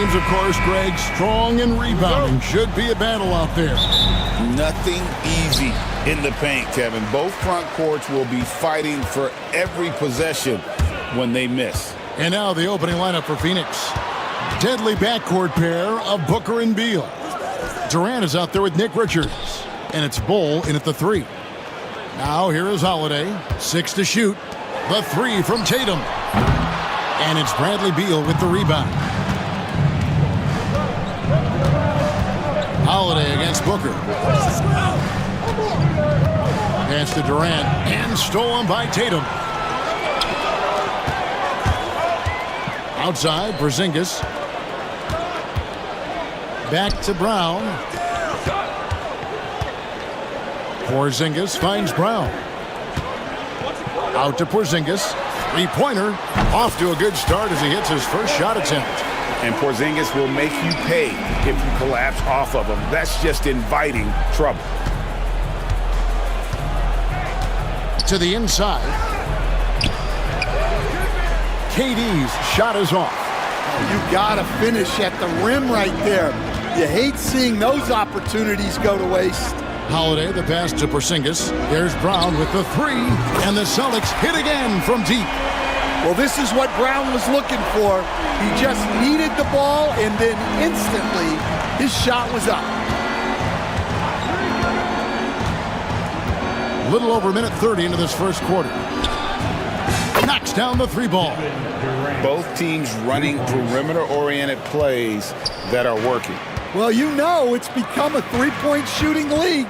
teams, of course, Greg, strong in rebounding. Should be a battle out there. Nothing easy in the paint, Kevin. Both front courts will be fighting for every possession when they miss. And now the opening lineup for Phoenix. Deadly backcourt pair of Booker and Beal. Durant is out there with Nick Richards. And it's Bull in at the 3. Now here is Holiday. 6 to shoot. The 3 from Tatum. And it's Bradley Beal with the rebound. Holiday against Booker. Pass to Durant. And stolen by Tatum. Outside, Porzingis. Back to Brown. Porzingis finds Brown. Out to Porzingis. Three-pointer. Off to a good start as he hits his first shot attempt. And Porzingis will make you pay if you collapse off of him. That's just inviting trouble. To the inside. KD's shot is off. You gotta finish at the rim right there. You hate seeing those opportunities go to waste. Holiday, the pass to Porzingis. There's Brown with the 3, and the Celtics hit again from deep. Well, this is what Brown was looking for. He just needed the ball, and then instantly his shot was up. Little over a minute 30 into this first quarter. Knocks down the 3 ball. Both teams running perimeter-oriented plays that are working. Well, you know it's become a three-point shooting league.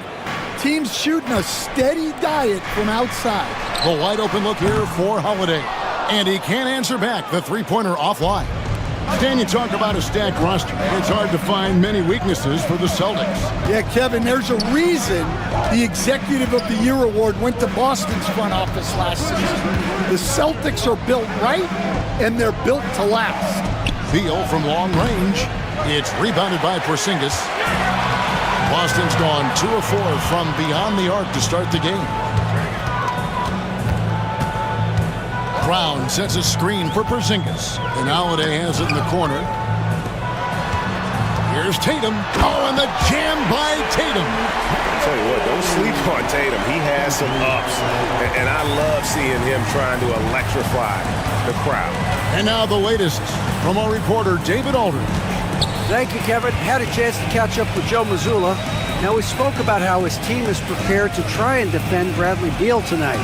Teams shooting a steady diet from outside. The wide open look here for Holiday. And he can't answer back. The three-pointer offline. Dan, you talk about a stacked roster. It's hard to find many weaknesses for the Celtics. Yeah, Kevin, there's a reason the Executive of the Year award went to Boston's front office last season. The Celtics are built right, and they're built to last. Beal from long range. It's rebounded by Porzingis. Boston's gone 2 of 4 from beyond the arc to start the game. Brown sets a screen for Porzingis. And Holiday has it in the corner. Here's Tatum. Oh, and the jam by Tatum. I'll tell you what, don't sleep on Tatum. He has some ups. And I love seeing him trying to electrify the crowd. And now the latest from our reporter, David Aldridge. Thank you, Kevin. Had a chance to catch up with Joe Mazzulla. Now, we spoke about how his team is prepared to try and defend Bradley Beal tonight.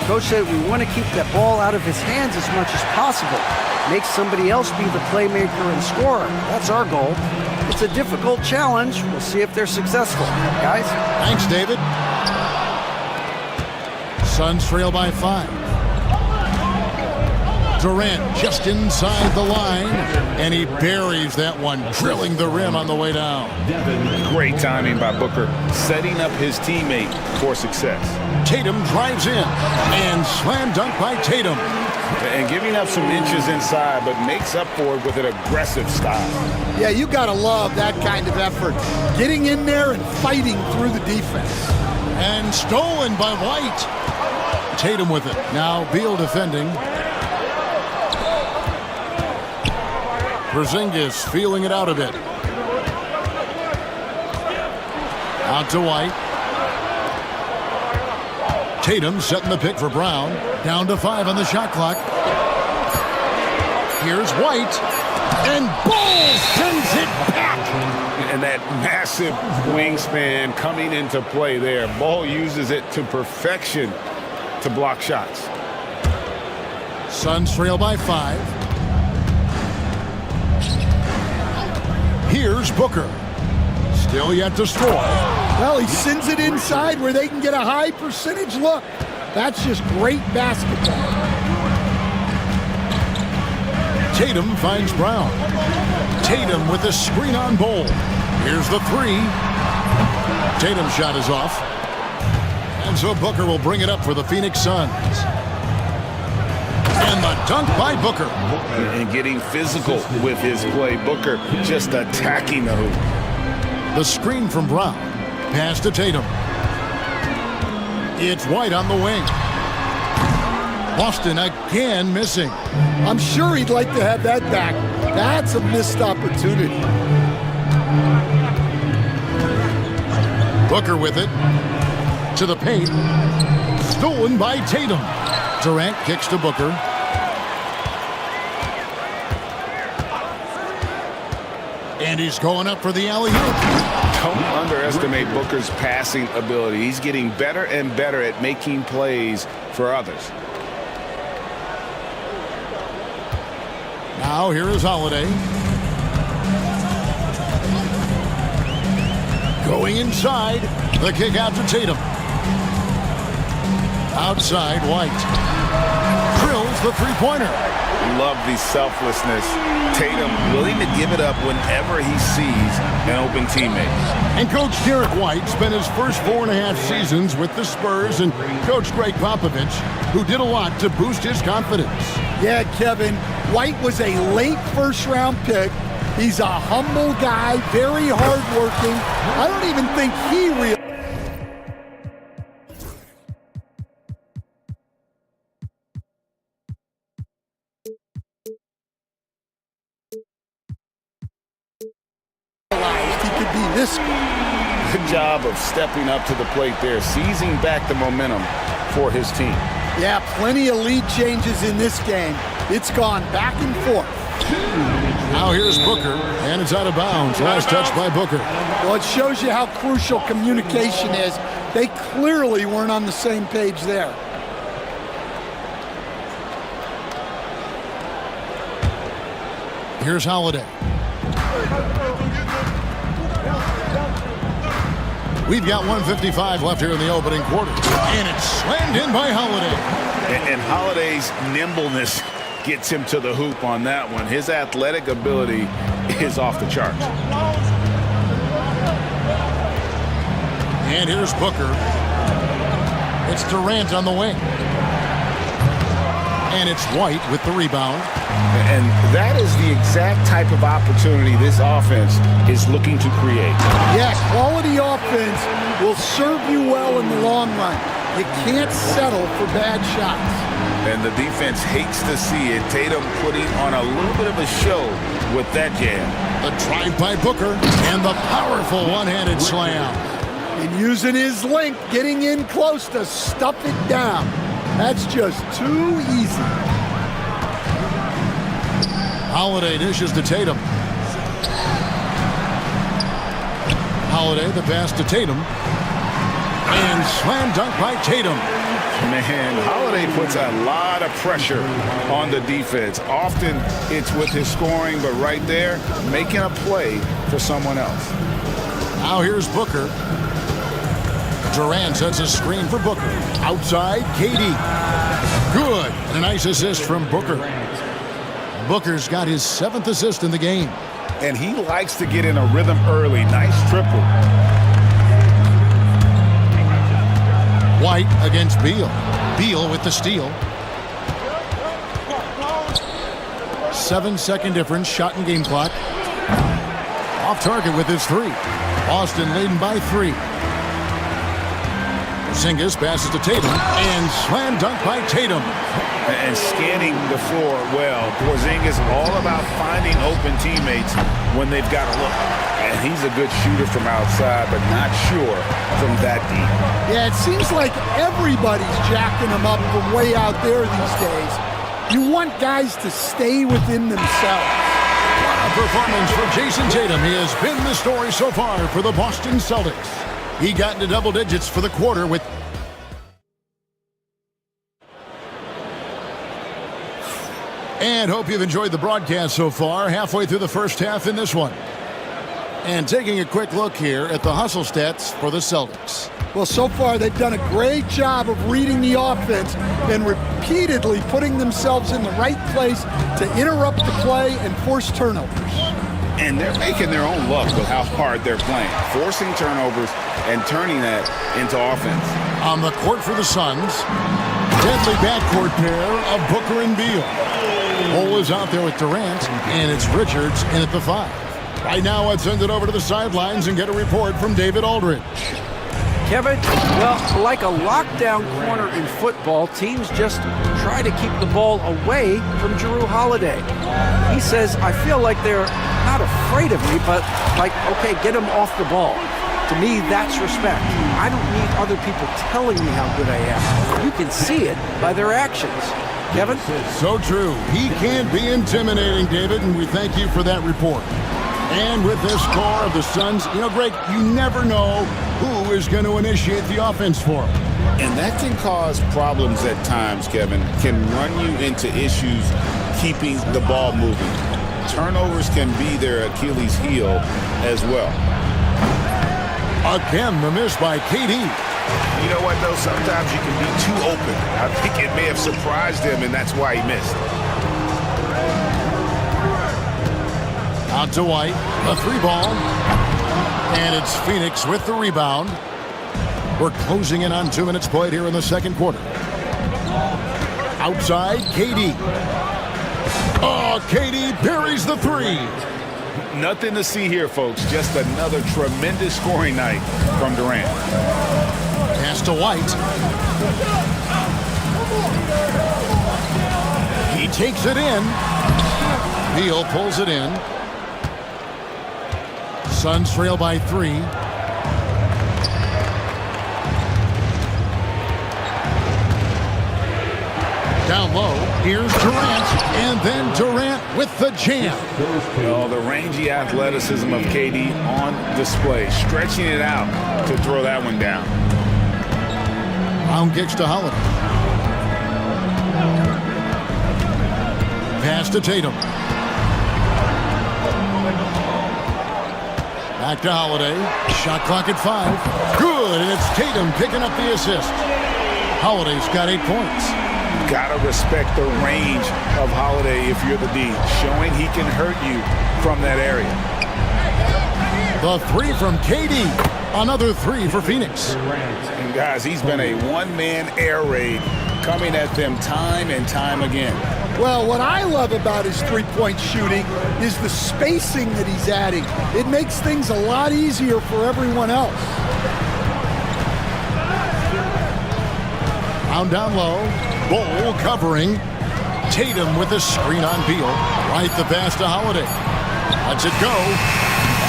Coach said we want to keep that ball out of his hands as much as possible. Make somebody else be the playmaker and scorer. That's our goal. It's a difficult challenge. We'll see if they're successful. Guys? Thanks, David. Suns trail by 5. Durant just inside the line, and he buries that one, drilling the rim on the way down. Great timing by Booker, setting up his teammate for success. Tatum drives in, and slam dunk by Tatum. And giving up some inches inside, but makes up for it with an aggressive style. Yeah, you gotta love that kind of effort. Getting in there and fighting through the defense. And stolen by White. Tatum with it. Now Beal defending. Porzingis feeling it out a bit. Out to White. Tatum setting the pick for Brown. Down to 5 on the shot clock. Here's White. And Bull sends it back. And that massive wingspan coming into play there. Ball uses it to perfection to block shots. Suns trail by 5. Here's Booker. Still yet to score. Well, he sends it inside where they can get a high percentage look. That's just great basketball. Tatum finds Brown. Tatum with the screen on Bull. Here's the 3. Tatum's shot is off. And so Booker will bring it up for the Phoenix Suns. And the dunk by Booker. And getting physical with his play. Booker just attacking the hoop. The screen from Brown. Pass to Tatum. It's White on the wing. Boston again missing. I'm sure he'd like to have that back. That's a missed opportunity. Booker with it. To the paint. Stolen by Tatum. Durant kicks to Booker. And he's going up for the alley-oop. Don't underestimate Booker's passing ability. He's getting better and better at making plays for others. Now here is Holiday. Going inside. The kick out to Tatum. Outside, White. Drills the three-pointer. Love the selflessness. Tatum willing to give it up whenever he sees an open teammate. And Coach Derek White spent his first 4.5 seasons with the Spurs and Coach Greg Popovich, who did a lot to boost his confidence. Yeah, Kevin, White was a late first-round pick. He's a humble guy, very hardworking. I don't even think he realized he could be this good. Good job of stepping up to the plate there, seizing back the momentum for his team. Yeah, plenty of lead changes in this game. It's gone back and forth. Now here's Booker, and it's out of bounds. Last touch by Booker. Well, it shows you how crucial communication is. They clearly weren't on the same page there. Here's Holiday. We've got 1:55 left here in the opening quarter. And it's slammed in by Holiday. And Holiday's nimbleness gets him to the hoop on that one. His athletic ability is off the charts. And here's Booker. It's Durant on the wing. And it's White with the rebound. And that is the exact type of opportunity this offense is looking to create. Yeah, quality offense will serve you well in the long run. You can't settle for bad shots. And the defense hates to see it. Tatum putting on a little bit of a show with that jam. The drive by Booker and the powerful one-handed slam. And using his length, getting in close to stuff it down. That's just too easy. Holiday dishes to Tatum. Holiday, the pass to Tatum. And slam dunk by Tatum. Man, Holiday puts a lot of pressure on the defense. Often it's with his scoring, but right there, making a play for someone else. Now here's Booker. Durant sets a screen for Booker. Outside, KD. Good. And a nice assist from Booker. Booker's got his 7th assist in the game. And he likes to get in a rhythm early. Nice triple. White against Beal. Beal with the steal. 7-second difference, shot and game clock. Off target with his 3. Boston leading by 3. Porzingis passes to Tatum, and slam dunk by Tatum. And scanning the floor well. Porzingis all about finding open teammates when they've got a look. And he's a good shooter from outside, but not sure from that deep. Yeah, it seems like everybody's jacking him up from way out there these days. You want guys to stay within themselves. What a performance for Jason Tatum. He has been the story so far for the Boston Celtics. He got into double digits for the quarter with... And hope you've enjoyed the broadcast so far. Halfway through the first half in this one. And taking a quick look here at the hustle stats for the Celtics. Well, so far they've done a great job of reading the offense and repeatedly putting themselves in the right place to interrupt the play and force turnovers. And they're making their own luck with how hard they're playing, forcing turnovers and turning that into offense. On the court for the Suns, deadly backcourt pair of Booker and Beal. Cole is out there with Durant, and it's Richards in at the 5. Right now, let's send it over to the sidelines and get a report from David Aldridge. Kevin, well, like a lockdown corner in football, teams just try to keep the ball away from Jrue Holiday. He says, I feel like they're not afraid of me, but like, okay, get him off the ball. To me, that's respect. I don't need other people telling me how good I am. You can see it by their actions. Kevin? So true. He can be intimidating, David, and we thank you for that report. And with this score of the Suns, you know, Greg, you never know who is going to initiate the offense for them. And that can cause problems at times, Kevin. Can run you into issues keeping the ball moving. Turnovers can be their Achilles heel as well. Again, the miss by KD. You know what, though? Sometimes you can be too open. I think it may have surprised him, and that's why he missed. Out to White, a three ball. And it's Phoenix with the rebound. We're closing in on 2 minutes played here in the second quarter. Outside, KD. Oh, KD buries the three. Nothing to see here, folks. Just another tremendous scoring night from Durant. Pass to White. He takes it in. Beal pulls it in. Suns trail by 3. Down low, here's Durant, and then Durant with the jam. Oh, the rangy athleticism of KD on display, stretching it out to throw that one down. Brown kicks to Holiday. Pass to Tatum. Back to Holiday. Shot clock at 5. Good, and it's Tatum picking up the assist. Holiday's got 8 points. Gotta respect the range of Holiday if you're the D, showing he can hurt you from that area. The three from KD. Another 3 for Phoenix. And guys, he's been a one-man air raid coming at them time and time again. Well, what I love about his three-point shooting is the spacing that he's adding. It makes things a lot easier for everyone else. Brown down low. Bull covering. Tatum with a screen on Beal. Right the pass to Holiday. Lets it go.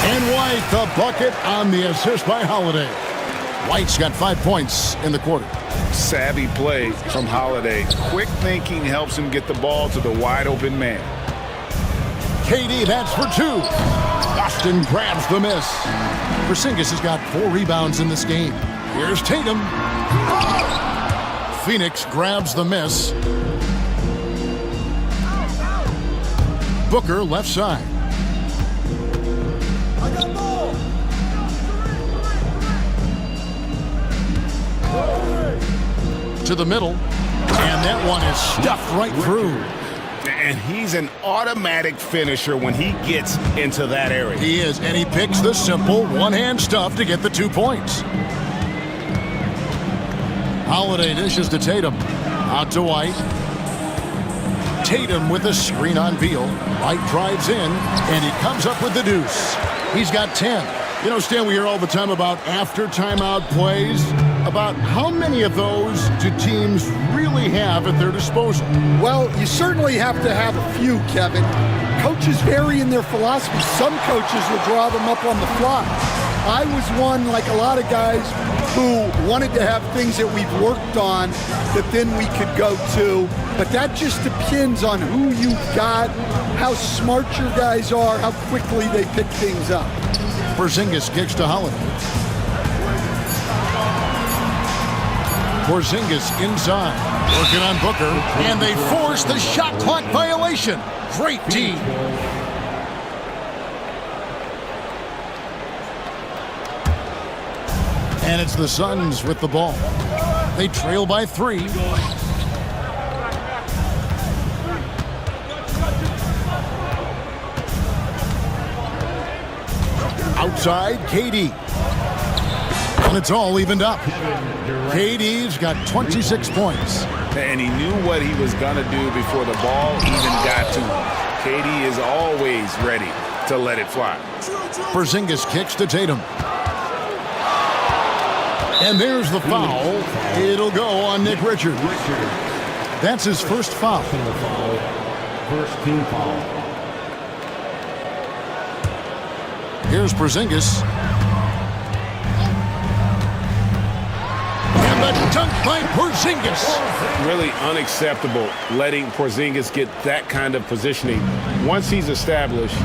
And White the bucket on the assist by Holiday. White's got 5 points in the quarter. Savvy play from Holiday. Quick thinking helps him get the ball to the wide open man. KD, that's for 2. Boston grabs the miss. Porzingis has got 4 rebounds in this game. Here's Tatum. Phoenix grabs the miss. Booker left side. To the middle. And that one is stuffed right through. And he's an automatic finisher when he gets into that area. He is, and he picks the simple one-hand stuff to get the 2 points. Holiday dishes to Tatum. Out to White. Tatum with a screen on Beal. White drives in, and he comes up with the deuce. He's got 10. You know, Stan, we hear all the time about after timeout plays. About how many of those do teams really have at their disposal? Well, you certainly have to have a few, Kevin. Coaches vary in their philosophy. Some coaches will draw them up on the fly. I was one, like a lot of guys, who wanted to have things that we've worked on that then we could go to. But that just depends on who you've got, how smart your guys are, how quickly they pick things up. Porzingis kicks to Holiday. Porzingis inside, working on Booker, and they force the shot clock violation. Great D. And it's the Suns with the ball. They trail by 3. Outside, KD. And it's all evened up. KD's got 26 points. And he knew what he was going to do before the ball even got to him. KD is always ready to let it fly. Porzingis kicks to Tatum. And there's the foul. It'll go on Nick Richards. That's his first foul. First team foul. Here's Porzingis. And the dunk by Porzingis. Really unacceptable letting Porzingis get that kind of positioning. Once he's established,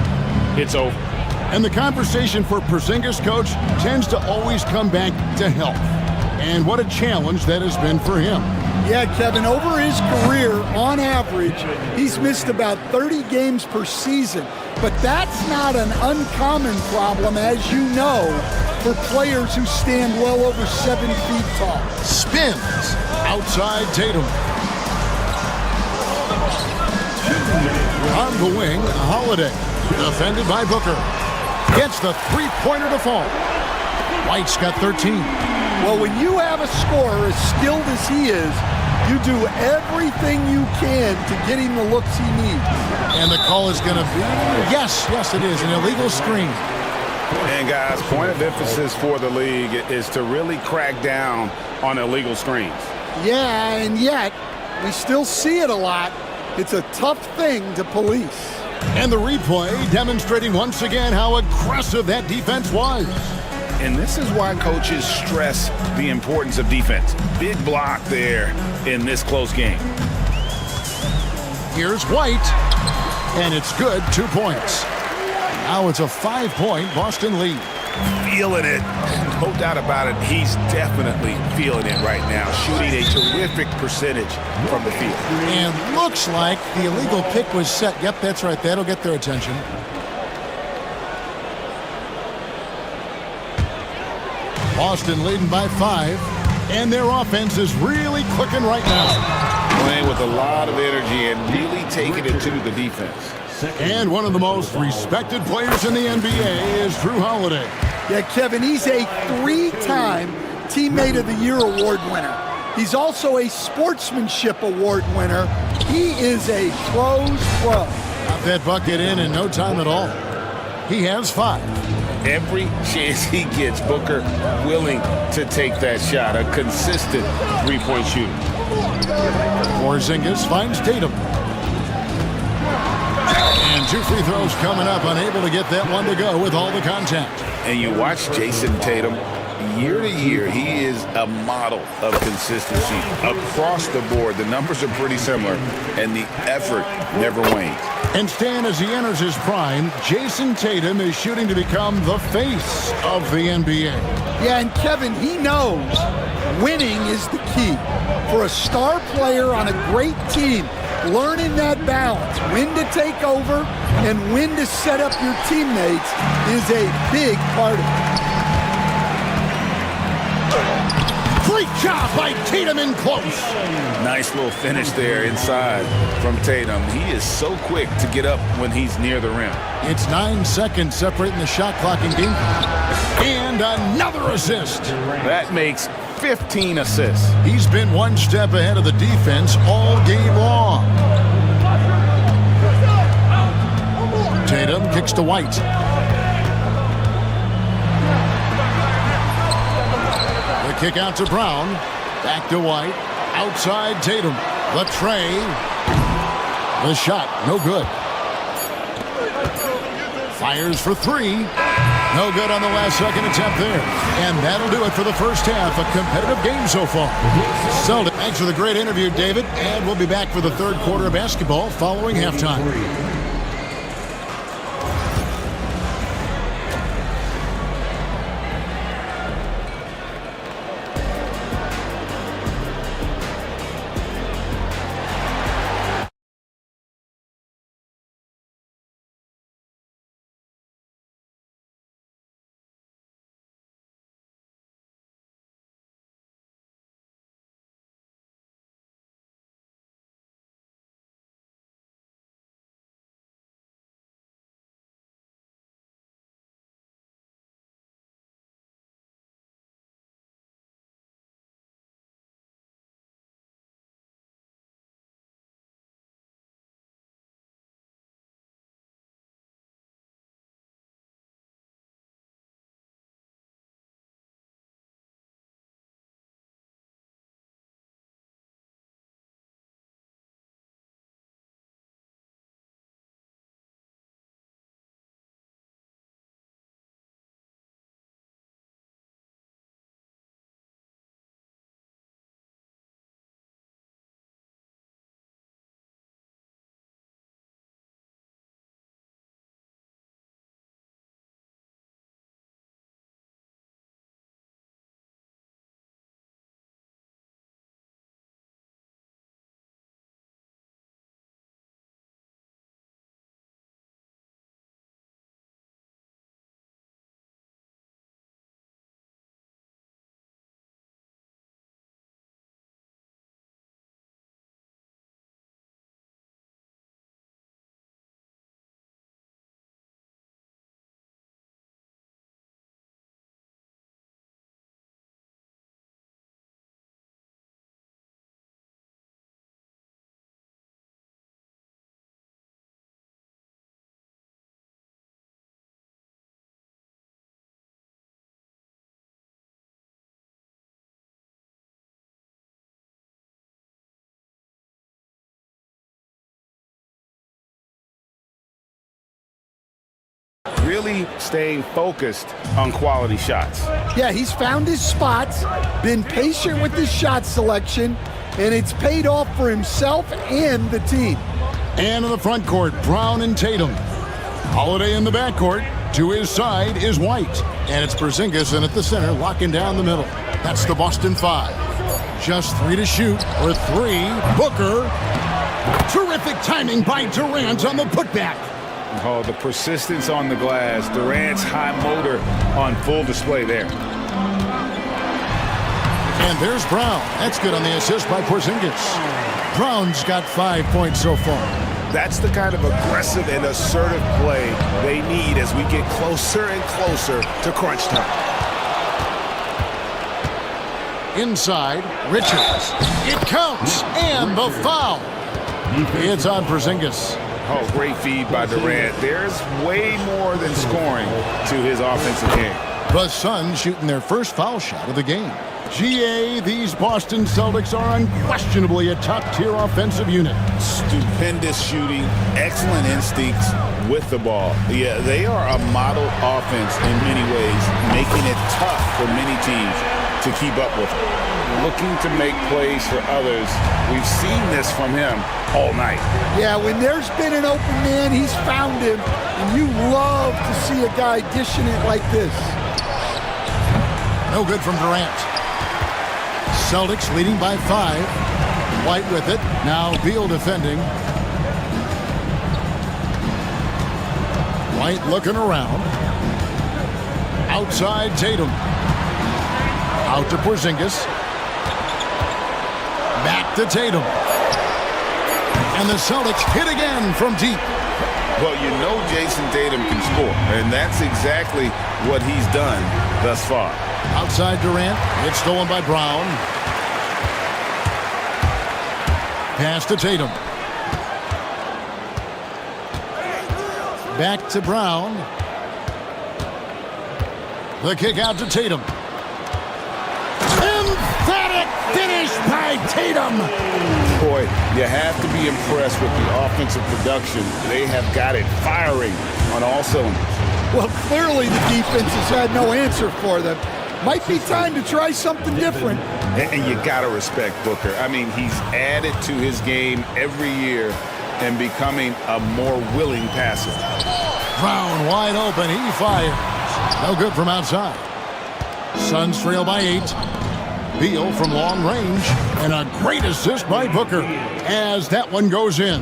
it's over. And the conversation for Porzingis, coach, tends to always come back to health. And what a challenge that has been for him. Yeah, Kevin, over his career, on average, he's missed about 30 games per season. But that's not an uncommon problem, as you know, for players who stand well over 7 feet tall. Spins outside Tatum. On the wing, Holiday. Defended by Booker. Gets the three-pointer to fall. White's got 13. Well, when you have a scorer as skilled as he is, you do everything you can to get him the looks he needs. And the call is going to be, yes, it is, an illegal screen. And guys, point of emphasis for the league is to really crack down on illegal screens. Yeah, and yet, we still see it a lot. It's a tough thing to police. And the replay demonstrating once again how aggressive that defense was. And this is why coaches stress the importance of defense. Big block there in this close game. Here's White, and it's good, 2 points. Now it's a 5-point Boston lead. Feeling it. No doubt about it, he's definitely feeling it right now. Shooting a terrific percentage from the field. And looks like the illegal pick was set. Yep, that's right. That'll get their attention. Boston leading by 5, and their offense is really clicking right now. Playing with a lot of energy and really taking it to the defense. And one of the most respected players in the NBA is Drew Holiday. Yeah, Kevin, he's a 3-time Teammate of the Year award winner. He's also a Sportsmanship Award winner. He is a pro's pro. Got that bucket in no time at all. He has 5. Every chance he gets, Booker willing to take that shot. A consistent three-point shooter. Porzingis finds Tatum. And 2 free throws coming up, unable to get that one to go with all the contact. And you watch Jason Tatum, year to year, he is a model of consistency. Across the board, the numbers are pretty similar, and the effort never wanes. And Stan, as he enters his prime, Jason Tatum is shooting to become the face of the NBA. Yeah, and Kevin, he knows winning is the key. For a star player on a great team, learning that balance, when to take over and when to set up your teammates, is a big part of it. Great job by Tatum in close. Nice little finish there inside from Tatum. He is so quick to get up when he's near the rim. It's 9 seconds separating the shot clock and game. And another assist. That makes 15 assists. He's been one step ahead of the defense all game long. Tatum kicks to White. The kick out to Brown. Back to White. Outside Tatum. The tray. The shot. No good. Fires for 3. No good on the last second attempt there. And that'll do it for the first half. A competitive game so far. So thanks for the great interview, David. And we'll be back for the third quarter of basketball following halftime. Really staying focused on quality shots. Yeah, he's found his spots, been patient with his shot selection, and it's paid off for himself and the team. And in the front court, Brown and Tatum. Holiday in the backcourt. To his side is White. And it's Porzingis in at the center, locking down the middle. That's the Boston Five. Just 3 to shoot for 3. Booker. Terrific timing by Durant on the putback. Oh, the persistence on the glass. Durant's high motor on full display there. And there's Brown. That's good on the assist by Porzingis. Brown's got 5 points so far. That's the kind of aggressive and assertive play they need as we get closer and closer to crunch time. Inside, Richards. It counts, and the foul. It's on Porzingis. Oh, great feed by Durant. There's way more than scoring to his offensive game. The Suns shooting their first foul shot of the game. GA, these Boston Celtics are unquestionably a top-tier offensive unit. Stupendous shooting, excellent instincts with the ball. Yeah, they are a model offense in many ways, making it tough for many teams to keep up with them. Looking to make plays for others. We've seen this from him all night. Yeah, when there's been an open man, he's found him, and you love to see a guy dishing it like this. No good from Durant. Celtics leading by 5. White with it. Now Beal defending. White looking around. Outside Tatum. Out to Porzingis. Back to Tatum. And the Celtics hit again from deep. Well, you know Jason Tatum can score, and that's exactly what he's done thus far. Outside Durant. It's stolen by Brown. Pass to Tatum. Back to Brown. The kick out to Tatum. Emphatic finish by Tatum. Boy, you have to be impressed with the offensive production. They have got it firing on all cylinders. Well, clearly the defense has had no answer for them. Might be time to try something different. And you got to respect Booker. I mean, he's added to his game every year and becoming a more willing passer. Brown wide open. He fires. No good from outside. Suns trail by 8. Beal from long range. And a great assist by Booker as that one goes in.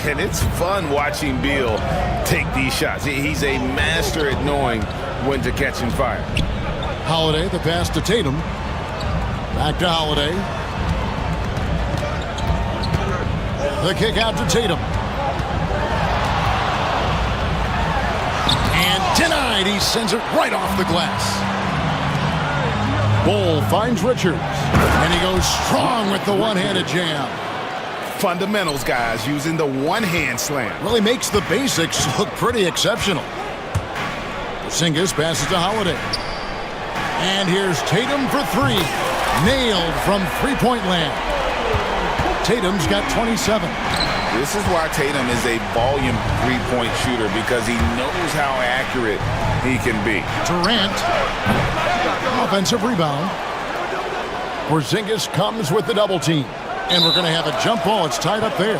And it's fun watching Beal take these shots. He's a master at knowing when to catch and fire. Holiday, the pass to Tatum. Back to Holiday. The kick out to Tatum. And denied. He sends it right off the glass. Bull finds Richards. And he goes strong with the one-handed jam. Fundamentals, guys, using the one-hand slam. Really makes the basics look pretty exceptional. Porzingis passes to Holiday. And here's Tatum for 3. Nailed from three-point land. Tatum's got 27. This is why Tatum is a volume three-point shooter, because he knows how accurate he can be. Durant. Offensive rebound. Porzingis comes with the double team. And we're going to have a jump ball. It's tied up there.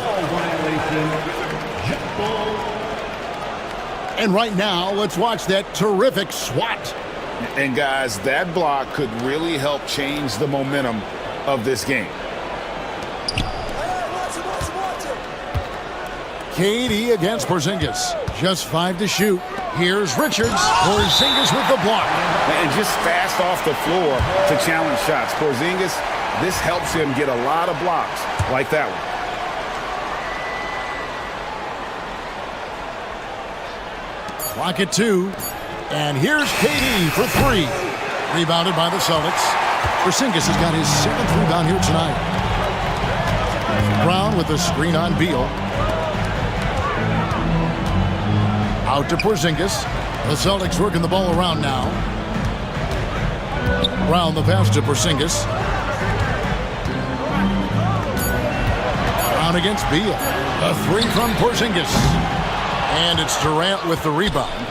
And right now, let's watch that terrific swat. And guys, that block could really help change the momentum of this game. KD against Porzingis. Just 5 to shoot. Here's Richards. Porzingis with the block. And just fast off the floor to challenge shots. Porzingis, this helps him get a lot of blocks like that one. Clock at 2. And here's KD for 3. Rebounded by the Celtics. Porzingis has got his 7th rebound here tonight. Brown with the screen on Beal. Out to Porzingis. The Celtics working the ball around now. Brown the pass to Porzingis. Brown against Beal. A 3 from Porzingis. And it's Durant with the rebound.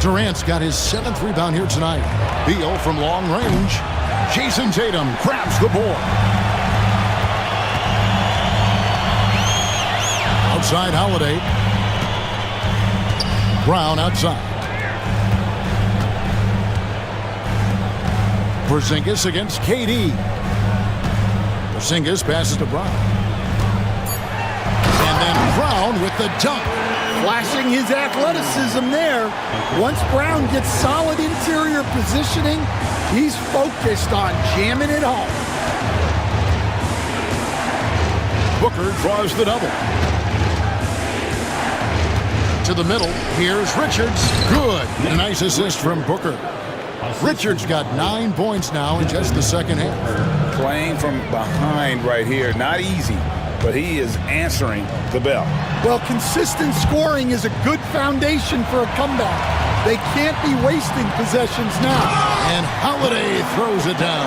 Durant's got his 7th rebound here tonight. Beal from long range. Jason Tatum grabs the board. Outside Holiday. Brown outside. Porzingis against KD. Porzingis passes to Brown. And then Brown with the dunk. Flashing his athleticism there. Once Brown gets solid interior positioning, he's focused on jamming it home. Booker draws the double. To the middle, here's Richards. Good. A nice assist from Booker. Richards got 9 points now in just the second half. Playing from behind right here, not easy, but he is answering the bell. Well, consistent scoring is a good foundation for a comeback. They can't be wasting possessions now. And Holiday throws it down.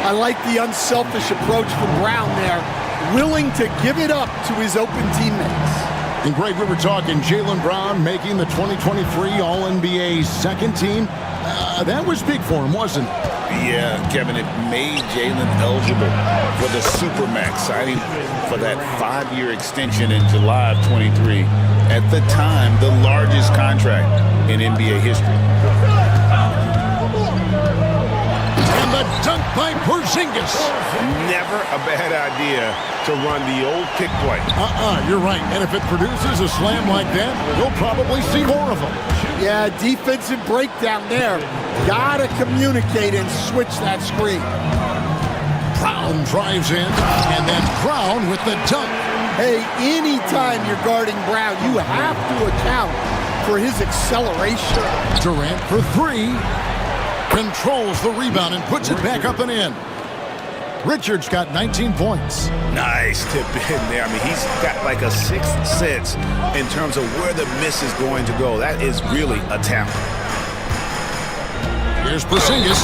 I like the unselfish approach from Brown there, willing to give it up to his open teammates. And Greg, we were talking Jaylen Brown making the 2023 All-NBA second team. That was big for him, wasn't it? Yeah, Kevin, it made Jaylen eligible for the Supermax, signing for that 5-year extension in July of 23. At the time, the largest contract in NBA history. And the dunk by Porzingis. Never a bad idea to run the old kick play. You're right. And if it produces a slam like that, you'll probably see more of them. Yeah, defensive breakdown there. Gotta communicate and switch that screen. Brown drives in, and then Brown with the dunk. Hey, anytime you're guarding Brown, you have to account for his acceleration. Durant for 3. Controls the rebound and puts it back up and in. Richards got 19 points. Nice tip in there. I mean, he's got like a 6th sense in terms of where the miss is going to go. That is really a talent. Here's Porzingis.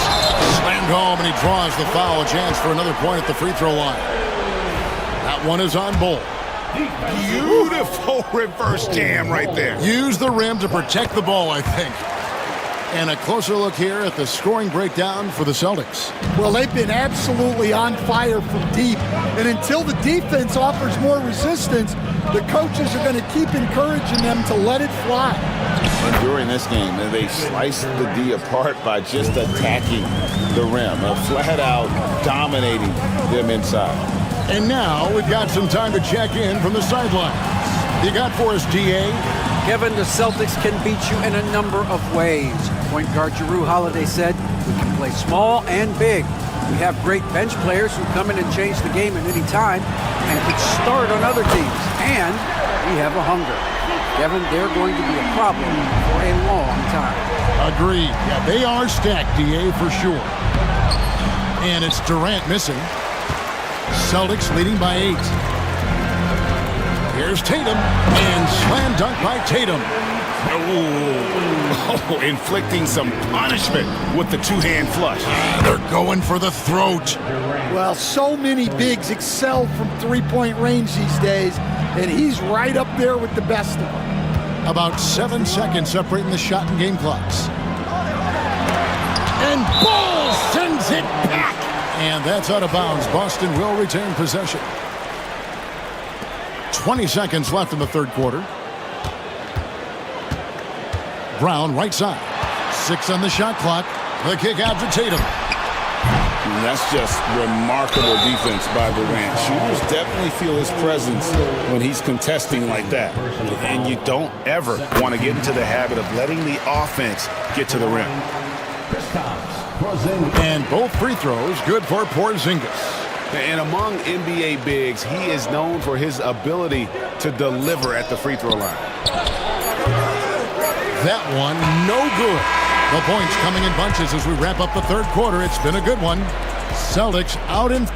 Slammed home, and he draws the foul. A chance for another point at the free throw line. That one is on Bull. Beautiful reverse jam right there. Use the rim to protect the ball, I think. And a closer look here at the scoring breakdown for the Celtics. Well, they've been absolutely on fire from deep. And until the defense offers more resistance, the coaches are going to keep encouraging them to let it fly. And during this game, they sliced the D apart by just attacking the rim, flat out dominating them inside. And now we've got some time to check in from the sidelines. You got for us, DA? Kevin, the Celtics can beat you in a number of ways. Point guard Jrue Holiday said, we can play small and big. We have great bench players who come in and change the game at any time and could start on other teams. And we have a hunger. Kevin, they're going to be a problem for a long time. Agreed. Yeah, they are stacked, DA, for sure. And it's Durant missing. Celtics leading by 8. Here's Tatum, and slam dunk by Tatum. Oh, inflicting some punishment with the 2-hand flush. They're going for the throat. Well, so many bigs excel from three-point range these days, and he's right up there with the best of them. About 7 seconds separating the shot and game clocks. And Bull sends it back. And that's out of bounds. Boston will retain possession. 20 seconds left in the third quarter. Brown right side. 6 on the shot clock. The kick out to Tatum. That's just remarkable defense by Durant. Shooters definitely feel his presence when he's contesting like that. And you don't ever want to get into the habit of letting the offense get to the rim. And both free throws good for Porzingis. And among NBA bigs, he is known for his ability to deliver at the free throw line. That one, no good. The points coming in bunches as we wrap up the third quarter. It's been a good one. Celtics out in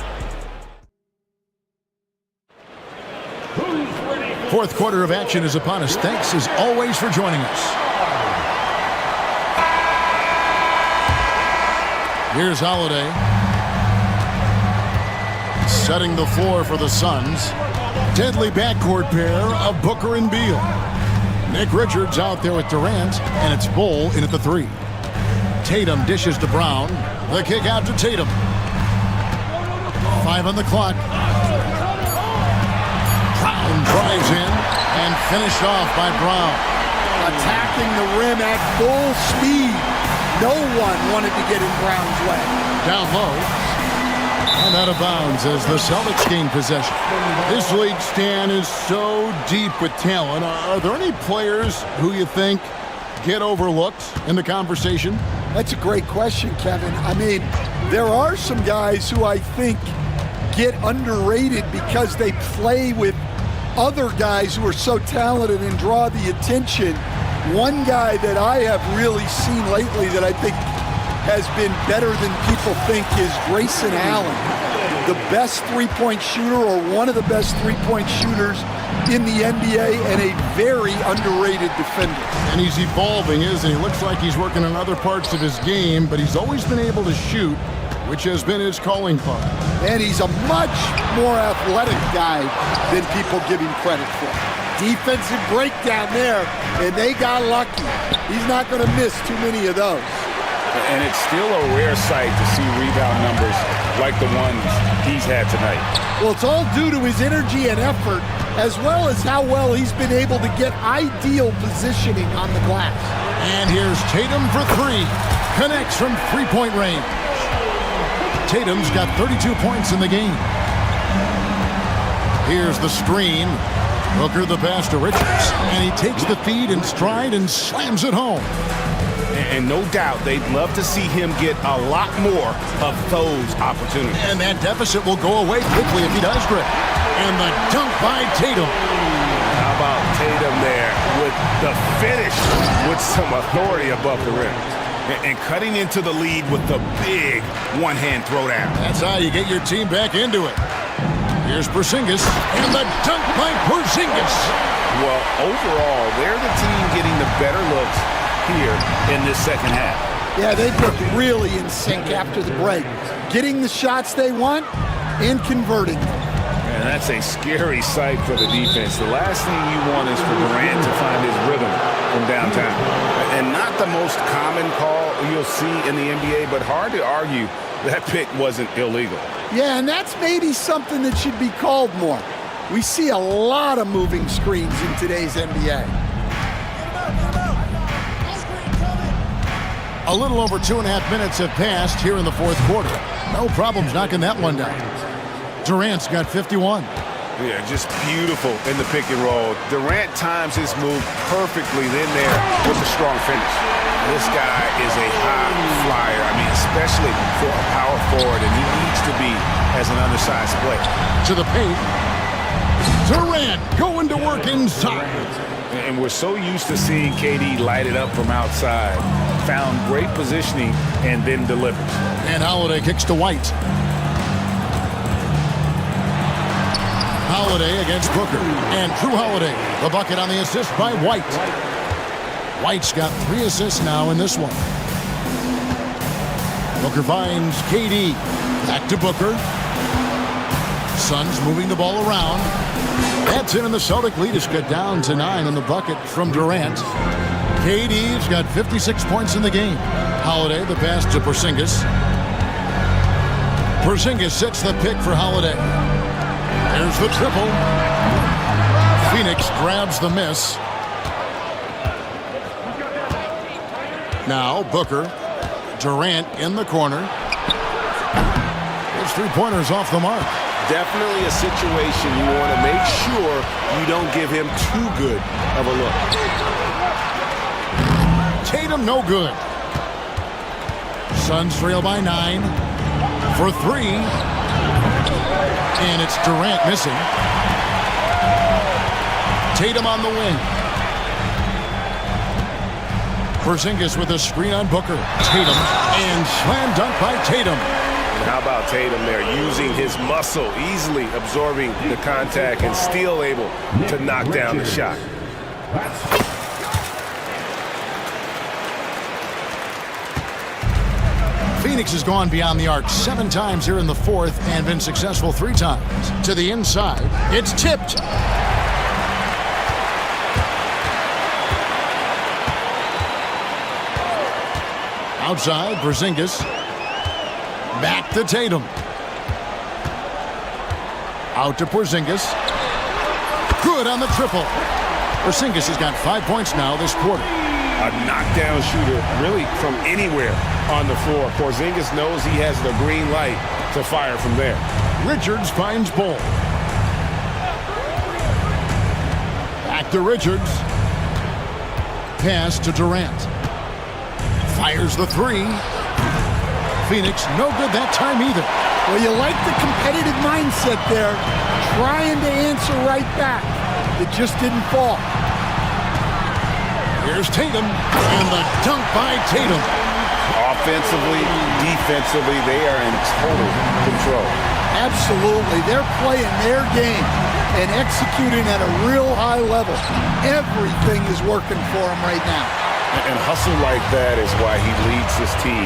fourth quarter of action is upon us. Thanks as always for joining us. Here's Holiday. Setting the floor for the Suns. Deadly backcourt pair of Booker and Beal. Nick Richards out there with Durant, and it's Bull in at the 3. Tatum dishes to Brown. The kick out to Tatum. 5 on the clock. Brown drives in and finished off by Brown. Attacking the rim at full speed. No one wanted to get in Brown's way. Down low. And out of bounds as the Celtics gain possession. This league, Stan, is so deep with talent. Are there any players who you think get overlooked in the conversation? That's a great question, Kevin. I mean, there are some guys who I think get underrated because they play with other guys who are so talented and draw the attention. One guy that I have really seen lately that I think has been better than people think is Grayson Allen, the best three-point shooter or one of the best three-point shooters in the NBA and a very underrated defender. And he's evolving, isn't he? Looks like he's working on other parts of his game, but he's always been able to shoot, which has been his calling card. And he's a much more athletic guy than people give him credit for. Defensive breakdown there, and they got lucky. He's not going to miss too many of those. And it's still a rare sight to see rebound numbers like the ones he's had tonight. Well, it's all due to his energy and effort, as well as how well he's been able to get ideal positioning on the glass. And here's Tatum for 3. Connects from three-point range. Tatum's got 32 points in the game. Here's the screen. Booker the pass to Richards. And he takes the feed in stride and slams it home. And no doubt they'd love to see him get a lot more of those opportunities. And that deficit will go away quickly if he does, Greg. And the dunk by Tatum. How about Tatum there with the finish with some authority above the rim. And cutting into the lead with the big one-hand throwdown. That's how you get your team back into it. Here's Porzingis. And the dunk by Porzingis. Well, overall, they're the team getting the better looks here in this second half. Yeah, they've looked really in sync after the break. Getting the shots they want and converting them. And that's a scary sight for the defense. The last thing you want is for Durant to find his rhythm from downtown. And not the most common call you'll see in the NBA, but hard to argue that pick wasn't illegal. Yeah, and that's maybe something that should be called more. We see a lot of moving screens in today's NBA. A little over 2.5 minutes have passed here in the fourth quarter. No problems knocking that one down. Durant's got 51. Yeah, just beautiful in the pick and roll. Durant times his move perfectly. Then there was a strong finish. This guy is a high flyer. I mean, especially for a power forward, and he needs to be as an undersized player. To the paint. Durant going to work inside. And we're so used to seeing KD light it up from outside. Found great positioning and then delivers. And Holiday kicks to White. Holiday against Booker. And Drew Holiday, the bucket on the assist by White. White's got 3 assists now in this one. Booker finds KD. Back to Booker. Suns moving the ball around. That's in, and the Celtic lead is cut down to 9 on the bucket from Durant. KD's got 56 points in the game. Holiday, the pass to Porzingis. Porzingis sets the pick for Holiday. There's the triple. Phoenix grabs the miss. Now Booker. Durant in the corner. Those 3-pointers off the mark. Definitely a situation you want to make sure you don't give him too good of a look. Tatum no good. Suns trail by 9 for 3. And it's Durant missing. Tatum on the wing. Porzingis with a screen on Booker. Tatum and slam dunk by Tatum. How about Tatum there, using his muscle, easily absorbing the contact and still able to knock down the shot. Phoenix has gone beyond the arc 7 times here in the fourth and been successful 3 times. To the inside, it's tipped. Outside, Porzingis. Back to Tatum. Out to Porzingis. Good on the triple. Porzingis has got 5 points now this quarter. A knockdown shooter, really from anywhere on the floor. Porzingis knows he has the green light to fire from there. Richards finds Bull. Back to Richards. Pass to Durant. Fires the three. Phoenix, no good that time either. Well, you like the competitive mindset there, trying to answer right back. It just didn't fall. Here's Tatum, and the dunk by Tatum. Offensively, defensively, they are in total control. Absolutely. They're playing their game and executing at a real high level. Everything is working for them right now. And hustle like that is why he leads his team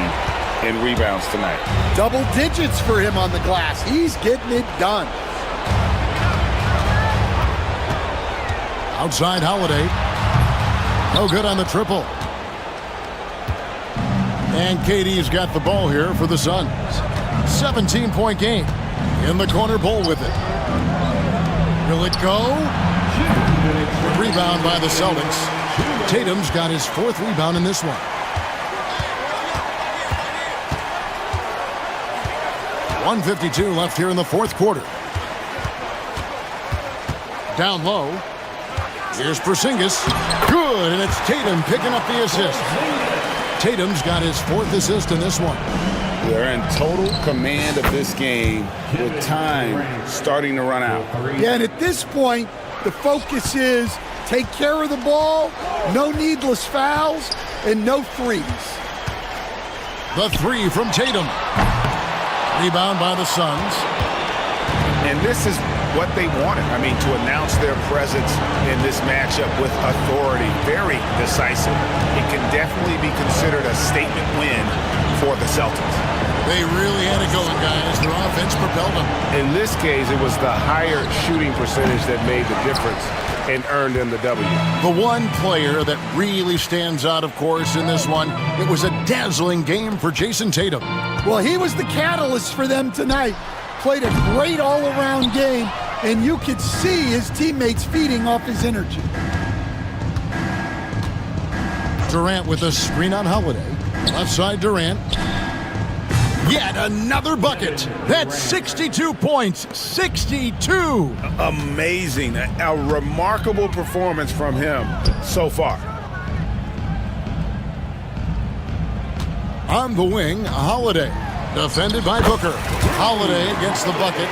in rebounds tonight. Double digits for him on the glass. He's getting it done. Outside Holiday. No good on the triple. And KD's got the ball here for the Suns. 17-point game. In the corner, Bull with it. Will it go? Rebound by the Celtics. Tatum's got his 4th rebound in this one. 1:52 left here in the 4th quarter. Down low. Here's Porzingis. Good, and it's Tatum picking up the assist. Tatum's got his 4th assist in this one. They're in total command of this game with time starting to run out. Yeah, and at this point, the focus is take care of the ball, no needless fouls, and no threes. The three from Tatum. Rebound by the Suns. And this is what they wanted. I mean, to announce their presence in this matchup with authority, very decisive. It can definitely be considered a statement win for the Celtics. They really had it going, guys. Their offense propelled them. In this case, it was the higher shooting percentage that made the difference and earned them the W. The one player that really stands out, of course, in this one, it was a dazzling game for Jason Tatum. Well, he was the catalyst for them tonight. Played a great all-around game, and you could see his teammates feeding off his energy. Durant with a screen on Holiday. Left side, Durant. Yet another bucket. That's 62 points. 62. Amazing. A remarkable performance from him so far. On the wing, Holiday. Defended by Booker. Holiday gets the bucket.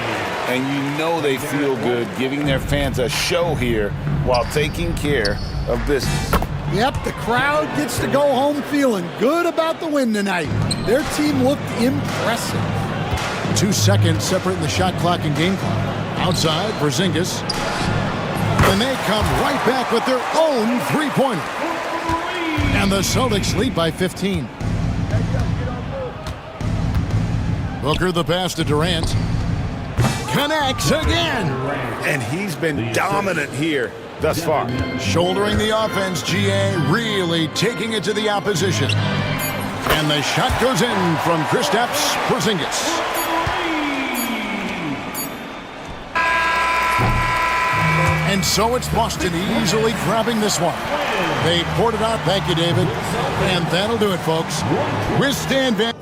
And you know they feel good giving their fans a show here while taking care of business. Yep, the crowd gets to go home feeling good about the win tonight. Their team looked impressive. 2 seconds separating the shot clock and game clock. Outside, Porzingis. And they come right back with their own three-pointer. And the Celtics lead by 15. Booker the pass to Durant. Connects again. And he's been dominant here thus far. Shouldering the offense, GA really taking it to the opposition. And the shot goes in from Kristaps Porzingis. And so it's Boston easily grabbing this one. They poured it out. Thank you, David. And that'll do it, folks. With Stan Van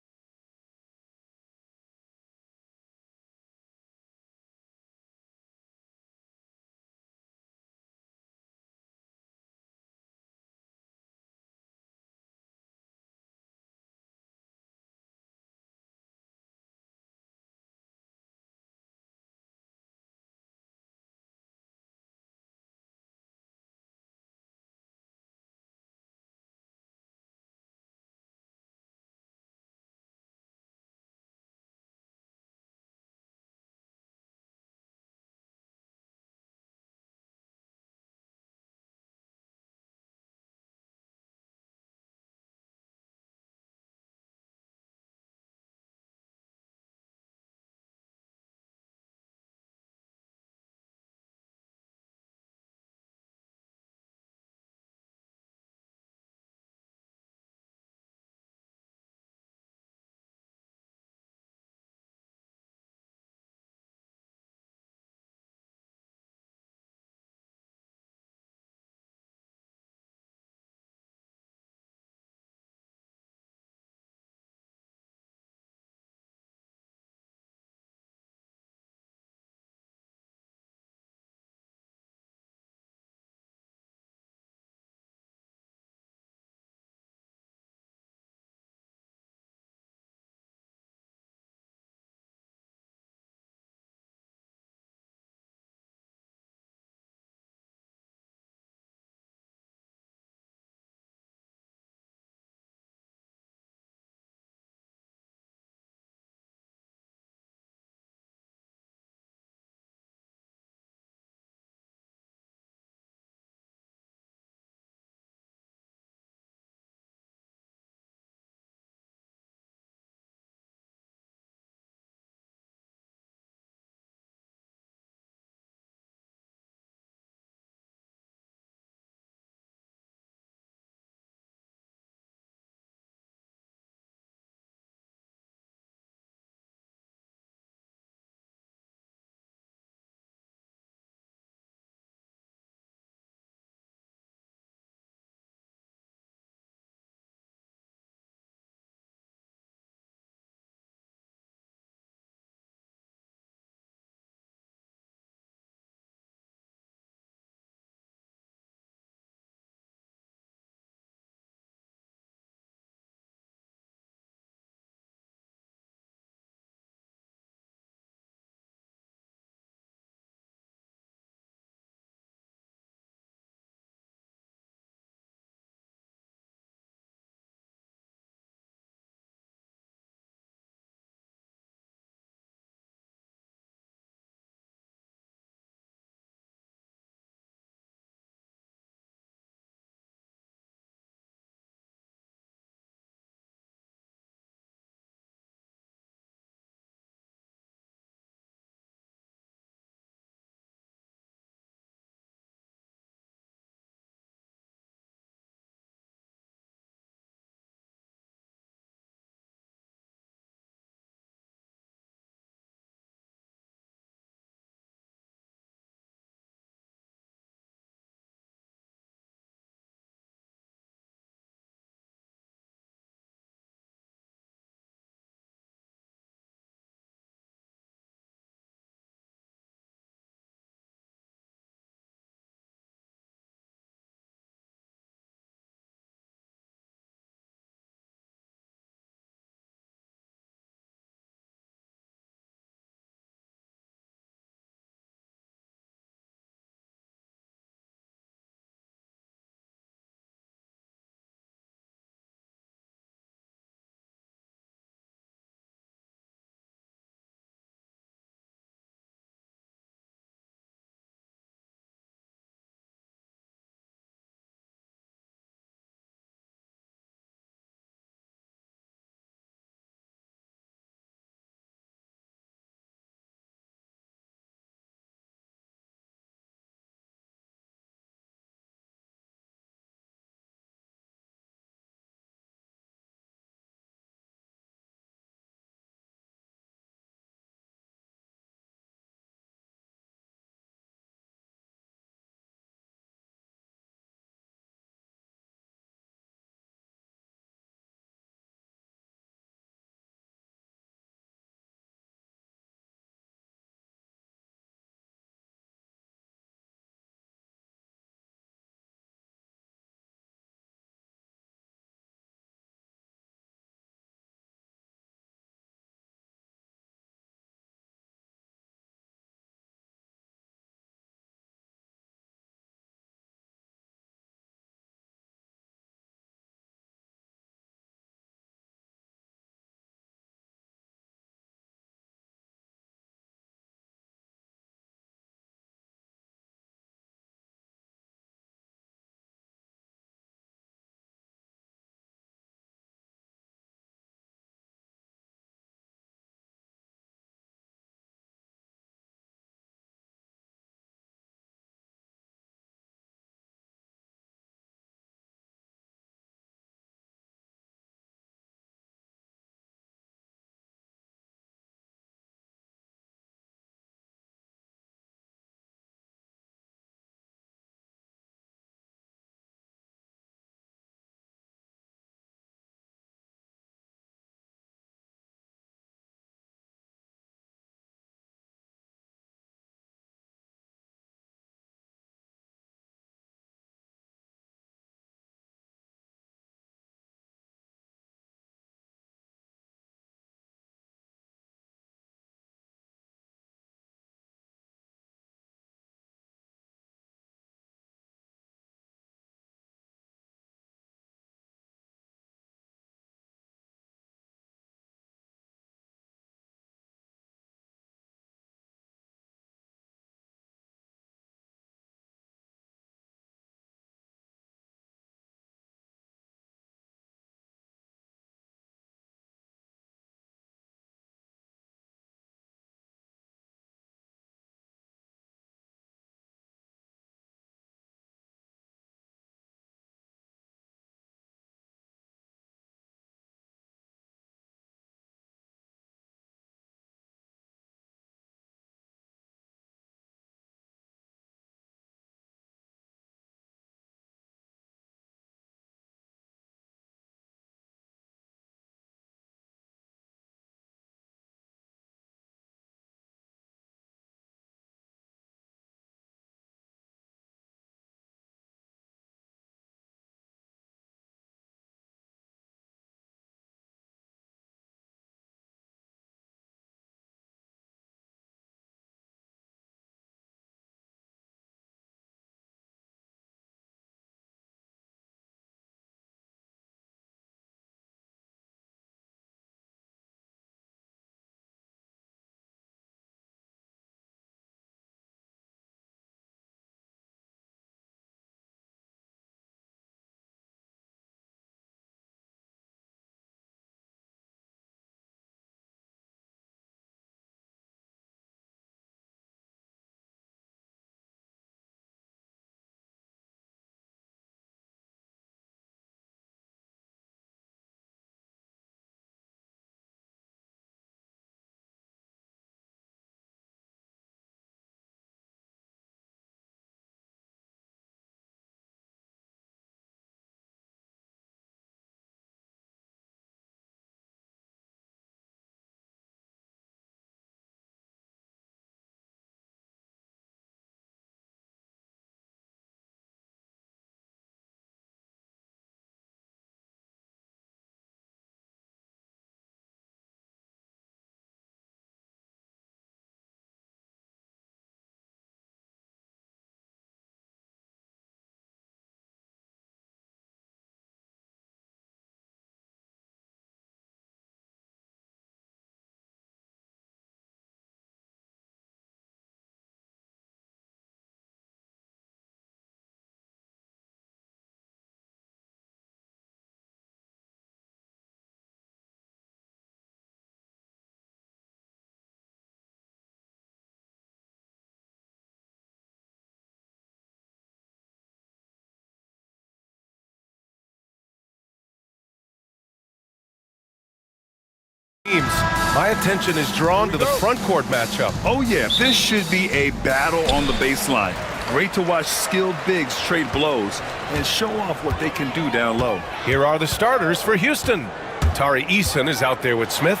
teams. My attention is drawn to the front court matchup. Oh yeah, this should be a battle on the baseline. Great to watch skilled bigs trade blows and show off what they can do down low. Here are the starters for Houston. Tari Eason is out there with Smith.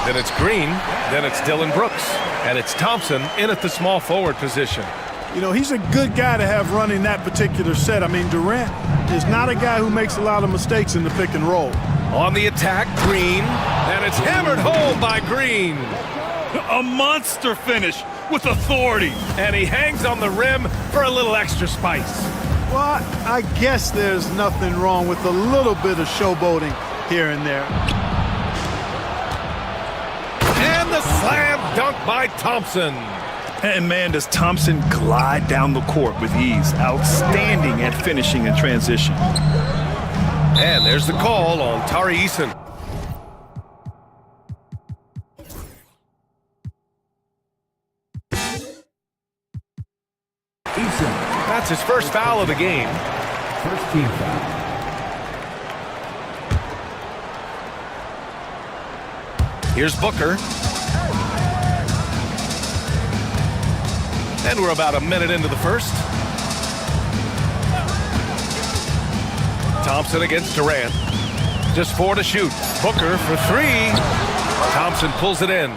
Then it's Green. Then it's Dylan Brooks. And it's Thompson in at the small forward position. You know, he's a good guy to have running that particular set. I mean, Durant is not a guy who makes a lot of mistakes in the pick and roll. On the attack, Green. And it's hammered home by Green. A monster finish with authority. And he hangs on the rim for a little extra spice. Well, I guess there's nothing wrong with a little bit of showboating here and there. And the slam dunk by Thompson. And man, does Thompson glide down the court with ease. Outstanding at finishing in transition. And there's the call on Tari Eason. Eason. That's his first foul of the game. First team foul. Here's Booker. And we're about a minute into the first. Thompson against Durant. Just 4 to shoot. Booker for 3. Thompson pulls it in.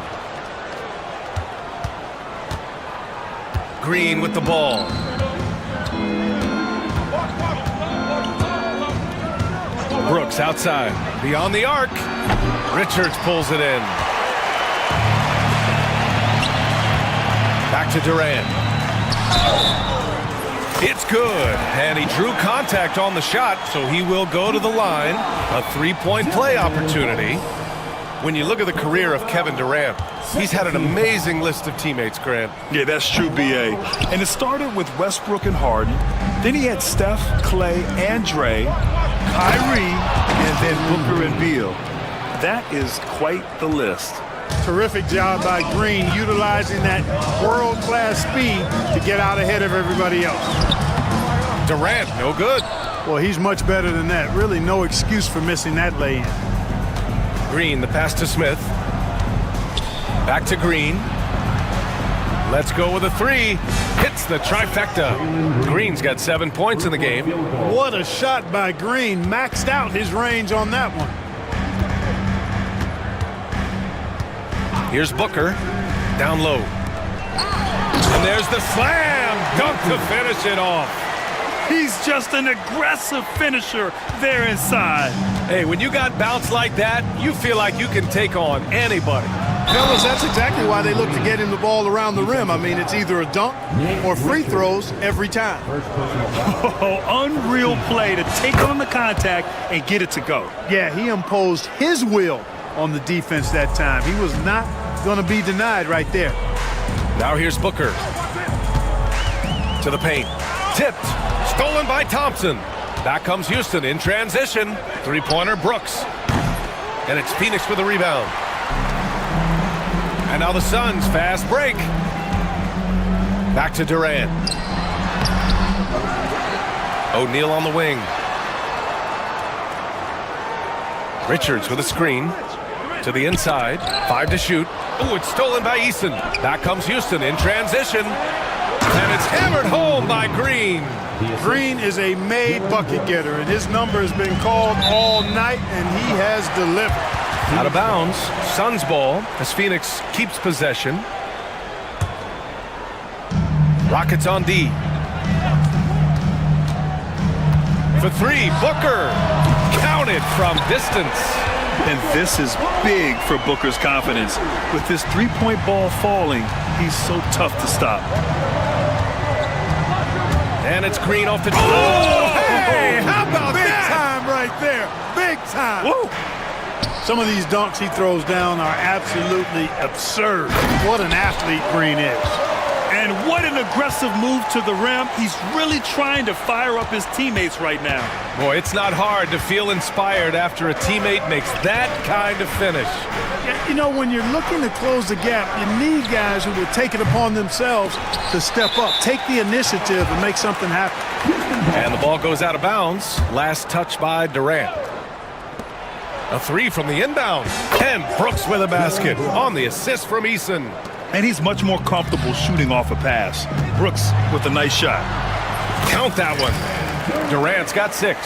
Green with the ball. Brooks outside. Beyond the arc. Richards pulls it in. Back to Durant. It's good. And he drew contact on the shot, so he will go to the line. A three-point play opportunity. When you look at the career of Kevin Durant, he's had an amazing list of teammates, Grant. Yeah, that's true, B.A. And it started with Westbrook and Harden. Then he had Steph, Clay, and Dre, Kyrie, and then Booker and Beal. That is quite the list. Terrific job by Green utilizing that world-class speed to get out ahead of everybody else. Durant, no good. Well, he's much better than that. Really no excuse for missing that lay-in. Green, the pass to Smith. Back to Green. Let's go with a 3. Hits the trifecta. Green's got 7 points in the game. What a shot by Green. Maxed out his range on that one. Here's Booker, down low. And there's the slam dunk to finish it off. He's just an aggressive finisher there inside. Hey, when you got bounce like that, you feel like you can take on anybody. Fellas, that's exactly why they look to get him the ball around the rim. I mean, it's either a dunk or free throws every time. Oh, unreal play to take on the contact and get it to go. Yeah, he imposed his will on the defense that time. He was not going to be denied right there. Now here's Booker. To the paint. Tipped. Stolen by Thompson. Back comes Houston in transition. Three-pointer Brooks. And it's Phoenix with the rebound. And now the Suns fast break. Back to Durant. O'Neal on the wing. Richards with a screen. To the inside. 5 to shoot. Oh, it's stolen by Eason. Back comes Houston in transition. And it's hammered home by Green. Green is a made bucket getter, and his number has been called all night, and he has delivered. Out of bounds. Suns ball as Phoenix keeps possession. Rockets on D. For 3, Booker. Counted from distance. And this is big for Booker's confidence. With this three-point ball falling, he's so tough to stop. And it's Green off the... Oh, hey, how about Big that? time right there. Big time. Woo! Some of these dunks he throws down are absolutely absurd. What an athlete Green is. And what an aggressive move to the rim. He's really trying to fire up his teammates right now. Boy, it's not hard to feel inspired after a teammate makes that kind of finish. You know, when you're looking to close the gap, you need guys who will take it upon themselves to step up, take the initiative, and make something happen. And the ball goes out of bounds. Last touch by Durant. A three from the inbound. And Brooks with a basket on the assist from Eason. And he's much more comfortable shooting off a pass. Brooks with a nice shot. Count that one. Durant's got 6.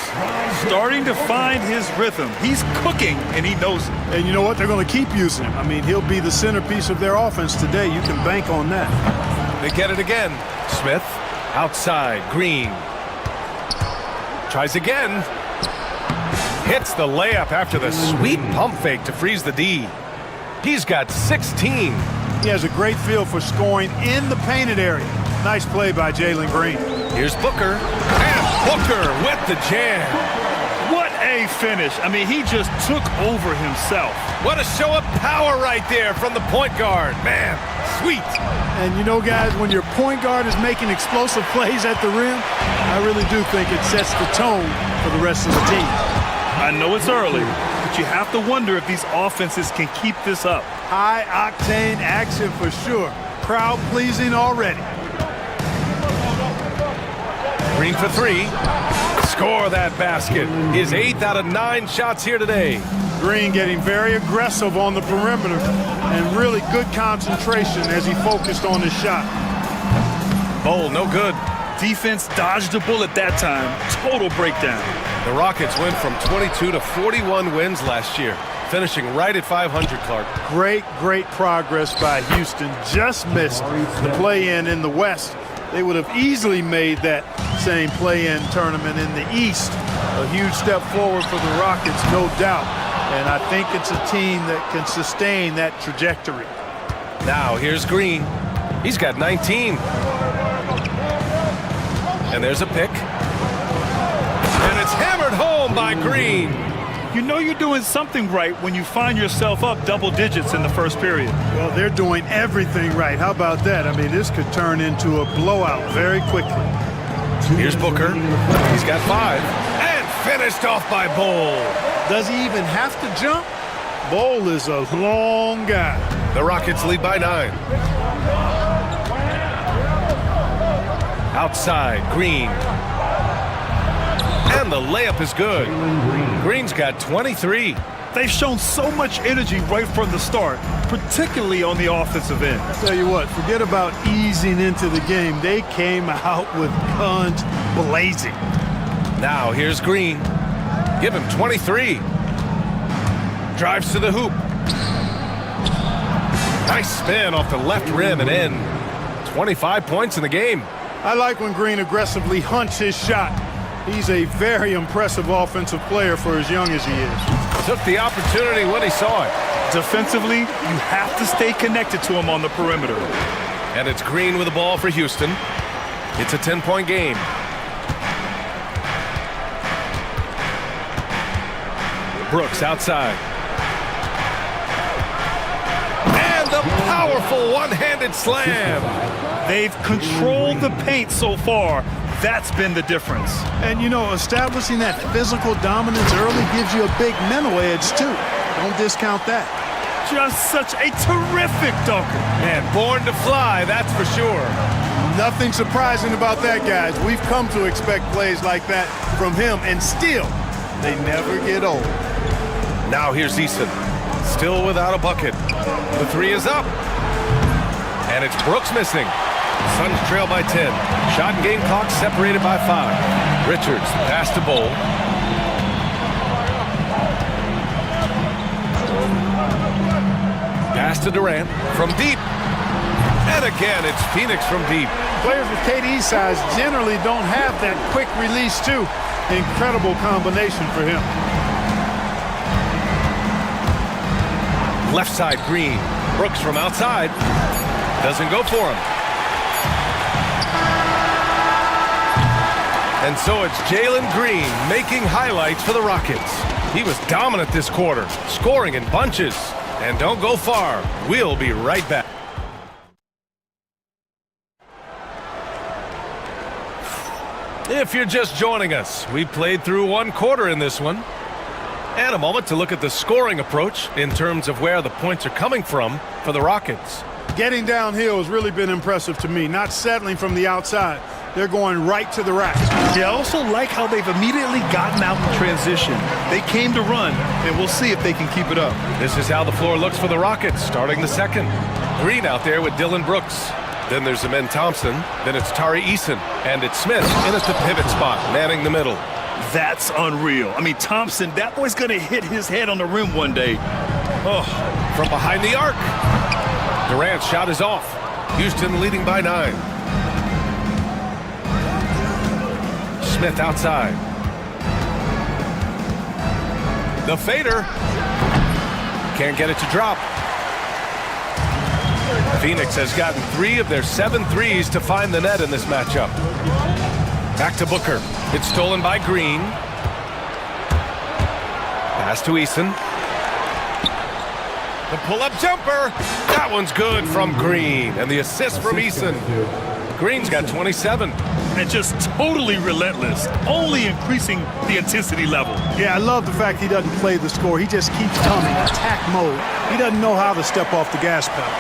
Starting to find his rhythm. He's cooking, and he knows it. And you know what? They're going to keep using him. I mean, he'll be the centerpiece of their offense today. You can bank on that. They get it again. Smith, outside, Green. Tries again. Hits the layup after the sweet pump fake to freeze the D. He's got 16. He has a great feel for scoring in the painted area. Nice play by Jalen Green. Here's Booker. And Booker with the jam. What a finish. I mean, he just took over himself. What a show of power right there from the point guard. Man, sweet. And you know, guys, when your point guard is making explosive plays at the rim, I really do think it sets the tone for the rest of the team. I know it's early, but you have to wonder if these offenses can keep this up. High-octane action for sure. Crowd-pleasing already. Green for 3. Score that basket. His 8th out of 9 shots here today. Green getting very aggressive on the perimeter and really good concentration as he focused on his shot. Bowl, no good. Defense dodged a bullet that time. Total breakdown. The Rockets went from 22 to 41 wins last year, finishing right at 500, Clark. Great progress by Houston. Just missed the play-in in the West. They would have easily made that same play-in tournament in the East. A huge step forward for the Rockets, no doubt. And I think it's a team that can sustain that trajectory. Now here's Green. He's got 19. And there's a pick. And it's hammered home by Green. You know you're doing something right when you find yourself up double digits in the first period. Well, they're doing everything right. How about that? I mean, this could turn into a blowout very quickly. Here's Booker. He's got 5. And finished off by Bowl. Does he even have to jump? Bowl is a long guy. The Rockets lead by 9. Outside, Green. And the layup is good. Green's got 23. They've shown so much energy right from the start, particularly on the offensive end. Tell you what, forget about easing into the game. They came out with guns blazing. Now here's Green. Give him 23. Drives to the hoop. Nice spin off the left rim and in. 25 points in the game. I like when Green aggressively hunts his shot. He's a very impressive offensive player for as young as he is. Took the opportunity when he saw it. Defensively, you have to stay connected to him on the perimeter. And it's Green with the ball for Houston. It's a 10-point game. Brooks outside. And the powerful one-handed slam. They've controlled the paint so far. That's been the difference. And, you know, establishing that physical dominance early gives you a big mental edge, too. Don't discount that. Just such a terrific dunker. Man, born to fly, that's for sure. Nothing surprising about that, guys. We've come to expect plays like that from him, and still, they never get old. Now here's Eason. Still without a bucket. The 3 is up. And it's Brooks missing. Suns trail by 10. Shot and game clock separated by 5. Richards pass to Bowl. Pass to Durant from deep. And again, it's Phoenix from deep. Players with KD's size generally don't have that quick release, too. Incredible combination for him. Left side, Green. Brooks from outside. Doesn't go for him. And so it's Jalen Green making highlights for the Rockets. He was dominant this quarter, scoring in bunches. And don't go far. We'll be right back. If you're just joining us, we played through 1 quarter in this one. And a moment to look at the scoring approach in terms of where the points are coming from for the Rockets. Getting downhill has really been impressive to me, not settling from the outside. they're going right to the rack. Yeah, I also like how they've immediately gotten out in transition. They came to run, and we'll see if they can keep it up. This is how the floor looks for the Rockets, starting the second. Green out there with Dylan Brooks. Then there's Amen Thompson. Then it's Tari Eason. And it's Smith in at the pivot spot, manning the middle. That's unreal. I mean, Thompson, that boy's going to hit his head on the rim one day. Oh, from behind the arc. Durant's shot is off. Houston leading by 9. Smith outside. The fader. Can't get it to drop. Phoenix has gotten 3 of their 7 threes to find the net in this matchup. Back to Booker. It's stolen by Green. Pass to Eason. The pull-up jumper. That one's good from Green. And the assist from Eason. Green's got 27. And just totally relentless, only increasing the intensity level. Yeah, I love the fact he doesn't play the score. He just keeps coming, attack mode. He doesn't know how to step off the gas pedal.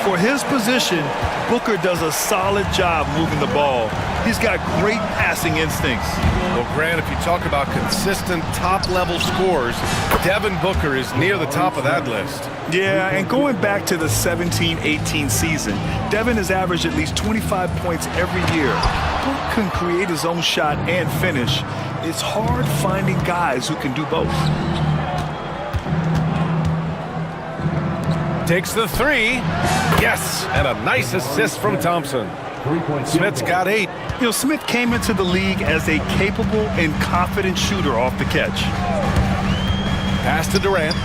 For his position, Booker does a solid job moving the ball. He's got great passing instincts. Well, Grant, if you talk about consistent top-level scores, Devin Booker is near the top of that list. Yeah, and going back to the 17-18 season, Devin has averaged at least 25 points every year. Booker can create his own shot and finish. It's hard finding guys who can do both. Takes the 3. Yes, and a nice assist from Thompson. Smith's got 8. You know, Smith came into the league as a capable and confident shooter off the catch. Pass to Durant.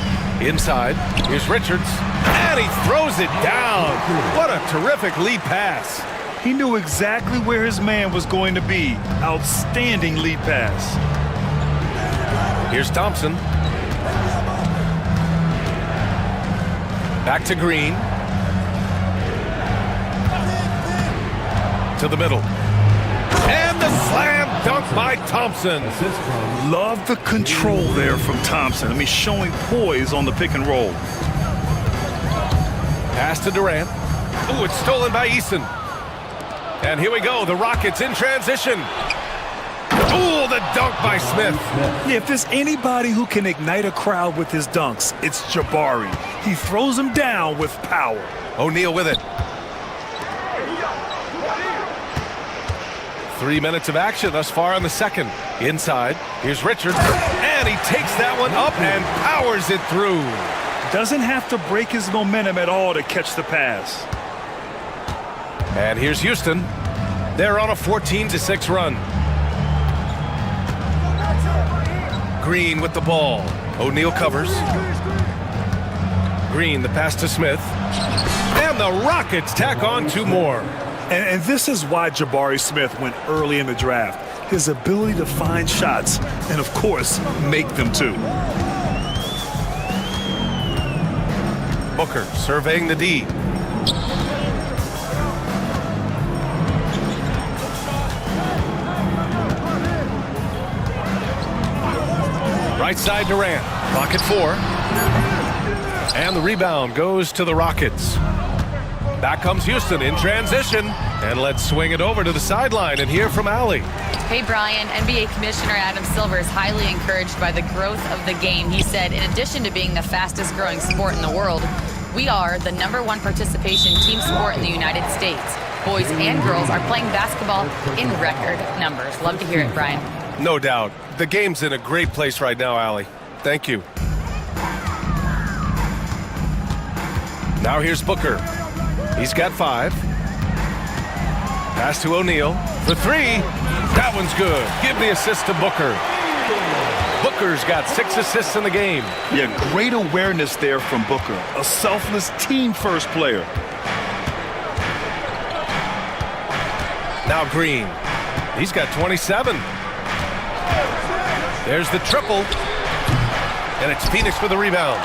Inside. Here's Richards. And he throws it down. What a terrific lead pass. He knew exactly where his man was going to be. Outstanding lead pass. Here's Thompson. Back to Green. To the middle. And the slam dunk by Thompson. Love the control there from Thompson. I mean, showing poise on the pick and roll. Pass to Durant. Oh, it's stolen by Eason. And here we go, the Rockets in transition. Oh, the dunk by Smith. Yeah, if there's anybody who can ignite a crowd with his dunks, it's Jabari. He throws them down with power. O'Neal with it. 3 minutes of action thus far in the second. Inside, here's Richards. And he takes that one up and powers it through. Doesn't have to break his momentum at all to catch the pass. And here's Houston. They're on a 14-6 run. Green with the ball. O'Neal covers. Green, the pass to Smith. And the Rockets tack on 2 more. And this is why Jabari Smith went early in the draft. His ability to find shots and, of course, make them too. Booker surveying the D. Right side Durant. Rocket 4. And the rebound goes to the Rockets. Back comes Houston in transition. And let's swing it over to the sideline and hear from Allie. Hey, Brian. NBA Commissioner Adam Silver is highly encouraged by the growth of the game. He said, in addition to being the fastest growing sport in the world, we are the #1 participation team sport in the United States. Boys and girls are playing basketball in record numbers. Love to hear it, Brian. No doubt. The game's in a great place right now, Allie. Thank you. Now here's Booker. He's got 5. Pass to O'Neal for 3. That one's good. Give the assist to Booker. Booker's got 6 assists in the game. Yeah, great awareness there from Booker. A selfless team-first player. Now Green. He's got 27. There's the triple. And it's Phoenix for the rebound.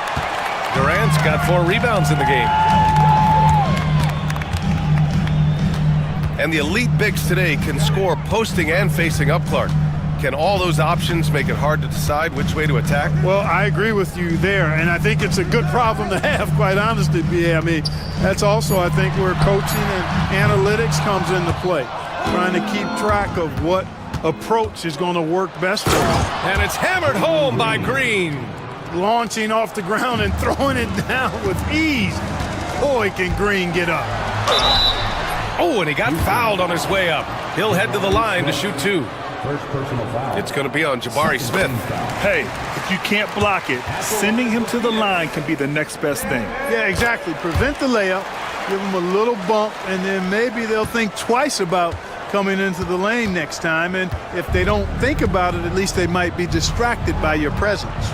Durant's got 4 rebounds in the game. And the elite bigs today can score posting and facing up, Clark. Can all those options make it hard to decide which way to attack? Well, I agree with you there, and I think it's a good problem to have, quite honestly, BA. I mean, that's also, I think, where coaching and analytics comes into play. trying to keep track of what approach is going to work best for him. And it's hammered home by Green. Launching off the ground and throwing it down with ease. Boy, can Green get up. Oh, and he got fouled on his way up. He'll head to the line to shoot two. First personal foul. It's going to be on Jabari Smith. Hey, if you can't block it, sending him to the line can be the next best thing. Yeah, exactly. Prevent the layup, give them a little bump, and then maybe they'll think twice about coming into the lane next time. And if they don't think about it, at least they might be distracted by your presence.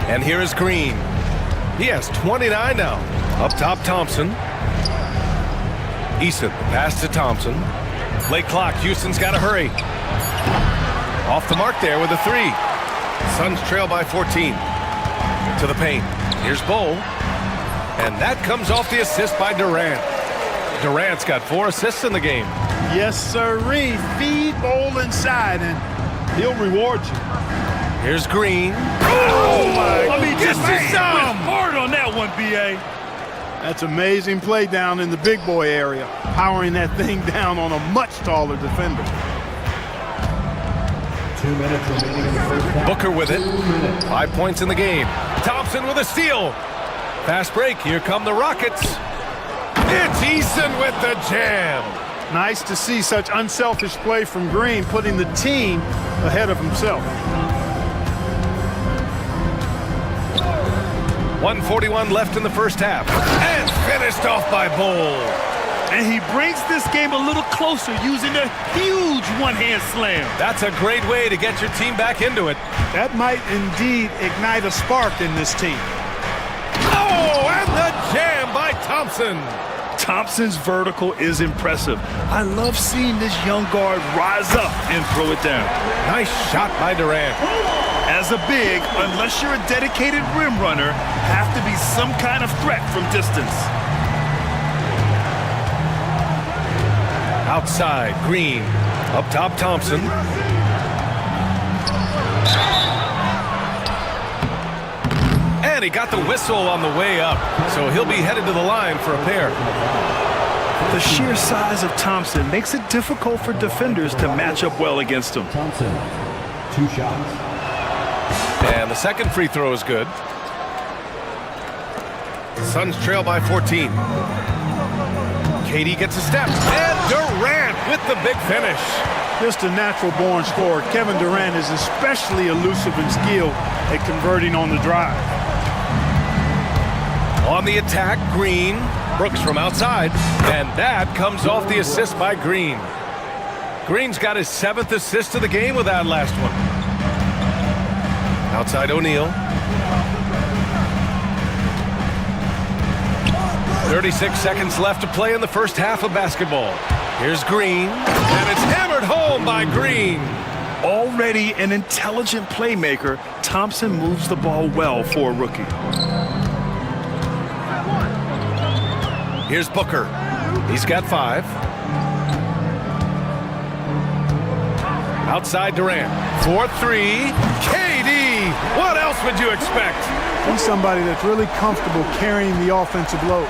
And here is Green. He has 29 now. Up top, Thompson. Eason, pass to Thompson. Late clock, Houston's got to hurry. Off the mark there with a three. Suns trail by 14. To the paint. Here's Bull. And that comes off the assist by Durant. Durant's got 4 assists in the game. Yes, sirree. Feed Bull inside, and he'll reward you. Here's Green. Oh, my. Let me just get some. hard on that one, B.A. That's amazing play down in the big boy area, powering that thing down on a much taller defender. 2 minutes remaining in the first half. Booker with it. 5 points in the game. Thompson with a steal. Fast break. Here come the Rockets. It's Eason with the jam. Nice to see such unselfish play from Green, putting the team ahead of himself. 1:41 left in the first half. And finished off by Bull. And he brings this game a little closer using a huge one-hand slam. That's a great way to get your team back into it. That might indeed ignite a spark in this team. Oh, and the jam by Thompson. Thompson's vertical is impressive. I love seeing this young guard rise up and throw it down. Nice shot by Durant. As a big, unless you're a dedicated rim runner, have to be some kind of threat from distance. Outside, Green. Up top, Thompson. And he got the whistle on the way up, so he'll be headed to the line for a pair. The sheer size of Thompson makes it difficult for defenders to match up well against him. Thompson, 2 shots. And the second free throw is good. Suns trail by 14. KD gets a step. And Durant with the big finish. Just a natural-born scorer. Kevin Durant is especially elusive and skilled at converting on the drive. On the attack, Green. Brooks from outside. And that comes off the assist by Green. Green's got his 7th assist of the game with that last one. Outside O'Neal. 36 seconds left to play in the first half of basketball. Here's Green, and it's hammered home by Green. Already an intelligent playmaker, Thompson moves the ball well for a rookie. Here's Booker. He's got 5. Outside Durant. 4-3. KD! What else would you expect? He's somebody that's really comfortable carrying the offensive load.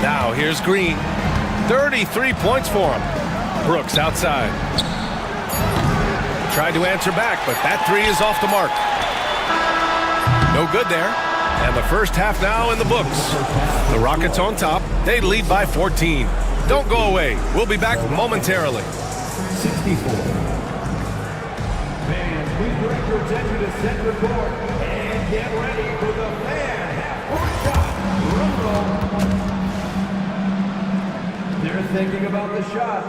Now here's Green. 33 points for him. Brooks outside. Tried to answer back, but that 3 is off the mark. No good there. And the first half now in the books. The Rockets on top. They lead by 14. Don't go away. We'll be back momentarily. 64. Fans, please direct your attention to center court and get ready for the fan half-court shot. Rumble. They're thinking about the shot.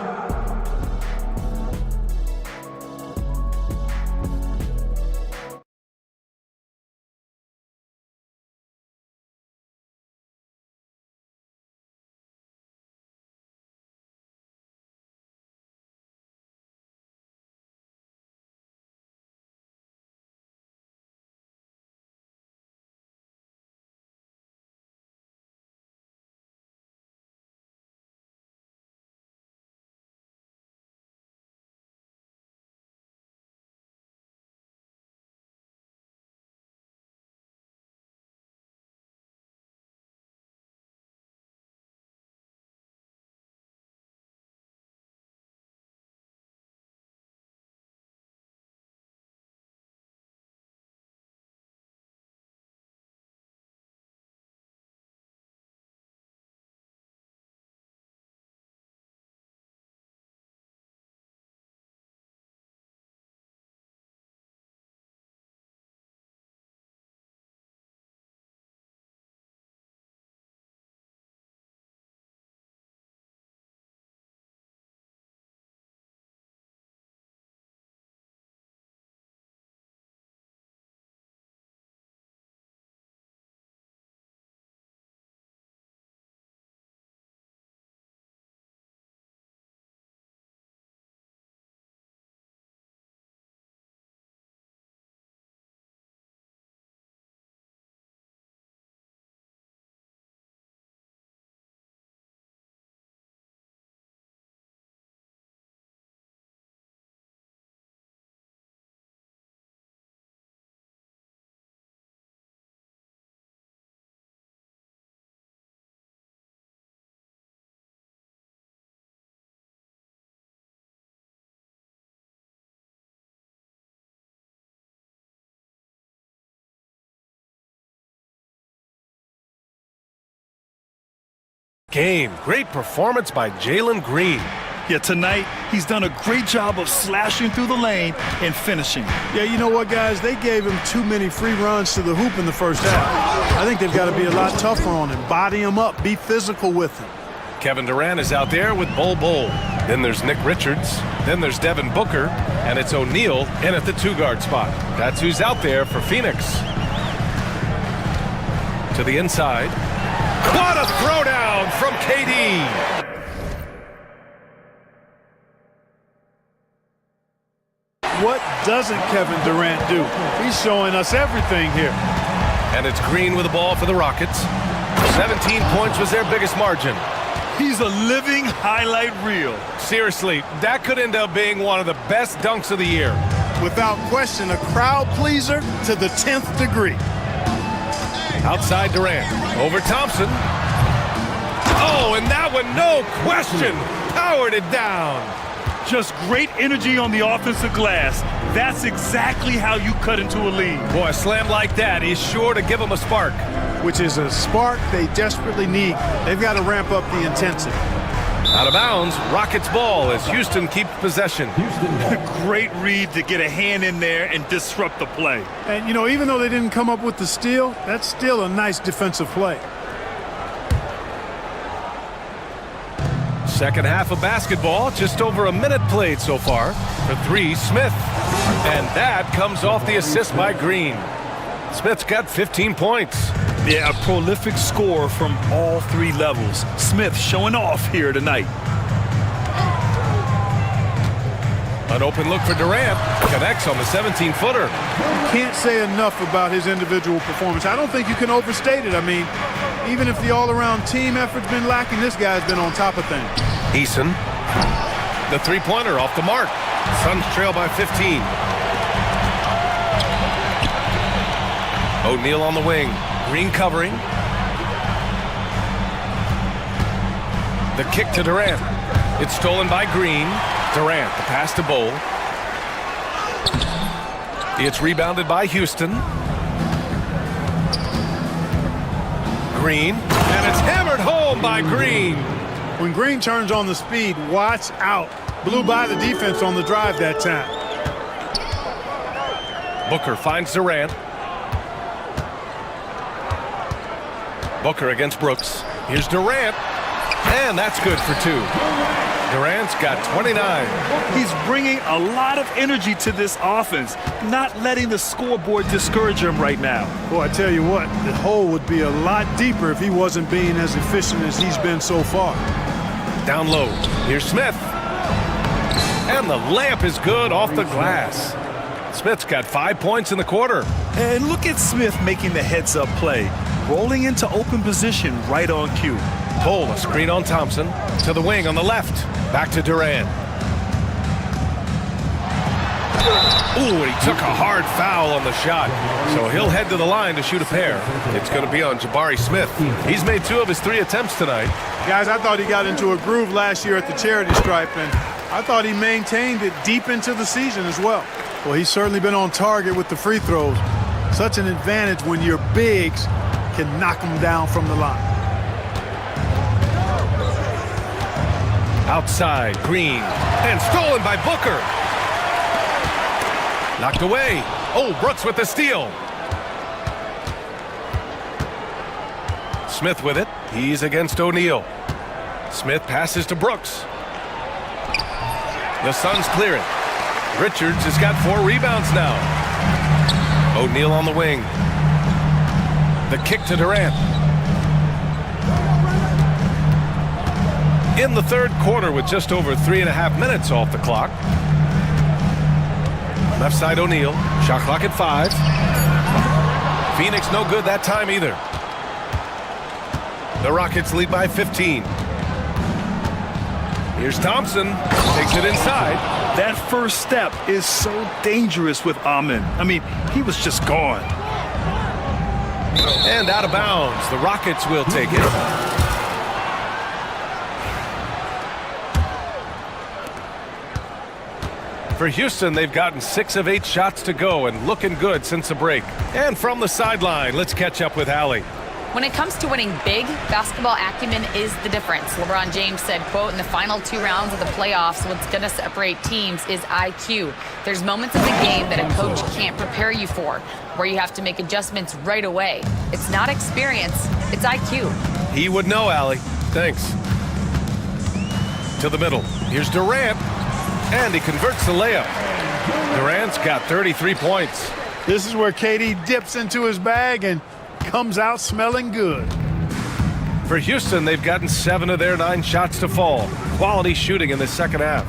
Game. Great performance by Jalen Green. Yeah, tonight, he's done a great job of slashing through the lane and finishing. Yeah, you know what, guys? They gave him too many free runs to the hoop in the first half. I think they've got to be a lot tougher on him. Body him up. Be physical with him. Kevin Durant is out there with Bol Bol. Then there's Nick Richards. Then there's Devin Booker. And it's O'Neal in at the two-guard spot. That's who's out there for Phoenix. To the inside. What a throwdown from KD! What doesn't Kevin Durant do? He's showing us everything here. And it's Green with the ball for the Rockets. 17 points was their biggest margin. He's a living highlight reel. Seriously, that could end up being one of the best dunks of the year. Without question, a crowd pleaser to the 10th degree. Outside Durant. Over Thompson. Oh, and that one, no question, powered it down. Just great energy on the offensive glass. That's exactly how you cut into a lead. Boy, a slam like that is sure to give them a spark. Which is a spark they desperately need. They've got to ramp up the intensity. Out of bounds, Rockets ball as Houston keeps possession. Great read to get a hand in there and disrupt the play. And, you know, even though they didn't come up with the steal, that's still a nice defensive play. Second half of basketball, just over a minute played so far. For three, Smith. And that comes off the assist by Green. Smith's got 15 points. Yeah, a prolific scorer from all three levels. Smith showing off here tonight. An open look for Durant. Connects on the 17-footer. Can't say enough about his individual performance. I don't think you can overstate it. I mean, even if the all-around team effort's been lacking, this guy's been on top of things. Eason. The three-pointer off the mark. Suns trail by 15. O'Neal on the wing. Green covering. The kick to Durant. It's stolen by Green. Durant, the pass to Bol. It's rebounded by Houston. Green. And it's hammered home by Green. When Green turns on the speed, watch out. Blew by the defense on the drive that time. Booker finds Durant. Booker against Brooks. Here's Durant. And that's good for two. Durant's got 29. He's bringing a lot of energy to this offense, not letting the scoreboard discourage him right now. Boy, I tell you what, the hole would be a lot deeper if he wasn't being as efficient as he's been so far. Down low. Here's Smith. And the layup is good off the glass. Smith's got 5 points in the quarter. And look at Smith making the heads-up play, rolling into open position right on cue. Bol, a screen on Thompson. To the wing on the left. Back to Durant. Ooh, and he took a hard foul on the shot. So he'll head to the line to shoot a pair. It's going to be on Jabari Smith. He's made 2 of his 3 attempts tonight. Guys, I thought he got into a groove last year at the charity stripe, and I thought he maintained it deep into the season as well. Well, he's certainly been on target with the free throws. Such an advantage when your bigs can knock them down from the line. Outside, Green. And stolen by Booker. Knocked away. Oh, Brooks with the steal. Smith with it. He's against O'Neal. Smith passes to Brooks. The Suns clear it. Richards has got 4 rebounds now. O'Neal on the wing. The kick to Durant. In the third quarter with just over 3.5 minutes off the clock. Left side O'Neal. Shot clock at 5. Phoenix no good that time either. The Rockets lead by 15. Here's Thompson. Takes it inside. That first step is so dangerous with Amin. I mean, he was just gone. And out of bounds. The Rockets will take it. For Houston, they've gotten 6 of 8 shots to go and looking good since the break. And from the sideline, let's catch up with Allie. When it comes to winning big, basketball acumen is the difference. LeBron James said, quote, in the final 2 rounds of the playoffs, what's going to separate teams is IQ. There's moments of the game that a coach can't prepare you for, where you have to make adjustments right away. It's not experience, it's IQ. He would know, Allie. Thanks. To the middle. Here's Durant, and he converts the layup. Durant's got 33 points. This is where KD dips into his bag and comes out smelling good. For Houston, they've gotten 7 of their 9 shots to fall. Quality shooting in the second half.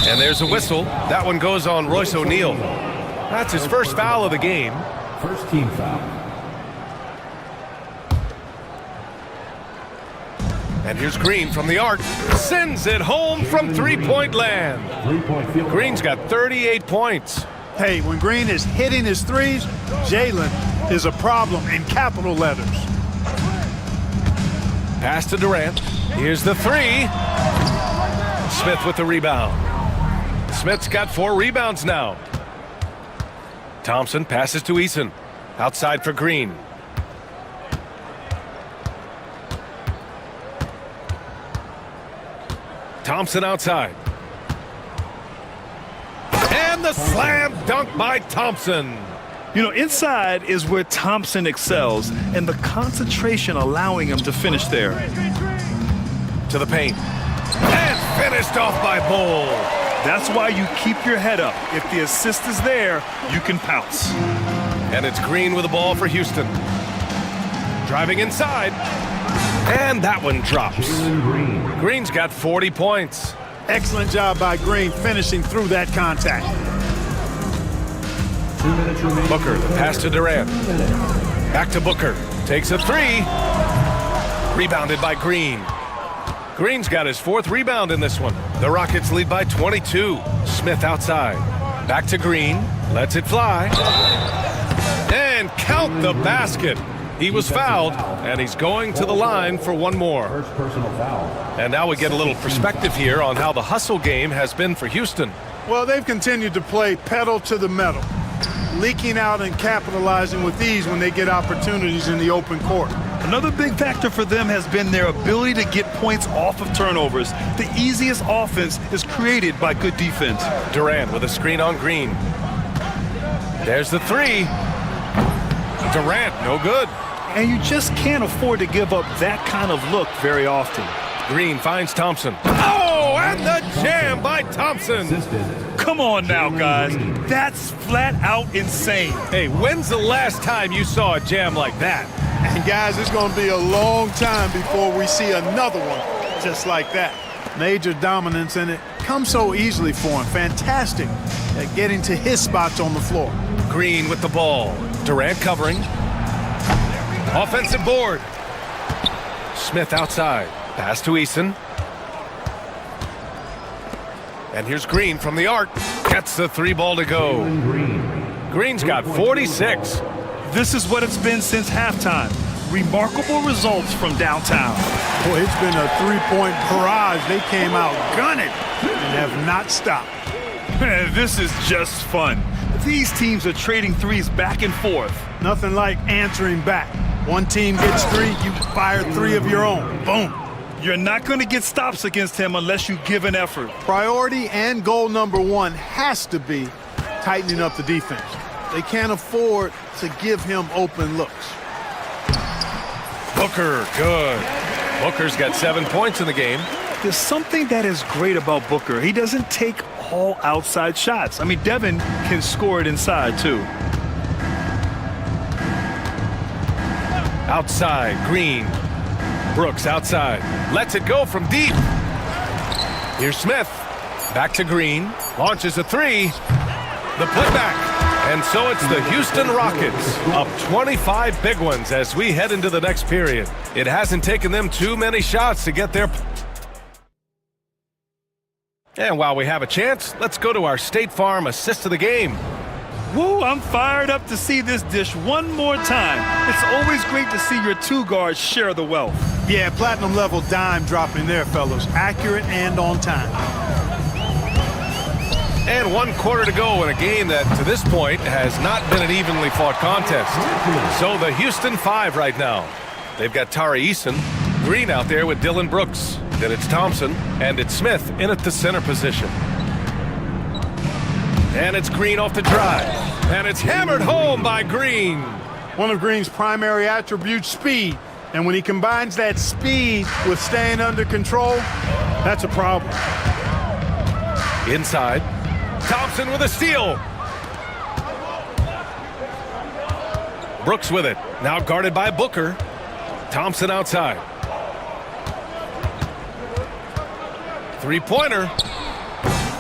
And there's a whistle. That one goes on Royce O'Neal. That's his first foul of the game. First team foul. And here's Green from the arc. Sends it home from three-point land. 3-point field goal. Green's got 38 points. Hey, when Green is hitting his threes, Jalen is a problem in capital letters. Pass to Durant. Here's the 3. Smith with the rebound. Smith's got 4 rebounds now. Thompson passes to Eason. Outside for Green. Thompson outside. And the slam dunk by Thompson. You know, inside is where Thompson excels, and the concentration allowing him to finish there. To the paint. And finished off by Bull. That's why you keep your head up. If the assist is there, you can pounce. And it's Green with the ball for Houston. Driving inside. And that one drops. Green's got 40 points. Excellent job by Green finishing through that contact. 2 minutes remaining. Booker, the pass to Durant. Back to Booker. Takes a 3. Rebounded by Green. Green's got his 4th rebound in this one. The Rockets lead by 22. Smith outside. Back to Green. Lets it fly. And count the basket. He was fouled, and he's going to the line for one more. First personal foul. And now we get a little perspective here on how the hustle game has been for Houston. Well, they've continued to play pedal to the metal, leaking out and capitalizing with ease when they get opportunities in the open court. Another big factor for them has been their ability to get points off of turnovers. The easiest offense is created by good defense. Durant with a screen on Green. There's the 3. Durant, no good. And you just can't afford to give up that kind of look very often. Green finds Thompson. Oh, and the jam by Thompson. Come on now, guys. That's flat out insane. Hey, when's the last time you saw a jam like that? And guys, it's going to be a long time before we see another one just like that. Major dominance, and it comes so easily for him. Fantastic at getting to his spots on the floor. Green with the ball. Durant covering. Offensive board. Smith outside. Pass to Eason. And here's Green from the arc. Gets the 3 ball to go. Green's got 46. This is what it's been since halftime. Remarkable results from downtown. Boy, it's been a 3-point barrage. They came out gunning and have not stopped. This is just fun. These teams are trading threes back and forth. Nothing like answering back. One team gets 3, you fire 3 of your own. Boom. You're not going to get stops against him unless you give an effort. Priority and goal number 1 has to be tightening up the defense. They can't afford to give him open looks. Booker, good. Booker's got 7 points in the game. There's something that is great about Booker. He doesn't take all outside shots. I mean, Devin can score it inside, too. Outside, Green. Brooks outside. Lets it go from deep. Here's Smith. Back to Green. Launches a 3. The putback. And so it's the Houston Rockets up 25 big ones as we head into the next period. It hasn't taken them too many shots to get there. And while we have a chance, let's go to our State Farm assist of the game. Woo, I'm fired up to see this dish one more time. It's always great to see your 2 guards share the wealth. Yeah, platinum level dime dropping there, fellas. Accurate and on time. And 1 quarter to go in a game that, to this point, has not been an evenly fought contest. So the Houston 5 right now. They've got Tari Eason, Green out there with Dylan Brooks. Then it's Thompson, and it's Smith in at the center position. And it's Green off the drive. And it's hammered home by Green. One of Green's primary attributes, speed. And when he combines that speed with staying under control, that's a problem. Inside. Thompson with a steal. Brooks with it. Now guarded by Booker. Thompson outside. Three-pointer.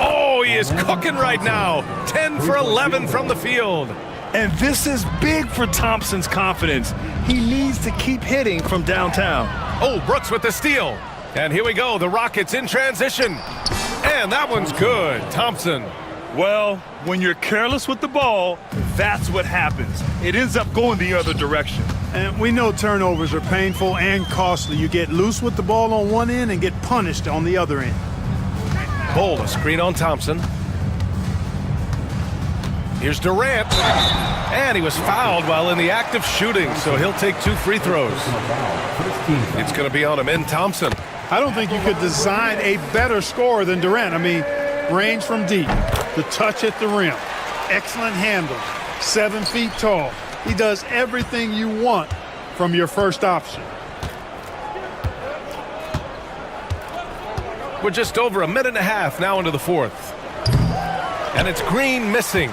Oh, he is cooking right now. 10 for 11 from the field. And this is big for Thompson's confidence. He needs to keep hitting from downtown. Oh, Brooks with the steal. And here we go, the Rockets in transition. And that one's good. Thompson. Well, when you're careless with the ball, that's what happens. It ends up going the other direction. And we know turnovers are painful and costly. You get loose with the ball on one end and get punished on the other end. Bull, a screen on Thompson. Here's Durant. And he was fouled while in the act of shooting, so he'll take 2 free throws. It's going to be on him in Thompson. I don't think you could design a better scorer than Durant. I mean, range from deep, the touch at the rim, excellent handle, 7 feet tall. He does everything you want from your first option. We're just over a minute and a half now into the fourth. And it's Green missing.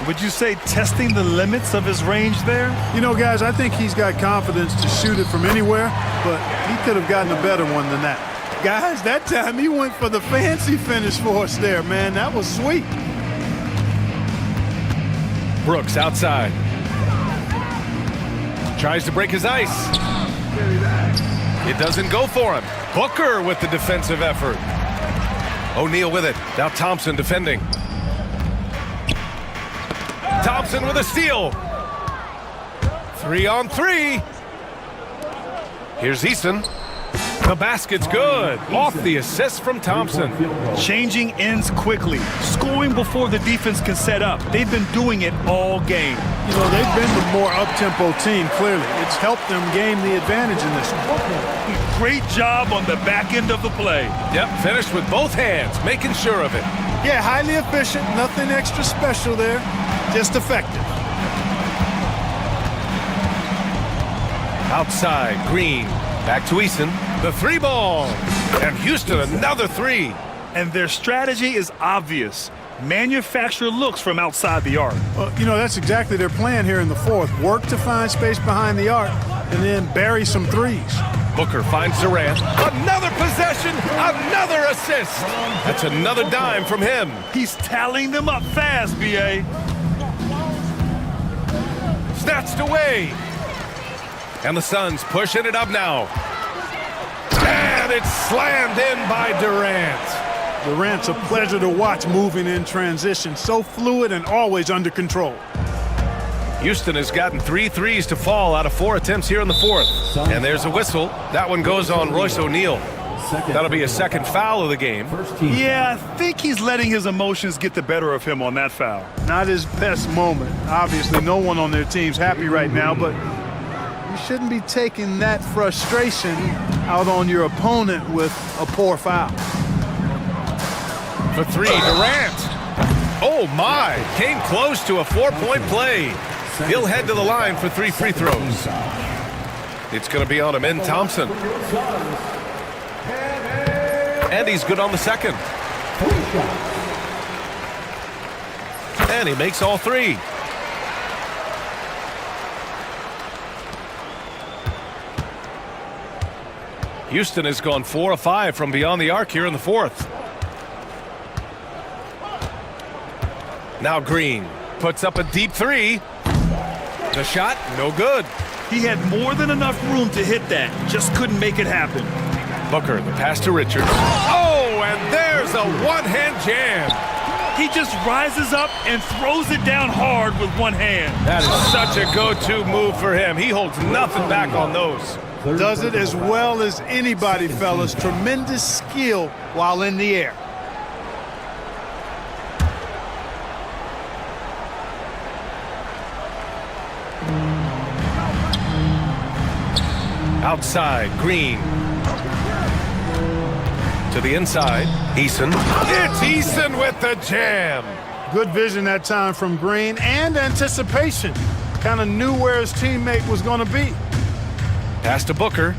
Would you say testing the limits of his range there? You know, guys, I think he's got confidence to shoot it from anywhere, but he could have gotten a better one than that. Guys, that time he went for the fancy finish for us there, man. That was sweet. Brooks outside. Tries to break his ice. It doesn't go for him. Booker with the defensive effort. O'Neal with it. Now Thompson defending. Thompson with a steal. 3-on-3. Here's Eason. The basket's good. Off the assist from Thompson. Changing ends quickly, scoring before the defense can set up. They've been doing it all game. You know, they've been the more up-tempo team, clearly. It's helped them gain the advantage in this one. Great job on the back end of the play. Yep, finished with both hands, making sure of it. Yeah, highly efficient, nothing extra special there, just effective. Outside, Green. Back to Eason. The 3-ball. And Houston, another 3. And their strategy is obvious. Manufacture looks from outside the arc. Well, you know, that's exactly their plan here in the fourth. Work to find space behind the arc and then bury some threes. Booker finds Durant. Another possession, another assist. That's another dime from him. He's tallying them up fast, B.A. Snatched away. And the Suns pushing it up now. And it's slammed in by Durant. Durant's a pleasure to watch moving in transition. So fluid and always under control. Houston has gotten 3 threes to fall out of 4 attempts here in the fourth. And there's a whistle. That one goes on Royce O'Neal. That'll be a second foul of the game. Yeah, I think he's letting his emotions get the better of him on that foul. Not his best moment. Obviously, no one on their team's happy right now, but you shouldn't be taking that frustration out on your opponent with a poor foul. For 3, Durant. Oh, my. Came close to a 4-point play. He'll head to the line for 3 free throws. It's going to be on him in Thompson. And he's good on the second. And he makes all 3. Houston has gone 4 of 5 from beyond the arc here in the fourth. Now Green puts up a deep 3. The shot, no good. He had more than enough room to hit that, just couldn't make it happen. Booker, the pass to Richards. Oh, and there's a one-hand jam. He just rises up and throws it down hard with one hand. That is such a go-to move for him. He holds nothing back on those. Does it as well as anybody, fellas. Tremendous skill while in the air. Outside, Green. To the inside, Eason. It's Eason with the jam. Good vision that time from Green and anticipation. Kind of knew where his teammate was going to be. Pass to Booker.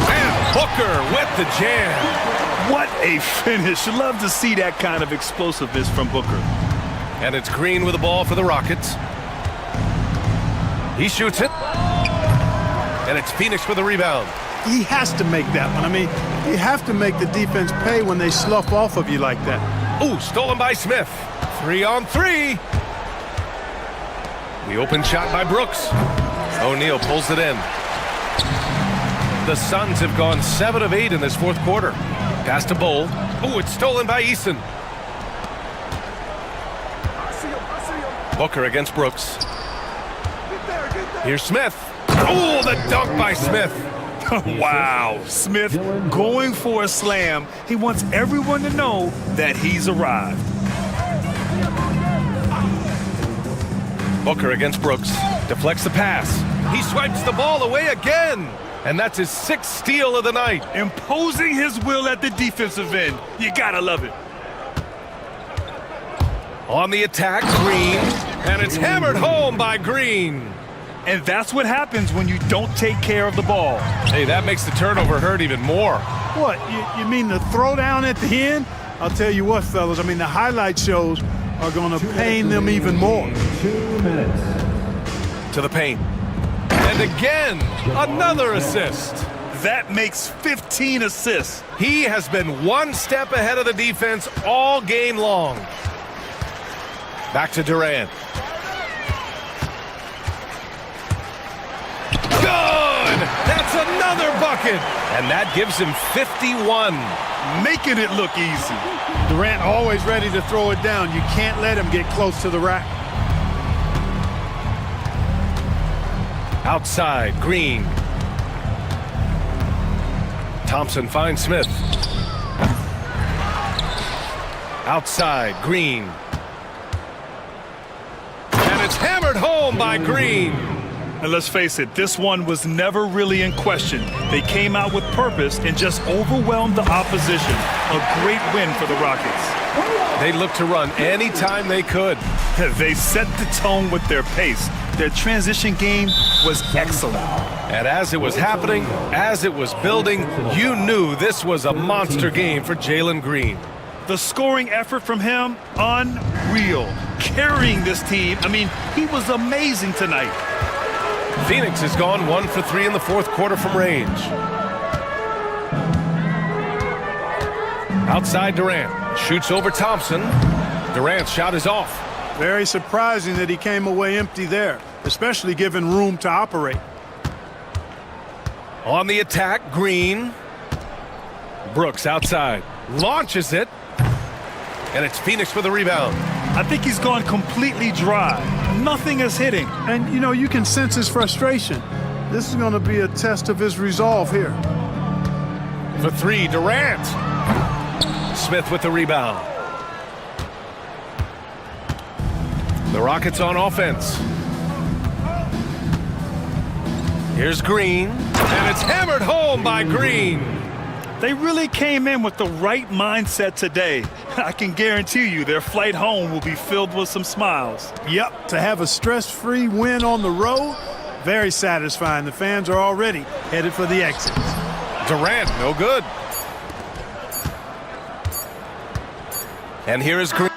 And Booker with the jam. What a finish. Love to see that kind of explosiveness from Booker. And it's Green with the ball for the Rockets. He shoots it. And it's Phoenix with the rebound. He has to make that one. I mean, you have to make the defense pay when they slough off of you like that. Ooh, stolen by Smith. 3 on 3. The open shot by Brooks. O'Neal pulls it in. The Suns have gone 7 of 8 in this fourth quarter. Pass to Bowl. Ooh, it's stolen by Eason. Booker against Brooks. Here's Smith. Ooh, the dunk by Smith. Wow, Smith going for a slam. He wants everyone to know that he's arrived. Booker against Brooks. Deflects the pass. He swipes the ball away again. And that's his 6th steal of the night. Imposing his will at the defensive end. You gotta love it. On the attack, Green. And it's hammered home by Green. And that's what happens when you don't take care of the ball. Hey, that makes the turnover hurt even more. What, you mean the throwdown at the end? I'll tell you what, fellas, I mean, the highlight shows are going to pain them even more. 2 minutes. To the paint. And again, another assist. That makes 15 assists. He has been one step ahead of the defense all game long. Back to Durant. Good! That's another bucket! And that gives him 51. Making it look easy. Durant always ready to throw it down. You can't let him get close to the rack. Outside, Green. Thompson finds Smith. Outside, Green. And it's hammered home by Green. And let's face it, this one was never really in question. They came out with purpose and just overwhelmed the opposition. A great win for the Rockets. They looked to run anytime they could. They set the tone with their pace. Their transition game was excellent. And as it was happening, as it was building, you knew this was a monster game for Jalen Green. The scoring effort from him, unreal. Carrying this team, I mean, he was amazing tonight. Phoenix has gone 1 for 3 in the fourth quarter from range. Outside Durant. Shoots over Thompson. Durant's shot is off. Very surprising that he came away empty there, especially given room to operate. On the attack, Green. Brooks outside. Launches it. And it's Phoenix for the rebound. I think he's gone completely dry. Nothing is hitting. And, you know, you can sense his frustration. This is going to be a test of his resolve here. For 3, Durant. Smith with the rebound. The Rockets on offense. Here's Green. And it's hammered home by Green. They really came in with the right mindset today. I can guarantee you their flight home will be filled with some smiles. Yep, to have a stress-free win on the road, very satisfying. The fans are already headed for the exits. Durant, no good. And here is Green.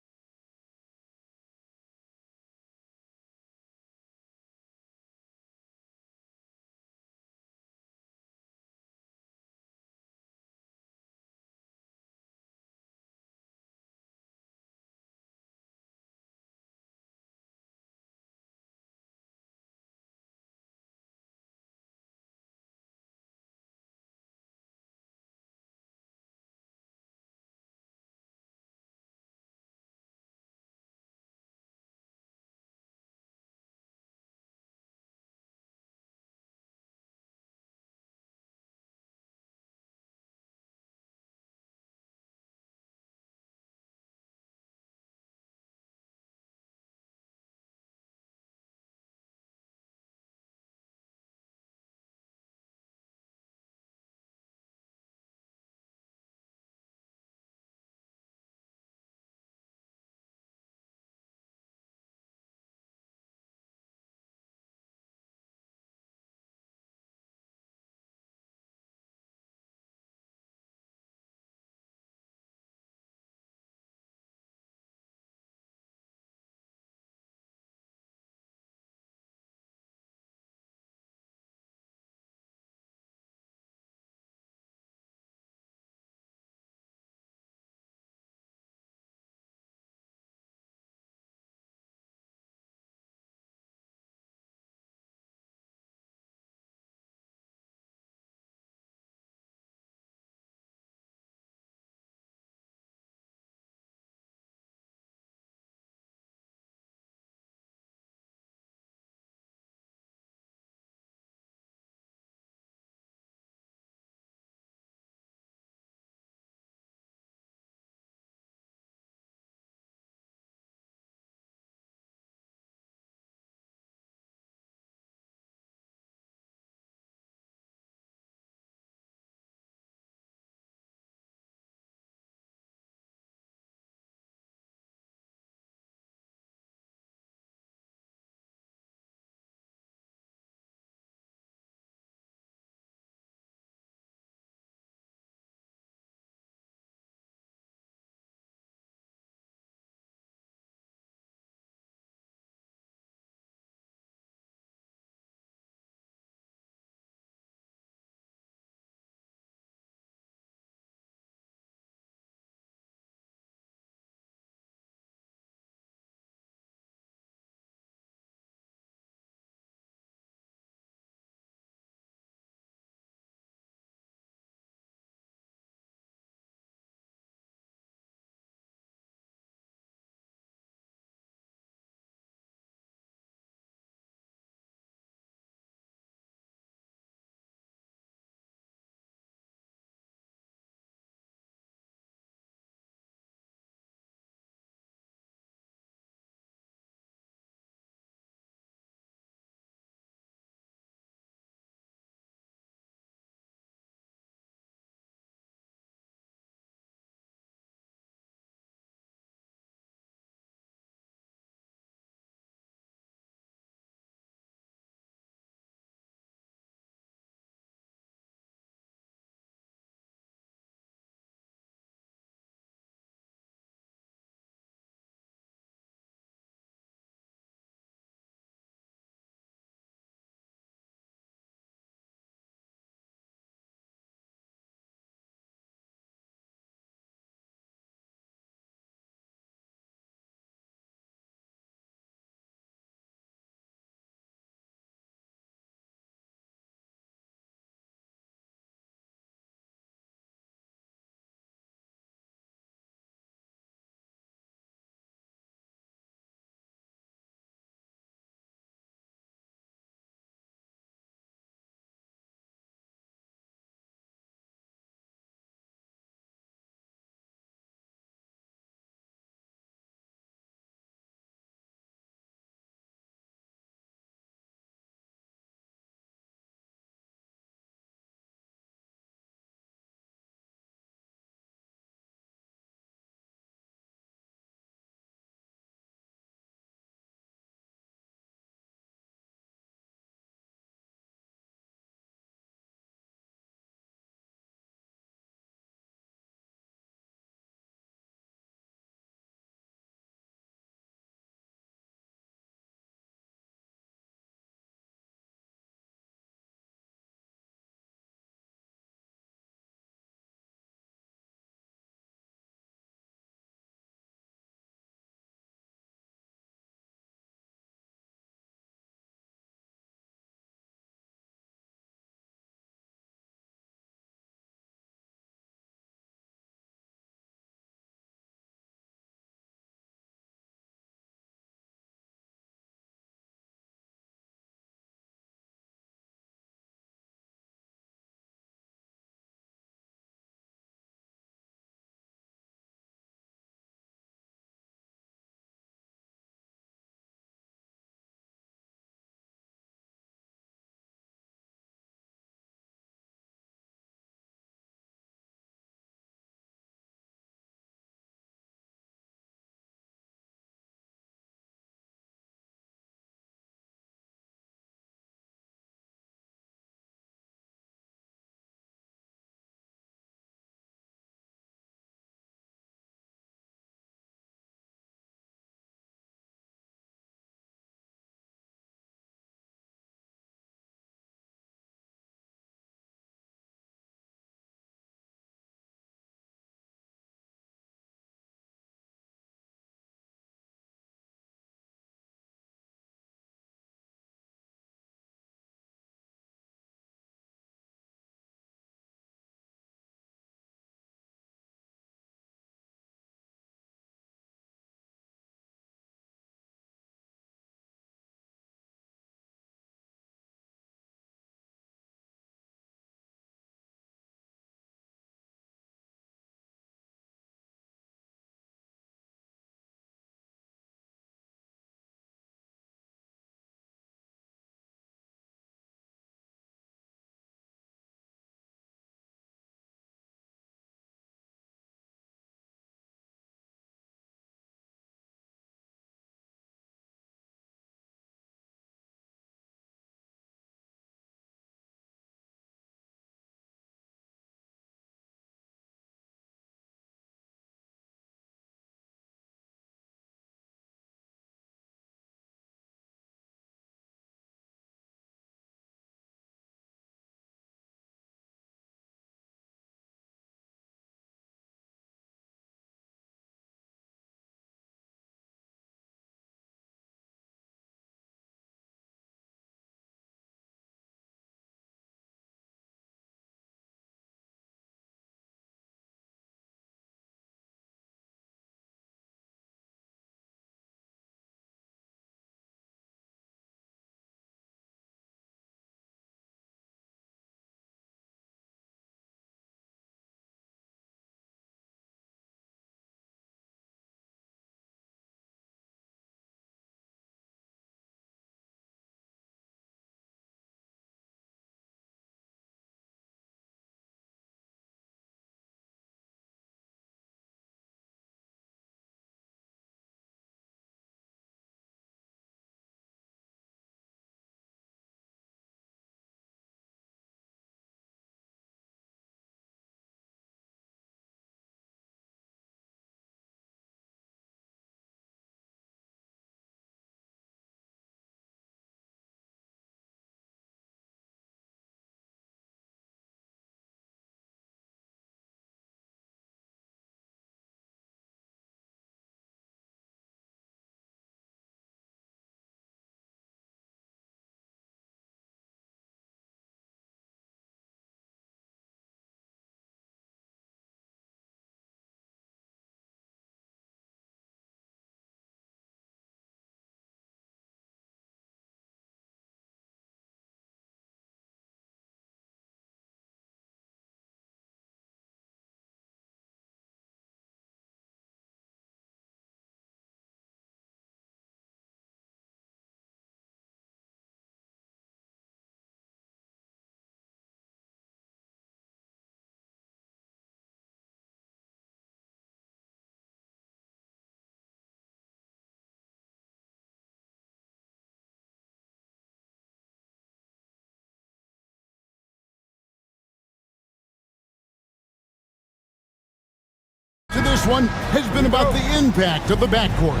this one has been about the impact of the backcourt.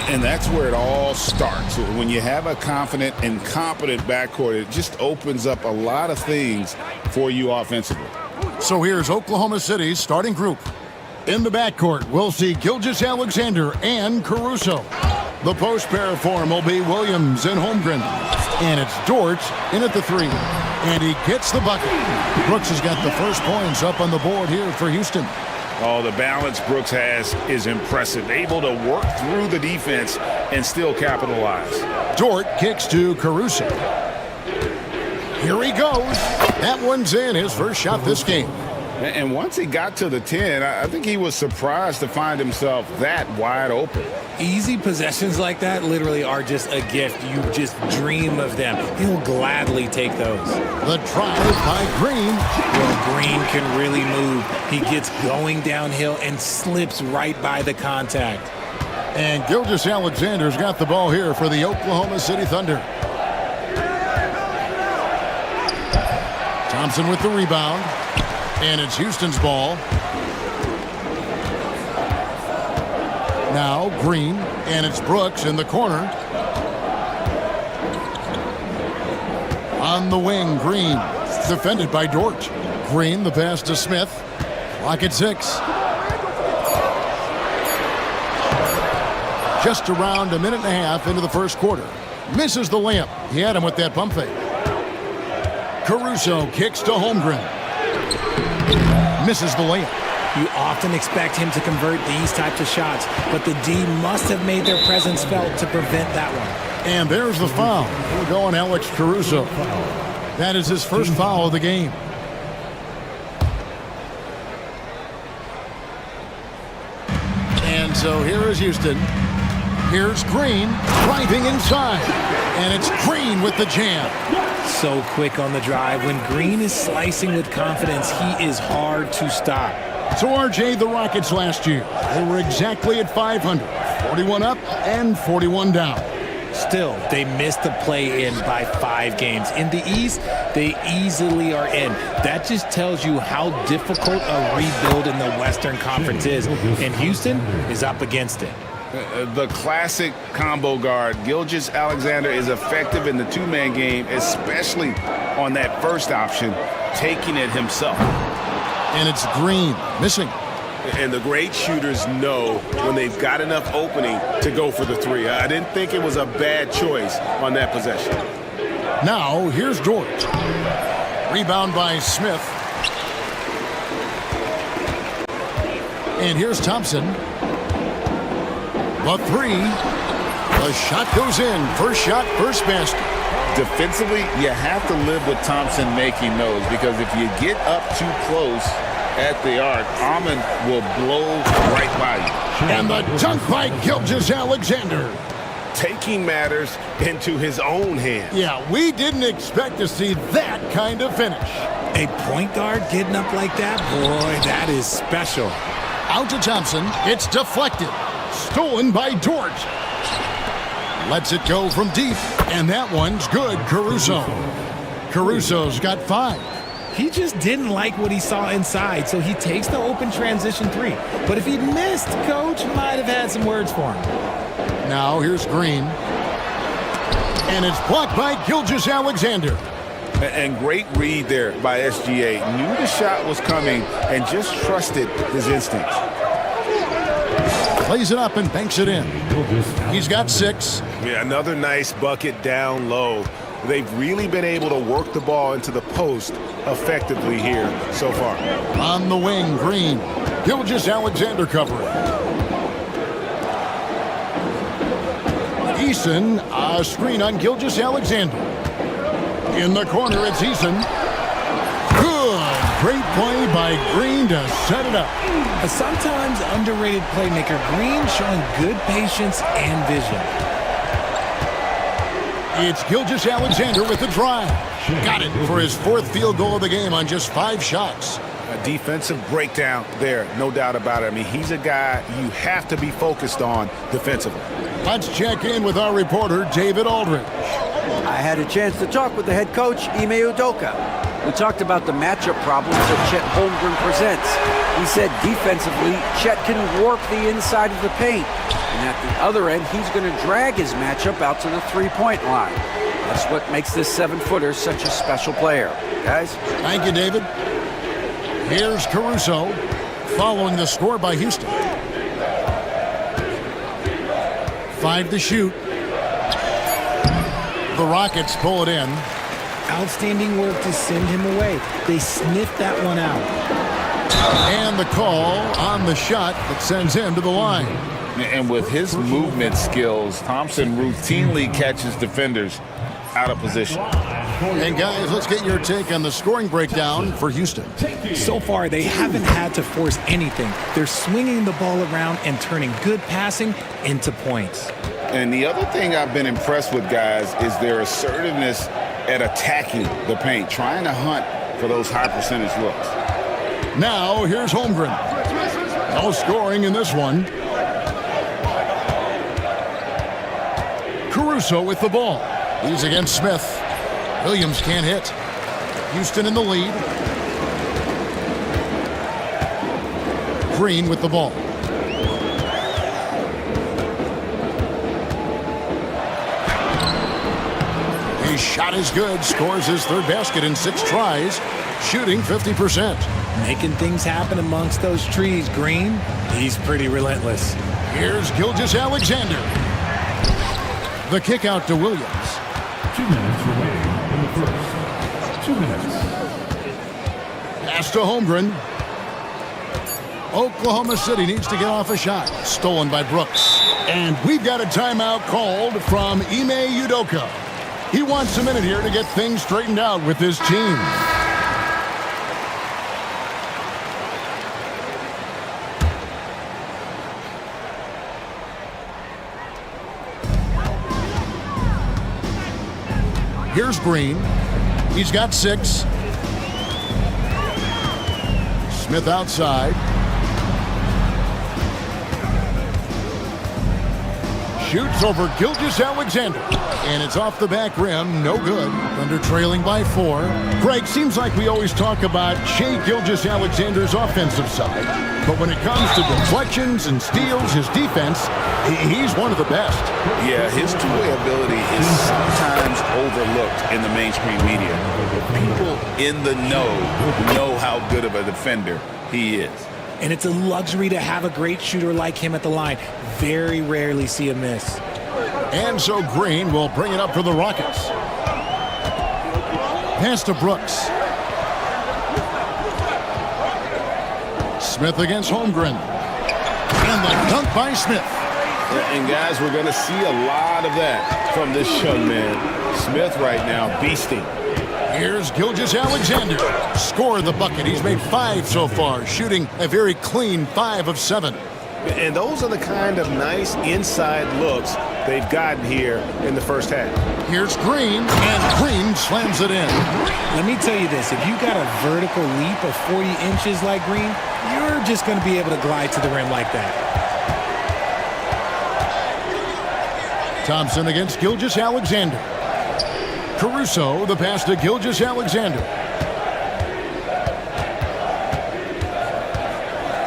And that's where it all starts. When you have a confident and competent backcourt, it just opens up a lot of things for you offensively. So here's Oklahoma City's starting group. In the backcourt, we'll see Gilgeous-Alexander and Caruso. The post pair form will be Williams and Holmgren. And it's Dort in at the 3. And he gets the bucket. Brooks has got the first points up on the board here for Houston. Oh, the balance Brooks has is impressive. Able to work through the defense and still capitalize. Dort kicks to Caruso. Here he goes. That one's in, his first shot this game. And once he got to the 10, I think he was surprised to find himself that wide open. Easy possessions like that literally are just a gift. You just dream of them. He'll gladly take those. The drive by Green. Well, Green can really move. He gets going downhill and slips right by the contact. And Gilgeous-Alexander's got the ball here for the Oklahoma City Thunder. Thompson with the rebound. And it's Houston's ball. Now Green, and it's Brooks in the corner. On the wing, Green, defended by Dort. Green, the pass to Smith. Clock at 6. Just around a minute and a half into the first quarter. Misses the layup. He had him with that pump fake. Caruso kicks to Holmgren. Misses the layup. You often expect him to convert these types of shots, but the D must have made their presence felt to prevent that one. And there's the foul. We're going Alex Caruso. That is his first foul of the game. And so here is Houston. Here's Green driving inside. And it's Green with the jam. So quick on the drive. When Green is slicing with confidence, he is hard to stop. So RJ, the Rockets last year, they were exactly at 500. 41 up and 41 down. Still, they missed the play-in by 5 games. In the East, they easily are in. That just tells you how difficult a rebuild in the Western Conference is. And Houston is up against it. The classic combo guard, Gilgeous-Alexander, is effective in the two-man game, especially on that first option, taking it himself. And it's Green missing. And the great shooters know when they've got enough opening to go for the 3. I didn't think it was a bad choice on that possession. Now, here's Dort. Rebound by Smith. And here's Thompson. The 3. The shot goes in. First shot, first basket. Defensively, you have to live with Thompson making those, because if you get up too close at the arc, Amon will blow right by you. And the dunk by Gilgeous-Alexander. Taking matters into his own hands. Yeah, we didn't expect to see that kind of finish. A point guard getting up like that? Boy, that is special. Out to Thompson. It's deflected. Stolen by Dort. Lets it go from deep. And that one's good, Caruso. Caruso's got 5. He just didn't like what he saw inside, so he takes the open transition 3. But if he'd missed, Coach might have had some words for him. Now here's Green. And it's blocked by Gilgeous-Alexander. And great read there by SGA. Knew the shot was coming and just trusted his instincts. Plays it up and banks it in. He's got 6. Yeah, another nice bucket down low. They've really been able to work the ball into the post effectively here so far. On the wing, Green. Gilgeous-Alexander covering. Eason, a screen on Gilgeous-Alexander. In the corner, it's Eason. Good. Great play by Green to set it up. A sometimes underrated playmaker, Green showing good patience and vision. It's Gilgeous-Alexander with the drive. Got it for his 4th field goal of the game on just 5 shots. A defensive breakdown there, no doubt about it. I mean, he's a guy you have to be focused on defensively. Let's check in with our reporter, David Aldridge. I had a chance to talk with the head coach, Ime Udoka. We talked about the matchup problems that Chet Holmgren presents. He said defensively, Chet can warp the inside of the paint. And at the other end, he's going to drag his matchup out to the three-point line. That's what makes this 7-footer such a special player. Guys? Thank you, David. Here's Caruso following the score by Houston. 5 to shoot. The Rockets pull it in. Outstanding work to send him away. They sniffed that one out. And the call on the shot that sends him to the line. And with his movement skills, Thompson routinely catches defenders out of position. And guys, let's get your take on the scoring breakdown for Houston. So far, they haven't had to force anything. They're swinging the ball around and turning good passing into points. And the other thing I've been impressed with, guys, is their assertiveness at attacking the paint, trying to hunt for those high percentage looks. Now, here's Holmgren. No scoring in this one. Caruso with the ball. He's against Smith. Williams can't hit. Houston in the lead. Green with the ball. His shot is good. Scores his third basket in 6 tries. Shooting 50%. Making things happen amongst those trees, Green. He's pretty relentless. Here's Gilgeous-Alexander. The kick out to Williams. 2 minutes remaining in the first. 2 minutes. Pass to Holmgren. Oklahoma City needs to get off a shot. Stolen by Brooks. And we've got a timeout called from Ime Udoka. He wants a minute here to get things straightened out with his team. Here's Green. He's got 6. Smith outside. Shoots over Gilgeous-Alexander. And it's off the back rim. No good. Thunder trailing by 4. Greg, seems like we always talk about Shai Gilgeous-Alexander's offensive side. But when it comes to deflections and steals, his defense, he's one of the best. Yeah, his two-way ability is sometimes overlooked in the mainstream media. People in the know how good of a defender he is. And it's a luxury to have a great shooter like him at the line. Very rarely see a miss. And so Green will bring it up for the Rockets. Pass to Brooks. Smith against Holmgren. And the dunk by Smith. And guys, we're going to see a lot of that from this young man. Smith right now beasting. Here's Gilgeous-Alexander. Scored the bucket. He's made 5 so far, shooting a very clean 5 of 7. And those are the kind of nice inside looks they've gotten here in the first half. Here's Green, and Green slams it in. Let me tell you this, if you got a vertical leap of 40 inches like Green, you're just going to be able to glide to the rim like that. Thompson against Gilgeous-Alexander. Caruso, the pass to Gilgeous-Alexander.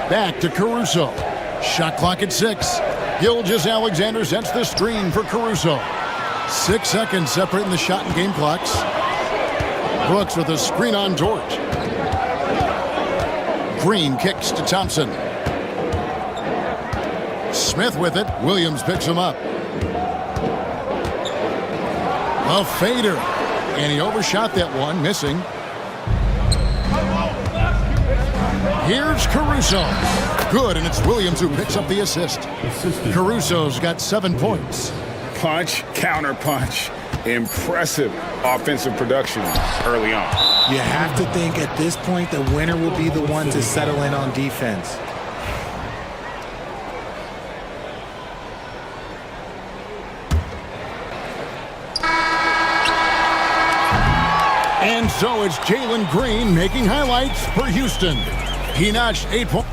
Back to Caruso. Shot clock at 6. Gilgeous-Alexander sets the screen for Caruso. 6 seconds separating the shot and game clocks. Brooks with a screen on George. Green kicks to Thompson. Smith with it. Williams picks him up. A fader. And he overshot that one, missing. Here's Caruso. Good, and it's Williams who picks up the assist. Caruso's got 7 points. Punch, counter punch. Impressive offensive production early on. You have to think at this point the winner will be the one to settle in on defense. And so it's Jalen Green making highlights for Houston. He notched 8 points.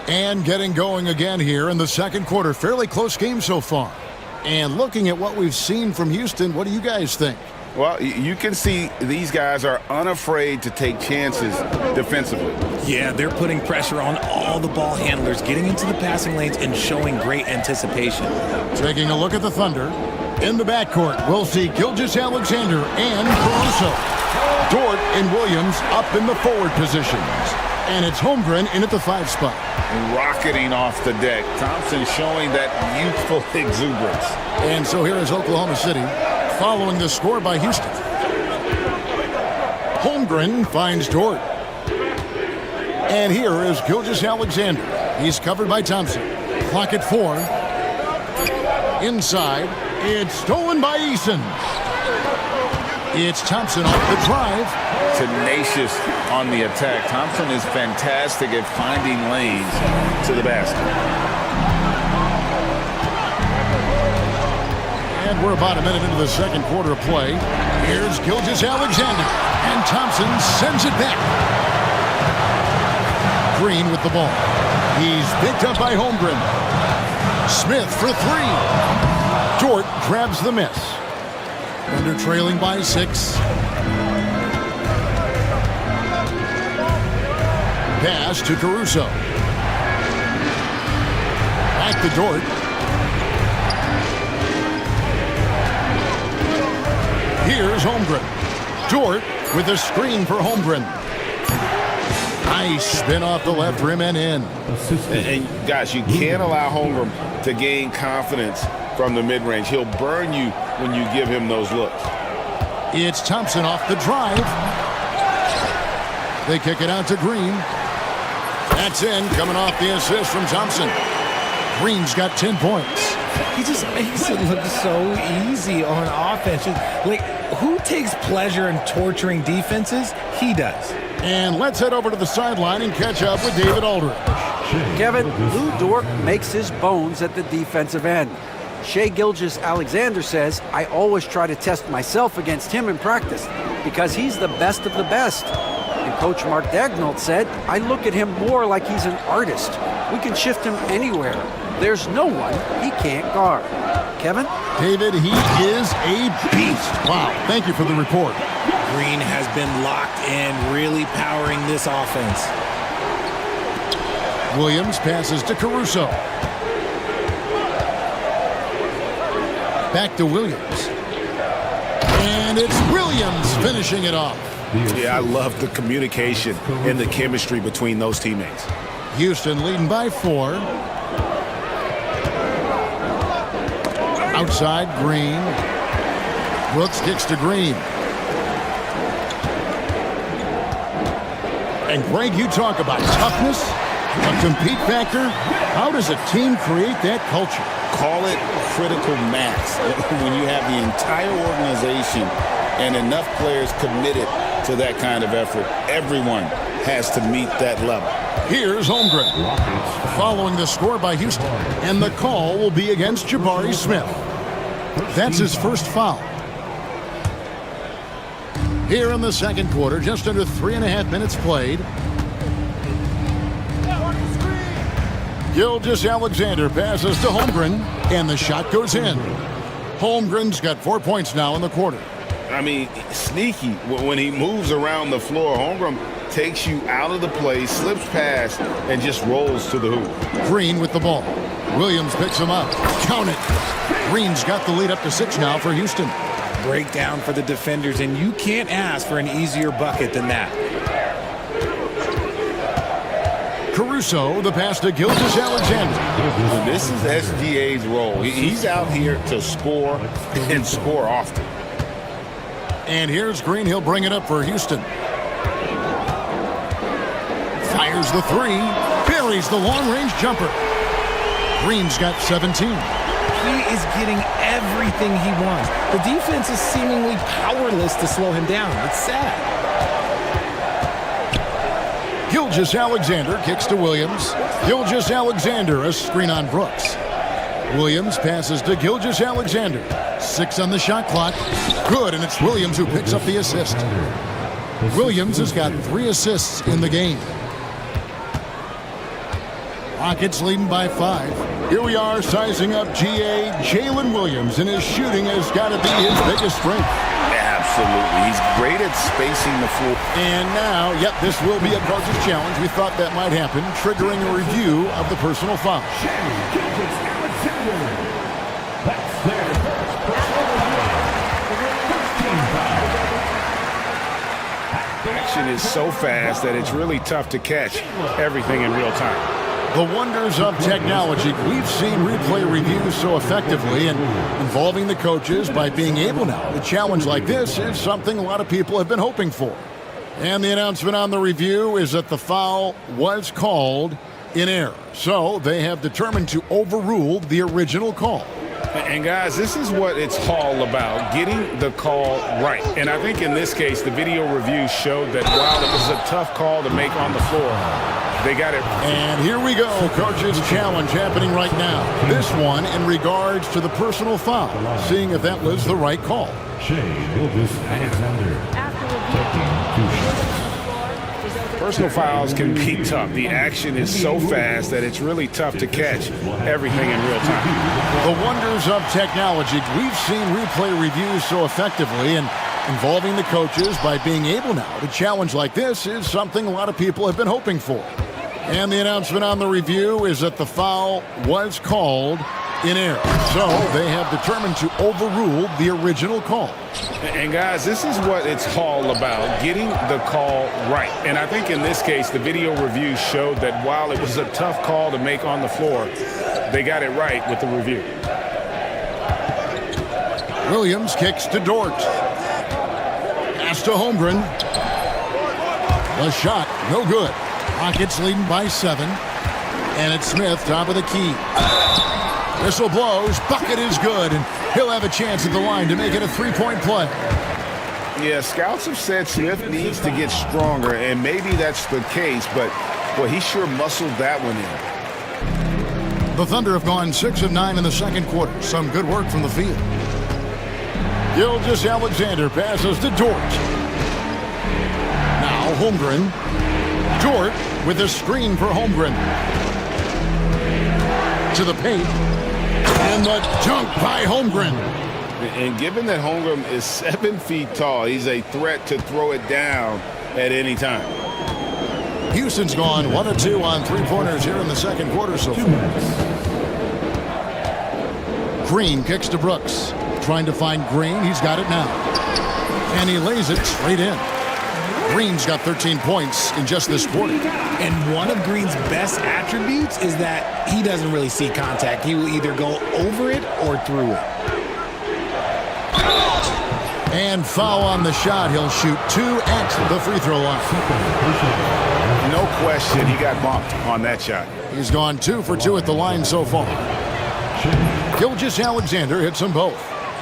And getting going again here in the second quarter. Fairly close game so far. And looking at what we've seen from Houston, what do you guys think? Well, you can see these guys are unafraid to take chances defensively. Yeah, they're putting pressure on all the ball handlers, getting into the passing lanes and showing great anticipation. Taking a look at the Thunder. In the backcourt, we'll see Gilgeous-Alexander and Caruso. Dort and Williams up in the forward positions. And it's Holmgren in at the 5 spot. Rocketing off the deck. Thompson showing that youthful exuberance. And so here is Oklahoma City following the score by Houston. Holmgren finds Dort. And here is Gilgeous-Alexander. He's covered by Thompson. Clock at 4. Inside, it's stolen by Eason. It's Thompson off the drive. Tenacious on the attack. Thompson is fantastic at finding lanes to the basket. And we're about a minute into the second quarter of play. Here's Gilgeous-Alexander. And Thompson sends it back. Green with the ball. He's picked up by Holmgren. Smith for 3. Dort grabs the miss. Thunder trailing by 6. Pass to Caruso. Back to Dort. Here's Holmgren. Dort with a screen for Holmgren. Nice spin off the left rim and in. And guys, you can't allow Holmgren to gain confidence from the mid-range. He'll burn you when you give him those looks. It's Thompson off the drive. They kick it out to Green. That's in, coming off the assist from Thompson. Green's got 10 points. He just makes it look so easy on offense. Like, who takes pleasure in torturing defenses? He does. And let's head over to the sideline and catch up with David Aldridge. Kevin, Lou Dort makes his bones at the defensive end. Shai Gilgeous-Alexander says, I always try to test myself against him in practice because he's the best of the best. And Coach Mark Daigneault said, I look at him more like he's an artist. We can shift him anywhere. There's no one he can't guard. Kevin? David, he is a beast. Wow, thank you for the report. Green has been locked in, really powering this offense. Williams passes to Caruso. Back to Williams. And it's Williams finishing it off. Yeah, I love the communication and the chemistry between those teammates. Houston leading by 4. Outside, Green. Brooks kicks to Green. And Greg, you talk about toughness, a compete factor. How does a team create that culture? Call it critical mass. When you have the entire organization and enough players committed to that kind of effort, everyone has to meet that level. Here's Holmgren. Following the score by Houston. And the call will be against Jabari Smith. That's his first foul. Here in the second quarter, just under 3.5 minutes played. Gilgeous-Alexander passes to Holmgren, and the shot goes in. Holmgren's got 4 points now in the quarter. I mean, sneaky. When he moves around the floor, Holmgren takes you out of the play, slips past, and just rolls to the hoop. Green with the ball. Williams picks him up. Count it. Green's got the lead up to 6 now for Houston. Breakdown for the defenders, and you can't ask for an easier bucket than that. Caruso, the pass to Gilgeous-Alexander. This is SGA's role. He's out here to score and score often. And here's Green. He'll bring it up for Houston. Fires the 3. Buries the long-range jumper. Green's got 17. He is getting everything he wants. The defense is seemingly powerless to slow him down. It's sad. Gilgeous-Alexander kicks to Williams. Gilgeous-Alexander, a screen on Brooks. Williams passes to Gilgeous-Alexander. 6 on the shot clock. Good, and it's Williams who picks up the assist. Williams has got 3 assists in the game. Rockets leading by 5. Here we are sizing up GA Jalen Williams, and his shooting has got to be his biggest strength. Yeah, Absolutely. He's great at spacing the floor. And now, yep, this will be a coach's challenge. We thought that might happen, triggering a review of the personal foul. Action is so fast that it's really tough to catch everything in real time. The wonders of technology. We've seen replay reviews so effectively and involving the coaches by being able now. A challenge like this is something a lot of people have been hoping for. And the announcement on the review is that the foul was called in error. So they have determined to overrule the original call. And guys, this is what it's all about, getting the call right. And I think in this case, the video review showed that while it was a tough call to make on the floor, they got it. And here we go, coach's challenge happening right now. This one in regards to the personal foul, seeing if that was the right call. Personal fouls can be tough. The action is so fast that it's really tough to catch everything in real time. The wonders of technology. We've seen replay reviews so effectively and involving the coaches by being able now to challenge like this is something a lot of people have been hoping for. And the announcement on the review is that the foul was called in error. So they have determined to overrule the original call. And guys, this is what it's all about, getting the call right. And I think in this case, the video review showed that while it was a tough call to make on the floor, they got it right with the review. Williams kicks to Dort. Pass to Holmgren. The shot, no good. Rockets leading by 7. And it's Smith, top of the key. Whistle blows, bucket is good, and he'll have a chance at the line to make it a three-point play. Yeah, scouts have said Smith needs to get stronger, and maybe that's the case, but, boy, he sure muscled that one in. The Thunder have gone 6 of 9 in the second quarter. Some good work from the field. Gilgeous-Alexander passes to Dort. Now Holmgren. Dort with a screen for Holmgren. To the paint. And the dunk by Holmgren. And given that Holmgren is 7 feet tall, he's a threat to throw it down at any time. Houston's gone 1 of 2 on three-pointers here in the second quarter so far. Green kicks to Brooks. Trying to find Green. He's got it now. And he lays it straight in. Green's got 13 points in just this quarter. And one of Green's best attributes is that he doesn't really see contact. He will either go over it or through it. And foul on the shot. He'll shoot 2 at the free throw line. No question, he got bumped on that shot. He's gone 2 for 2 at the line so far. Gilgeous-Alexander hits them both.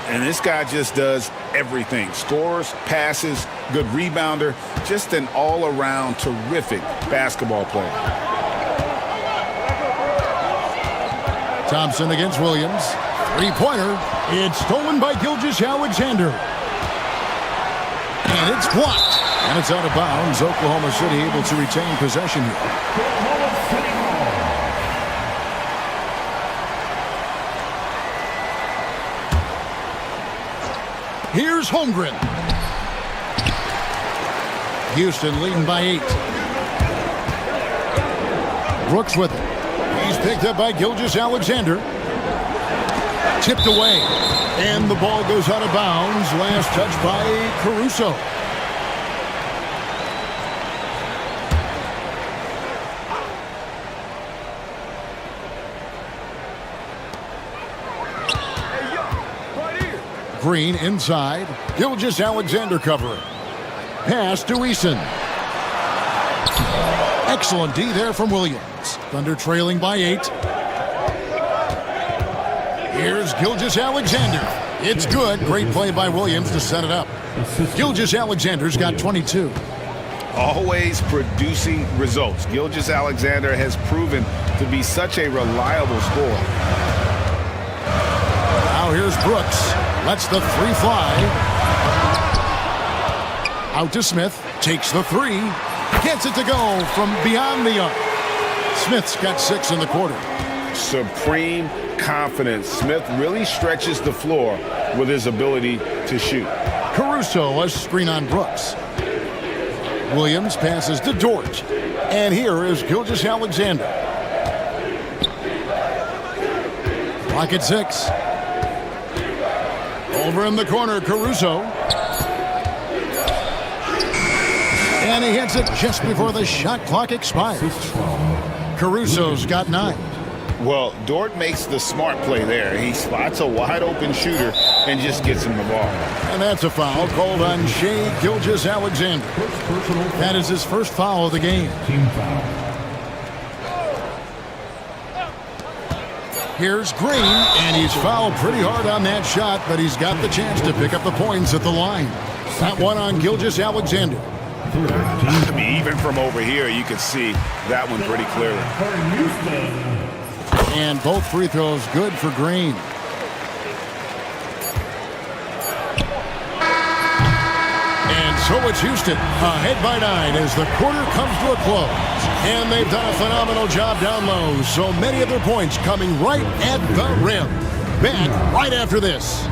And this guy just does everything. Scores, passes, good rebounder, just an all-around terrific basketball player. Thompson against Williams. Three-pointer. It's stolen by Gilgeous-Alexander. And it's blocked. And it's out of bounds. Oklahoma City able to retain possession here. Here's Holmgren. Houston leading by 8. Brooks with it. He's picked up by Gilgeous-Alexander. Tipped away. And the ball goes out of bounds. Last touch by Caruso. Green inside. Gilgeous-Alexander covering. Pass to Eason. Excellent D there from Williams. Thunder trailing by 8. Here's Gilgeous-Alexander. It's good. Great play by Williams to set it up. Gilgeous-Alexander's got 22. Always producing results. Gilgeous-Alexander has proven to be such a reliable scorer. Now here's Brooks. Lets the 3 fly. Out to Smith. Takes the 3. Gets it to go from beyond the arc. Smith's got 6 in the quarter. Supreme confidence. Smith really stretches the floor with his ability to shoot. Caruso, a screen on Brooks. Williams passes to Dort. And here is Gilgeous-Alexander. Clock at 6. Over in the corner, Caruso. And he hits it just before the shot clock expires. Caruso's got 9. Well, Dort makes the smart play there. He spots a wide-open shooter and just gets him the ball. And that's a foul called on Shai Gilgeous-Alexander. That is his first foul of the game. Here's Green, and he's fouled pretty hard on that shot, but he's got the chance to pick up the points at the line. That one on Gilgeous-Alexander. I mean, even from over here, you could see that one pretty clearly. And both free throws good for Green. And so it's Houston ahead by 9 as the quarter comes to a close. And they've done a phenomenal job down low. So many of their points coming right at the rim. Back right after this.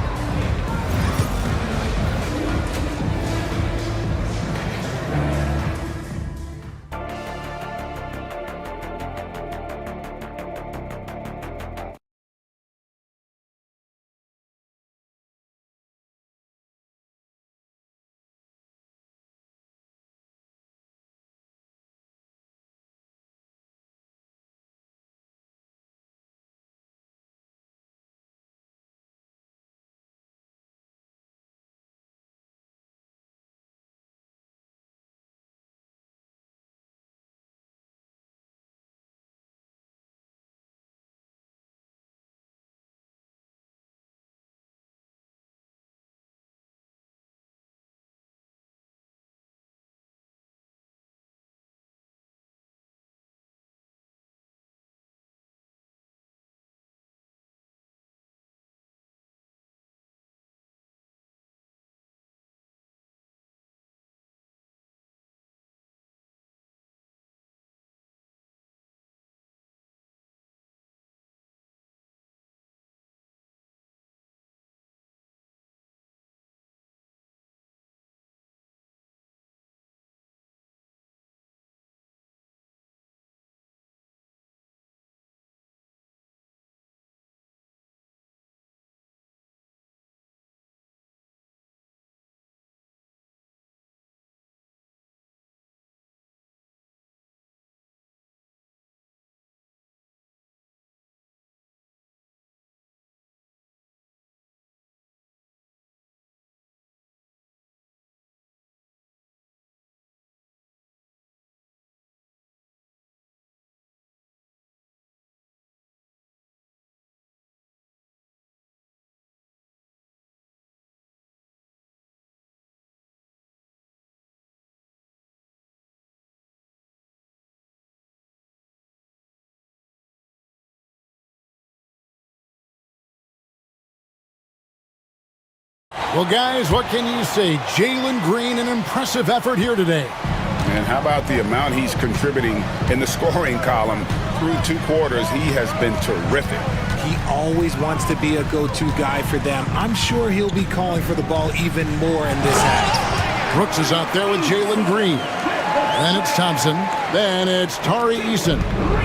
Well, guys, what can you say? Jalen Green, an impressive effort here today. And how about the amount he's contributing in the scoring column through 2 quarters? He has been terrific. He always wants to be a go-to guy for them. I'm sure he'll be calling for the ball even more in this half. Brooks is out there with Jalen Green. Then it's Thompson. Then it's Tari Eason.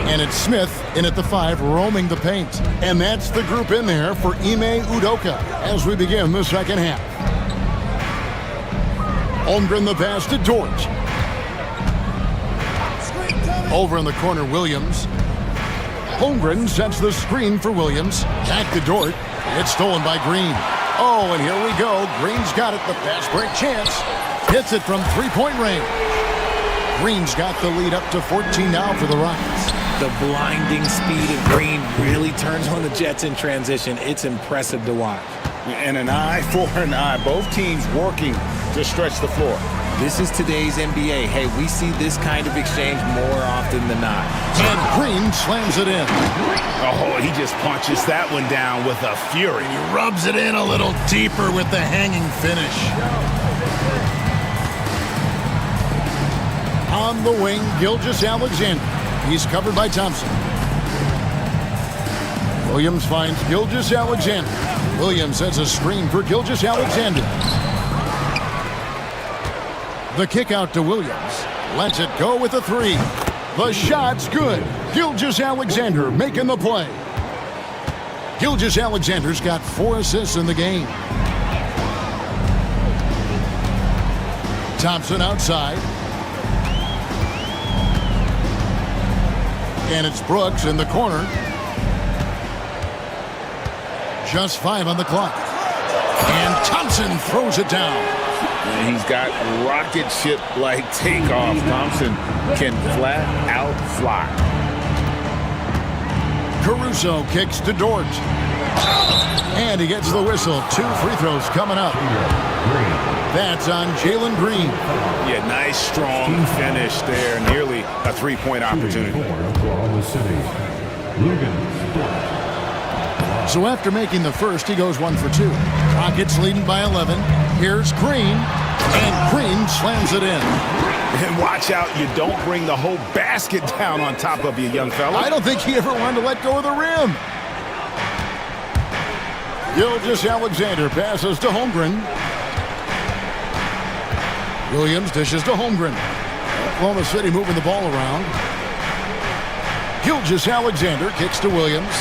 And it's Smith in at the 5, roaming the paint. And that's the group in there for Ime Udoka as we begin the second half. Holmgren the pass to Dort. Over in the corner, Williams. Holmgren sets the screen for Williams. Back to Dort. It's stolen by Green. Oh, and here we go. Green's got it. The fast break chance. Hits it from three-point range. Green's got the lead up to 14 now for the Rockets. The blinding speed of Green really turns on the Jets in transition. It's impressive to watch. And an eye for an eye. Both teams working to stretch the floor. This is today's NBA. Hey, we see this kind of exchange more often than not. And Green slams it in. Oh, he just punches that one down with a fury. He rubs it in a little deeper with the hanging finish. On the wing, Gilgeous-Alexander. He's covered by Thompson. Williams finds Gilgeous-Alexander. Williams sets a screen for Gilgeous-Alexander. The kick out to Williams. Lets it go with the three. The shot's good. Gilgeous-Alexander making the play. Gilgeous-Alexander's got 4 assists in the game. Thompson outside. And it's Brooks in the corner. Just 5 on the clock. And Thompson throws it down. And he's got rocket ship-like takeoff. Thompson can flat out fly. Caruso kicks to Dort. And he gets the whistle. 2 free throws coming up. That's on Jalen Green. Yeah, nice, strong finish there. Nearly a 3-point opportunity. So after making the first, he goes 1 for 2. Rockets leading by 11. Here's Green. And Green slams it in. And watch out, you don't bring the whole basket down on top of you, young fella. I don't think he ever wanted to let go of the rim. Gilgeous-Alexander passes to Holmgren. Williams dishes to Holmgren. Oklahoma City moving the ball around. Gilgeous-Alexander kicks to Williams.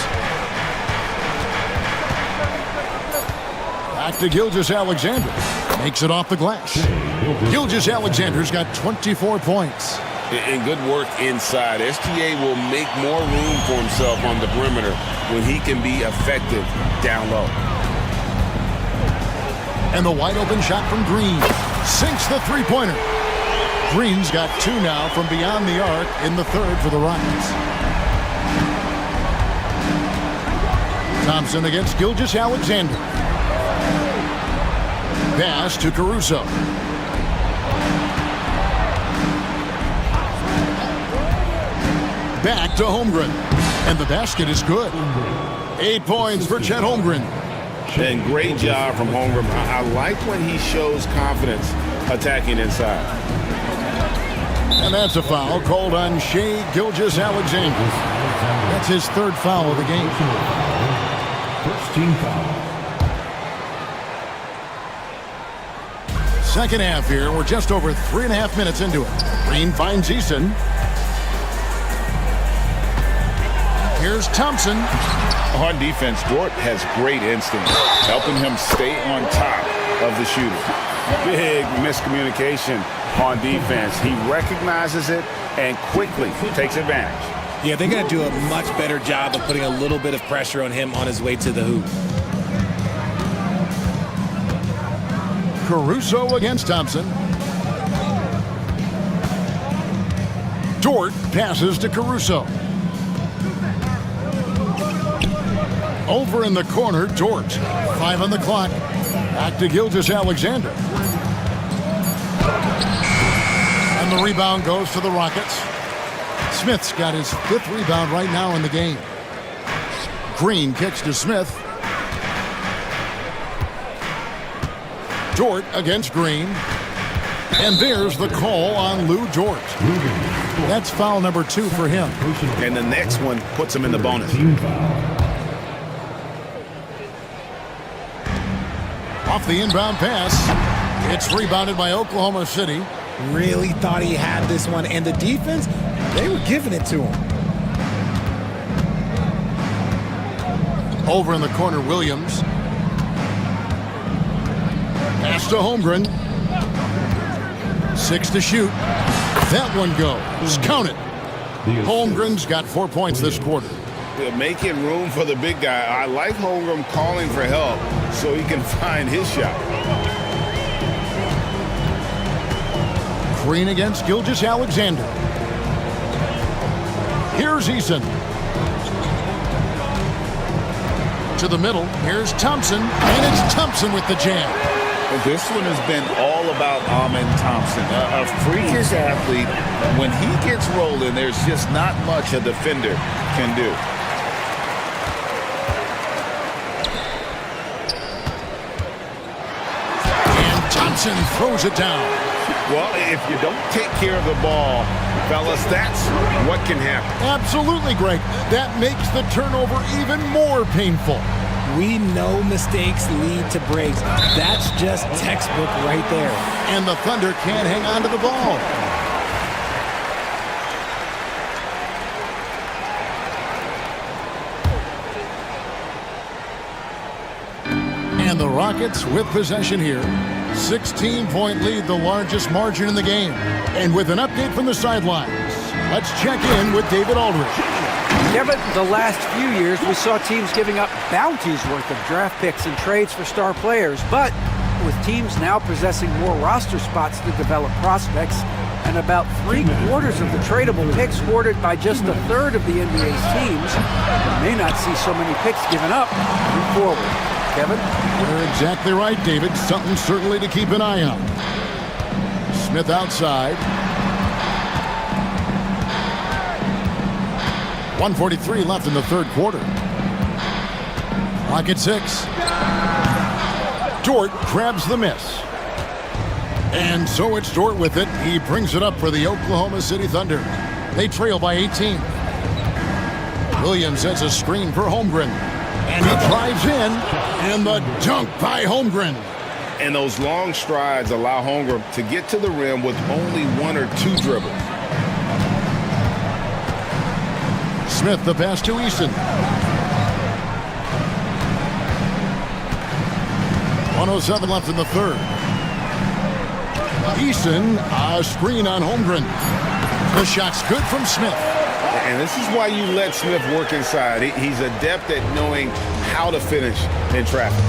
Back to Gilgeous-Alexander. Makes it off the glass. Gilgeous-Alexander's got 24 points. And good work inside. SGA will make more room for himself on the perimeter when he can be effective down low. And the wide open shot from Green. Sinks the three-pointer. Green's got 2 now from beyond the arc in the third for the Rockets. Thompson against Gilgeous-Alexander. Pass to Caruso. Back to Holmgren. And the basket is good. 8 points for Chet Holmgren. And great job from Holmgren. I like when he shows confidence attacking inside. And that's a foul called on Shai Gilgeous-Alexander. That's his 3rd foul of the game. First team foul. Second half here. We're just over 3.5 minutes into it. Green finds Eason. Here's Thompson. On defense, Dort has great instinct, helping him stay on top of the shooter. Big miscommunication on defense. He recognizes it and quickly takes advantage. Yeah, they're going to do a much better job of putting a little bit of pressure on him on his way to the hoop. Caruso against Thompson. Dort passes to Caruso. Over in the corner, Dort. 5 on the clock. Back to Gilgeous-Alexander. And the rebound goes to the Rockets. Smith's got his 5th rebound right now in the game. Green kicks to Smith. Dort against Green. And there's the call on Lou Dort. That's foul number 2 for him. And the next one puts him in the bonus. Off the inbound pass. It's rebounded by Oklahoma City. Really thought he had this one. And the defense, they were giving it to him. Over in the corner, Williams. Pass to Holmgren. 6 to shoot. That one goes. Count it. Holmgren's got 4 points this quarter. They're making room for the big guy. I like Holmgren calling for help so he can find his shot. Green against Gilgeous-Alexander. Here's Eason. To the middle. Here's Thompson. And it's Thompson with the jam. This one has been all about Amen Thompson. A freakish athlete. When he gets rolling, there's just not much a defender can do. And Thompson throws it down. Well, if you don't take care of the ball, fellas, that's what can happen. Absolutely, Greg. That makes the turnover even more painful. We know mistakes lead to breaks. That's just textbook right there. And the Thunder can't hang on to the ball. And the Rockets with possession here. 16-point lead, the largest margin in the game. And with an update from the sidelines, let's check in with David Aldridge. Kevin, the last few years we saw teams giving up bounties worth of draft picks and trades for star players, but with teams now possessing more roster spots to develop prospects and about 3/4 of the tradable picks hoarded by just a third of the NBA's teams, we may not see so many picks given up moving forward. Kevin? You're exactly right, David. Something certainly to keep an eye on. Smith outside. 1:43 left in the third quarter. Clock at 6. Dort grabs the miss. And so it's Dort with it. He brings it up for the Oklahoma City Thunder. They trail by 18. Williams has a screen for Holmgren. And he drives in. And the dunk by Holmgren. And those long strides allow Holmgren to get to the rim with only 1 or 2 dribbles. Smith, the pass to Easton. 1:07 left in the third. Easton, a screen on Holmgren. The shot's good from Smith. And this is why you let Smith work inside. He's adept at knowing how to finish in traffic.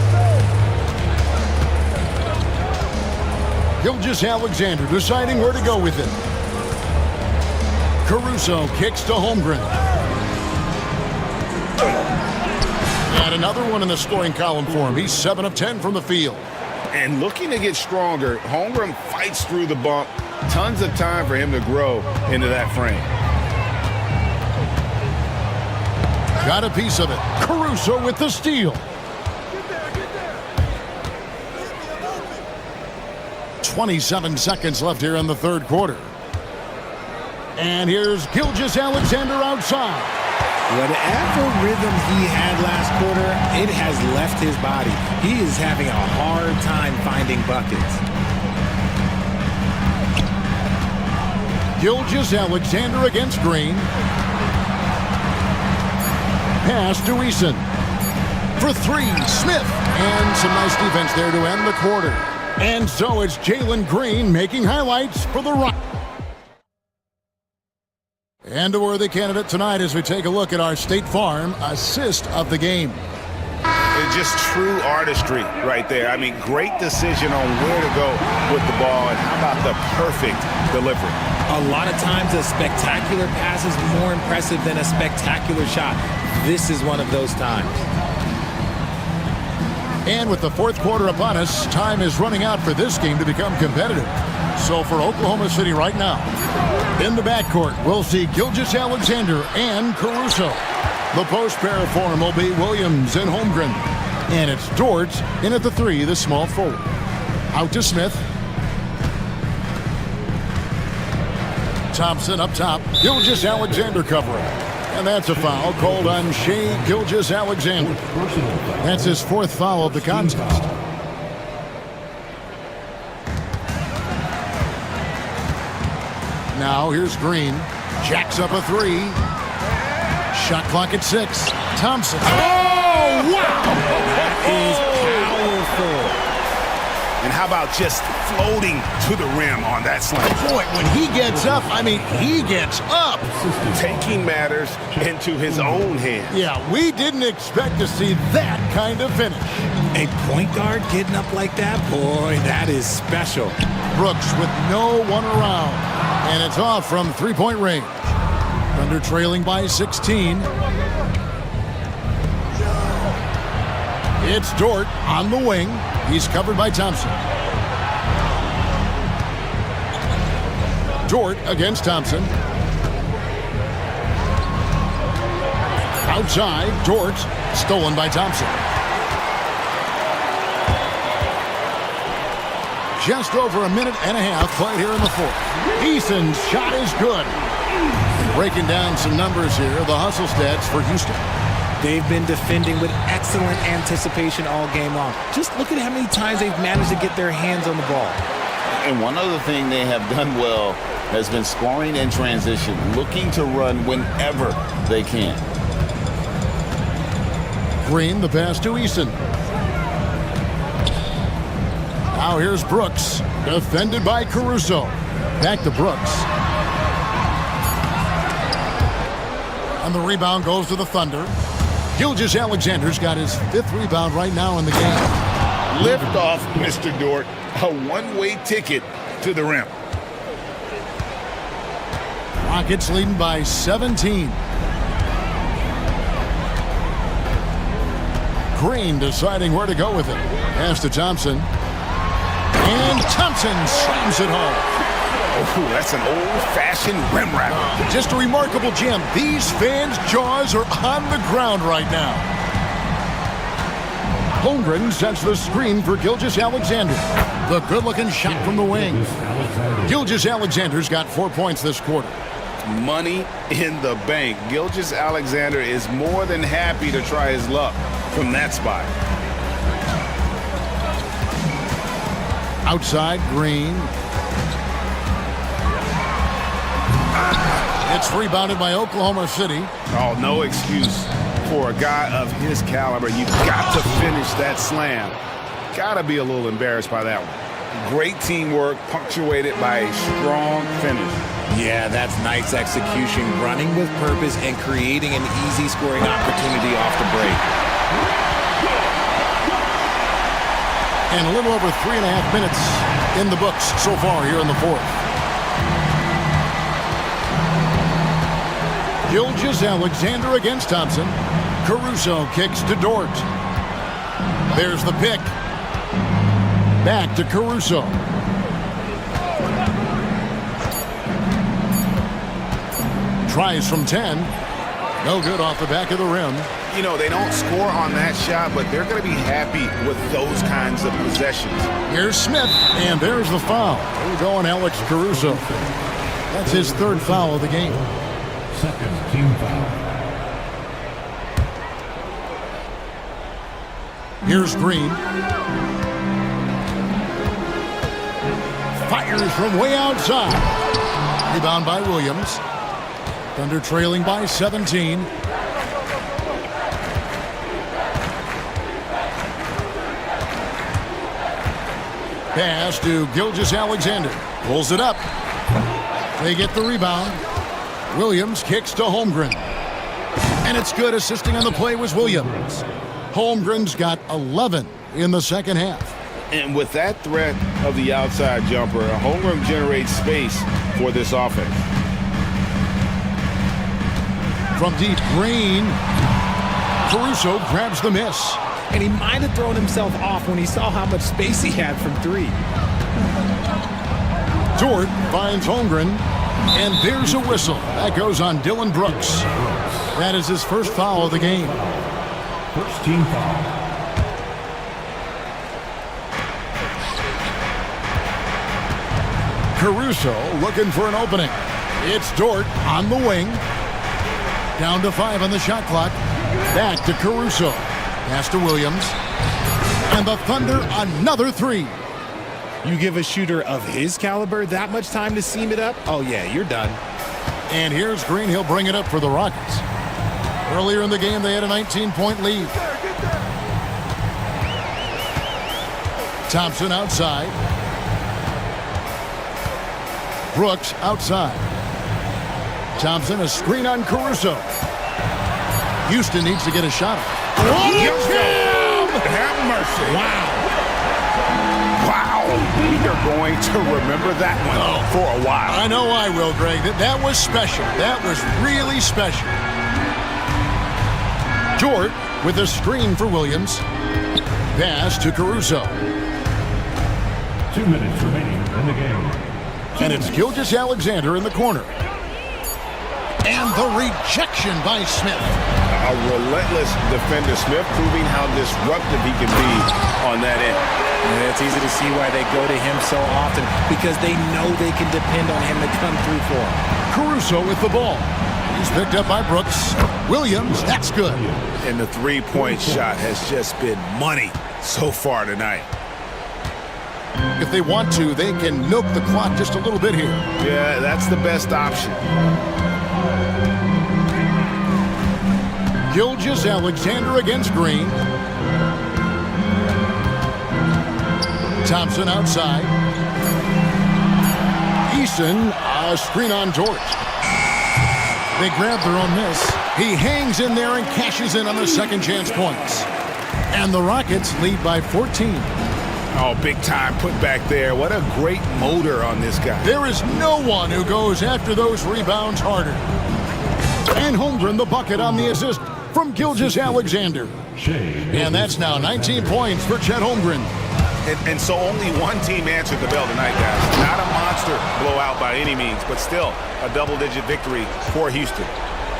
Gilgeous-Alexander deciding where to go with it. Caruso kicks to Holmgren. And another one in the scoring column for him. He's 7 of 10 from the field. And looking to get stronger, Holmgren fights through the bump. Tons of time for him to grow into that frame. Got a piece of it. Caruso with the steal. 27 seconds left here in the third quarter. And here's Gilgeous-Alexander outside. Whatever rhythm he had last quarter, it has left his body. He is having a hard time finding buckets. Gilgeous-Alexander against Green. Pass to Eason. For 3, Smith. And some nice defense there to end the quarter. And so it's Jalen Green making highlights for the Rockets. And a worthy candidate tonight as we take a look at our State Farm assist of the game. It's just true artistry right there. I mean, great decision on where to go with the ball, and how about the perfect delivery? A lot of times a spectacular pass is more impressive than a spectacular shot. This is one of those times. And with the fourth quarter upon us, time is running out for this game to become competitive. So for Oklahoma City right now, in the backcourt, we'll see Gilgeous-Alexander and Caruso. The post pair form will be Williams and Holmgren. And it's Dort in at the 3, the small forward. Out to Smith. Thompson up top. Gilgeous-Alexander covering. And that's a foul called on Shai Gilgeous-Alexander. That's his 4th foul of the contest. Now here's Green. Jacks up a 3. Shot clock at 6. Thompson. Oh, wow! That is powerful. And how about just floating to the rim on that slam? Boy, when he gets up, I mean, he gets up. Taking matters into his own hands. Yeah, we didn't expect to see that kind of finish. A point guard getting up like that? Boy, that is special. Brooks with no one around. And it's off from 3-point range. Thunder trailing by 16. It's Dort on the wing. He's covered by Thompson. Dort against Thompson. Outside, Dort, stolen by Thompson. Just over a minute and a half played here in the fourth. Eason's shot is good. Breaking down some numbers here, the hustle stats for Houston. They've been defending with excellent anticipation all game long. Just look at how many times they've managed to get their hands on the ball. And one other thing they have done well has been scoring in transition, looking to run whenever they can. Green, the pass to Easton. Now here's Brooks, defended by Caruso. Back to Brooks. And the rebound goes to the Thunder. Gilgeous-Alexander's got his 5th rebound right now in the game. Lift off, Mr. Dort. A one-way ticket to the rim. Rockets leading by 17. Green deciding where to go with it. Pass to Thompson. And Thompson slams it home. Oh, that's an old-fashioned rim wrap. Just a remarkable jam. These fans' jaws are on the ground right now. Holmgren sets the screen for Gilgeous-Alexander. The good-looking shot from the wing. Gilgeous-Alexander's got 4 points this quarter. Money in the bank. Gilgeous-Alexander is more than happy to try his luck from that spot. Outside, Green. It's rebounded by Oklahoma City. Oh, no excuse for a guy of his caliber. You've got to finish that slam. Gotta be a little embarrassed by that one. Great teamwork, punctuated by a strong finish. Yeah, that's nice execution, running with purpose and creating an easy scoring opportunity off the break. And a little over 3.5 minutes in the books so far here in the 4th. Gilgeous-Alexander against Thompson. Caruso kicks to Dort. There's the pick. Back to Caruso. Tries from 10. No good off the back of the rim. You know, they don't score on that shot, but they're going to be happy with those kinds of possessions. Here's Smith, and there's the foul. There we go on Alex Caruso. That's his 3rd foul of the game. Second team foul. Here's Green. Fires from way outside. Rebound by Williams. Thunder trailing by 17. Pass to Gilgeous-Alexander. Pulls it up. They get the rebound. Williams kicks to Holmgren. And it's good. Assisting on the play was Williams. Holmgren's got 11 in the second half. And with that threat of the outside jumper, Holmgren generates space for this offense. From deep, Green. Caruso grabs the miss. And he might have thrown himself off when he saw how much space he had from 3. Dort finds Holmgren. And there's a whistle. That goes on Dylan Brooks. That is his 1st foul of the game. First team foul. Caruso looking for an opening. It's Dort on the wing. Down to 5 on the shot clock. Back to Caruso. Pass to Williams. And the Thunder another 3. You give a shooter of his caliber that much time to seam it up? Oh, yeah, you're done. And here's Green. He'll bring it up for the Rockets. Earlier in the game, they had a 19-point lead. Thompson outside. Brooks outside. Thompson, a screen on Caruso. Houston needs to get a shot. Have mercy. Wow. Wow. We are going to remember that one for a while. I know I will, Greg. That was special. That was really special. Dort with a screen for Williams. Pass to Caruso. 2 minutes remaining in the game. And it's Gilgeous-Alexander in the corner. And the rejection by Smith. A relentless defender. Smith proving how disruptive he can be on that end. And it's easy to see why they go to him so often, because they know they can depend on him to come through for them. Caruso with the ball. He's picked up by Brooks. Williams, that's good. And the three-point shot has just been money so far tonight. If they want to, they can milk the clock just a little bit here. Yeah, that's the best option. Gilgeous-Alexander against Green. Thompson outside. Eason, a screen on George. They grab their own miss. He hangs in there and cashes in on the second chance points. And the Rockets lead by 14. Oh, big time put back there. What a great motor on this guy. There is no one who goes after those rebounds harder. And Holmgren the bucket on the assist from Gilgeous-Alexander. And that's now 19 points for Chet Holmgren. And so only one team answered the bell tonight, guys. Not a monster blowout by any means, but still a double-digit victory for Houston.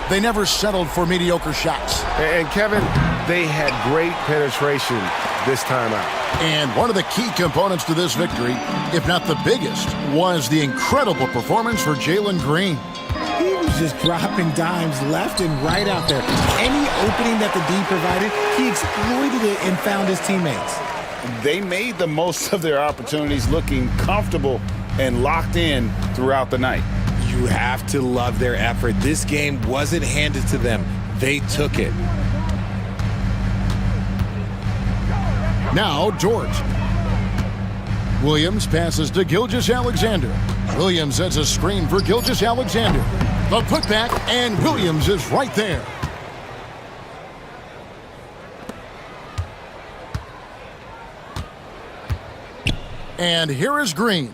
They never settled for mediocre shots. And Kevin, they had great penetration this time out. And one of the key components to this victory, if not the biggest, was the incredible performance for Jalen Green. He was just dropping dimes left and right out there. Any opening that the D provided, he exploited it and found his teammates. They made the most of their opportunities, looking comfortable and locked in throughout the night. You have to love their effort. This game wasn't handed to them. They took it. Now George. Williams passes to Gilgeous-Alexander. Williams sets a screen for Gilgeous-Alexander. The putback, and Williams is right there. And here is Green.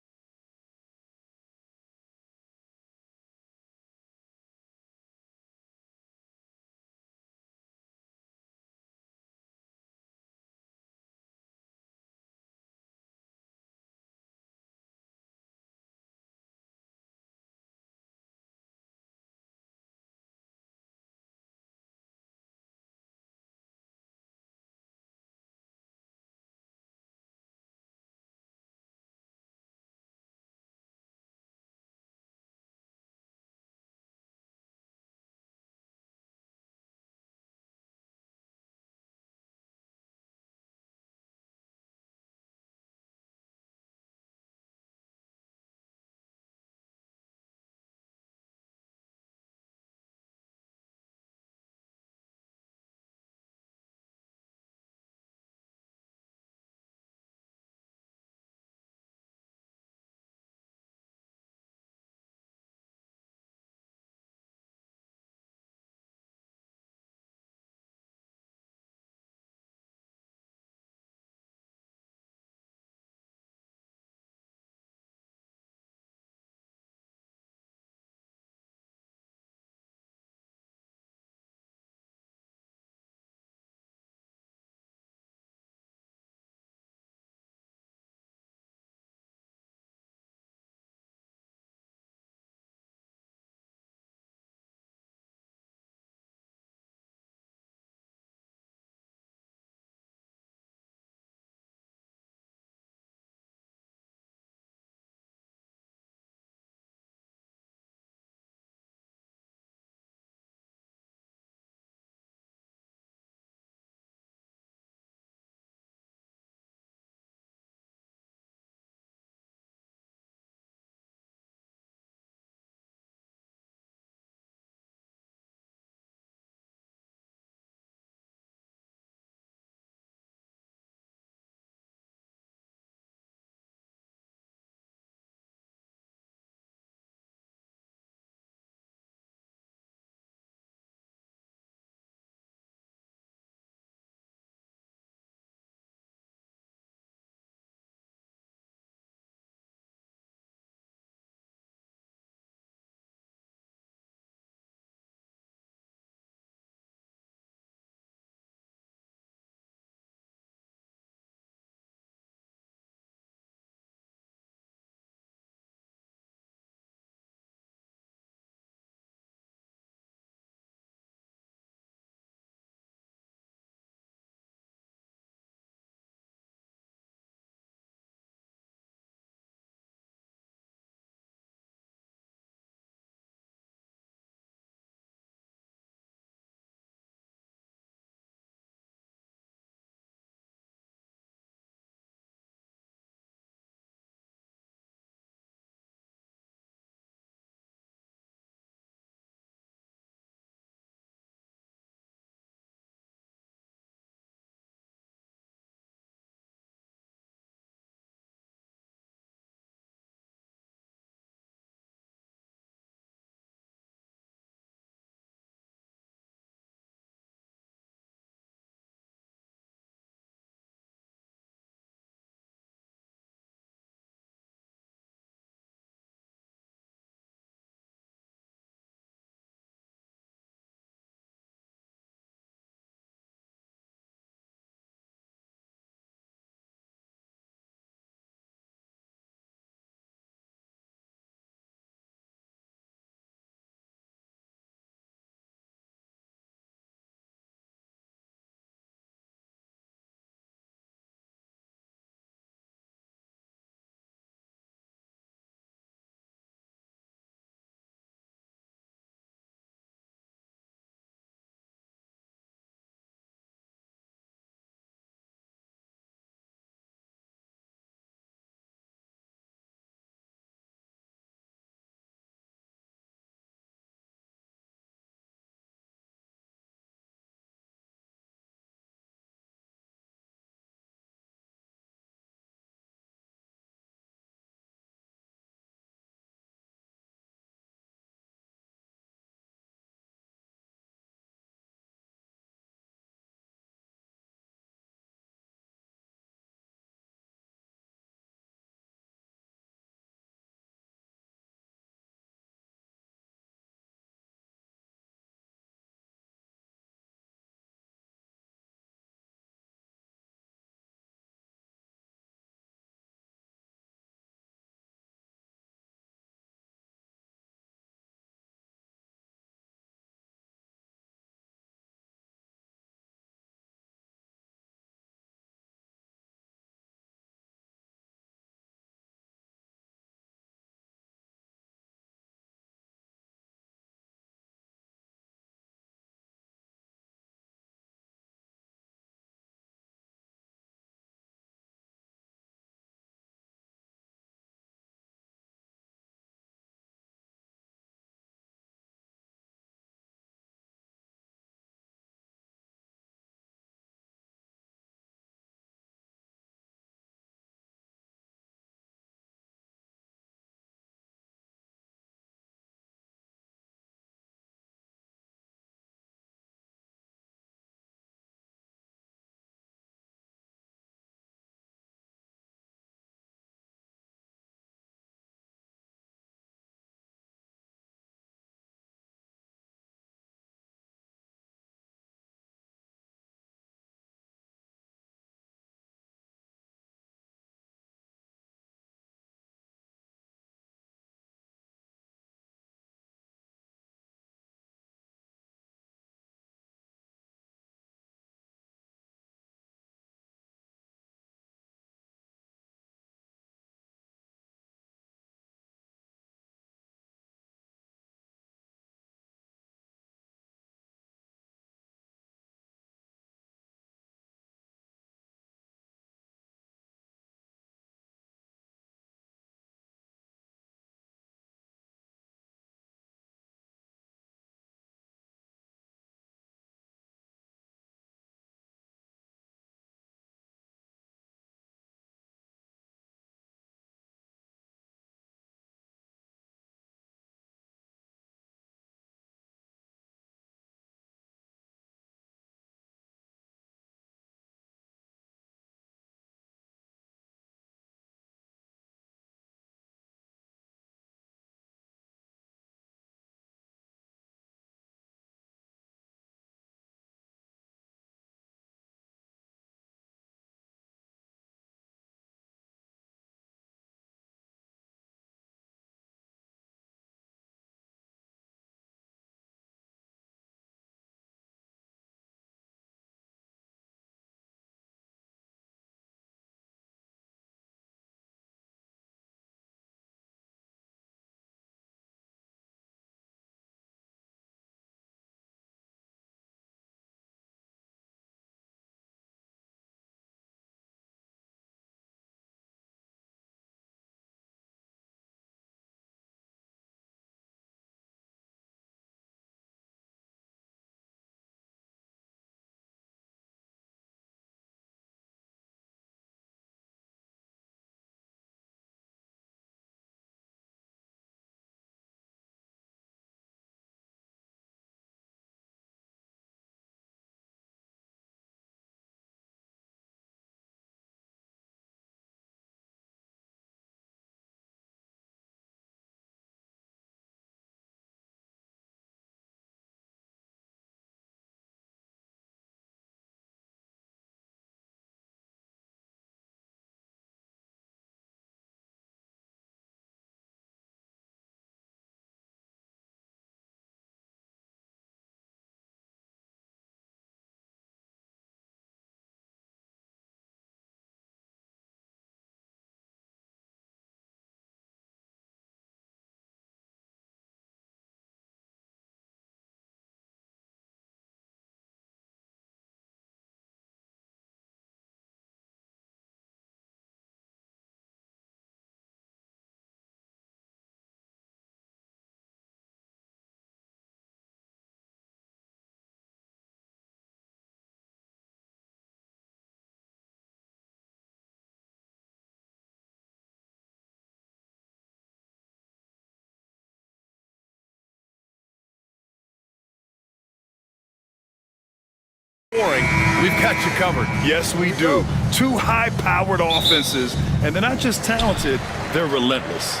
we've got you covered. Yes, we do. Two high-powered offenses, and they're not just talented, they're relentless.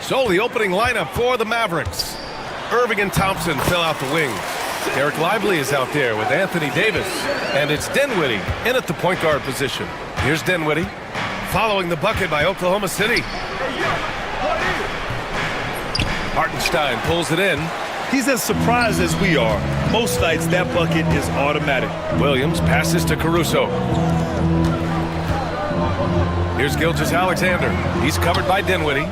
So the opening lineup for the Mavericks. Irving and Thompson fill out the wings. Derek Lively is out there with Anthony Davis. And it's Dinwiddie in at the point guard position. Here's Dinwiddie, following the bucket by Oklahoma City. Hartenstein pulls it in. He's as surprised as we are. Most nights, that bucket is automatic. Williams passes to Caruso. Here's Gilgeous-Alexander. He's covered by Dinwiddie.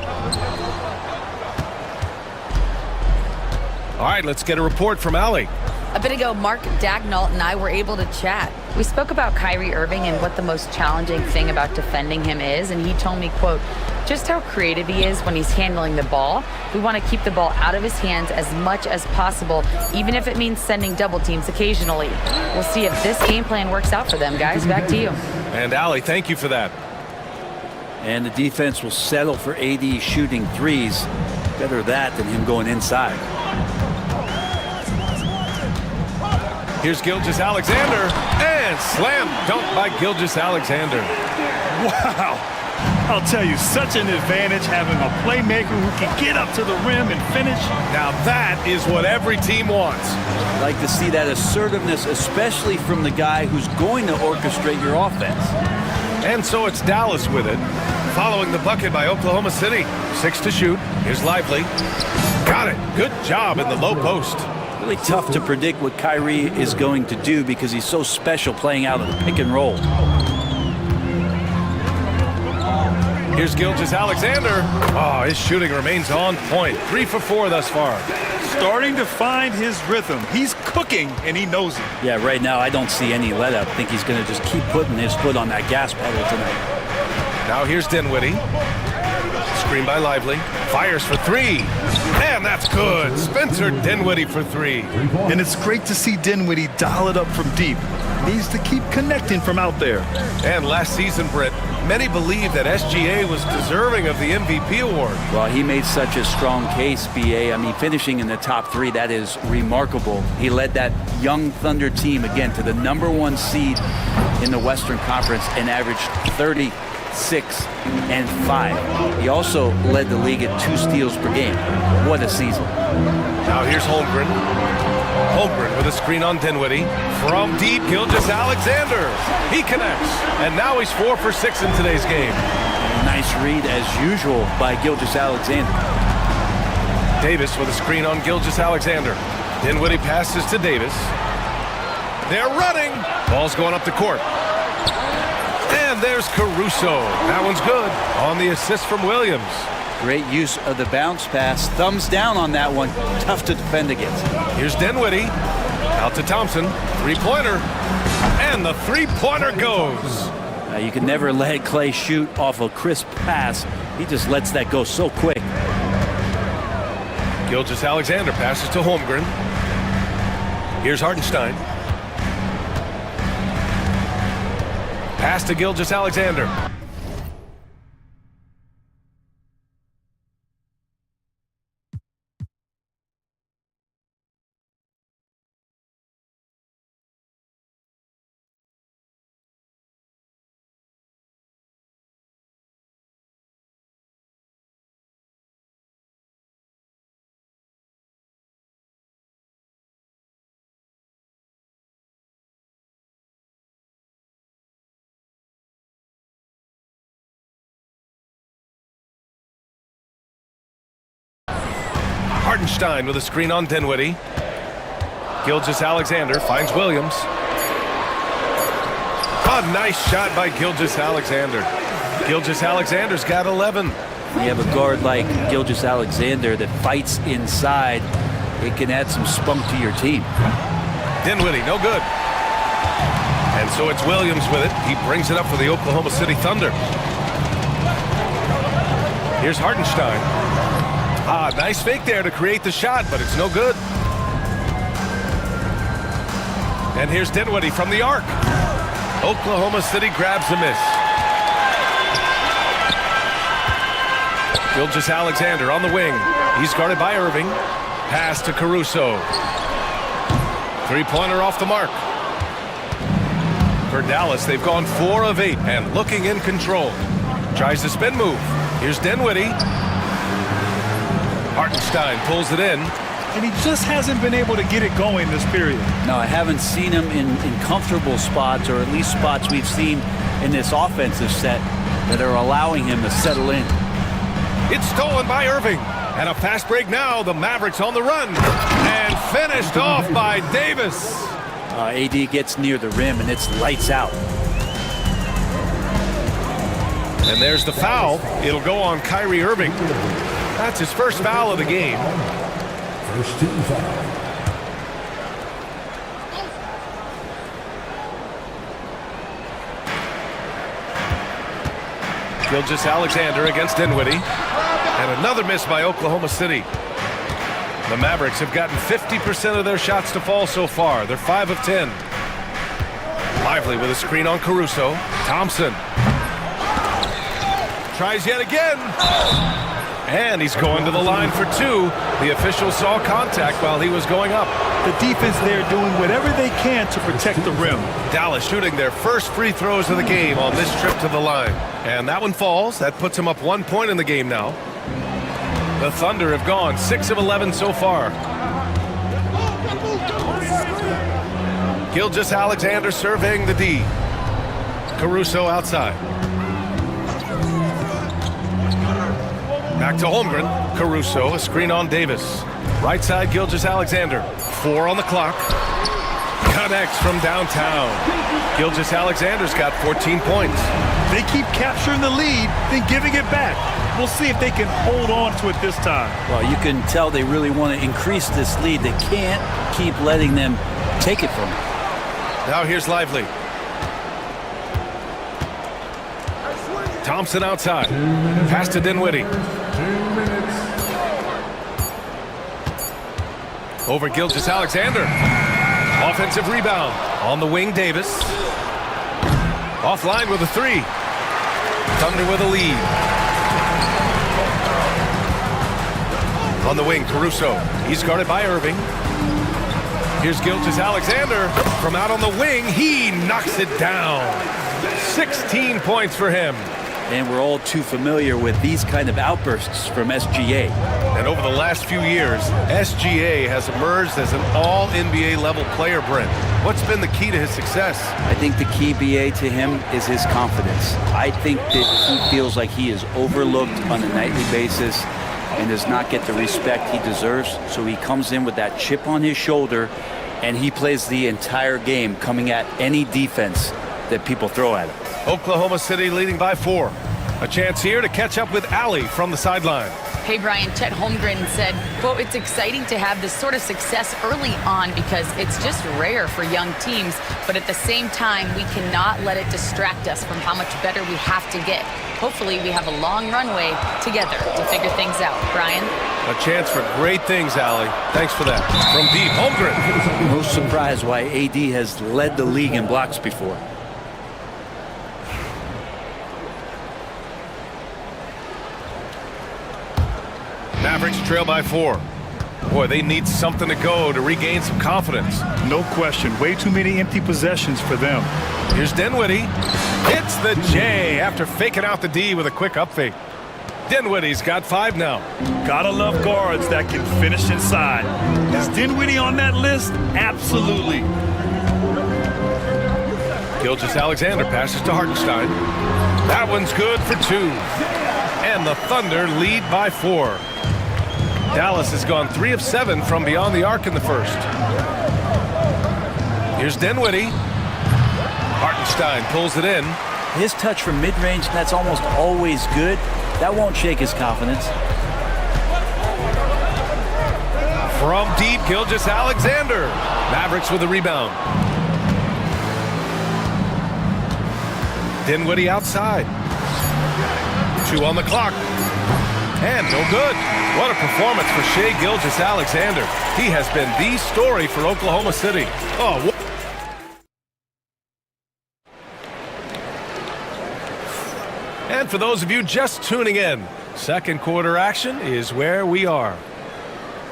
All right, let's get a report from Allie. A bit ago, Mark Dagnall and I were able to chat. We spoke about Kyrie Irving and what the most challenging thing about defending him is, and he told me, quote, just how creative he is when he's handling the ball. We want to keep the ball out of his hands as much as possible, even if it means sending double teams occasionally. We'll see if this game plan works out for them, guys. Back to you. And Allie, thank you for that. And the defense will settle for AD shooting threes. Better that than him going inside. Here's Gilgeous-Alexander, and slam dunk by Gilgeous-Alexander. Wow. I'll tell you, such an advantage having a playmaker who can get up to the rim and finish. Now that is what every team wants. I'd like to see that assertiveness, especially from the guy who's going to orchestrate your offense. And so it's Dallas with it, following the bucket by Oklahoma City. 6 to shoot. Here's Lively. Got it. Good job in the low post. Really tough to predict what Kyrie is going to do because he's so special playing out of the pick and roll. Here's Gilgeous-Alexander. Oh, his shooting remains on point. 3 for 4 thus far. Starting to find his rhythm. He's cooking, and he knows it. Yeah, right now I don't see any let-up. I think he's going to just keep putting his foot on that gas pedal tonight. Now here's Dinwiddie. Screen by Lively. Fires for 3. And that's good. Spencer Dinwiddie for 3. And it's great to see Dinwiddie dial it up from deep. Needs to keep connecting from out there. And last season, Britt, many believe that SGA was deserving of the MVP award. Well, he made such a strong case, BA. I mean, finishing in the top 3, that is remarkable. He led that young Thunder team, again, to the #1 seed in the Western Conference and averaged 36 and 5. He also led the league at 2 steals per game. What a season. Now here's Holmgren. Holmgren with a screen on Dinwiddie. From deep, Gilgeous-Alexander. He connects. And now he's 4 for 6 in today's game. Nice read, as usual, by Gilgeous-Alexander. Davis with a screen on Gilgeous-Alexander. Dinwiddie passes to Davis. They're running. Ball's going up the court. And there's Caruso. That one's good on the assist from Williams. Great use of the bounce pass. Thumbs down on that one. Tough to defend against. Here's Dinwiddie. Out to Thompson. Three-pointer. And the three-pointer goes. You can never let Clay shoot off a crisp pass. He just lets that go so quick. Gilgeous-Alexander passes to Holmgren. Here's Hartenstein. Pass to Gilgeous-Alexander. Hartenstein with a screen on Dinwiddie. Gilgeous-Alexander finds Williams. A nice shot by Gilgeous-Alexander. Gilgeous-Alexander's got 11. You have a guard like Gilgeous-Alexander that fights inside. It can add some spunk to your team. Dinwiddie, no good. And so it's Williams with it. He brings it up for the Oklahoma City Thunder. Here's Hartenstein. Nice fake there to create the shot, but it's no good. And here's Dinwiddie from the arc. Oklahoma City grabs a miss. Gilgeous-Alexander on the wing. He's guarded by Irving. Pass to Caruso. Three-pointer off the mark. For Dallas, they've gone 4 of 8 and looking in control. Tries the spin move. Here's Dinwiddie. Hartenstein pulls it in. And he just hasn't been able to get it going this period. No, I haven't seen him in comfortable spots, or at least spots we've seen in this offensive set that are allowing him to settle in. It's stolen by Irving. And a fast break now. The Mavericks on the run. And finished off by Davis. AD gets near the rim, and it's lights out. And there's the foul. It'll go on Kyrie Irving. That's his first foul of the game. First team foul. Gilgeous-Alexander against Dinwiddie. And another miss by Oklahoma City. The Mavericks have gotten 50% of their shots to fall so far. They're 5 of 10. Lively with a screen on Caruso. Thompson. Tries yet again. And he's going to the line for 2. The official saw contact while he was going up. The defense there doing whatever they can to protect the rim. Dallas shooting their first free throws of the game on this trip to the line. And that one falls. That puts him up 1 point in the game now. The Thunder have gone 6 of 11 so far. Gilgeous-Alexander surveying the D. Caruso outside. Back to Holmgren. Caruso, a screen on Davis. Right side, Gilgeous-Alexander. 4 on the clock. Connects from downtown. Gilgeous-Alexander's got 14 points. They keep capturing the lead, then giving it back. We'll see if they can hold on to it this time. Well, you can tell they really want to increase this lead. They can't keep letting them take it from them. Now here's Lively. Thompson outside. Pass to Dinwiddie. Over Gilgeous-Alexander. Offensive rebound. On the wing, Davis. Offline with a 3. Thunder with a lead. On the wing, Caruso. He's guarded by Irving. Here's Gilgeous-Alexander. From out on the wing, he knocks it down. 16 points for him. And we're all too familiar with these kind of outbursts from SGA. And over the last few years, SGA has emerged as an all-NBA level player, Brent. What's been the key to his success? I think the key, BA, to him is his confidence. I think that he feels like he is overlooked on a nightly basis and does not get the respect he deserves. So he comes in with that chip on his shoulder, and he plays the entire game coming at any defense that people throw at him. Oklahoma City leading by 4. A chance here to catch up with Allie from the sideline. Hey, Brian, Chet Holmgren said, quote, "It's exciting to have this sort of success early on because it's just rare for young teams, but at the same time, we cannot let it distract us from how much better we have to get. Hopefully, we have a long runway together to figure things out." Brian? A chance for great things, Allie. Thanks for that. From deep, Holmgren. Most surprised why AD has led the league in blocks before. Mavericks trail by 4. Boy, they need something to go to regain some confidence. No question. Way too many empty possessions for them. Here's Dinwiddie. Hits the J after faking out the D with a quick up fake. Dinwiddie's got 5 now. Gotta love guards that can finish inside. Is Dinwiddie on that list? Absolutely. Gilgeous-Alexander passes to Hartenstein. That one's good for 2. And the Thunder lead by 4. Dallas has gone 3 of 7 from beyond the arc in the first. Here's Dinwiddie. Hartenstein pulls it in. His touch from mid-range, that's almost always good. That won't shake his confidence. From deep, Gilgeous-Alexander. Mavericks with a rebound. Dinwiddie outside. 2 on the clock. And no good. What a performance for Shai Gilgeous-Alexander. He has been the story for Oklahoma City. Oh, and for those of you just tuning in, second quarter action is where we are.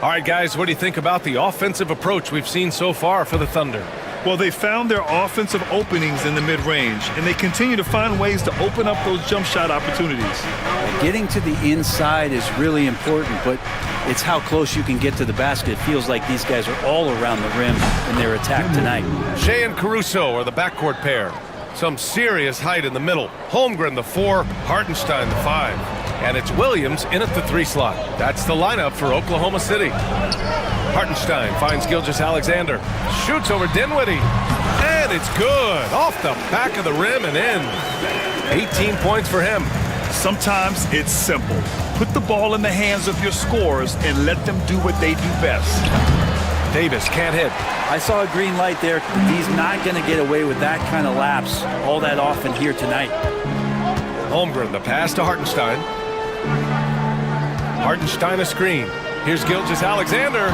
All right, guys, what do you think about the offensive approach we've seen so far for the Thunder? Well, they found their offensive openings in the mid-range, and they continue to find ways to open up those jump shot opportunities. Getting to the inside is really important, but it's how close you can get to the basket. It feels like these guys are all around the rim in their attack tonight. Shea and Caruso are the backcourt pair. Some serious height in the middle. Holmgren, the 4, Hartenstein, the 5. And it's Williams in at the 3 slot. That's the lineup for Oklahoma City. Hartenstein finds Gilgeous-Alexander. Shoots over Dinwiddie. And it's good. Off the back of the rim and in. 18 points for him. Sometimes it's simple. Put the ball in the hands of your scorers and let them do what they do best. Davis can't hit. I saw a green light there. He's not going to get away with that kind of lapse all that often here tonight. Holmgren, the pass to Hartenstein. Hartenstein a screen. Here's Gilgeous-Alexander.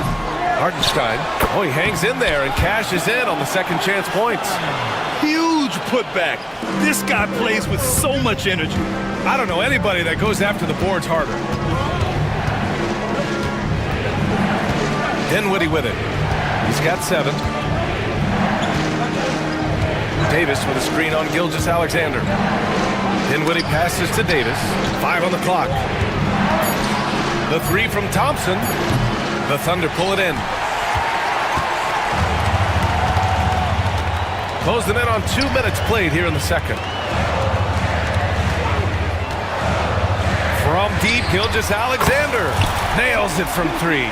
Hartenstein. Oh, he hangs in there and cashes in on the second chance points. Huge putback. This guy plays with so much energy. I don't know anybody that goes after the boards harder. Dinwiddie with it. He's got 7. Davis with a screen on Gilgeous-Alexander. Dinwiddie passes to Davis. 5 on the clock. The 3 from Thompson. The Thunder pull it in. Close them in on 2 minutes played here in the second. From deep, Gilgeous-Alexander nails it from 3.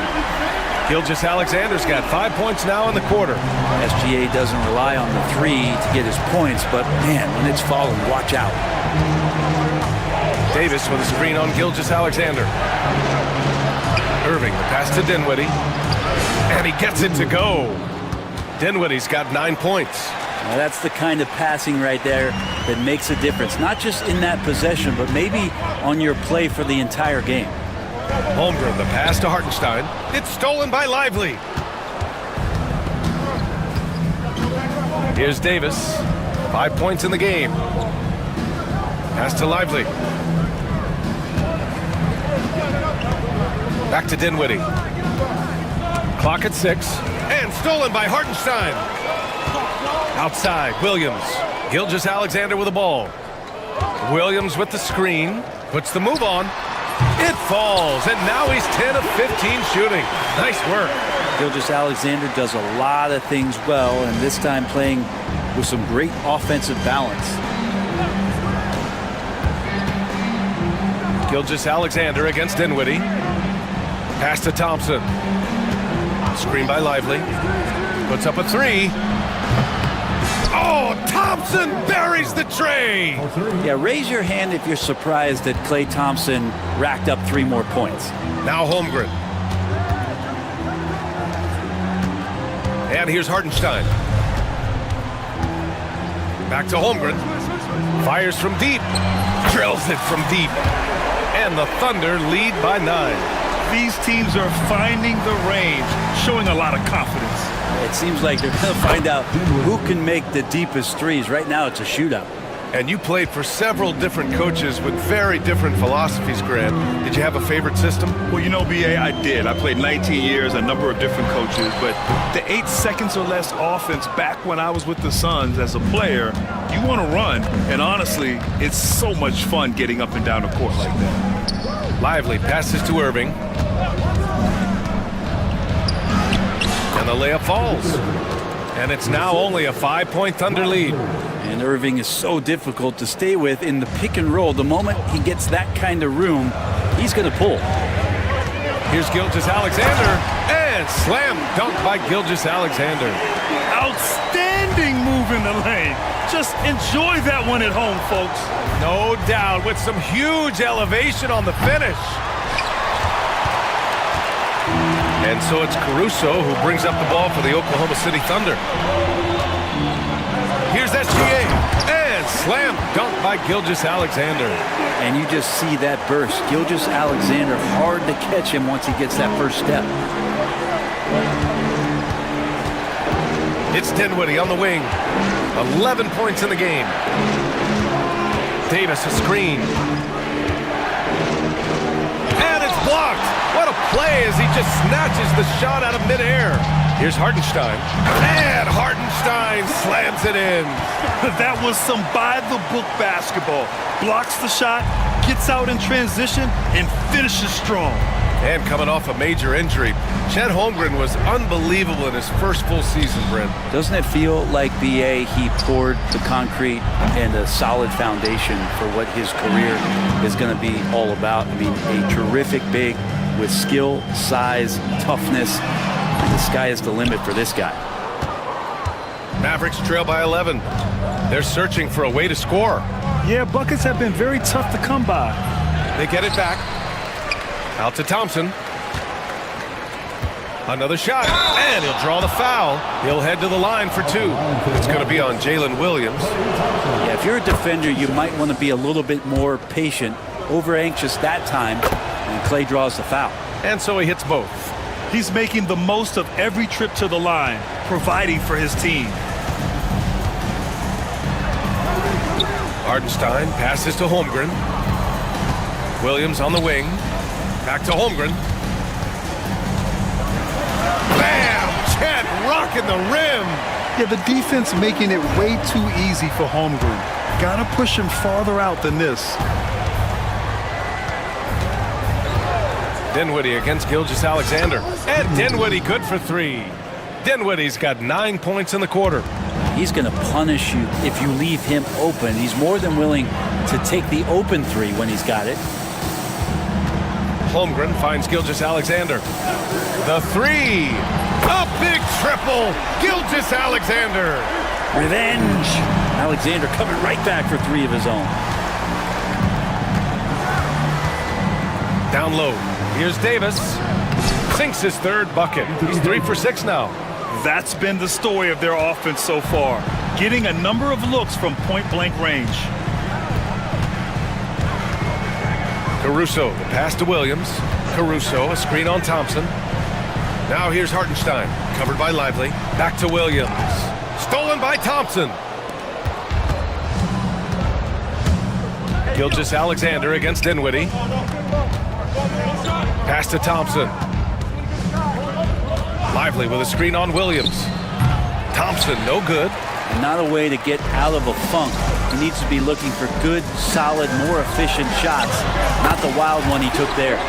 Gilgeous-Alexander's got 5 points now in the quarter. SGA doesn't rely on the 3 to get his points, but man, when it's falling, watch out. Davis with a screen on Gilgeous-Alexander. Irving, the pass to Dinwiddie. And he gets it to go. Dinwiddie's got 9 points. Now that's the kind of passing right there that makes a difference, not just in that possession, but maybe on your play for the entire game. Holmgren, the pass to Hartenstein. It's stolen by Lively. Here's Davis. 5 points in the game. Pass to Lively. Back to Dinwiddie. Clock at 6. And stolen by Hartenstein. Outside, Williams. Gilgeous-Alexander with the ball. Williams with the screen. Puts the move on. It falls, and now he's 10 of 15 shooting. Nice work. Gilgeous-Alexander does a lot of things well, and this time playing with some great offensive balance. Gilgeous-Alexander against Dinwiddie. Pass to Thompson. Screen by Lively. Puts up a 3. Oh, Thompson buries the tray. Yeah, raise your hand if you're surprised that Klay Thompson racked up 3 more points. Now Holmgren. And here's Hartenstein. Back to Holmgren. Fires from deep. Drills it from deep. And the Thunder lead by 9. These teams are finding the range, showing a lot of confidence. It seems like they're going to find out who can make the deepest threes. Right now, it's a shootout. And you played for several different coaches with very different philosophies, Grant. Did you have a favorite system? Well, you know, B.A., I did. I played 19 years, a number of different coaches, but the 8 seconds or less offense back when I was with the Suns as a player, you want to run, and honestly, it's so much fun getting up and down the court like that. Lively passes to Irving. And the layup falls. And it's now only a 5-point Thunder lead. And Irving is so difficult to stay with in the pick and roll. The moment he gets that kind of room, he's going to pull. Here's Gilgeous-Alexander. And slam dunk by Gilgeous-Alexander. Outstanding move in the lane. Just enjoy that one at home, folks. No doubt, with some huge elevation on the finish. And so it's Caruso who brings up the ball for the Oklahoma City Thunder. Here's SGA. And slam dunk by Gilgeous-Alexander. And you just see that burst. Gilgeous-Alexander, hard to catch him once he gets that first step. It's Dinwiddie on the wing. 11 points in the game. Davis a screen. And it's blocked. What a play as he just snatches the shot out of midair. Here's Hartenstein. And Hartenstein slams it in. That was some by-the-book basketball. Blocks the shot, gets out in transition, and finishes strong. And coming off a major injury, Chet Holmgren was unbelievable in his first full season, Brent. Doesn't it feel like BA, he poured the concrete and a solid foundation for what his career is going to be all about? I mean, a terrific big with skill, size, toughness. The sky is the limit for this guy. Mavericks trail by 11. They're searching for a way to score. Yeah, buckets have been very tough to come by. They get it back. Out to Thompson. Another shot, and he'll draw the foul. He'll head to the line for two. It's going to be on Jalen Williams. Yeah, if you're a defender, you might want to be a little bit more patient, over anxious that time, and Clay draws the foul. And so he hits both. He's making the most of every trip to the line, providing for his team. Hartenstein passes to Holmgren. Williams on the wing. Back to Holmgren. Bam! Chet rocking the rim. Yeah, the defense making it way too easy for Holmgren. Gotta push him farther out than this. Dinwiddie against Gilgeous-Alexander. And Dinwiddie good for three. Dinwiddie's got 9 points in the quarter. He's going to punish you if you leave him open. He's more than willing to take the open three when he's got it. Holmgren finds Gilgeous-Alexander. The three. A big triple. Gilgeous-Alexander. Revenge. Alexander coming right back for three of his own. Down low. Here's Davis. Sinks his third bucket. He's 3 for 6 now. That's been the story of their offense so far, getting a number of looks from point-blank range. Caruso, the pass to Williams. Caruso, a screen on Thompson. Now here's Hartenstein, covered by Lively. Back to Williams. Stolen by Thompson. Gilgeous-Alexander against Dinwiddie. Pass to Thompson. Lively with a screen on Williams. Thompson, no good. And not a way to get out of a funk. He needs to be looking for good, solid, more efficient shots. Not the wild one he took there.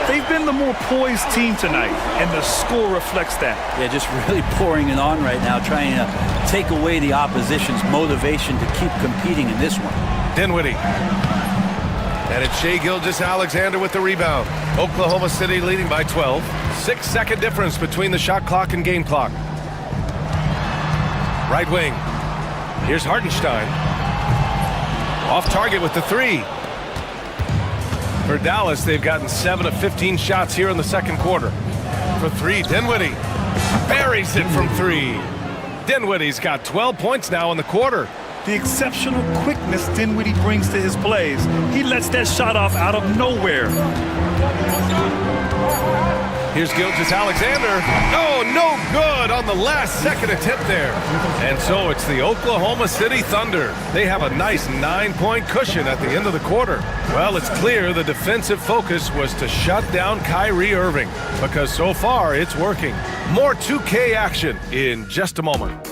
They've been the more poised team tonight, and the score reflects that. Yeah, just really pouring it on right now, trying to take away the opposition's motivation to keep competing in this one. Dinwiddie. And it's Shai Gilgeous-Alexander with the rebound. Oklahoma City leading by 12. 6-second difference between the shot clock and game clock. Right wing. Here's Hartenstein. Off target with the three. For Dallas, they've gotten 7 of 15 shots here in the second quarter. For three, Dinwiddie buries it from three. Dinwiddie's got 12 points now in the quarter. The exceptional quickness Dinwiddie brings to his plays. He lets that shot off out of nowhere. Here's Gilgeous-Alexander. Oh, no good on the last second attempt there. And so it's the Oklahoma City Thunder. They have a nice 9-point cushion at the end of the quarter. Well, it's clear the defensive focus was to shut down Kyrie Irving, because so far it's working. More 2K action in just a moment.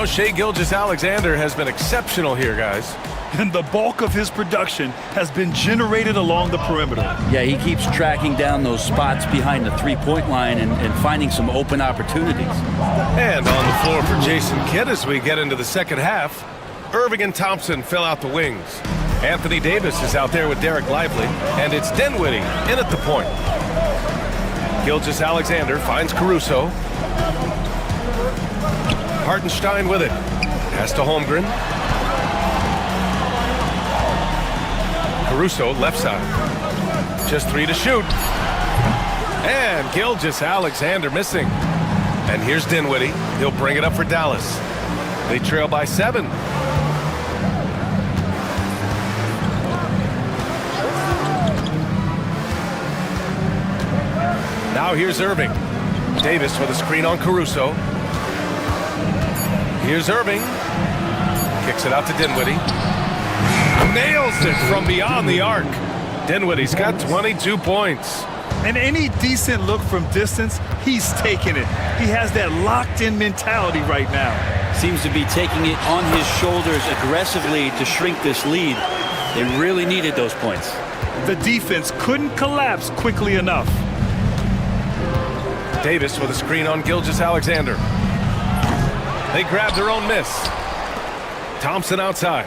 know, Shai Gilgeous-Alexander has been exceptional here, guys. And the bulk of his production has been generated along the perimeter. Yeah, he keeps tracking down those spots behind the three-point line and finding some open opportunities. And on the floor for Jason Kidd as we get into the second half, Irving and Thompson fill out the wings. Anthony Davis is out there with Derek Lively, and it's Dinwiddie in at the point. Gilgeous-Alexander finds Caruso. Hartenstein with it. Pass to Holmgren. Caruso, left side. Just 3 to shoot. And Gilgeous-Alexander missing. And here's Dinwiddie. He'll bring it up for Dallas. They trail by 7. Now here's Irving. Davis with a screen on Caruso. Here's Irving. Kicks it out to Dinwiddie. Nails it from beyond the arc. Dinwiddie's got 22 points. And any decent look from distance, he's taking it. He has that locked-in mentality right now. Seems to be taking it on his shoulders aggressively to shrink this lead. They really needed those points. The defense couldn't collapse quickly enough. Davis with a screen on Gilgeous-Alexander. They grab their own miss. Thompson outside.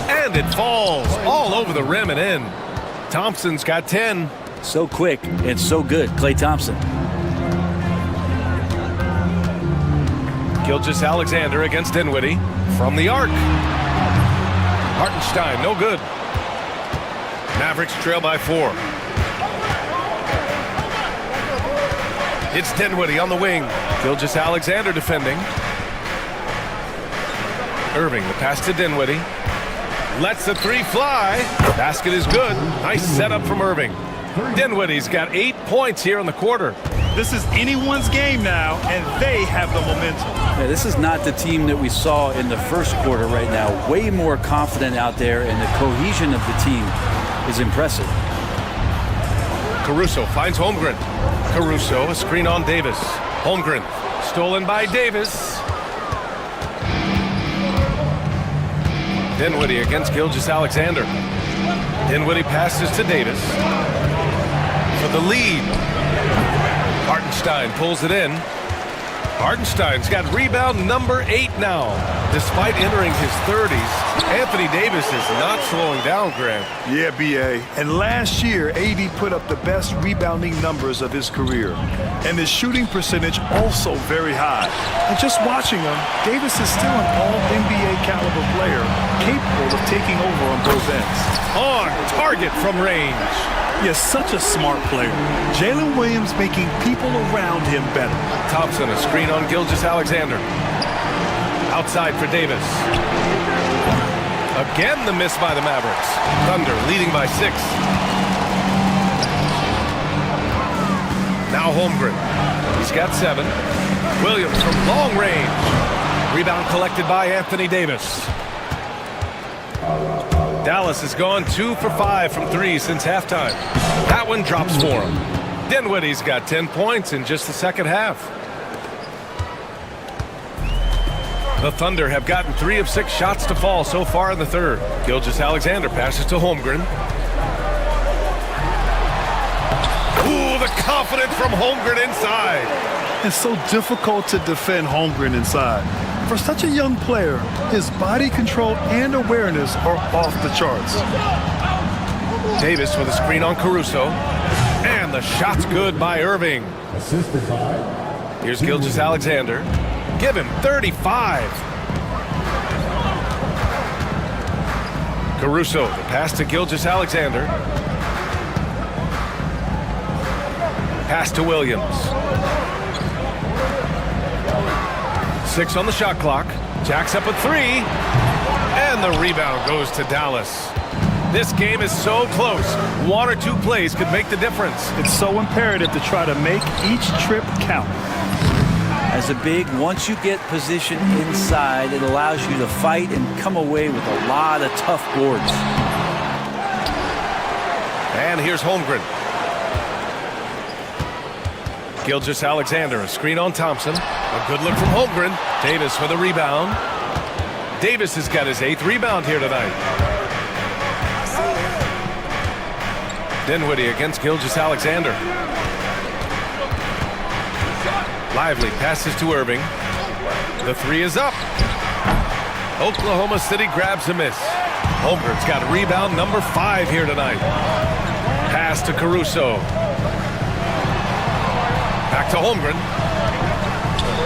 And it falls all over the rim and in. Thompson's got 10. So quick and so good, Klay Thompson. Gilgeous-Alexander against Dinwiddie from the arc. Hartenstein, no good. Mavericks trail by 4. It's Dinwiddie on the wing. Gilgeous-Alexander defending. Irving, the pass to Dinwiddie. Lets the 3 fly. Basket is good. Nice setup from Irving. Dinwiddie's got 8 points here in the quarter. This is anyone's game now, and they have the momentum. Yeah, this is not the team that we saw in the first quarter right now. Way more confident out there, and the cohesion of the team is impressive. Caruso finds Holmgren. Caruso, a screen on Davis. Holmgren, stolen by Davis. Dinwiddie against Gilgeous-Alexander. Dinwiddie passes to Davis. For the lead. Hartenstein pulls it in. Hartenstein's got rebound number 8 now. Despite entering his 30s, Anthony Davis is not slowing down, Grant. Yeah, B.A. And last year, AD put up the best rebounding numbers of his career. And his shooting percentage also very high. And just watching him, Davis is still an all-NBA caliber player, capable of taking over on both ends. On target from range. Yes, such a smart player. Jalen Williams making people around him better. Thompson, a screen on Gilgeous-Alexander. Outside for Davis. Again, the miss by the Mavericks. Thunder leading by 6. Now Holmgren. He's got 7. Williams from long range. Rebound collected by Anthony Davis. Dallas has gone 2 for 5 from 3 since halftime. That one drops for him. Dinwiddie's got 10 points in just the second half. The Thunder have gotten 3 of 6 shots to fall so far in the third. Gilgeous-Alexander passes to Holmgren. Ooh, the confidence from Holmgren inside. It's so difficult to defend Holmgren inside. For such a young player, his body control and awareness are off the charts. Davis with a screen on Caruso. And the shot's good by Irving. Here's Gilgeous-Alexander. Give him 35. Caruso, the pass to Gilgeous-Alexander. Pass to Williams. 6 on the shot clock. Jacks up a 3. And the rebound goes to Dallas. This game is so close. 1 or 2 plays could make the difference. It's so imperative to try to make each trip count. As a big, once you get position inside, it allows you to fight and come away with a lot of tough boards. And here's Holmgren. Gilgeous-Alexander, a screen on Thompson. A good look from Holmgren. Davis for the rebound. Davis has got his 8th rebound here tonight. Dinwiddie against Gilgeous-Alexander. Lively passes to Irving. The 3 is up. Oklahoma City grabs a miss. Holmgren's got rebound number 5 here tonight. Pass to Caruso. Back to Holmgren.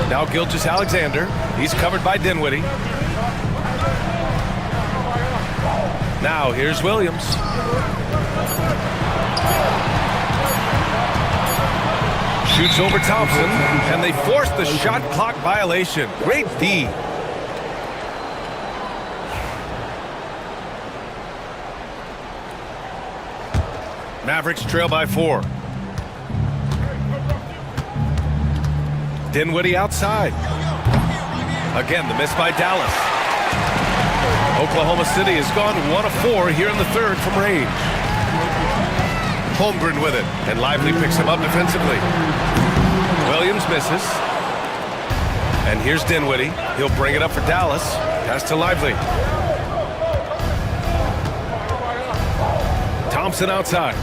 Now Gilgeous-Alexander. He's covered by Dinwiddie. Now here's Williams. Shoots over Thompson, and they force the shot clock violation. Great D. Mavericks trail by 4. Dinwiddie outside. Again, the miss by Dallas. Oklahoma City has gone 1 of 4 here in the 3rd from range. Holmgren with it, and Lively picks him up defensively. Williams misses. And here's Dinwiddie. He'll bring it up for Dallas. Pass to Lively. Thompson outside.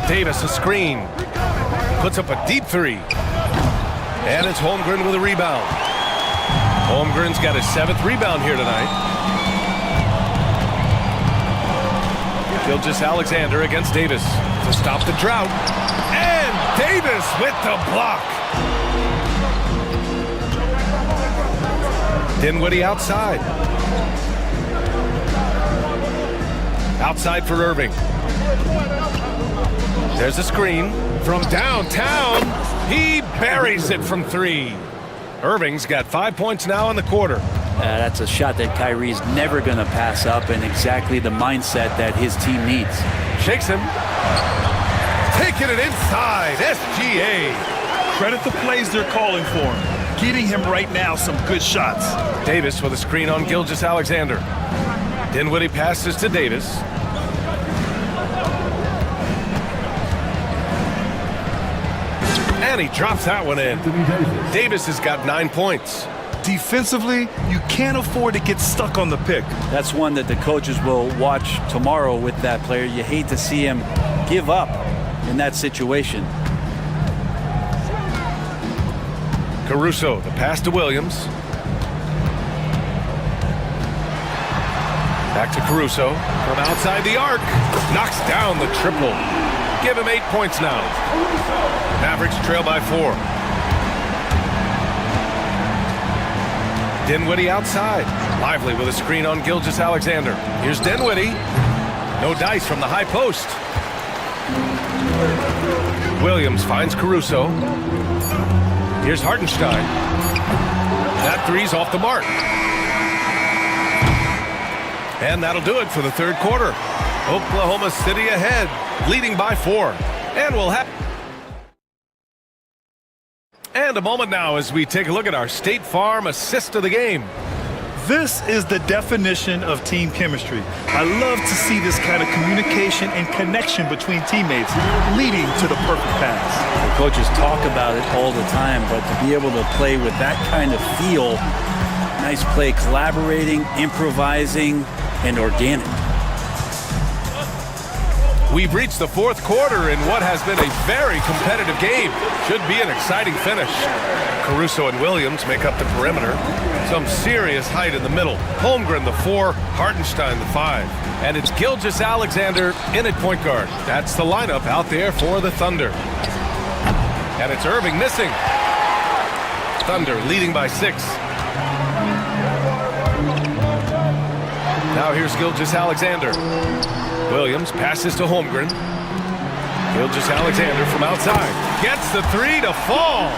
Davis a screen. Puts up a deep 3. And it's Holmgren with a rebound. Holmgren's got his 7th rebound here tonight. Gilgeous-Alexander against Davis to stop the drought. And Davis with the block. Dinwiddie outside. Outside for Irving. There's a screen from downtown. He buries it from 3. Irving's got 5 points now in the quarter. That's a shot that Kyrie's never going to pass up, and exactly the mindset that his team needs. Shakes him. Taking it inside. SGA. Credit the plays they're calling for him. Getting him right now some good shots. Davis with a screen on Gilgeous-Alexander. Dinwiddie passes to Davis. And he drops that one in. Davis has got 9 points. Defensively, you can't afford to get stuck on the pick. That's one that the coaches will watch tomorrow with that player. You hate to see him give up in that situation. Caruso, the pass to Williams. Back to Caruso from outside the arc. Knocks down the triple. Give him 8 points now. Mavericks trail by 4. Dinwiddie outside. Lively with a screen on Gilgeous-Alexander. Here's Dinwiddie. No dice from the high post. Williams finds Caruso. Here's Hartenstein. That 3's off the mark. And that'll do it for the 3rd quarter. Oklahoma City ahead, leading by 4. And we'll have... And a moment now as we take a look at our State Farm assist of the game. This is the definition of team chemistry. I love to see this kind of communication and connection between teammates leading to the perfect pass. The coaches talk about it all the time, but to be able to play with that kind of feel, nice play, collaborating, improvising, and organic. We've reached the 4th quarter in what has been a very competitive game. Should be an exciting finish. Caruso and Williams make up the perimeter. Some serious height in the middle. Holmgren the 4, Hartenstein the 5. And it's Gilgeous-Alexander in at point guard. That's the lineup out there for the Thunder. And it's Irving missing. Thunder leading by 6. Now here's Gilgeous-Alexander. Williams passes to Holmgren. Gilgeous-Alexander from outside. Gets the 3 to fall.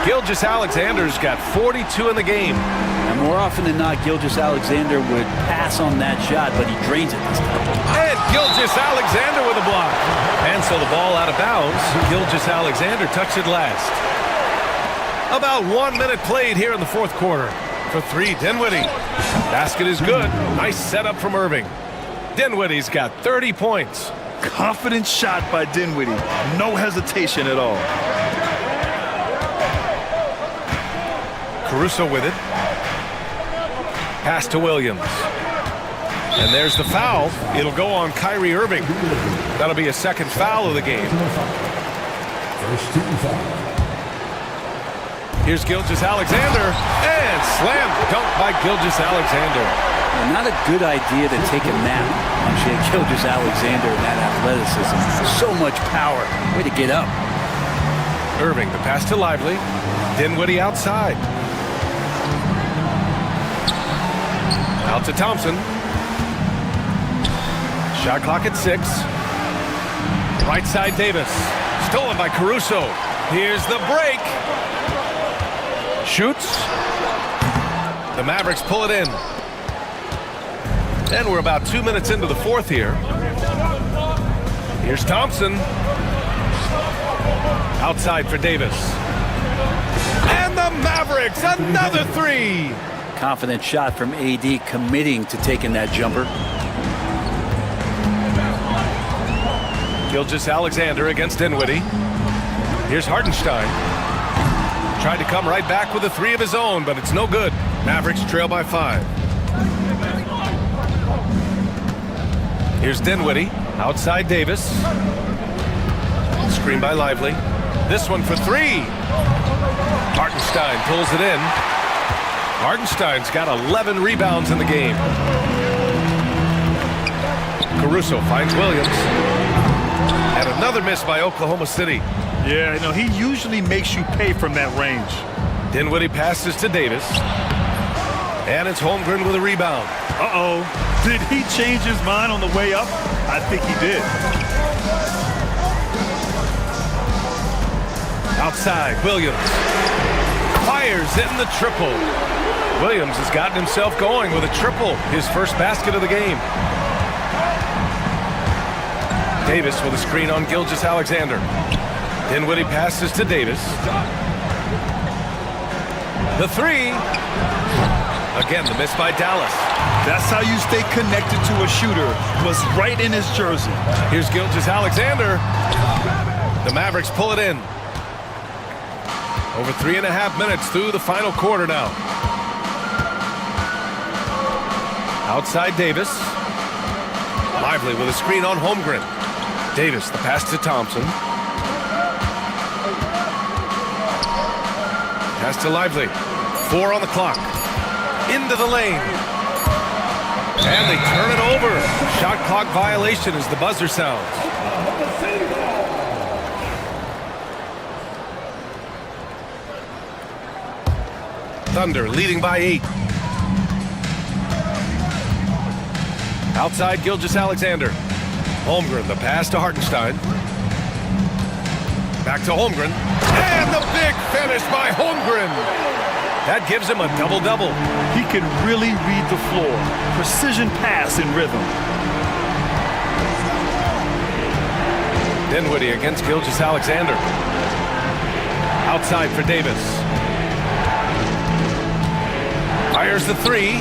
Gilgeous-Alexander's got 42 in the game. And more often than not, Gilgeous-Alexander would pass on that shot, but he drains it this time. And Gilgeous-Alexander with a block. And so the ball out of bounds. Gilgeous-Alexander tucks it last. About 1 minute played here in the 4th quarter. for three. Dinwiddie. Basket is good. Nice setup from Irving. Dinwiddie's got 30 points. Confident shot by Dinwiddie. No hesitation at all. Caruso with it. Pass to Williams. And there's the foul. It'll go on Kyrie Irving. That'll be a second foul of the game. Here's Gilgeous-Alexander, and slam dunk by Gilgeous-Alexander. Well, not a good idea to take a nap on Shea Gilgeous-Alexander and that athleticism. So much power. Way to get up. Irving, the pass to Lively. Dinwiddie outside. Out to Thompson. Shot clock at 6. Right side Davis. Stolen by Caruso. Here's the break. Shoots. The Mavericks pull it in. And we're about 2 minutes into the fourth here. Here's Thompson. Outside for Davis. And the Mavericks, another three. Confident shot from AD, committing to taking that jumper. Gilgeous-Alexander against Dinwiddie. Here's Hartenstein. Tried to come right back with a three of his own, but it's no good. Mavericks trail by 5. Here's Dinwiddie. Outside Davis. Screen by Lively. This one for 3. Hartenstein pulls it in. Hartenstein's got 11 rebounds in the game. Caruso finds Williams. And another miss by Oklahoma City. Yeah, you know, he usually makes you pay from that range. Dinwiddie passes to Davis. And it's Holmgren with a rebound. Uh-oh. Did he change his mind on the way up? I think he did. Outside, Williams. Fires in the triple. Williams has gotten himself going with a triple. His first basket of the game. Davis with a screen on Gilgeous-Alexander. Dinwiddie passes to Davis. The 3. Again, the miss by Dallas. That's how you stay connected to a shooter. Was right in his jersey. Here's Gilgeous-Alexander. The Mavericks pull it in. Over 3.5 minutes through the final quarter now. Outside Davis. Lively with a screen on Holmgren. Davis, the pass to Thompson. Pass to Lively. 4 on the clock. Into the lane. And they turn it over. Shot clock violation as the buzzer sounds. Thunder leading by 8. Outside Gilgeous-Alexander. Holmgren, the pass to Hartenstein. Back to Holmgren. And the big finish by Holmgren. That gives him a double-double. He can really read the floor. Precision pass in rhythm. Dinwiddie against Gilgeous-Alexander. Outside for Davis. Fires the 3.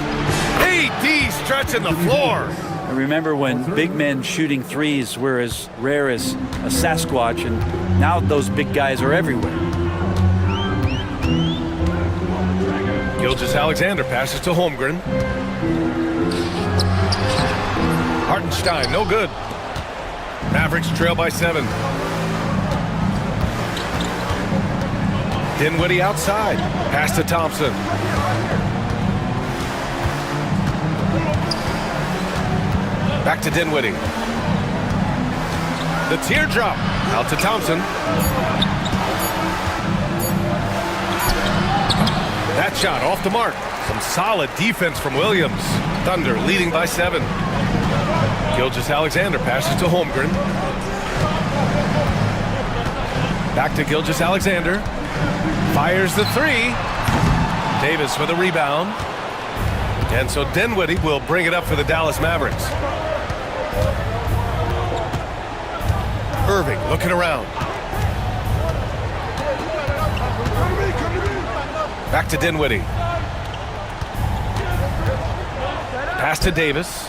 AD stretching the floor. I remember when big men shooting threes were as rare as a Sasquatch, and now those big guys are everywhere. Gilgeous-Alexander passes to Holmgren. Hartenstein, no good. Mavericks trail by 7. Dinwiddie outside. Pass to Thompson. Back to Dinwiddie. The teardrop. Out to Thompson. That shot off the mark. Some solid defense from Williams. Thunder leading by 7. Gilgeous-Alexander passes to Holmgren. Back to Gilgeous-Alexander. Fires the 3. Davis with a rebound. And so Dinwiddie will bring it up for the Dallas Mavericks. Irving looking around. Back to Dinwiddie. Pass to Davis.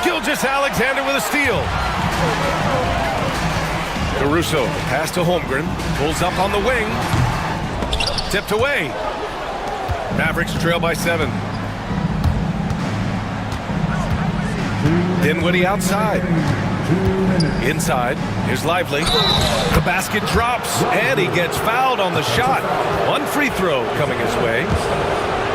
Gilgeous-Alexander with a steal. Caruso, pass to Holmgren. Pulls up on the wing. Tipped away. Mavericks trail by 7. Dinwiddie outside. Inside. Here's Lively. The basket drops, and he gets fouled on the shot. One free throw coming his way.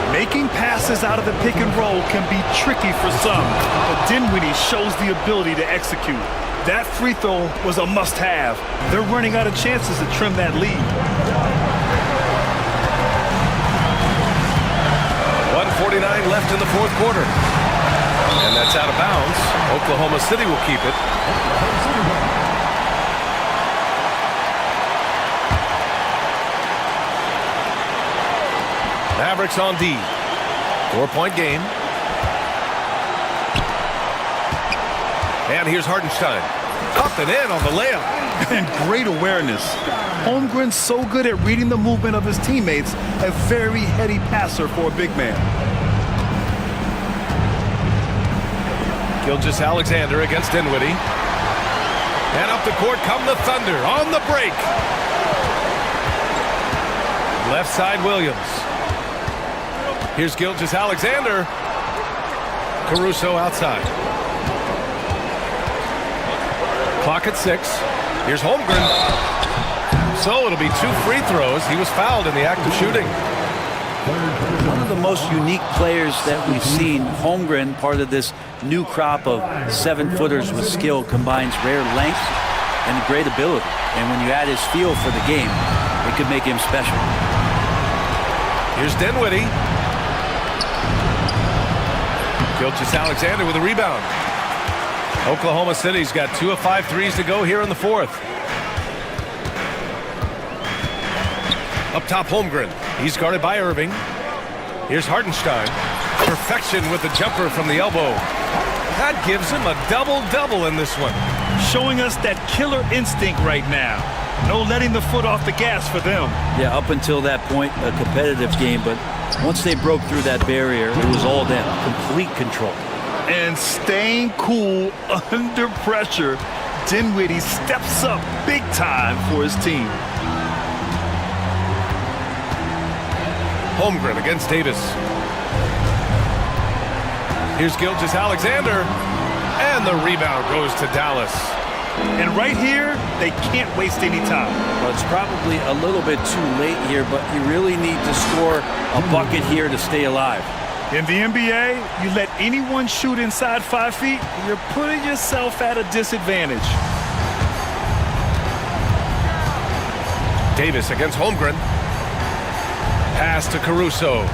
Making passes out of the pick and roll can be tricky for some, but Dinwiddie shows the ability to execute. That free throw was a must-have. They're running out of chances to trim that lead. 1:49 left in the fourth quarter. And that's out of bounds. Oklahoma City will keep it. Mavericks on D. 4-point game. And here's Hartenstein. Up and in on the layup. And great awareness. Holmgren's so good at reading the movement of his teammates, a very heady passer for a big man. Gilgeous-Alexander against Dinwiddie. And up the court come the Thunder on the break. Left side Williams. Here's Gilgeous-Alexander. Caruso outside. Clock at 6. Here's Holmgren. So it'll be 2 free throws. He was fouled in the act of shooting. One of the most unique players that we've seen, Holmgren, part of this new crop of 7-footers with skill, combines rare length and great ability. And when you add his feel for the game, it could make him special. Here's Dinwiddie. Gilgeous-Alexander with a rebound. Oklahoma City's got 2 of 5 threes to go here in the fourth. Up top, Holmgren. He's guarded by Irving. Here's Hartenstein. Perfection with the jumper from the elbow. That gives him a double-double in this one. Showing us that killer instinct right now. No letting the foot off the gas for them. Yeah, up until that point, a competitive game, but once they broke through that barrier, it was all them. Complete control. And staying cool under pressure, Dinwiddie steps up big time for his team. Holmgren against Davis. Here's Gilgeous-Alexander. And the rebound goes to Dallas. And right here, they can't waste any time. Well, it's probably a little bit too late here, but you really need to score a bucket here to stay alive. In the NBA, you let anyone shoot inside 5 feet, you're putting yourself at a disadvantage. Davis against Holmgren. Pass to Caruso.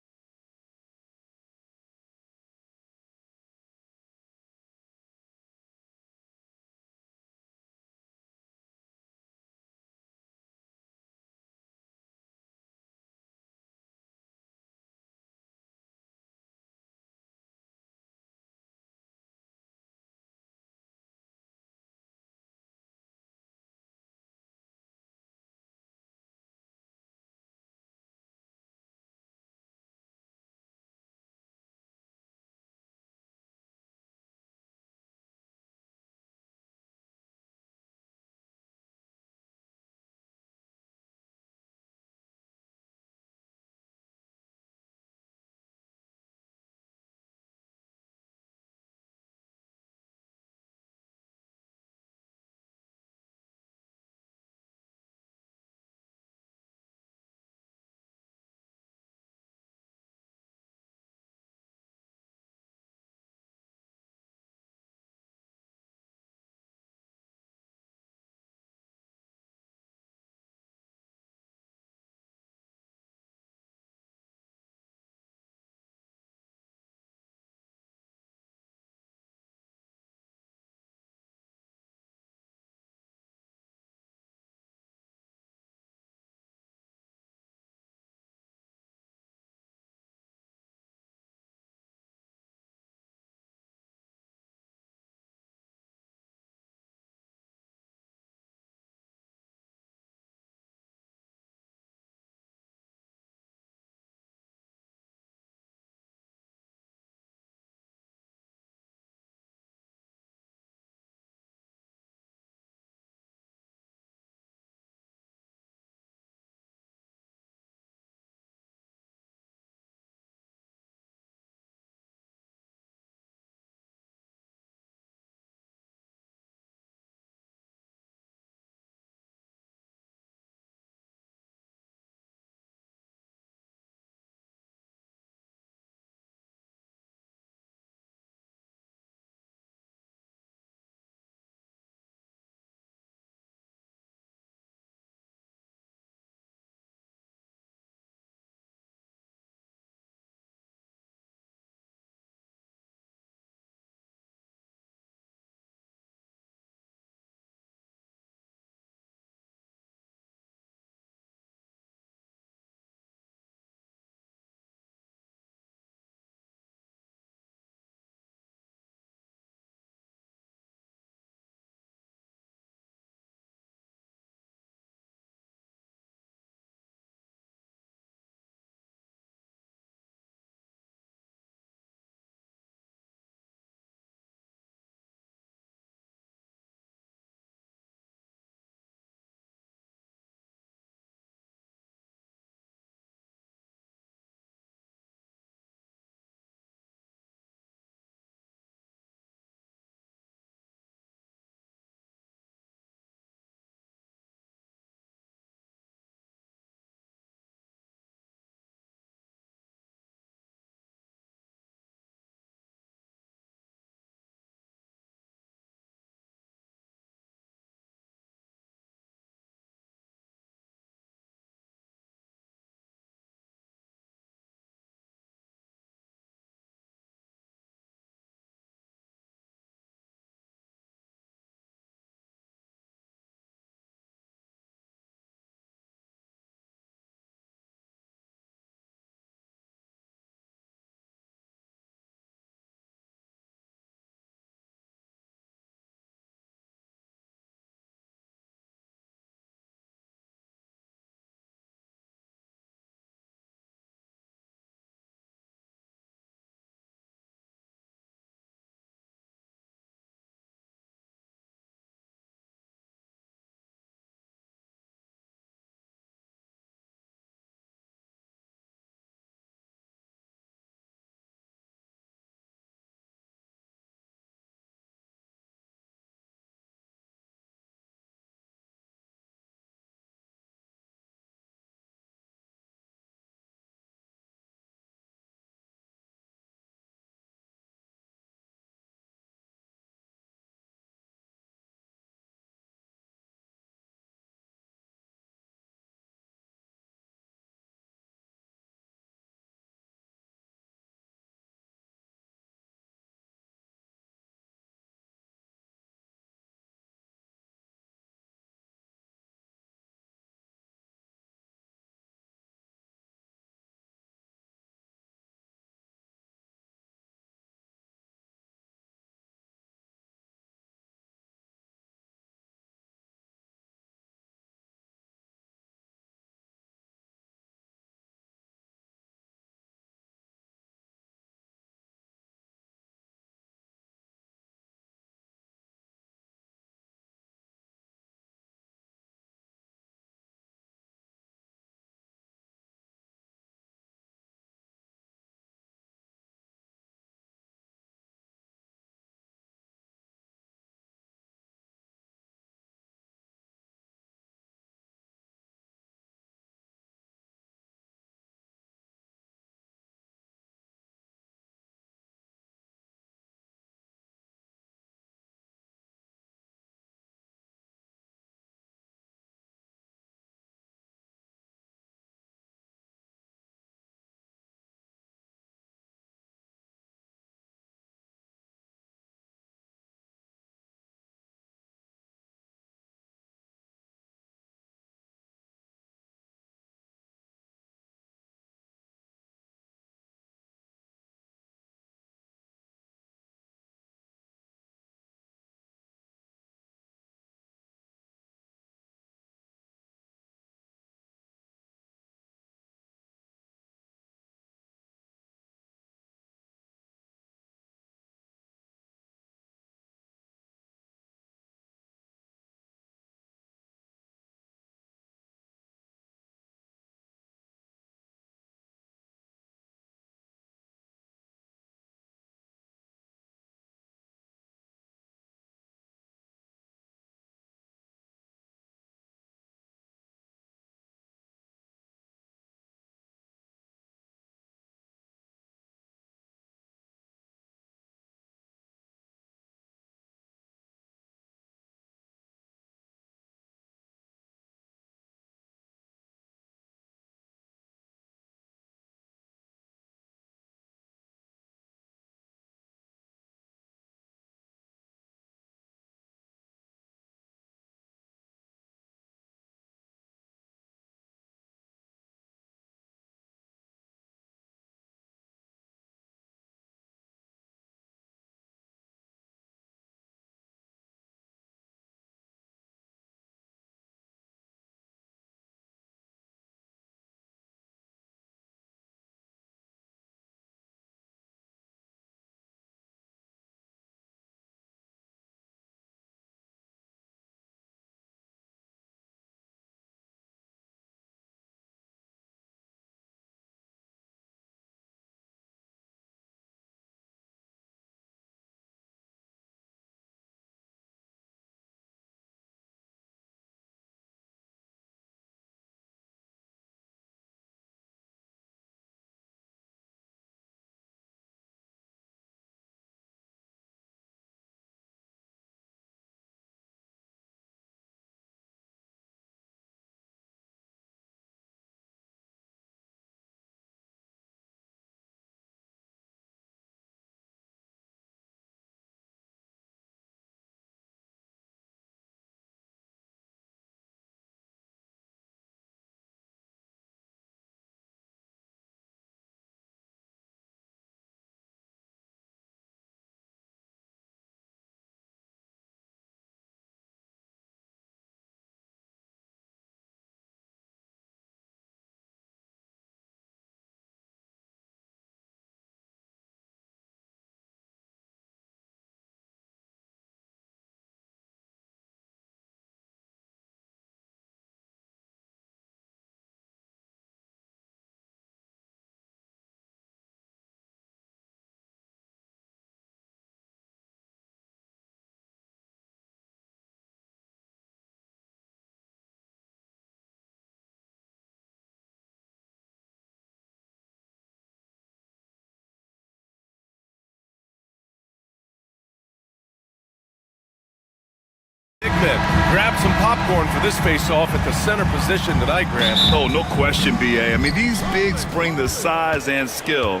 Smith grabbed some popcorn for this face-off at the center position tonight, Grant. Oh, no question, B.A. I mean, these bigs bring the size and skill.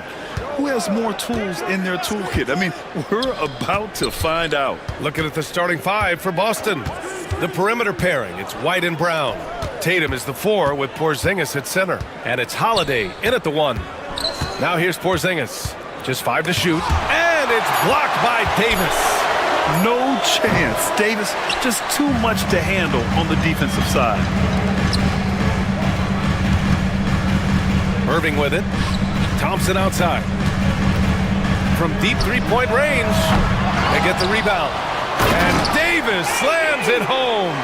Who has more tools in their toolkit? I mean, we're about to find out. Looking at the starting five for Boston. The perimeter pairing, it's White and Brown. Tatum is the 4 with Porzingis at center. And it's Holiday in at the 1. Now here's Porzingis. Just 5 to shoot. And it's blocked by Davis. No chance. Davis, just too much to handle on the defensive side. Irving with it. Thompson outside. From deep three-point range, they get the rebound. And Davis slams it home.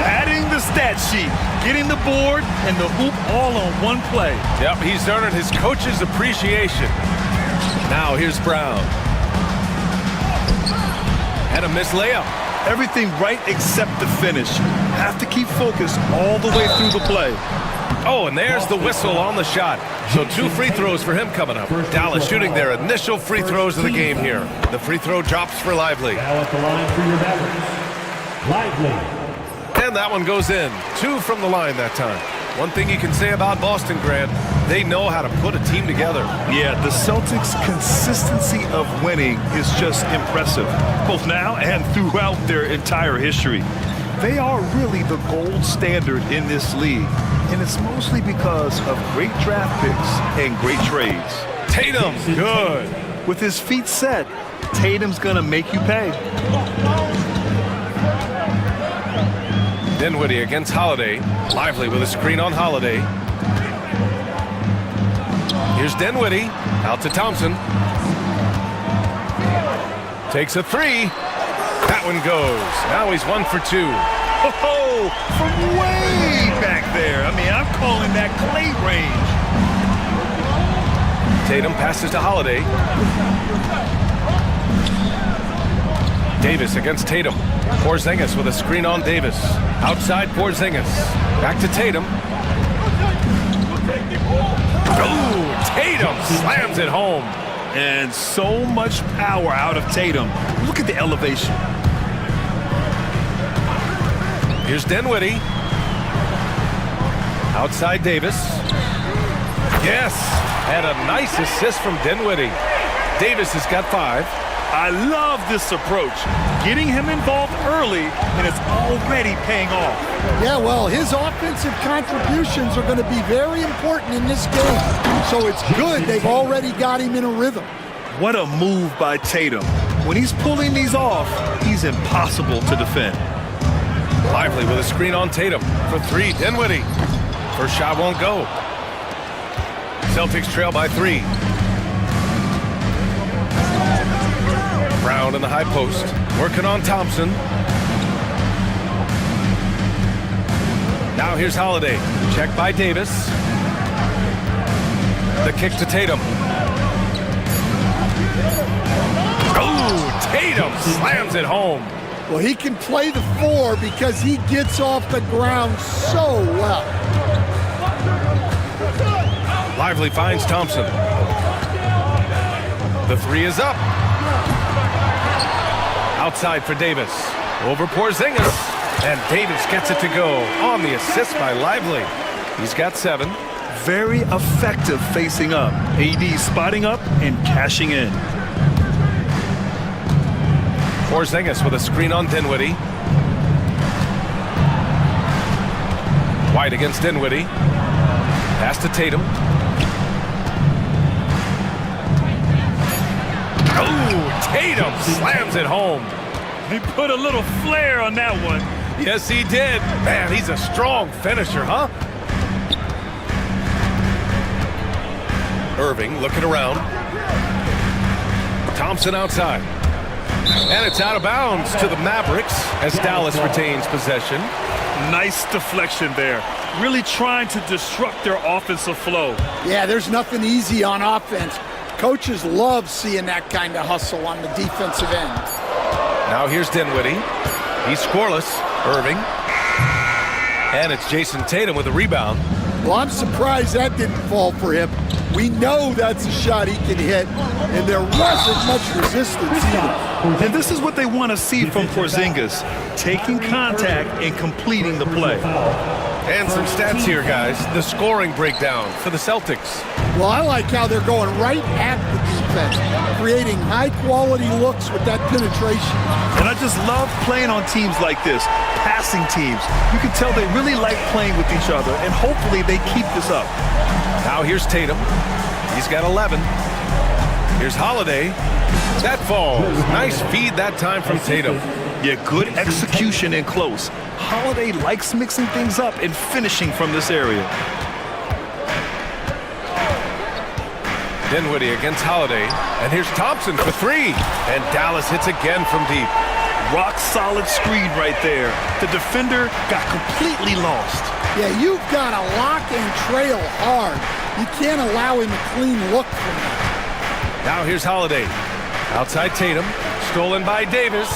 Adding the stat sheet, getting the board and the hoop all on one play. Yep, he's earning his coach's appreciation. Now here's Brown. And a missed layup. Everything right except the finish. Have to keep focused all the way through the play. Oh, and there's the whistle on the shot. So 2 free throws for him coming up. Dallas shooting their initial free throws of the game here. The free throw drops for Lively. Now at the line for your battlers. Lively. And that one goes in. 2 from the line that time. One thing you can say about Boston, Grant, they know how to put a team together. Yeah, the Celtics' consistency of winning is just impressive, both now and throughout their entire history. They are really the gold standard in this league, and it's mostly because of great draft picks and great trades. Tatum, good. With his feet set, Tatum's gonna make you pay. Dinwiddie against Holiday. Lively with a screen on Holiday. Here's Dinwiddie. Out to Thompson. Takes a 3. That one goes. Now he's 1 for 2. Oh, from way back there. I mean, I'm calling that clay range. Tatum passes to Holiday. Davis against Tatum. Porzingis with a screen on Davis. Outside Porzingis. Back to Tatum. Oh, Tatum slams it home. And so much power out of Tatum. Look at the elevation. Here's Dinwiddie. Outside Davis. Yes, and a nice assist from Dinwiddie. Davis has got 5. I love this approach. Getting him involved early, and it's already paying off. Yeah, well, his offensive contributions are going to be very important in this game. So it's good they've already got him in a rhythm. What a move by Tatum. When he's pulling these off, he's impossible to defend. Lively with a screen on Tatum. For 3, Dinwiddie. First shot won't go. Celtics trail by 3. Brown in the high post. Working on Thompson. Now here's Holiday. Check by Davis. The kick to Tatum. Oh, Tatum slams it home. Well, he can play the 4 because he gets off the ground so well. Lively finds Thompson. The 3 is up. Outside for Davis. Over Porzingis. And Davis gets it to go on the assist by Lively. He's got 7. Very effective facing up. AD spotting up and cashing in. Porzingis with a screen on Dinwiddie. White against Dinwiddie. Pass to Tatum. Oh, Tatum slams it home. He put a little flair on that one. Yes, he did. Man, he's a strong finisher, huh? Irving looking around. Thompson outside. And it's out of bounds to the Mavericks as Dallas retains possession. Nice deflection there. Really trying to disrupt their offensive flow. Yeah, there's nothing easy on offense. Coaches love seeing that kind of hustle on the defensive end. Now here's Dinwiddie. He's scoreless. Irving. And it's Jason Tatum with a rebound. Well, I'm surprised that didn't fall for him. We know that's a shot he can hit, and there wasn't much resistance either. And this is what they want to see from Porzingis, taking contact and completing the play. And some stats here, guys. The scoring breakdown for the Celtics. Well, I like how they're going right at the defense, creating high-quality looks with that penetration. And I just love playing on teams like this, passing teams. You can tell they really like playing with each other, and hopefully they keep this up. Now here's Tatum. He's got 11. Here's Holiday. That falls. Nice feed that time from Tatum. Yeah, good execution in close. Holiday likes mixing things up and finishing from this area. Dinwiddie against Holiday. And here's Thompson for three. And Dallas hits again from deep. Rock solid screen right there. The defender got completely lost. Yeah, you've got to lock and trail hard. You can't allow him a clean look from that. Now here's Holiday. Outside Tatum. Stolen by Davis.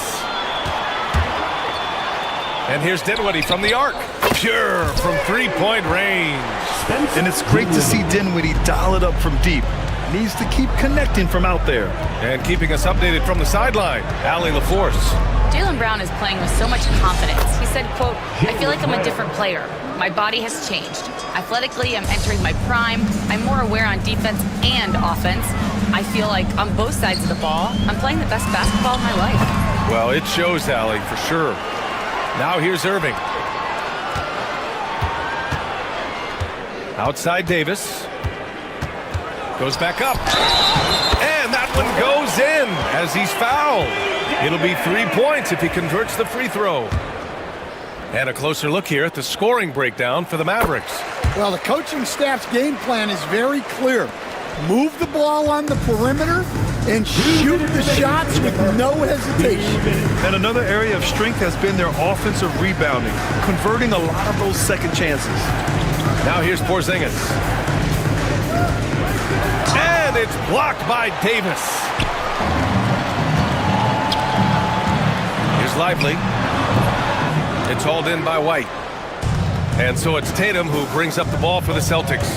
And here's Dinwiddie from the arc. Pure from three-point range. And it's great to see Dinwiddie dial it up from deep. Needs to keep connecting from out there. And keeping us updated from the sideline, Allie LaForce. Jaylen Brown is playing with so much confidence. He said, quote, "I feel like I'm a different player. My body has changed. Athletically, I'm entering my prime. I'm more aware on defense and offense. I feel like on both sides of the ball, I'm playing the best basketball of my life." Well, it shows, Allie, for sure. Now here's Irving. Outside Davis. Goes back up. And that one goes in as he's fouled. It'll be 3 points if he converts the free throw. And a closer look here at the scoring breakdown for the Mavericks. Well, the coaching staff's game plan is very clear. Move the ball on the perimeter and shoot the shots with no hesitation. And another area of strength has been their offensive rebounding, converting a lot of those second chances. Now here's Porzingis. And it's blocked by Davis. Here's Lively. It's hauled in by White. And so it's Tatum who brings up the ball for the Celtics.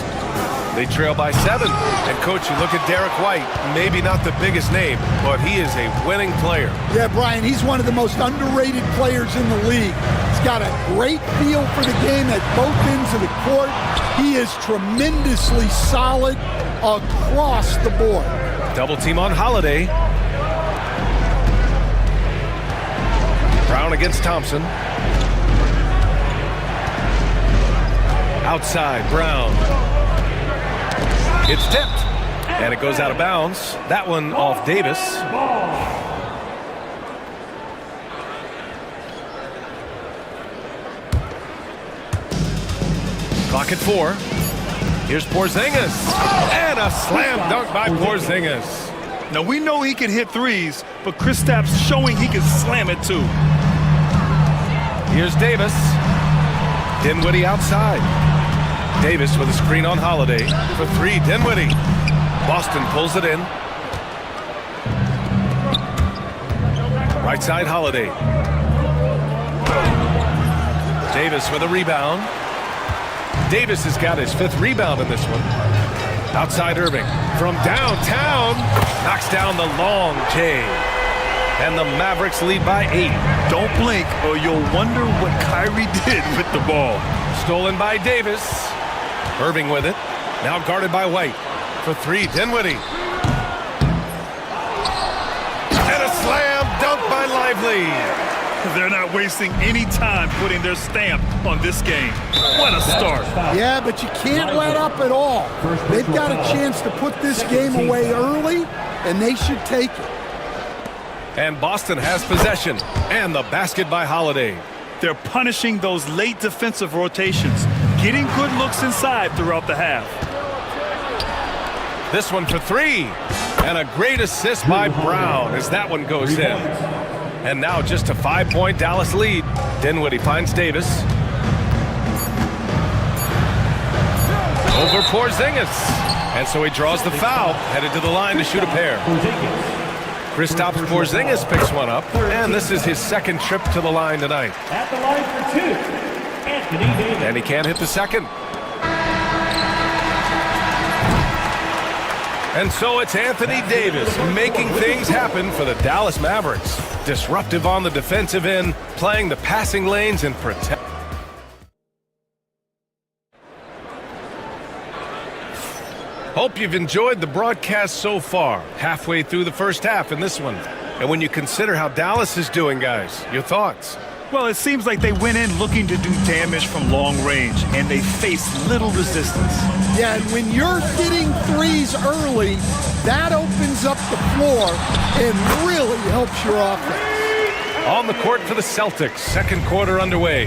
They trail by 7. And, Coach, you look at Derek White, maybe not the biggest name, but he is a winning player. Yeah, Brian, he's one of the most underrated players in the league. He's got a great feel for the game at both ends of the court. He is tremendously solid across the board. Double team on Holiday. Brown against Thompson. Outside, Brown. It's tipped, and it goes out of bounds. That one off Davis. Clock at 4. Here's Porzingis, and a slam dunk by Porzingis. Now, we know he can hit threes, but Kristaps showing he can slam it too. Here's Davis. Dinwiddie outside. Davis with a screen on Holiday for 3. Dinwiddie. Boston pulls it in. Right side Holiday. Davis with a rebound. Davis has got his 5th rebound in this one. Outside Irving. From downtown. Knocks down the long J. And the Mavericks lead by 8. Don't blink or you'll wonder what Kyrie did with the ball. Stolen by Davis. Irving with it. Now guarded by White. For 3, Dinwiddie. And a slam dunk by Lively. They're not wasting any time putting their stamp on this game. What a start. Yeah, but you can't let up at all. They've got a chance to put this game away early, and they should take it. And Boston has possession. And the basket by Holiday. They're punishing those late defensive rotations, getting good looks inside throughout the half. This one for 3. And a great assist by Brown as that one goes in. And now just a 5-point Dallas lead. Dinwiddie finds Davis. Over Porzingis. And so he draws the foul, headed to the line to shoot a pair. Kristaps Porzingis picks one up, and this is his 2nd trip to the line tonight. At the line for 2, Anthony Davis. And he can't hit the second. And so it's Anthony Davis making things happen for the Dallas Mavericks. Disruptive on the defensive end, playing the passing lanes and protect. Hope you've enjoyed the broadcast so far. Halfway through the first half in this one. And when you consider how Dallas is doing, guys, your thoughts? Well, it seems like they went in looking to do damage from long range, and they faced little resistance. Yeah, and when you're hitting threes early, that opens up the floor and really helps your offense. On the court for the Celtics, second quarter underway.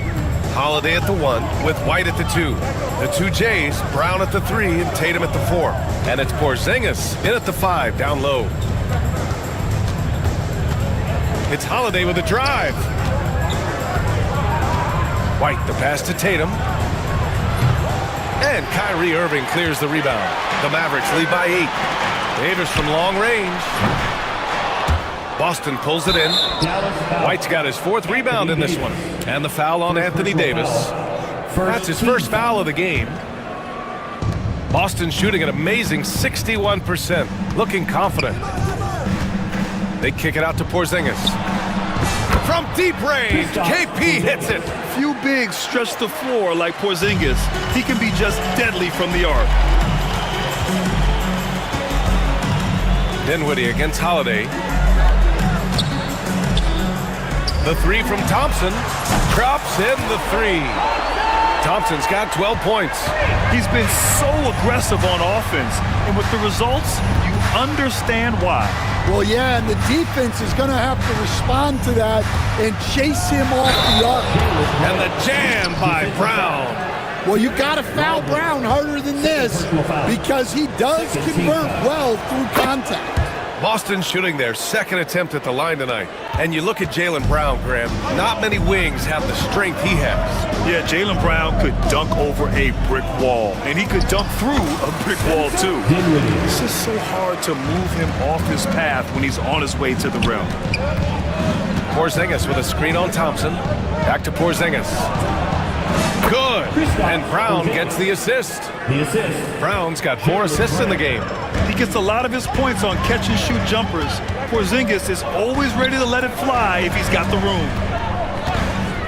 Holiday at the 1 with White at the 2. The 2 Jays, Brown at the 3 and Tatum at the 4. And it's Porzingis in at the 5 down low. It's Holiday with a drive. White the pass to Tatum. And Kyrie Irving clears the rebound. The Mavericks lead by 8. Davis from long range. Boston pulls it in. White's got his 4th rebound in this one. And the foul on Anthony Davis. That's his first foul of the game. Boston shooting an amazing 61%. Looking confident. They kick it out to Porzingis. From deep range, KP hits it. Few bigs stretch the floor like Porzingis. He can be just deadly from the arc. Dinwiddie against Holiday. The 3 from Thompson. Drops in the 3. Thompson's got 12 points. He's been so aggressive on offense, and with the results, you understand why. Well, yeah, and the defense is going to have to respond to that and chase him off the arc. And the jam by Brown. Well, you got to foul Brown harder than this because he does convert well through contact. Boston shooting their second attempt at the line tonight. And you look at Jaylen Brown, Graham, not many wings have the strength he has. Yeah, Jaylen Brown could dunk over a brick wall, and he could dunk through a brick wall, too. It's just so hard to move him off his path when he's on his way to the rim. Porzingis with a screen on Thompson. Back to Porzingis. Good. And Brown gets the assist. Brown's got 4 assists in the game. He gets a lot of his points on catch-and-shoot jumpers. Porzingis is always ready to let it fly if he's got the room.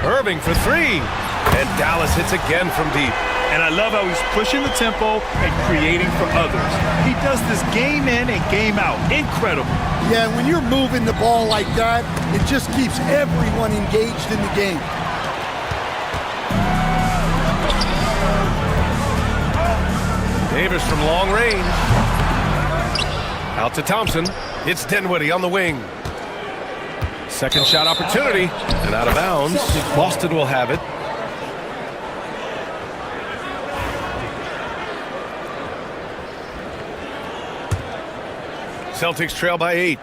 Irving for 3. And Dallas hits again from deep. And I love how he's pushing the tempo and creating for others. He does this game in and game out. Incredible. Yeah, when you're moving the ball like that, it just keeps everyone engaged in the game. Davis from long range. Out to Thompson. It's Dinwiddie on the wing. Second shot opportunity. And out of bounds. Boston will have it. Celtics trail by 8.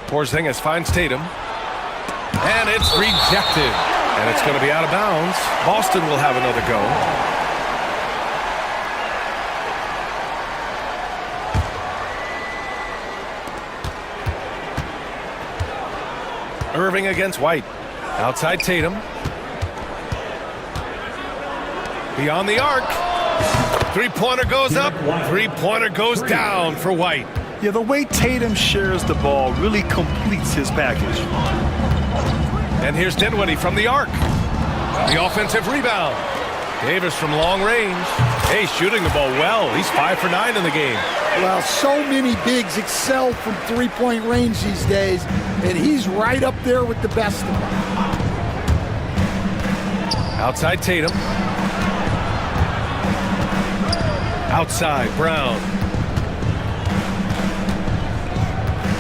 Porzingis finds Tatum. And it's rejected. And it's going to be out of bounds. Boston will have another go. Irving against White. Outside Tatum. Beyond the arc. Three-pointer goes up. Three-pointer goes down for White. Yeah, the way Tatum shares the ball really completes his package. And here's Dinwiddie from the arc. The offensive rebound. Davis from long range. Hey, shooting the ball well. He's 5 for 9 in the game. Well, so many bigs excel from three-point range these days, and he's right up there with the best of them. Outside Tatum. Outside Brown.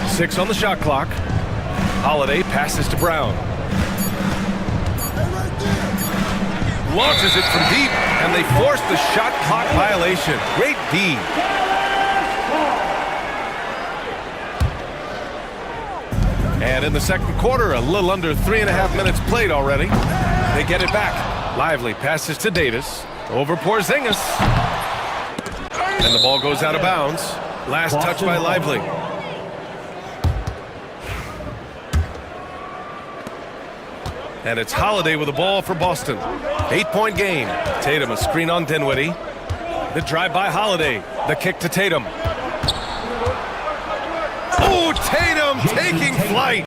6 on the shot clock. Holiday passes to Brown. Launches it from deep, and they force the shot clock violation. Great D. And in the second quarter, a little under 3.5 minutes played already. They get it back. Lively passes to Davis. Over Porzingis. And the ball goes out of bounds. Last touch by Lively. And it's Holiday with the ball for Boston. 8-point game. Tatum a screen on Dinwiddie. The drive by Holiday. The kick to Tatum. Oh, Tatum taking flight.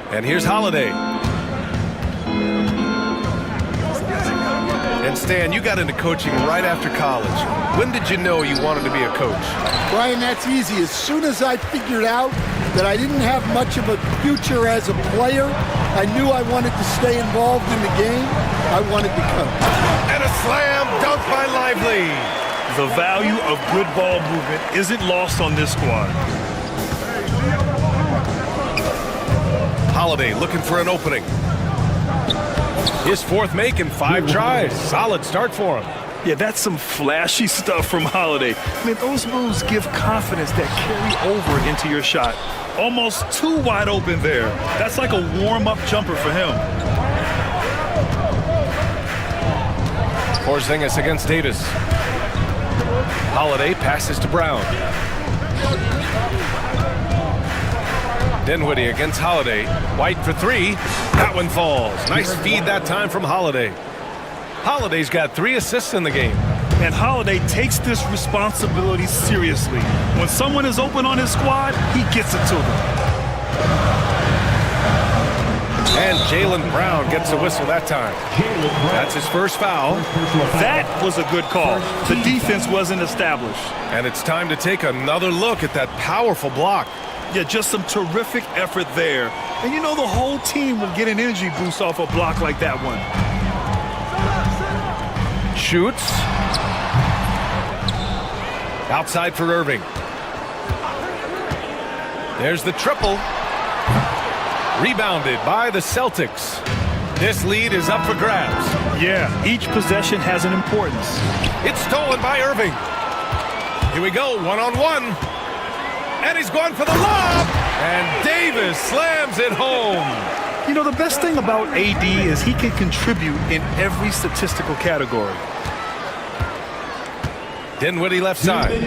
And here's Holiday. And Stan, you got into coaching right after college. When did you know you wanted to be a coach? Brian, that's easy. As soon as I figured out that I didn't have much of a future as a player, I knew I wanted to stay involved in the game. I wanted to coach. And a slam dunk by Lively. The value of good ball movement isn't lost on this squad. Holiday looking for an opening. His fourth make in 5 tries. Solid start for him. Yeah, that's some flashy stuff from Holiday. I mean, those moves give confidence that carry over into your shot. Almost too wide open there. That's like a warm-up jumper for him. Porzingis against Davis. Holiday passes to Brown. Dinwiddie against Holiday. White for 3. That one falls. Nice feed that time from Holiday. Holiday's got 3 assists in the game. And Holiday takes this responsibility seriously. When someone is open on his squad, he gets it to them. And Jaylen Brown gets a whistle that time. That's his first foul. That was a good call. The defense wasn't established. And it's time to take another look at that powerful block. Yeah, just some terrific effort there. And you know the whole team will get an energy boost off a block like that one. Shoots. Outside for Irving. There's the triple. Rebounded by the Celtics. This lead is up for grabs. Yeah, each possession has an importance. It's stolen by Irving. Here we go, one-on-one. And he's going for the lob. And Davis slams it home. You know, the best thing about AD is he can contribute in every statistical category. Dinwiddie left side.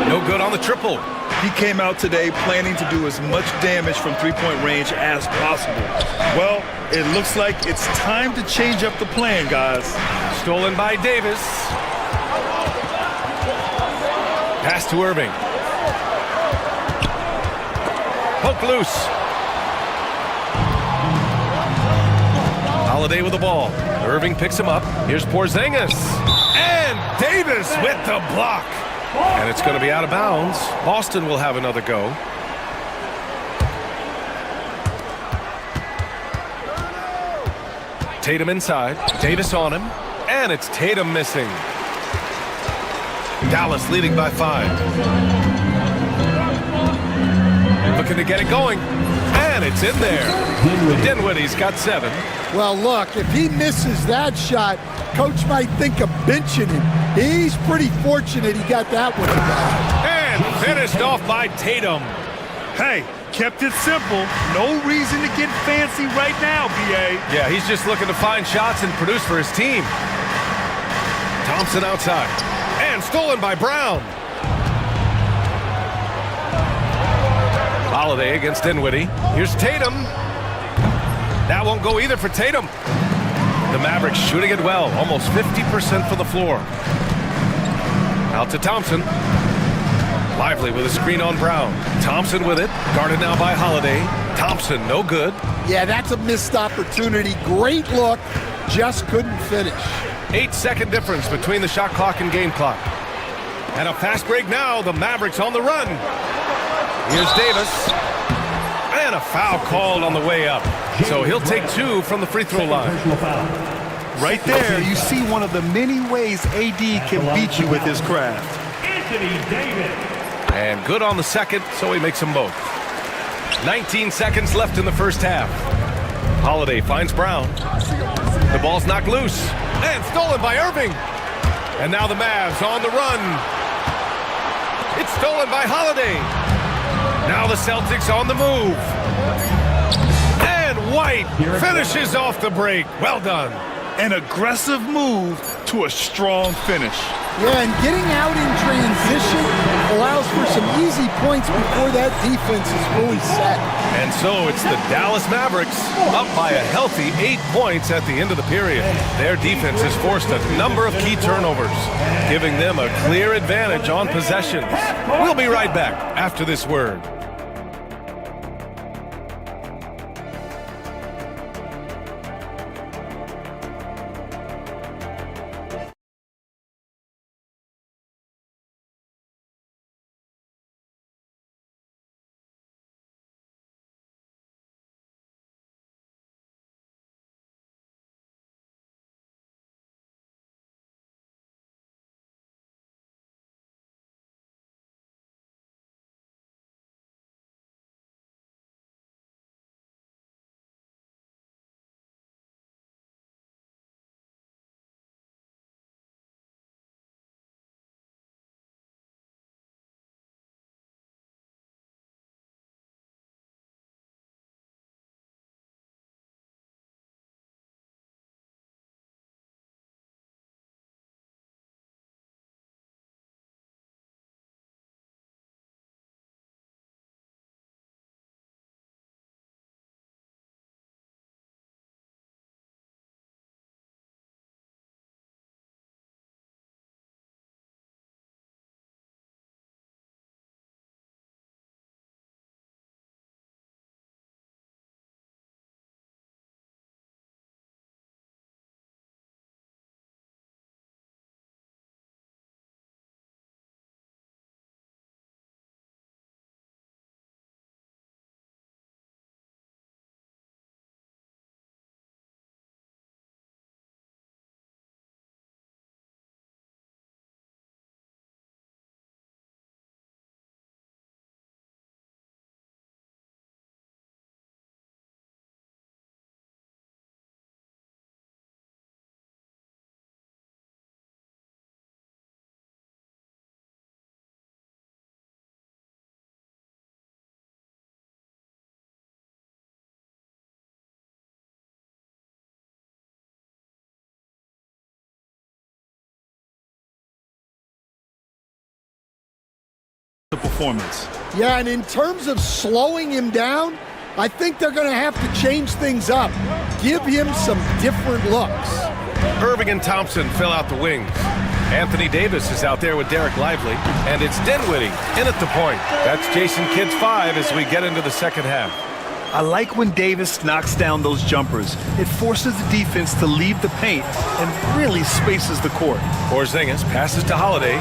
No good on the triple. He came out today planning to do as much damage from three-point range as possible. Well, it looks like it's time to change up the plan, guys. Stolen by Davis. Pass to Irving. Poke loose. Holiday with the ball. Irving picks him up. Here's Porzingis. And Davis with the block. And it's going to be out of bounds. Boston will have another go. Tatum inside. Davis on him. And it's Tatum missing. Dallas leading by 5. Looking to get it going. And it's in there. Dinwiddie's got 7. Well, look, if he misses that shot, coach might think of benching him. He's pretty fortunate he got that one. And finished off by Tatum. Hey, kept it simple. No reason to get fancy right now, BA. Yeah, he's just looking to find shots and produce for his team. Thompson outside. And stolen by Brown. Holiday against Dinwiddie. Here's Tatum. That won't go either for Tatum. The Mavericks shooting it well. Almost 50% for the floor. Out to Thompson. Lively with a screen on Brown. Thompson with it. Guarded now by Holiday. Thompson, no good. Yeah, that's a missed opportunity. Great look. Just couldn't finish. 8-second difference between the shot clock and game clock. And a fast break now. The Mavericks on the run. Here's Davis. And a foul called on the way up. So he'll take 2 from the free throw line. Right there, you see one of the many ways AD can beat you with his craft. And good on the second, so he makes them both. 19 seconds left in the first half. Holiday finds Brown. The ball's knocked loose. And stolen by Irving. And now the Mavs on the run. It's stolen by Holiday. Now the Celtics on the move. And White finishes off the break. Well done. An aggressive move to a strong finish. Yeah, and getting out in transition allows for some easy points before that defense is fully set. And so it's the Dallas Mavericks up by a healthy 8 points at the end of the period. Their defense has forced a number of key turnovers, giving them a clear advantage on possessions. We'll be right back after this word. Performance. Yeah, and in terms of slowing him down, I think they're going to have to change things up. Give him some different looks. Irving and Thompson fill out the wings. Anthony Davis is out there with Derek Lively, and it's Dinwiddie in at the point. That's Jason Kidd's 5 as we get into the second half. I like when Davis knocks down those jumpers. It forces the defense to leave the paint and really spaces the court. Porzingis passes to Holiday.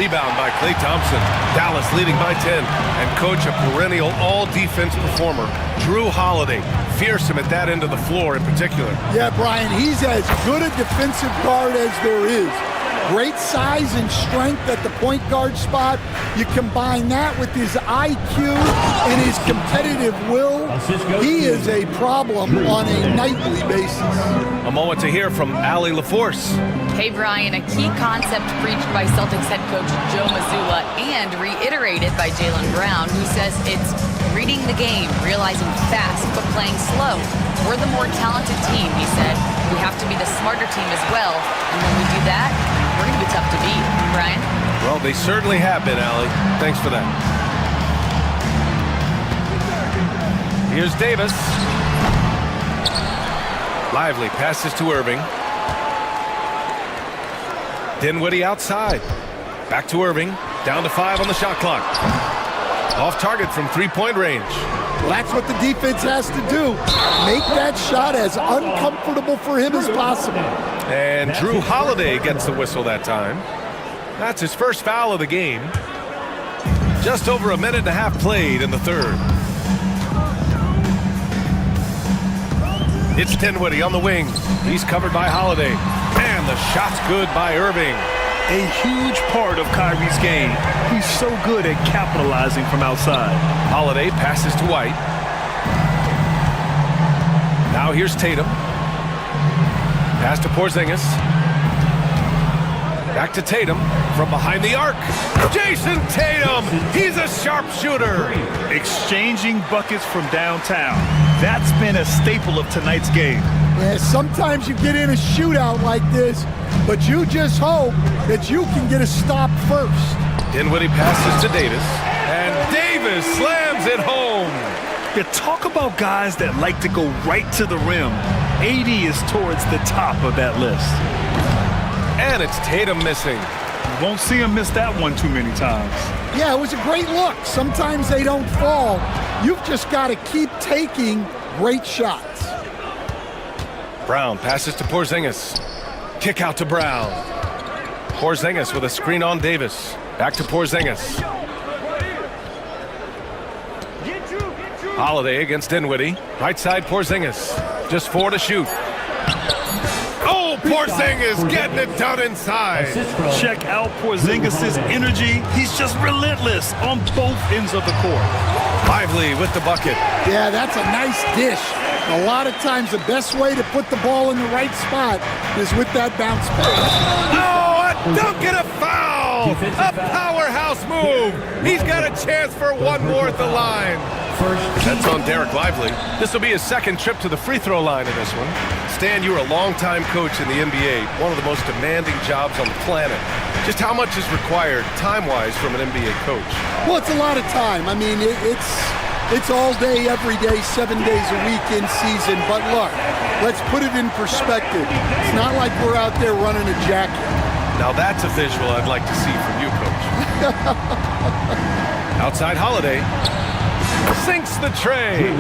rebound by Klay Thompson. Dallas leading by 10. And coach, a perennial all-defense performer, Drew Holiday. Fearsome at that end of the floor in particular. Yeah, Brian, he's as good a defensive guard as there is. Great size and strength at the point guard spot. You combine that with his IQ and his competitive will, he is a problem on a nightly basis. A moment to hear from Allie LaForce. Hey, Brian, a key concept preached by Celtics head coach Joe Mazzulla and reiterated by Jaylen Brown, who says it's reading the game, realizing fast, but playing slow. We're the more talented team, he said. We have to be the smarter team as well. And when we do that, we're going to be tough to beat. Brian? Well, they certainly have been, Allie. Thanks for that. Here's Davis. Lively passes to Irving. Dinwiddie outside. Back to Irving. Down to 5 on the shot clock. Off target from three-point range. Well, that's what the defense has to do. Make that shot as uncomfortable for him as possible. And Drew Holiday gets the whistle that time. That's his first foul of the game. Just over a minute and a half played in the third. It's Dinwiddie on the wing. He's covered by Holiday. And the shot's good by Irving. A huge part of Kyrie's game. He's so good at capitalizing from outside. Holiday passes to White. Now here's Tatum. Pass to Porzingis. Back to Tatum from behind the arc. Jason Tatum! He's a sharpshooter! Exchanging buckets from downtown. That's been a staple of tonight's game. Yeah, sometimes you get in a shootout like this, but you just hope that you can get a stop first. Dinwiddie passes to Davis. And Davis slams it home! You talk about guys that like to go right to the rim. AD is towards the top of that list. And it's Tatum missing. You won't see him miss that one too many times. Yeah, it was a great look. Sometimes they don't fall. You've just got to keep taking great shots. Brown passes to Porzingis. Kick out to Brown. Porzingis with a screen on Davis. Back to Porzingis. Holiday against Dinwiddie. Right side Porzingis. Just 4 to shoot. Oh, Porzingis getting it done inside. Check out Porzingis' energy. He's just relentless on both ends of the court. Lively with the bucket. Yeah, that's a nice dish. A lot of times the best way to put the ball in the right spot is with that bounce pass. Oh, a dunk and a foul! A powerhouse move! He's got a chance for one more at the line. That's on Derek Lively. This will be his second trip to the free throw line in this one. Stan, you were a longtime coach in the NBA, one of the most demanding jobs on the planet. Just how much is required time-wise from an NBA coach? Well, it's a lot of time. I mean, it's all day, every day, 7 days a week in season. But look, let's put it in perspective. It's not like we're out there running a jacket. Now that's a visual I'd like to see from you, Coach. Outside Holiday. Sinks the tray.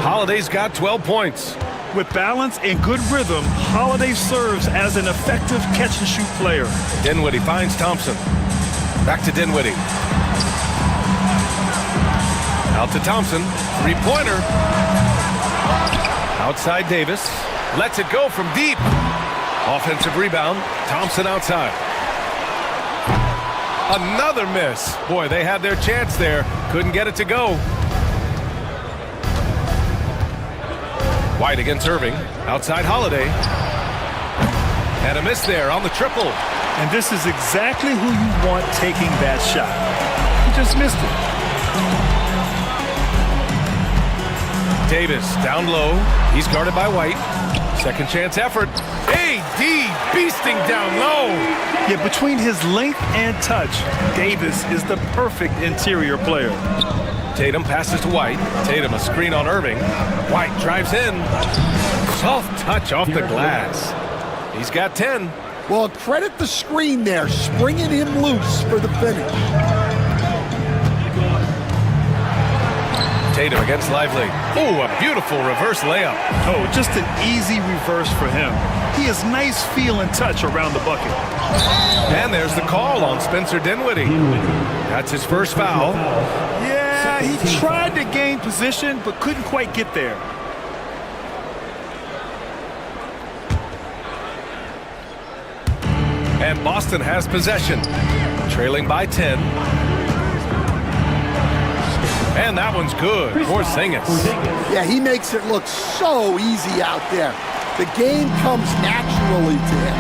Holiday's got 12 points. With balance and good rhythm, Holiday serves as an effective catch-and-shoot player. Dinwiddie finds Thompson. Back to Dinwiddie. Out to Thompson. Three-pointer. Outside Davis. Lets it go from deep. Offensive rebound. Thompson outside. Another miss. Boy, they had their chance there. Couldn't get it to go. White against Irving. Outside Holiday. And a miss there on the triple. And this is exactly who you want taking that shot. He just missed it. Davis down low. He's guarded by White. Second chance effort. AD beasting down low. Yeah, between his length and touch, Davis is the perfect interior player. Tatum passes to White. Tatum a screen on Irving. White drives in. Soft touch off the glass. He's got 10. Well, credit the screen there, springing him loose for the finish. Tatum against Lively. Oh, a beautiful reverse layup. Oh, just an easy reverse for him. He has nice feel and touch around the bucket. And there's the call on Spencer Dinwiddie. That's his first foul. Yeah, he tried to gain position, but couldn't quite get there. And Boston has possession, trailing by 10. And that one's good. Porzingis. Yeah, he makes it look so easy out there. The game comes naturally to him.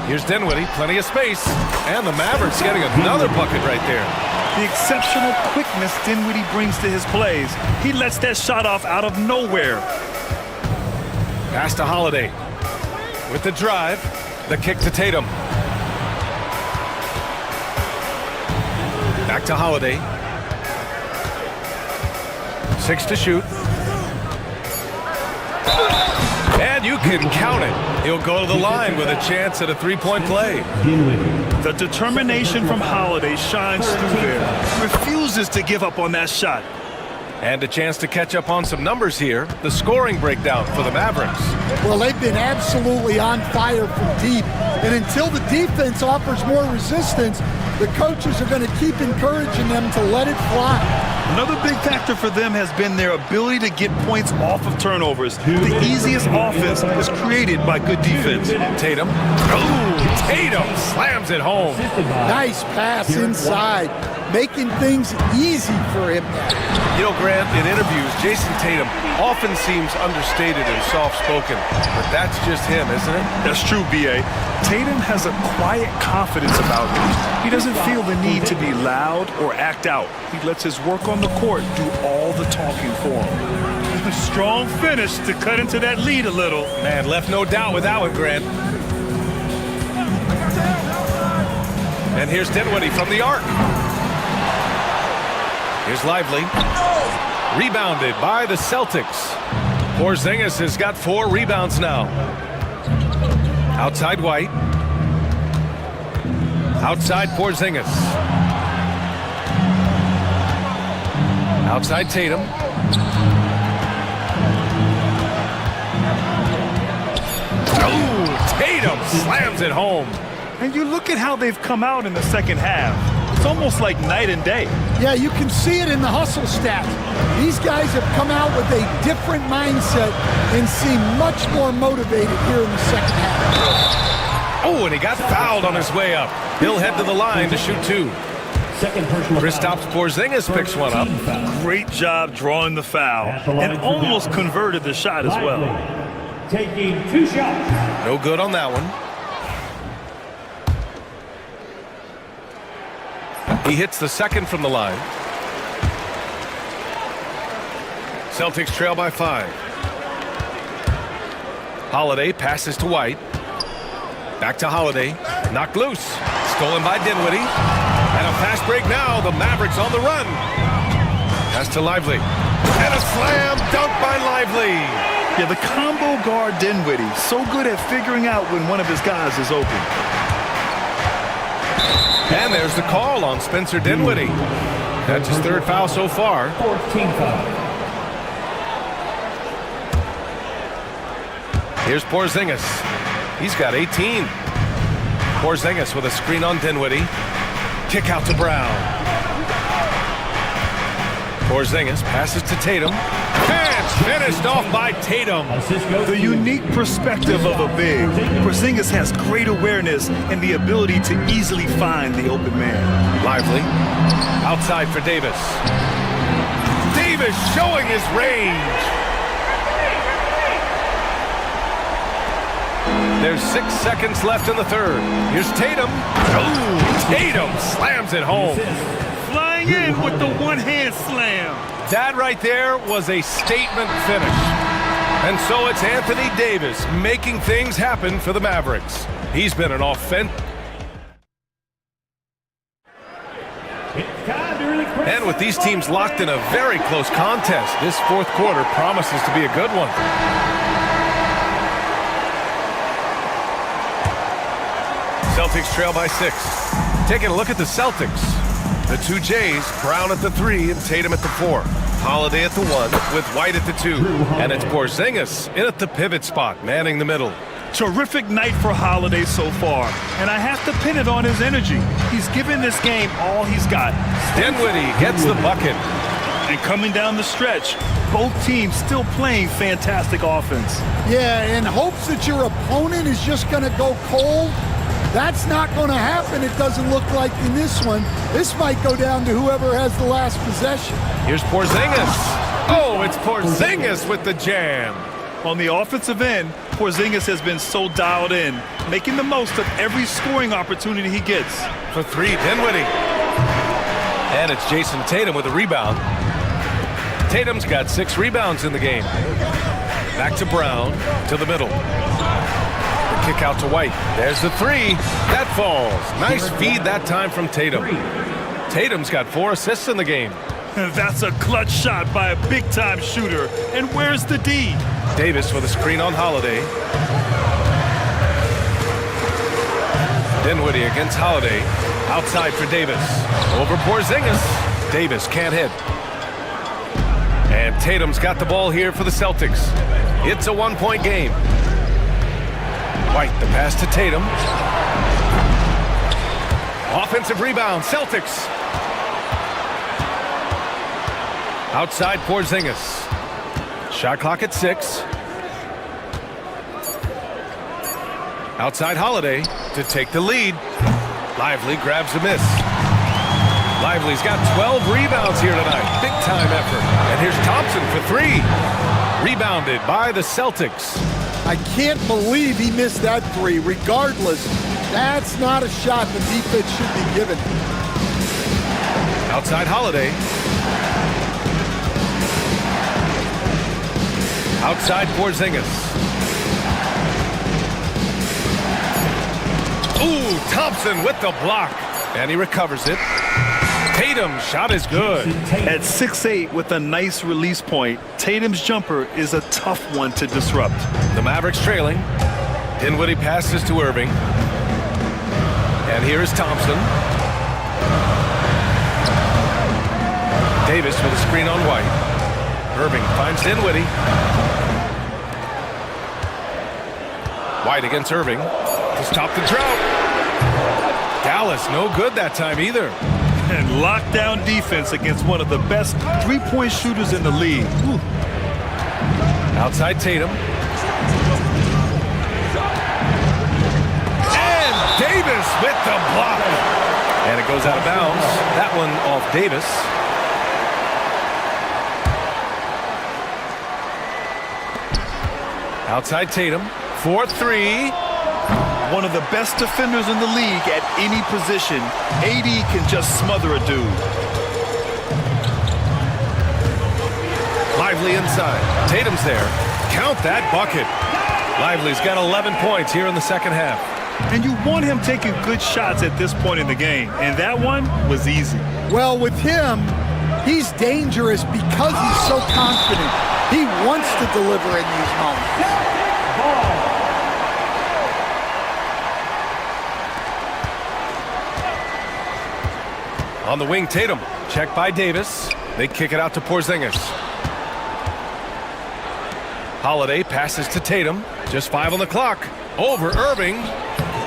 Here's Dinwiddie, plenty of space. And the Mavericks getting another bucket right there. The exceptional quickness Dinwiddie brings to his plays. He lets that shot off out of nowhere. Pass to Holiday. With the drive, the kick to Tatum. Back to Holiday. 6 to shoot. And you can count it. He'll go to the line with a chance at a three-point play. The determination from Holiday shines through there. Refuses to give up on that shot. And a chance to catch up on some numbers here. The scoring breakdown for the Mavericks. Well, they've been absolutely on fire from deep. And until the defense offers more resistance, the coaches are going to keep encouraging them to let it fly. Another big factor for them has been their ability to get points off of turnovers. The easiest offense is created by good defense. Tatum. Oh, Tatum slams it home. Nice pass inside, making things easy for him. You know, Grant, in interviews, Jason Tatum often seems understated and soft-spoken, but that's just him, isn't it? That's true, B.A. Tatum has a quiet confidence about him. He doesn't feel the need to be loud or act out. He lets his work on the court do all the talking for him. Strong finish to cut into that lead a little. Man, left no doubt with that one, Grant. And here's Dinwiddie from the arc. Here's Lively. Rebounded by the Celtics. Porzingis has got 4 rebounds now. Outside White. Outside Porzingis. Outside Tatum. Oh, Tatum slams it home. And you look at how they've come out in the second half. It's almost like night and day. Yeah, you can see it in the hustle stats. These guys have come out with a different mindset and seem much more motivated here in the second half. Oh, and he got fouled on his way up. He'll head to the line to shoot 2. Kristaps Porzingis picks one up. Great job drawing the foul and almost converted the shot as well. Taking 2 shots. No good on that one. He hits the second from the line. Celtics trail by 5. Holiday passes to White. Back to Holiday. Knocked loose. Stolen by Dinwiddie. And a fast break now. The Mavericks on the run. Pass to Lively. And a slam dunk by Lively. Yeah, the combo guard Dinwiddie, so good at figuring out when one of his guys is open. And there's the call on Spencer Dinwiddie. That's his 3rd foul so far. 14 foul. Here's Porzingis. He's got 18. Porzingis with a screen on Dinwiddie. Kick out to Brown. Porzingis passes to Tatum. And finished off by Tatum. The unique perspective of a big. Porzingis has great awareness and the ability to easily find the open man. Lively. Outside for Davis. Davis showing his range. There's 6 seconds left in the 3rd. Here's Tatum. Oh, Tatum slams it home. Flying in with the one-hand slam. That right there was a statement finish. And so it's Anthony Davis making things happen for the Mavericks. He's been an offense. And with these teams locked in a very close contest, this 4th quarter promises to be a good one. Celtics trail by 6. Taking a look at the Celtics. The 2 Jays, Brown at the 3 and Tatum at the 4. Holiday at the 1 with White at the 2. And it's Porzingis in at the pivot spot, manning the middle. Terrific night for Holiday so far, and I have to pin it on his energy. He's given this game all he's got. Dinwiddie gets the bucket. And coming down the stretch, both teams still playing fantastic offense. Yeah, in hopes that your opponent is just going to go cold, that's not going to happen, it doesn't look like in this one. This might go down to whoever has the last possession. Here's Porzingis. Oh, it's Porzingis with the jam. On the offensive end, Porzingis has been so dialed in, making the most of every scoring opportunity he gets. For 3, Dinwiddie. And it's Jason Tatum with a rebound. Tatum's got 6 rebounds in the game. Back to Brown, to the middle. The kick out to White. There's the 3. That falls. Nice feed that time from Tatum. Tatum's got 4 assists in the game. That's a clutch shot by a big-time shooter. And where's the D? Davis with a screen on Holiday. Dinwiddie against Holiday. Outside for Davis. Over Porzingis. Davis can't hit. And Tatum's got the ball here for the Celtics. It's a 1-point game. White, the pass to Tatum. Offensive rebound, Celtics. Outside Porzingis. Shot clock at 6. Outside Holiday to take the lead. Lively grabs the miss. Lively's got 12 rebounds here tonight. Big time effort. And here's Thompson for 3. Rebounded by the Celtics. I can't believe he missed that 3. Regardless, that's not a shot the defense should be given. Outside Holiday. Outside Porzingis. Ooh, Thompson with the block. And he recovers it. Tatum's shot is good. At 6'8" with a nice release point, Tatum's jumper is a tough one to disrupt. The Mavericks trailing. Dinwiddie passes to Irving. And here is Thompson. Davis with a screen on White. Irving finds Dinwiddie. White against Irving to stop the drought. Dallas no good that time either. And lockdown defense against one of the best three-point shooters in the league. Ooh. Outside Tatum. And Davis with the block. And it goes out of bounds. That one off Davis. Outside Tatum. 4-3. One of the best defenders in the league at any position. AD can just smother a dude. Lively inside. Tatum's there. Count that bucket. Lively's got 11 points here in the second half. And you want him taking good shots at this point in the game. And that one was easy. Well, with him, he's dangerous because he's so confident. He wants to deliver in these moments. On the wing, Tatum. Checked by Davis. They kick it out to Porzingis. Holiday passes to Tatum. Just 5 on the clock. Over Irving.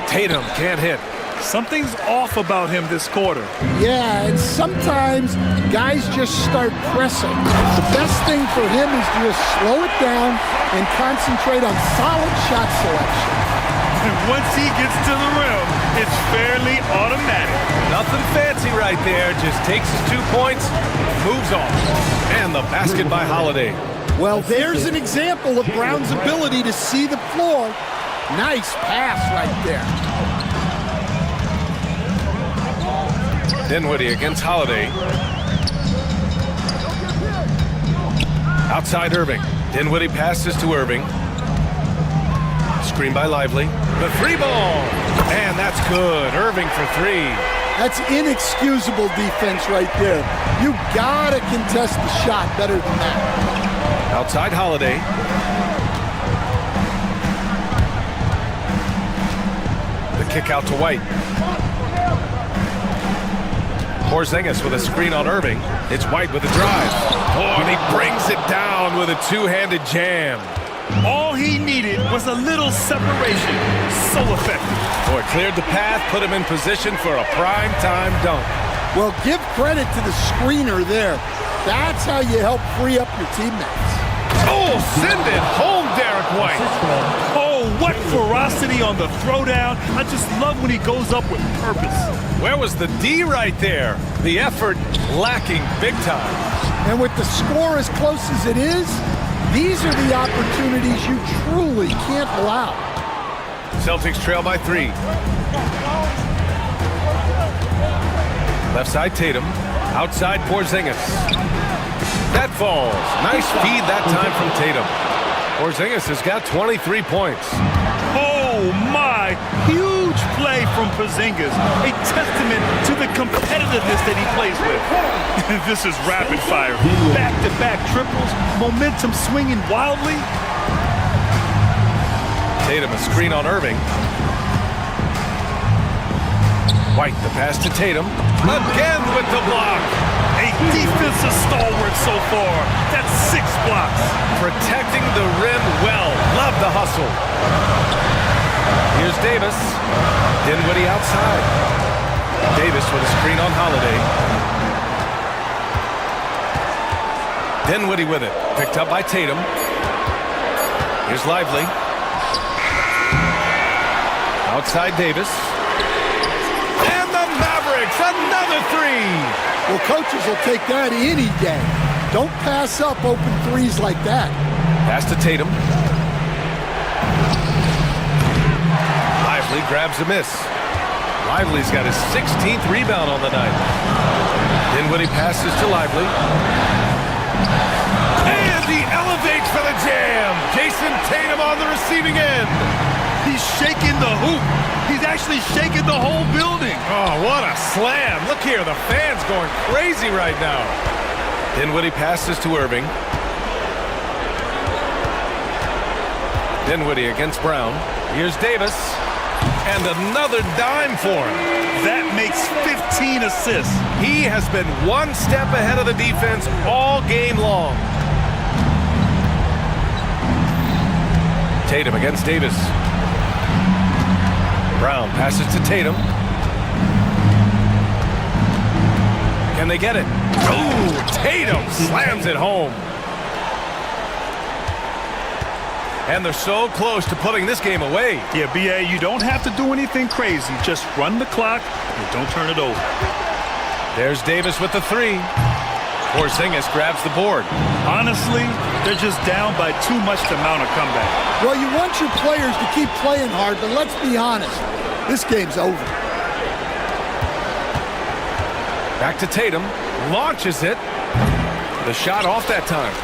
Tatum can't hit. Something's off about him this quarter. Yeah, and sometimes guys just start pressing. The best thing for him is to just slow it down and concentrate on solid shot selection. And once he gets to the rim, it's fairly automatic. Nothing fancy right there. Just takes his 2 points, moves on. And the basket by Holiday. Well, there's an example of Brown's ability to see the floor. Nice pass right there. Dinwiddie against Holiday. Outside Irving. Dinwiddie passes to Irving. Screen by Lively. The 3 ball. And that's good. Irving for 3. That's inexcusable defense right there. You gotta contest the shot better than that. Outside Holiday. The kick out to White. Porzingis with a screen on Irving. It's White with a drive. Oh, and he brings it down with a two-handed jam. All he needed was a little separation. So effective. Boy, cleared the path, put him in position for a prime-time dunk. Well, give credit to the screener there. That's how you help free up your teammates. Oh, send it home, Derek White. Oh, what ferocity on the throwdown. I just love when he goes up with purpose. Where was the D right there? The effort lacking big time. And with the score as close as it is, these are the opportunities you truly can't allow. Celtics trail by 3. Left side Tatum, outside Porzingis. That falls. Nice feed that time from Tatum. Porzingis has got 23 points. Oh my, huge play from Porzingis. A testament to the competitiveness that he plays with. This is rapid fire. Back-to-back triples, momentum swinging wildly. Tatum a screen on Irving. White the pass to Tatum. Again with the block. A defensive stalwart so far. That's 6 blocks. Protecting the rim well. Love the hustle. Here's Davis. Dinwiddie outside. Davis with a screen on Holiday. Dinwiddie with it. Picked up by Tatum. Here's Lively. Outside Davis. And the Mavericks, another 3. Well, coaches will take that any day. Don't pass up open threes like that. Pass to Tatum. Lively grabs a miss. Lively's got his 16th rebound on the night. Dinwiddie passes to Lively. And he elevates for the jam. Jason Tatum on the receiving end. He's shaking the hoop. He's actually shaking the whole building. Oh, what a slam. Look here, the fans going crazy right now. Dinwiddie passes to Irving. Dinwiddie against Brown. Here's Davis. And another dime for him. That makes 15 assists. He has been one step ahead of the defense all game long. Tatum against Davis. Brown passes to Tatum. Can they get it? Oh, Tatum slams it home. And they're so close to putting this game away. Yeah, B.A., you don't have to do anything crazy. Just run the clock and don't turn it over. There's Davis with the 3. Porzingis grabs the board. Honestly, they're just down by too much to mount a comeback. Well, you want your players to keep playing hard, but let's be honest. This game's over. Back to Tatum. Launches it. The shot off that time.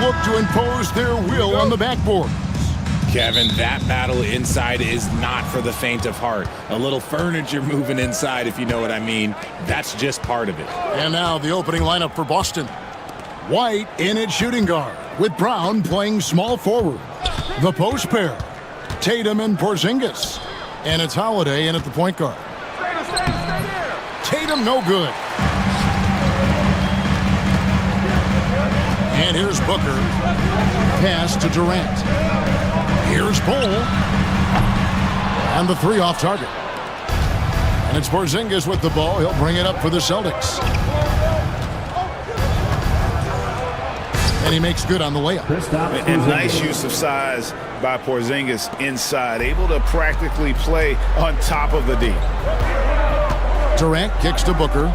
look to impose their will on the backboard. Kevin, that battle inside is not for the faint of heart. A little furniture moving inside, if you know what I mean. That's just part of it. And now the opening lineup for Boston. White in at shooting guard, with Brown playing small forward. The post pair, Tatum and Porzingis. And it's Holiday in at the point guard. Tatum no good. And here's Booker. Pass to Durant. Here's Bull. And the three off target. And it's Porzingis with the ball. He'll bring it up for the Celtics. And he makes good on the layup. And nice use of size by Porzingis inside. Able to practically play on top of the D. Durant kicks to Booker.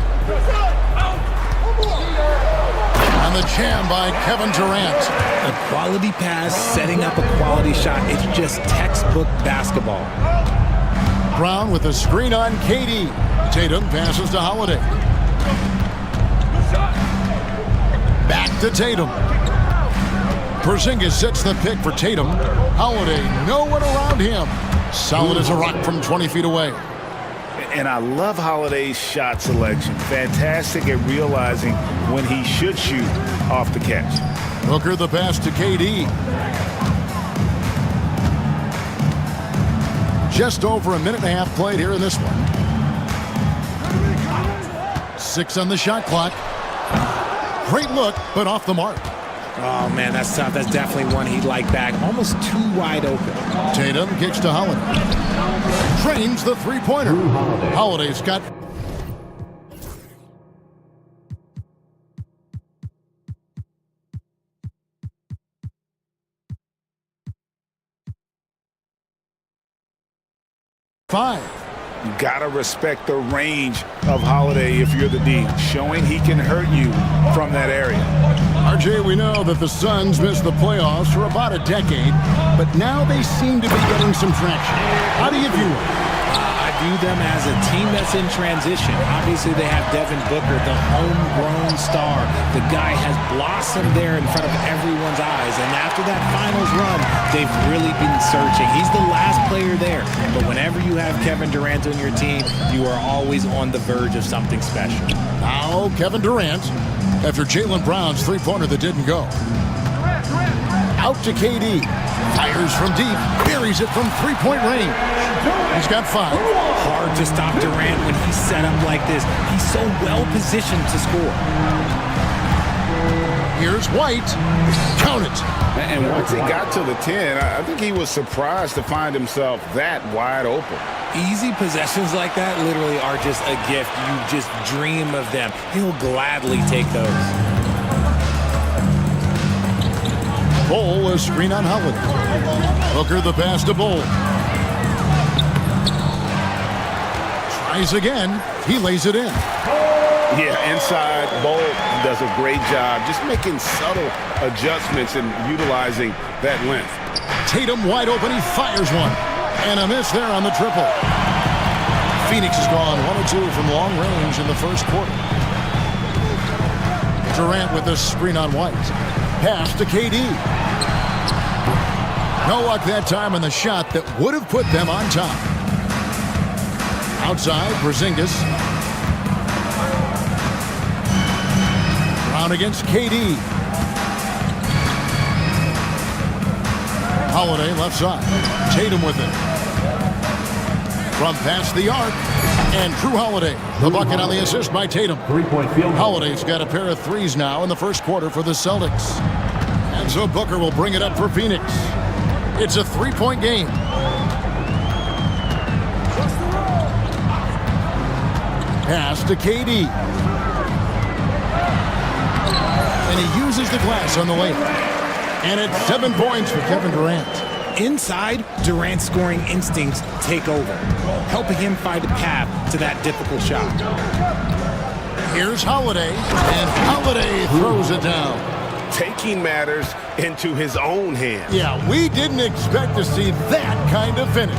And the jam by Kevin Durant. A quality pass, setting up a quality shot. It's just textbook basketball. Brown with a screen on KD. Tatum passes to Holiday. Back to Tatum. Porzingis sets the pick for Tatum. Holiday, no one around him. Solid as a rock from 20 feet away. And I love Holiday's shot selection. Fantastic at realizing when he should shoot off the catch. Booker the pass to KD. Just over a minute and a half played here in this one. 6 on the shot clock. Great look, but off the mark. Oh, man, that's tough. That's definitely one he'd like back. Almost too wide open. Tatum kicks to Holiday. Trains the three-pointer. Holiday's got... five. You gotta respect the range of Holiday if you're the D, showing he can hurt you from that area. RJ, we know that the Suns missed the playoffs for about a decade, but now they seem to be getting some traction. How do you view it? I view them as a team that's in transition. Obviously, they have Devin Booker, the homegrown star. The guy has blossomed there in front of everyone's eyes, and after that finals run, they've really been searching. He's the last player there, but whenever you have Kevin Durant on your team, you are always on the verge of something special. Now, Kevin Durant, after Jaylen Brown's three-pointer that didn't go. Out to KD. Fires from deep. Buries it from three-point range. He's got 5. Hard to stop Durant when he's set up like this. He's so well-positioned to score. Here's White. Count it. And once he got to the 10, I think he was surprised to find himself that wide open. Easy possessions like that literally are just a gift. You just dream of them. He'll gladly take those. Bull, a screen on Holiday. Booker the pass to Bull. Tries again. He lays it in. Yeah, inside, Bull does a great job just making subtle adjustments and utilizing that length. Tatum wide open. He fires one. And a miss there on the triple. Phoenix has gone 1 of 2 from long range in the first quarter. Durant with a screen on White. Pass to KD. No luck that time on the shot that would have put them on top. Outside, Porzingis. Brown against KD. Holiday left side. Tatum with it. From past the arc. And Drew Holiday. The bucket on the assist by Tatum. Three-point field. Holiday's got a pair of threes now in the first quarter for the Celtics. And so Booker will bring it up for Phoenix. It's a three-point game. Pass to KD. And he uses the glass on the layup. And it's 7 points for Kevin Durant. Inside, Durant's scoring instincts take over, helping him find a path to that difficult shot. Here's Holiday, and Holiday throws it down. Taking matters into his own hands. Yeah, we didn't expect to see that kind of finish.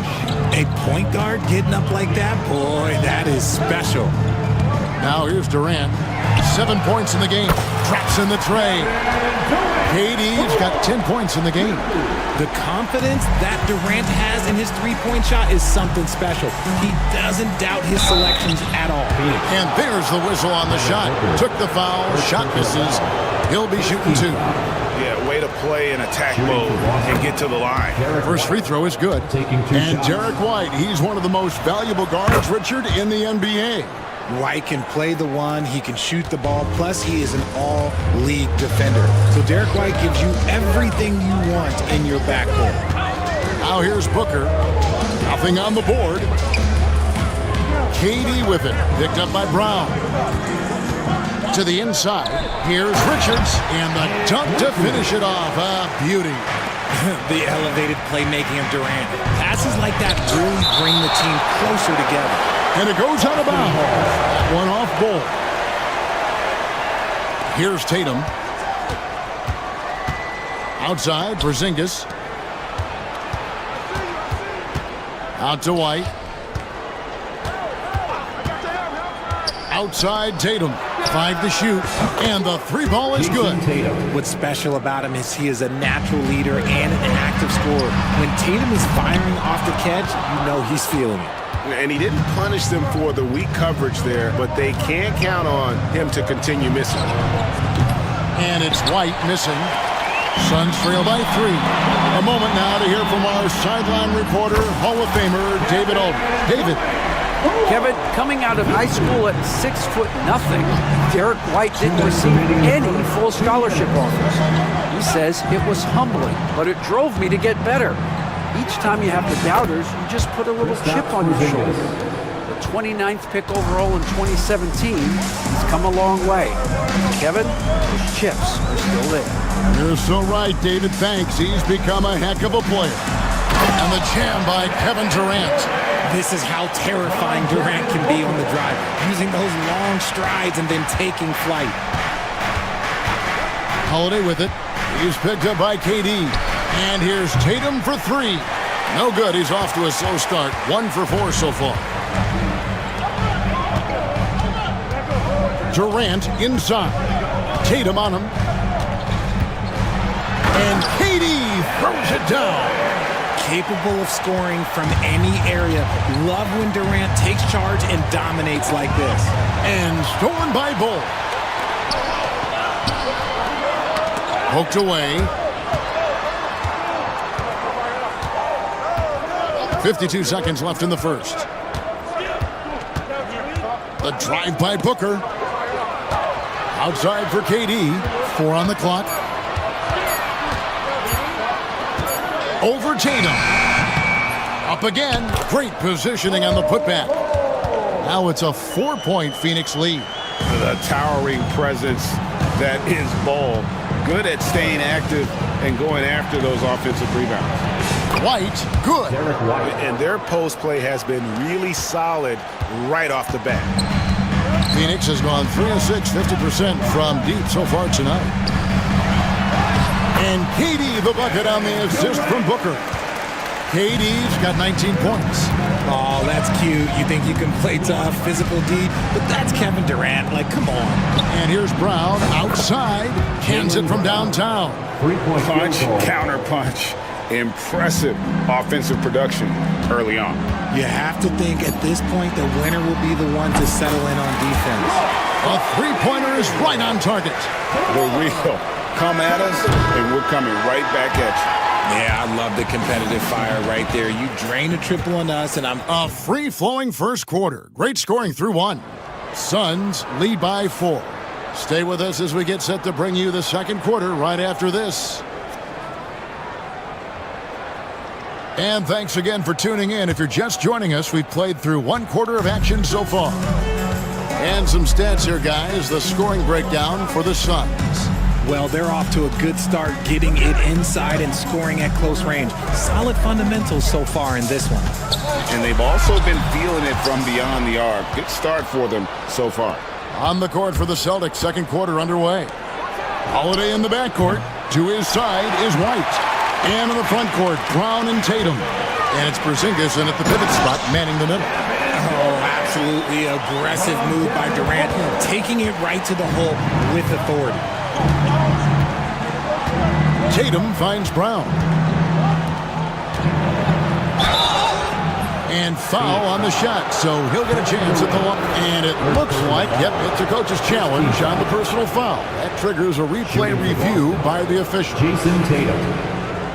A point guard getting up like that, boy, that is special. Now here's Durant. 7 points in the game. Traps in the tray. KD's got 10 points in the game. The confidence that Durant has in his three-point shot is something special. He doesn't doubt his selections at all. And there's the whistle on the shot. Took the foul, shot misses. He'll be shooting 2. Yeah, way to play in attack mode and get to the line. First free throw is good. And Derek White, he's one of the most valuable guards, Richard, in the NBA. White can play the one, he can shoot the ball, plus he is an all-league defender. So Derek White gives you everything you want in your backcourt. Now here's Booker. Nothing on the board. KD with it. Picked up by Brown. To the inside. Here's Richards. And the dunk to finish it off. A beauty. The elevated playmaking of Durant. Passes like that really bring the team closer together. And it goes out of bounds. That one off ball. Here's Tatum. Outside, Porzingis. Out to White. Outside, Tatum. 5 to shoot. And the 3 ball is good. What's special about him is he is a natural leader and an active scorer. When Tatum is firing off the catch, you know he's feeling it. And he didn't punish them for the weak coverage there, but they can't count on him to continue missing. And it's White missing. Suns trail by 3. A moment now to hear from our sideline reporter, Hall of Famer David Aldridge. David. Kevin, coming out of high school at 6'0", Derek White didn't receive any full scholarship offers. He says it was humbling, but it drove me to get better. Each time you have the doubters, you just put a little chip on your shoulder. The 29th pick overall in 2017, he's come a long way. Kevin, those chips are still there. You're so right, David. Thanks. He's become a heck of a player. And the jam by Kevin Durant. This is how terrifying Durant can be on the drive, using those long strides and then taking flight. Holiday with it. He's picked up by KD. And here's Tatum for 3. No good. He's off to a slow start. 1 for 4 so far. Durant inside. Tatum on him. And KD throws it down. Capable of scoring from any area. Love when Durant takes charge and dominates like this. And stolen by Bull. Poked away. 52 seconds left in the first. The drive by Booker. Outside for KD. 4 on the clock. Over Tatum. Up again. Great positioning on the putback. Now it's a 4-point Phoenix lead. The towering presence that is Ball. Good at staying active and going after those offensive rebounds. White, good. And their post play has been really solid right off the bat. Phoenix has gone 3 of 6, 50% from deep so far tonight. And KD the bucket on the assist from Booker. KD's got 19 points. Oh, that's cute. You think you can play tough, physical D, but that's Kevin Durant. Like, come on. And here's Brown outside. Hands it from downtown. Punch, counter punch. Impressive offensive production early on. You have to think at this point the winner will be the one to settle in on defense. A three-pointer is right on target. The real. Come at us, and we're coming right back at you. Yeah, I love the competitive fire right there. You drain a triple on us, and I'm... A free-flowing first quarter. Great scoring through 1. Suns lead by 4. Stay with us as we get set to bring you the second quarter right after this. And thanks again for tuning in. If you're just joining us, we've played through 1 quarter of action so far. And some stats here, guys. The scoring breakdown for the Suns. Well, they're off to a good start getting it inside and scoring at close range. Solid fundamentals so far in this one. And they've also been feeling it from beyond the arc. Good start for them so far. On the court for the Celtics, second quarter underway. Holiday in the backcourt. To his side is White. And in the front court, Brown and Tatum. And it's Porzingis in at the pivot spot, manning the middle. Oh, absolutely aggressive move by Durant, taking it right to the hole with authority. Tatum finds Brown. And foul on the shot, so he'll get a chance at the line. And it looks like, yep, it's a coach's challenge on the personal foul. That triggers a replay review by the official. Jason Tatum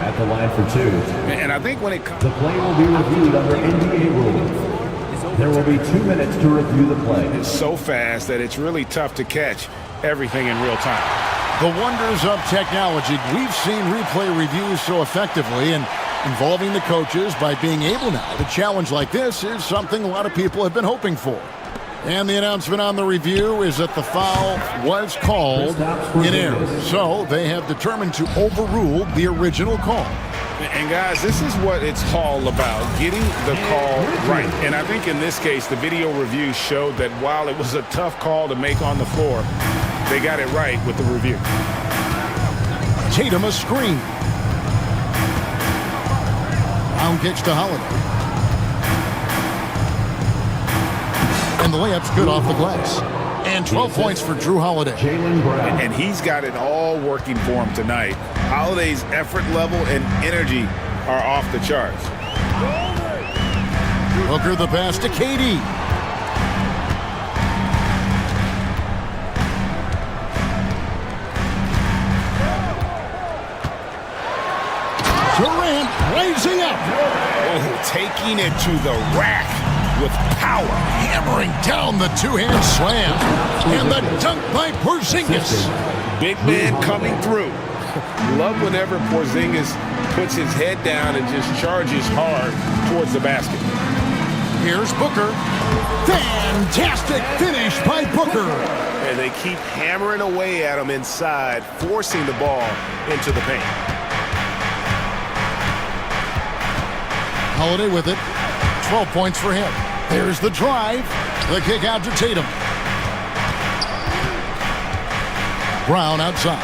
at the line for two. And I think when it comes... The play will be reviewed under NBA rules. There will be 2 minutes to review the play. It's so fast that it's really tough to catch everything in real time. The wonders of technology. We've seen replay reviews so effectively, and involving the coaches by being able now to challenge like this is something a lot of people have been hoping for. And the announcement on the review is that the foul was called in error. So they have determined to overrule the original call. And guys, this is what it's all about, getting the call right. And I think in this case, the video review showed that while it was a tough call to make on the floor, they got it right with the review. Tatum a screen. Brown kicks to Holiday. And the layup's good off the glass. And 12 points for Drew Holiday. And he's got it all working for him tonight. Holiday's effort level and energy are off the charts. Booker the pass to KD. Durant raising up. Oh, taking it to the rack with power. Hammering down the two-hand slam. And the dunk by Porzingis. Big man coming through. Love whenever Porzingis puts his head down and just charges hard towards the basket. Here's Booker. Fantastic finish by Booker. And they keep hammering away at him inside, forcing the ball into the paint. Holiday with it. 12 points for him. There's the drive. The kick out to Tatum. Brown outside.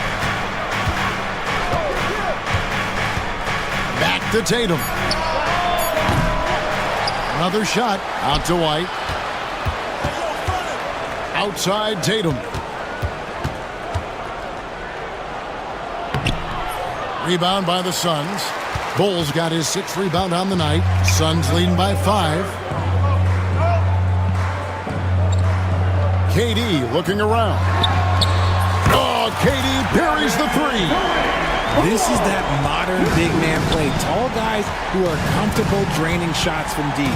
Back to Tatum. Another shot out to White. Outside Tatum. Rebound by the Suns. Bulls got his 6th rebound on the night. Suns leading by 5. KD looking around. Oh, KD buries the 3. This is that modern big man play. Tall guys who are comfortable draining shots from deep.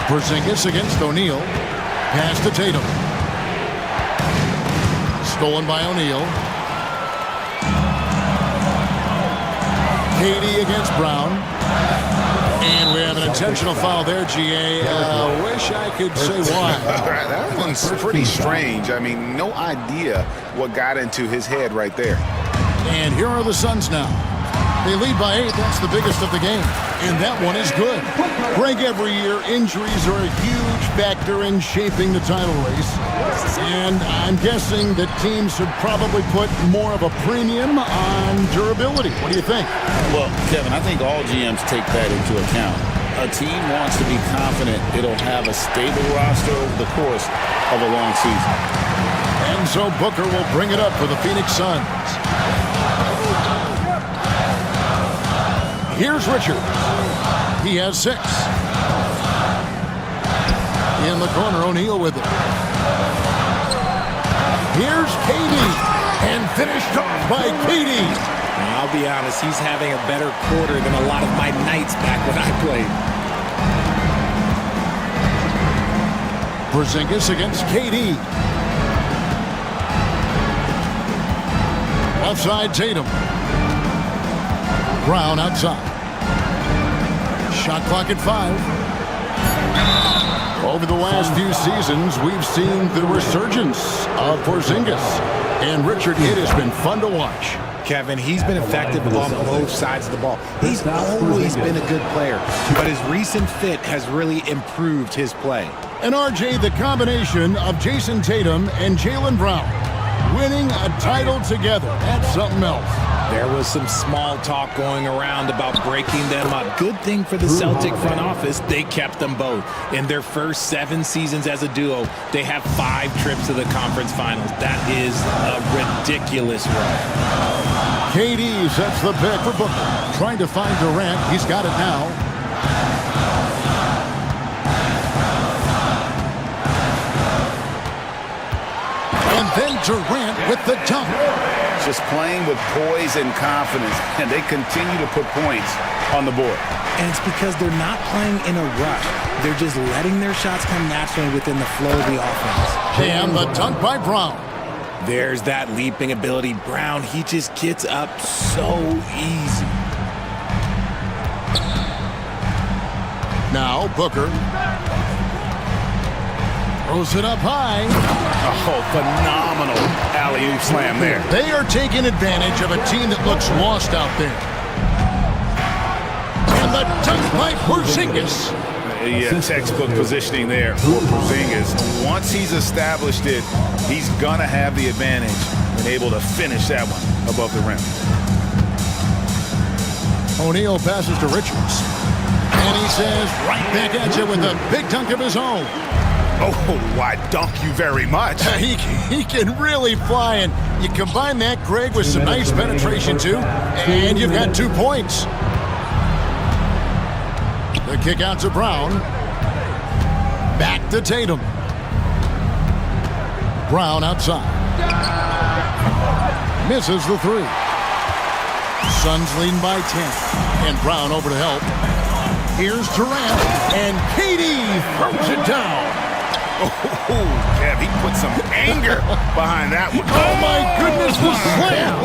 Porzingis against O'Neal. Pass to Tatum. Stolen by O'Neal. KD against Brown. And we have an intentional foul there, GA. Wish I could say why. That one's pretty strange. I mean, no idea what got into his head right there. And here are the Suns now. They lead by 8. That's the biggest of the game. And that one is good. Greg, every year, injuries are a huge factor in shaping the title race. And I'm guessing that teams should probably put more of a premium on durability. What do you think? Well, Kevin, I think all GMs take that into account. A team wants to be confident it'll have a stable roster over the course of a long season. And so Booker will bring it up for the Phoenix Suns. Here's Richard. He has 6. In the corner, O'Neal with it. Here's KD. And finished off by KD. I'll be honest, he's having a better quarter than a lot of my nights back when I played. Porzingis against KD. Left side, Tatum. Brown outside. Shot clock at 5. Over the last few seasons, we've seen the resurgence of Porzingis. And Richard, it has been fun to watch. Kevin, he's been effective on both sides of the ball. He's always been a good player, but his recent fit has really improved his play. And RJ, the combination of Jason Tatum and Jaylen Brown winning a title together. That's something else. There was some small talk going around about breaking them up. Good thing for the Celtic front office, they kept them both. In their first 7 seasons as a duo, they have 5 trips to the conference finals. That is a ridiculous run. KD sets the pick for Booker. Trying to find Durant. He's got it now. And then Durant with the dunk. Just playing with poise and confidence, and they continue to put points on the board. And it's because they're not playing in a rush. They're just letting their shots come naturally within the flow of the offense. And the dunk by Brown. There's that leaping ability. Brown, he just gets up so easy. Now Booker. Throws it up high. Oh, phenomenal alley-oop slam there. They are taking advantage of a team that looks lost out there. And the dunk by Porzingis. Yeah, textbook positioning there for Porzingis. Once he's established it, he's going to have the advantage and able to finish that one above the rim. O'Neal passes to Richards. And he says, right back at you with a big dunk of his own. Oh, I dunk you very much. He can really fly, and you combine that, Greg, with some nice penetration, too, and you've got 2 points. The kick out to Brown. Back to Tatum. Brown outside. Misses the 3. Suns leading by 10. And Brown over to help. Here's Durant, and KD throws it down. Oh, Kev, he put some anger behind that one. Oh, my goodness, the slam.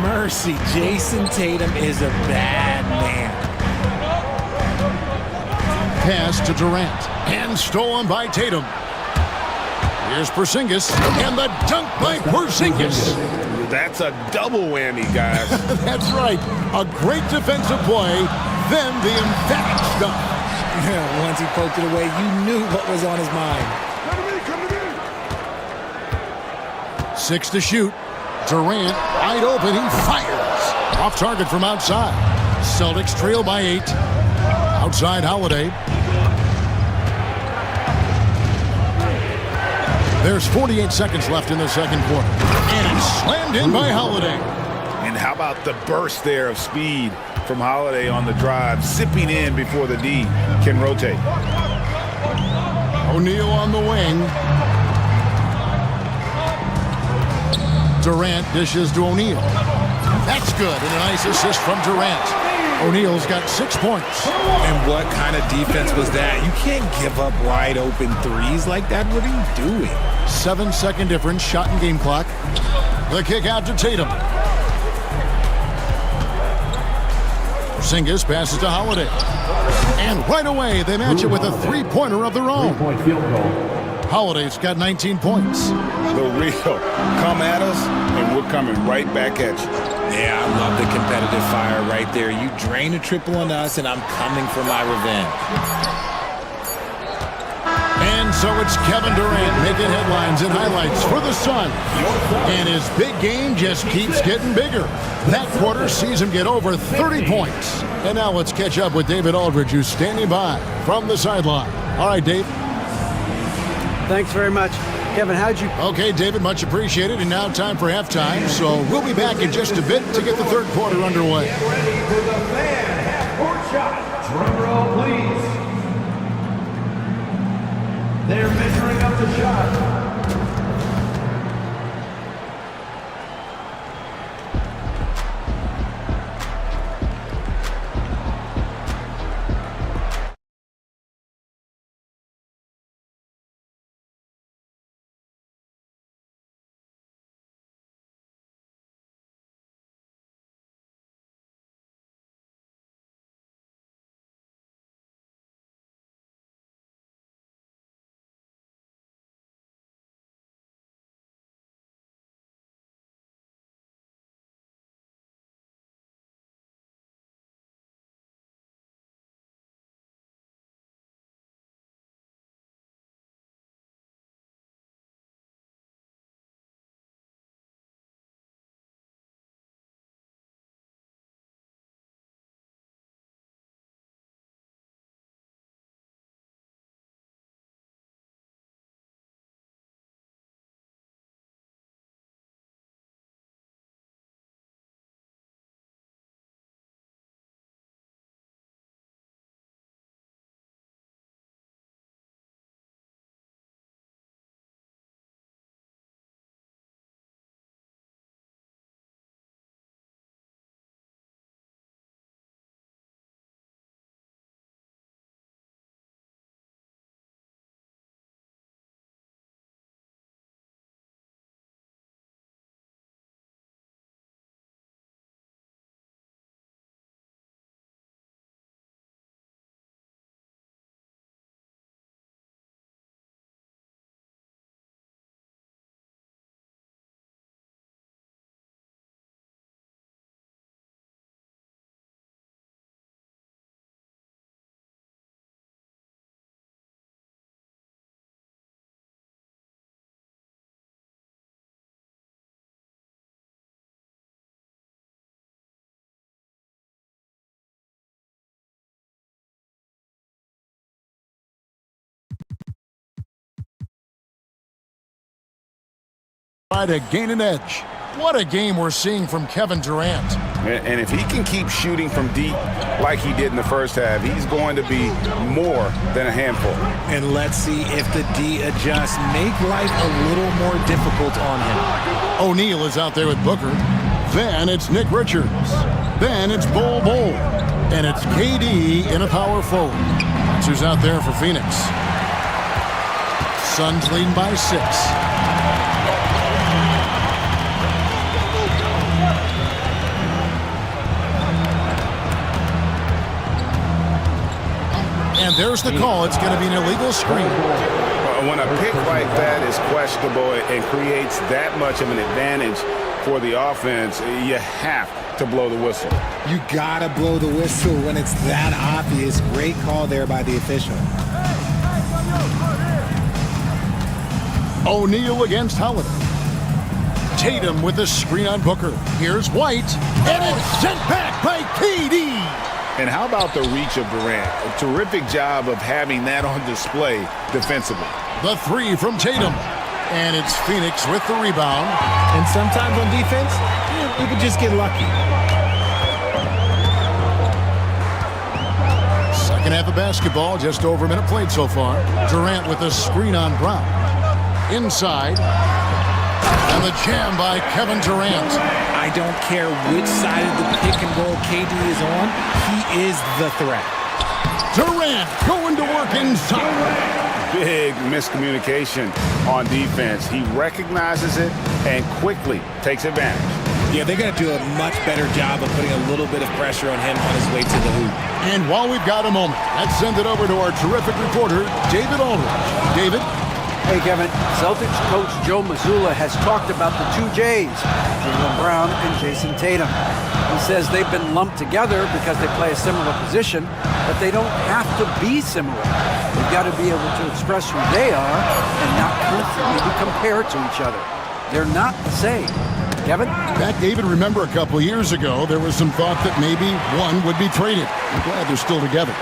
Mercy, Jason Tatum is a bad man. Pass to Durant, and stolen by Tatum. Here's Porzingis, and the dunk by Porzingis. That's a double whammy, guys. That's right. A great defensive play, then the emphatic stuff. Yeah, once he poked it away, you knew what was on his mind. 6 to shoot. Durant, wide open, he fires. Off target from outside. Celtics trail by 8. Outside Holiday. There's 48 seconds left in the second quarter. And it's slammed in by Holiday. And how about the burst there of speed from Holiday on the drive, zipping in before the D can rotate. O'Neal on the wing. Durant dishes to O'Neal. That's good, and a nice assist from Durant. O'Neal's got 6 points. And what kind of defense was that? You can't give up wide open threes like that. What are you doing? 7-second difference, shot and game clock. The kick out to Tatum. Porzingis passes to Holiday. And right away, they match it with a 3-pointer of their own. 3-point field goal. Holiday's got 19 points. The real come at us, and we're coming right back at you. Yeah, I love the competitive fire right there. You drain a triple on us, and I'm coming for my revenge. And so it's Kevin Durant making headlines and highlights for the Suns. And his big game just keeps getting bigger. That quarter sees him get over 30 points. And now let's catch up with David Aldridge, who's standing by from the sideline. All right, Dave. Thanks very much. Kevin, how'd you... Okay, David, much appreciated. And now time for halftime. So we'll be back in just a bit to get the third quarter underway. Get ready for the fan half-court shot. Drum roll, please. They're measuring up the shot. try to gain an edge. What a game we're seeing from Kevin Durant. And if he can keep shooting from deep like he did in the first half, he's going to be more than a handful. And let's see if the D adjusts, make life a little more difficult on him. O'Neal is out there with Booker. Then it's Nick Richards. Then it's Bol Bol. And it's KD in a power forward. That's who's out there for Phoenix. Suns leading by 6. And there's the call. It's going to be an illegal screen. When a pick like that is questionable and creates that much of an advantage for the offense, you have to blow the whistle. You gotta blow the whistle when it's that obvious. Great call there by the official. O'Neal against Holiday. Tatum with the screen on Booker. Here's White. And it's sent back by KD. And how about the reach of Durant? A terrific job of having that on display defensively. The 3 from Tatum. And it's Phoenix with the rebound. And sometimes on defense, you can just get lucky. Second half of basketball, just over a minute played so far. Durant with a screen on Brown. Inside. And the jam by Kevin Durant. I don't care which side of the pick and roll KD is on, he is the threat. Durant going to work inside. Big miscommunication on defense. He recognizes it and quickly takes advantage. Yeah, they're going to do a much better job of putting a little bit of pressure on him on his way to the hoop. And while we've got a moment, let's send it over to our terrific reporter, David Aldridge. David? Hey, Kevin. Celtics coach Joe Mazzulla has talked about the 2 J's, Jaylen Brown and Jason Tatum. He says they've been lumped together because they play a similar position, but they don't have to be similar. They've got to be able to express who they are and not constantly be compared to each other. They're not the same. Kevin? Back, David, remember a couple years ago, there was some thought that maybe one would be traded. I'm glad they're still together.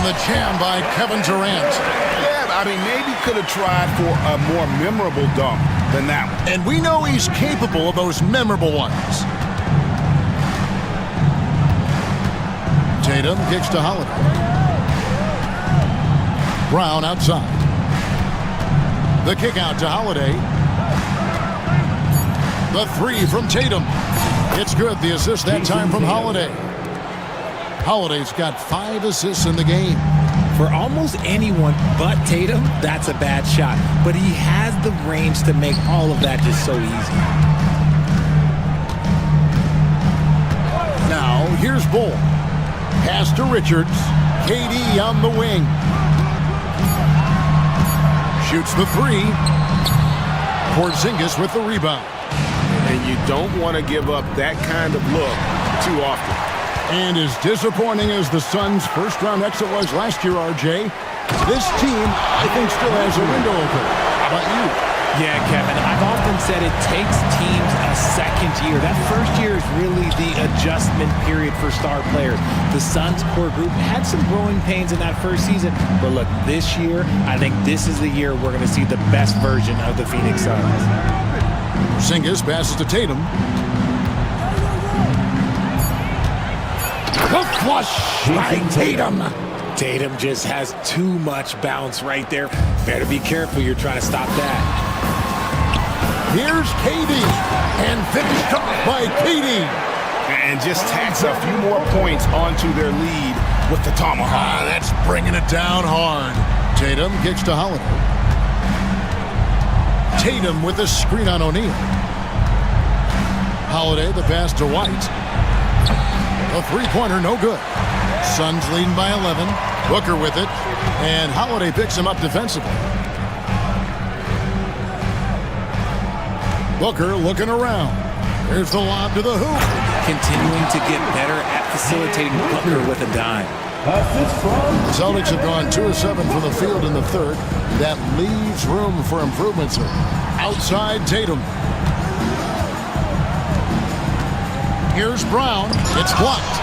The jam by Kevin Durant. Yeah, I mean, maybe could have tried for a more memorable dunk than that one. And we know he's capable of those memorable ones. Tatum kicks to Holiday. Brown outside. The kick out to Holiday. The 3 from Tatum. It's good. The assist that time from Holiday. Holiday's got 5 assists in the game. For almost anyone but Tatum, that's a bad shot. But he has the range to make all of that just so easy. Now, here's Bol. Pass to Richards. KD on the wing. Shoots the 3. Porzingis with the rebound. And you don't want to give up that kind of look too often. And as disappointing as the Suns' first-round exit was last year, RJ, this team, I think, still has a window open. How about you? Yeah, Kevin, I've often said it takes teams a second year. That first year is really the adjustment period for star players. The Suns' core group had some growing pains in that first season, but look, this year, I think this is the year we're going to see the best version of the Phoenix Suns. Porzingis passes to Tatum. The flush by Tatum. Tatum just has too much bounce right there. Better be careful. You're trying to stop that. Here's KD. And finished off by KD. And just tacks a few more points onto their lead with the tomahawk. That's bringing it down hard. Tatum kicks to Holiday. Tatum with a screen on O'Neal. Holiday, the pass to White. A 3-pointer, no good. Suns leading by 11. Booker with it. And Holiday picks him up defensively. Booker looking around. There's the lob to the hoop. Continuing to get better at facilitating Booker with a dime. The Celtics have gone 2 of 7 from the field in the third. That leaves room for improvements. Outside Tatum. Here's Brown. It's blocked.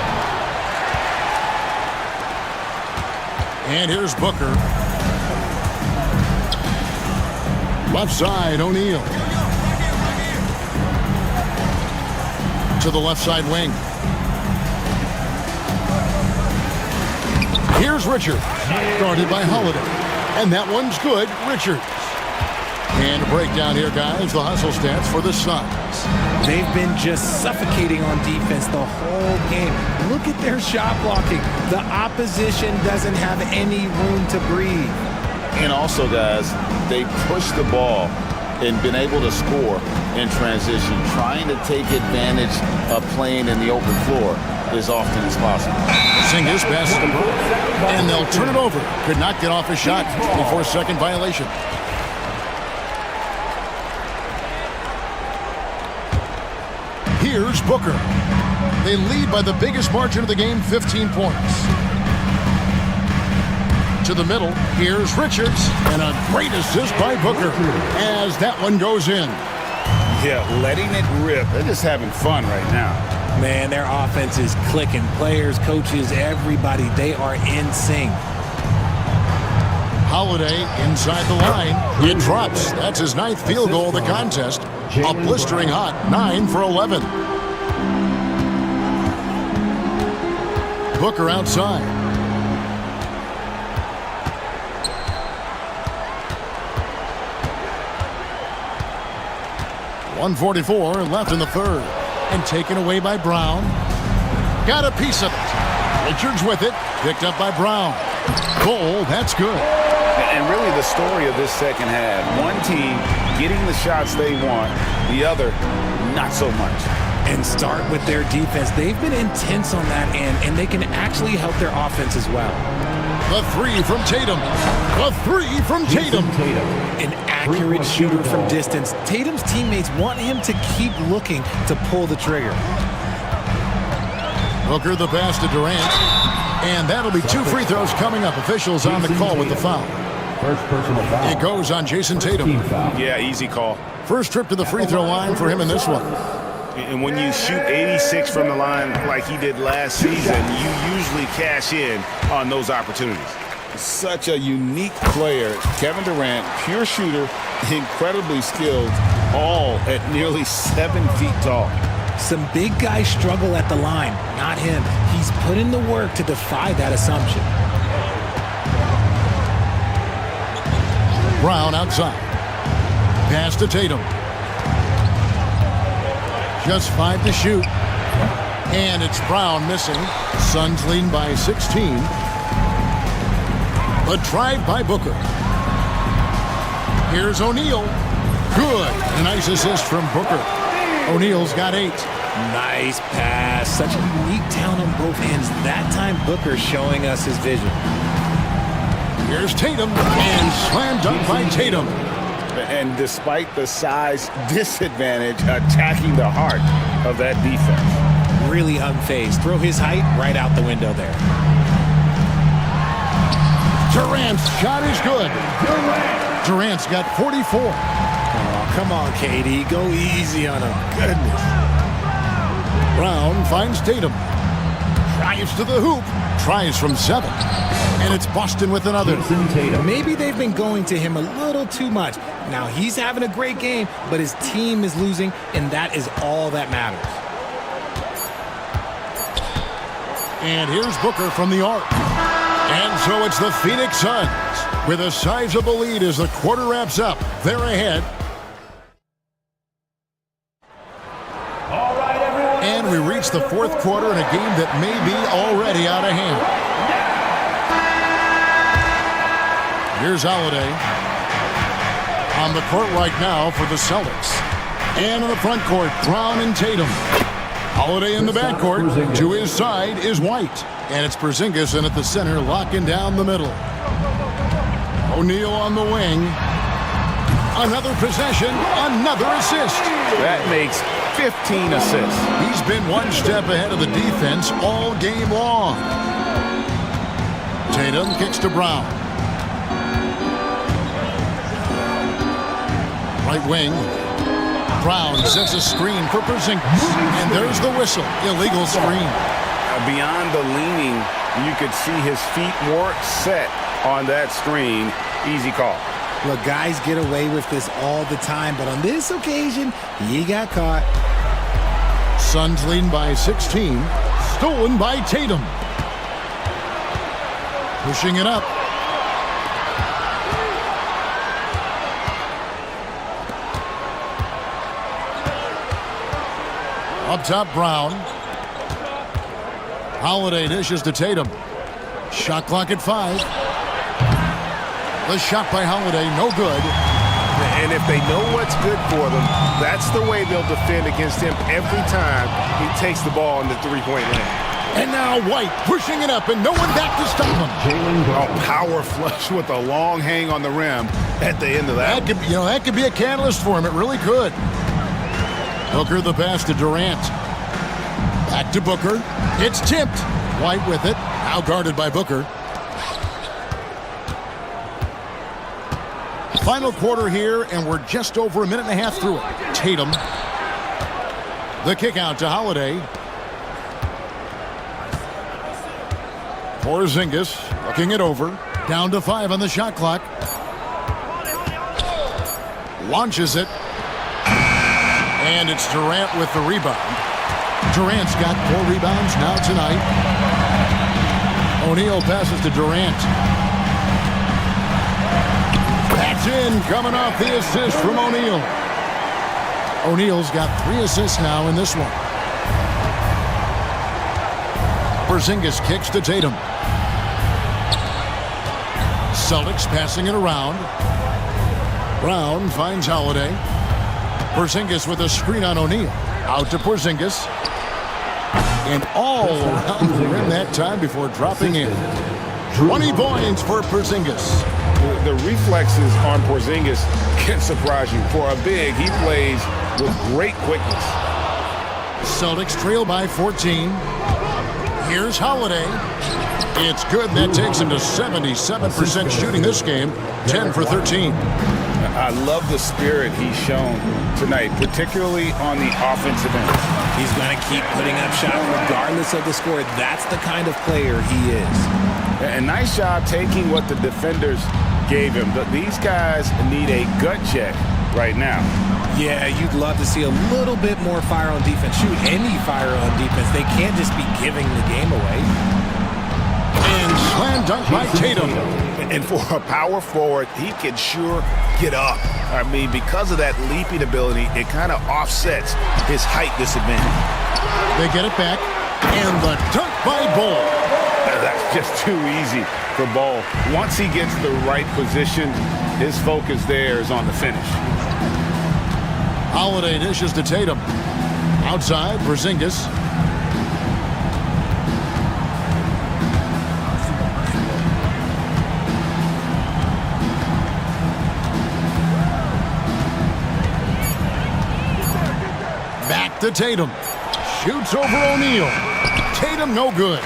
And here's Booker. Left side, O'Neal. To the left side wing. Here's Richard. Guarded by Holiday. And that one's good. Richards. And a breakdown here, guys. The hustle stats for the Suns. They've been just suffocating on defense the whole game. Look at their shot blocking. The opposition doesn't have any room to breathe. And also, guys, they push the ball and been able to score in transition, trying to take advantage of playing in the open floor as often as possible. Singis passes the ball, and they'll turn it over. Could not get off his shot before a second violation. Here's Booker. They lead by the biggest margin of the game, 15 points. To the middle, here's Richards, and a great assist by Booker as that one goes in. Yeah, letting it rip. They're just having fun right now. Man, their offense is clicking. Players, coaches, everybody, they are in sync. Holiday inside the line. It drops. That's his 9th field goal of the contest. A blistering hot 9 for 11. Booker outside. .144 left in the third. And taken away by Brown. Got a piece of it. Richards with it. Picked up by Brown. Goal, that's good. And really the story of this second half. One team getting the shots they want. The other, not so much. And start with their defense. They've been intense on that end, and they can actually help their offense as well. The three from Tatum. The three from Tatum. An accurate shooter from distance. Tatum's teammates want him to keep looking to pull the trigger. Booker the pass to Durant. And that'll be 2 free throws coming up. Officials on the call with the foul. First personal foul. It goes on Jason Tatum. Yeah, easy call. First trip to the free throw line for him in this one. And when you shoot 86 from the line like he did last season, you usually cash in on those opportunities. Such a unique player. Kevin Durant, pure shooter, incredibly skilled, all at nearly 7 feet tall. Some big guys struggle at the line, not him. He's put in the work to defy that assumption. Brown outside. Pass to Tatum. Just 5 to shoot. And it's Brown missing. Suns lead by 16. A drive by Booker. Here's O'Neal. Good. A nice assist from Booker. O'Neal's got 8. Nice pass. Such a unique talent on both ends. That time Booker showing us his vision. Here's Tatum. And slam dunk by Tatum. And despite the size disadvantage, attacking the heart of that defense. Really unfazed. Throw his height right out the window there. Durant's shot is good. Durant's got 44. Oh, come on, KD. Go easy on him. Goodness. Brown finds Tatum. Drives to the hoop. Tries from 7. And it's Boston with another. Maybe they've been going to him a little too much. Now he's having a great game, but his team is losing, and that is all that matters. And here's Booker from the arc. And so it's the Phoenix Suns with a sizable lead as the quarter wraps up. They're ahead. All right, everyone. And we reach the 4th quarter in a game that may be already out of hand. Here's Holiday on the court right now for the Celtics. And in the front court, Brown and Tatum. Holiday in the backcourt. To his side is White. And it's Porzingis in at the center, locking down the middle. O'Neal on the wing. Another possession, another assist. That makes 15 assists. He's been one step ahead of the defense all game long. Tatum kicks to Brown. Right wing. Brown sets a screen for Porzingis. And there's the whistle. Illegal screen. Beyond the leaning, you could see his feet weren't set on that screen. Easy call. Look, guys get away with this all the time, but on this occasion, he got caught. Suns leading by 16. Stolen by Tatum. Pushing it up. Up top, Brown. Holiday dishes to Tatum. Shot clock at 5. The shot by Holiday, no good. And if they know what's good for them, that's the way they'll defend against him every time he takes the ball in the three-point lane. And now White pushing it up, and no one back to stop him. Power flush with a long hang on the rim at the end of that. That could be a catalyst for him. It really could. Booker the pass to Durant. Back to Booker. It's tipped. White with it. Now guarded by Booker. Final quarter here, and we're just over a minute and a half through it. Tatum. The kick out to Holiday. Porzingis looking it over. Down to 5 on the shot clock. Launches it. And it's Durant with the rebound. Durant's got 4 rebounds now tonight. O'Neal passes to Durant. That's in, coming off the assist from O'Neal. O'Neal's got 3 assists now in this one. Porzingis kicks to Tatum. Celtics passing it around. Brown finds Holiday. Porzingis with a screen on O'Neal. Out to Porzingis. And all around the rim that time before dropping in. 20 points for Porzingis. The reflexes on Porzingis can surprise you. For a big, he plays with great quickness. Celtics trail by 14. Here's Holiday. It's good. That takes him to 77% shooting this game. 10 for 13. I love the spirit he's shown tonight, particularly on the offensive end. He's going to keep putting up shots regardless of the score. That's the kind of player he is. A nice job taking what the defenders gave him. These guys need a gut check right now. Yeah, you'd love to see a little bit more fire on defense. Shoot any fire on defense. They can't just be giving the game away. And slam dunk by Tatum. And for a power forward, he can sure get up. I mean, because of that leaping ability, it kind of offsets his height disadvantage. They get it back. And the dunk by Ball. That's just too easy for Ball. Once he gets the right position, his focus there is on the finish. Holiday dishes to Tatum. Outside, Porzingis. Back to Tatum. Shoots over O'Neal. Tatum no good.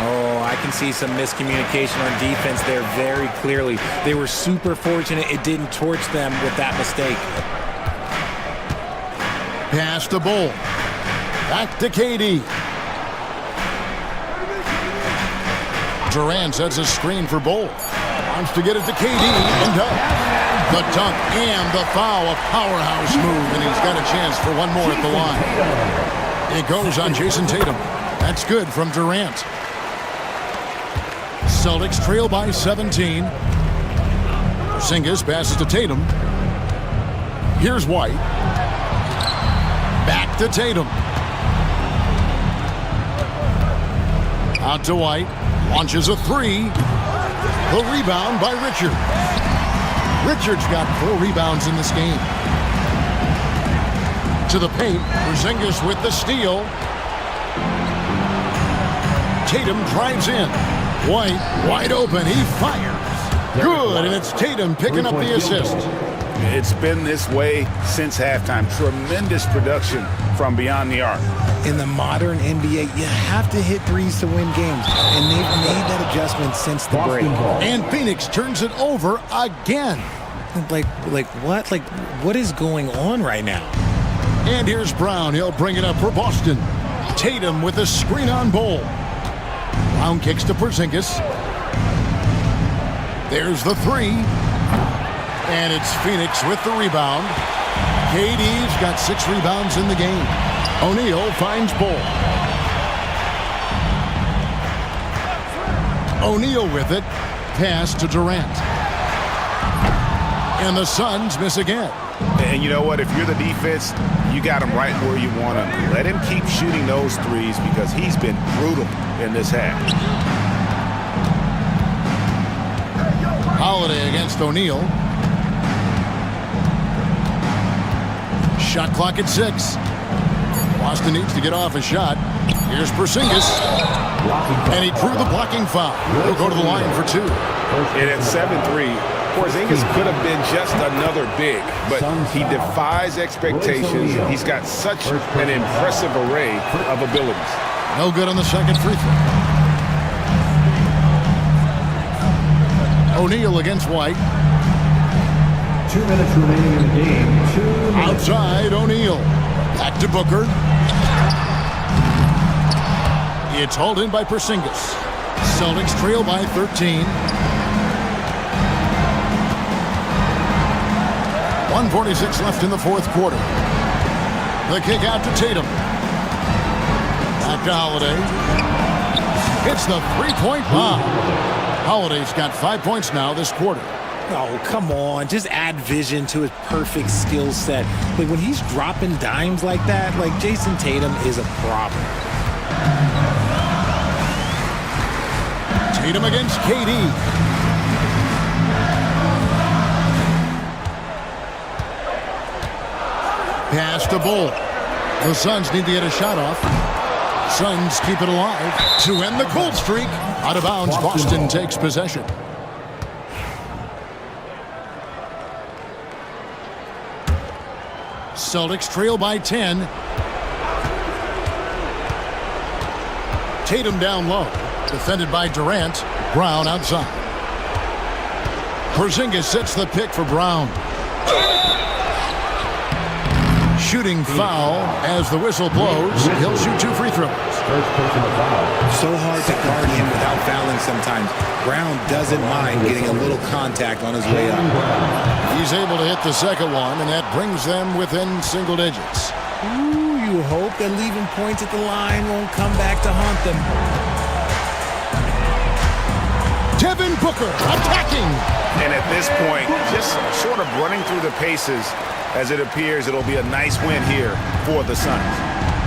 Oh, I can see some miscommunication on defense there very clearly. They were super fortunate it didn't torch them with that mistake. Pass to Bull. Back to KD. Durant sets a screen for Bull. Wants to get it to KD and does. The dunk and the foul, a powerhouse move, and he's got a chance for one more at the line. It goes on Jason Tatum. That's good from Durant. Celtics trail by 17. Porzingis passes to Tatum. Here's White. Back to Tatum. Out to White. Launches a 3. The rebound by Richards. Richards got 4 rebounds in this game. To the paint. Porzingis with the steal. Tatum drives in. White wide open. He fires. Good, and it's Tatum picking up the assist. It's been this way since halftime. Tremendous production from beyond the arc. In the modern NBA, you have to hit threes to win games, and they've made that adjustment since the break. And Phoenix turns it over again. Like what? Like, what is going on right now? And here's Brown. He'll bring it up for Boston. Tatum with a screen on Bull. Brown kicks to Porzingis. There's the three. And it's Phoenix with the rebound. KD's got 6 rebounds in the game. O'Neal finds Bull. O'Neal with it. Pass to Durant. And the Suns miss again. And you know what? If you're the defense, you got him right where you want him. Let him keep shooting those threes because he's been brutal in this half. Holiday against O'Neal. Shot clock at 6. Boston needs to get off a shot. Here's Porzingis. And he drew the blocking foul. He'll go to the line for 2. And at 7-3, Porzingis could have been just another big, but he defies expectations. He's got such an impressive array of abilities. No good on the second free throw. O'Neal against White. 2 minutes remaining in the game. 2 minutes. Outside O'Neal. Back to Booker. It's hauled in by Porzingis. Celtics trail by 13. 1:46 left in the fourth quarter. The kick out to Tatum. Back to Holiday. It's the three-point bomb. Holiday's got 5 points now this quarter. Oh, come on. Just add vision to his perfect skill set. Like, when he's dropping dimes like that, like, Jason Tatum is a problem. Tatum against KD. Pass to Bull. The Suns need to get a shot off. Suns keep it alive to end the cold streak. Out of bounds, Boston takes possession. Celtics trail by 10. Tatum down low. Defended by Durant. Brown outside. Porzingis sets the pick for Brown. Shooting foul as the whistle blows. He'll shoot 2 free throws. So hard to guard him without fouling sometimes. Brown doesn't mind getting a little contact on his way up. He's able to hit the second one, and that brings them within single digits. Ooh, you hope that leaving points at the line won't come back to haunt them. Devin Booker attacking. And at this point, just sort of running through the paces. As it appears, it'll be a nice win here for the Suns.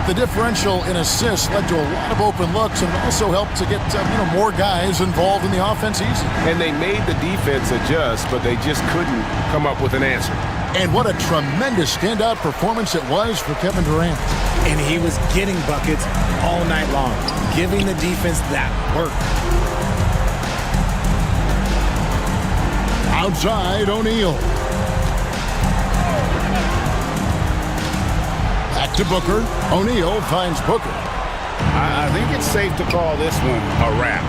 The differential in assists led to a lot of open looks and also helped to get more guys involved in the offense easy. And they made the defense adjust, but they just couldn't come up with an answer. And what a tremendous standout performance it was for Kevin Durant. And he was getting buckets all night long, giving the defense that work. Outside O'Neal. Back to Booker. O'Neal finds Booker. I think it's safe to call this one a wrap.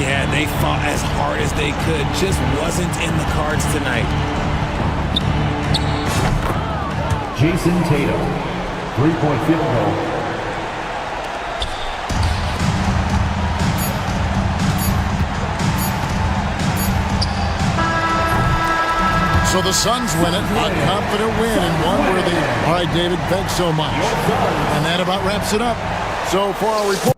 Yeah, they fought as hard as they could. Just wasn't in the cards tonight. Jason Tatum, 3-point field goal. So the Suns win it. A confident win and one worthy. All right, David, thanks so much. And that about wraps it up. So for our report.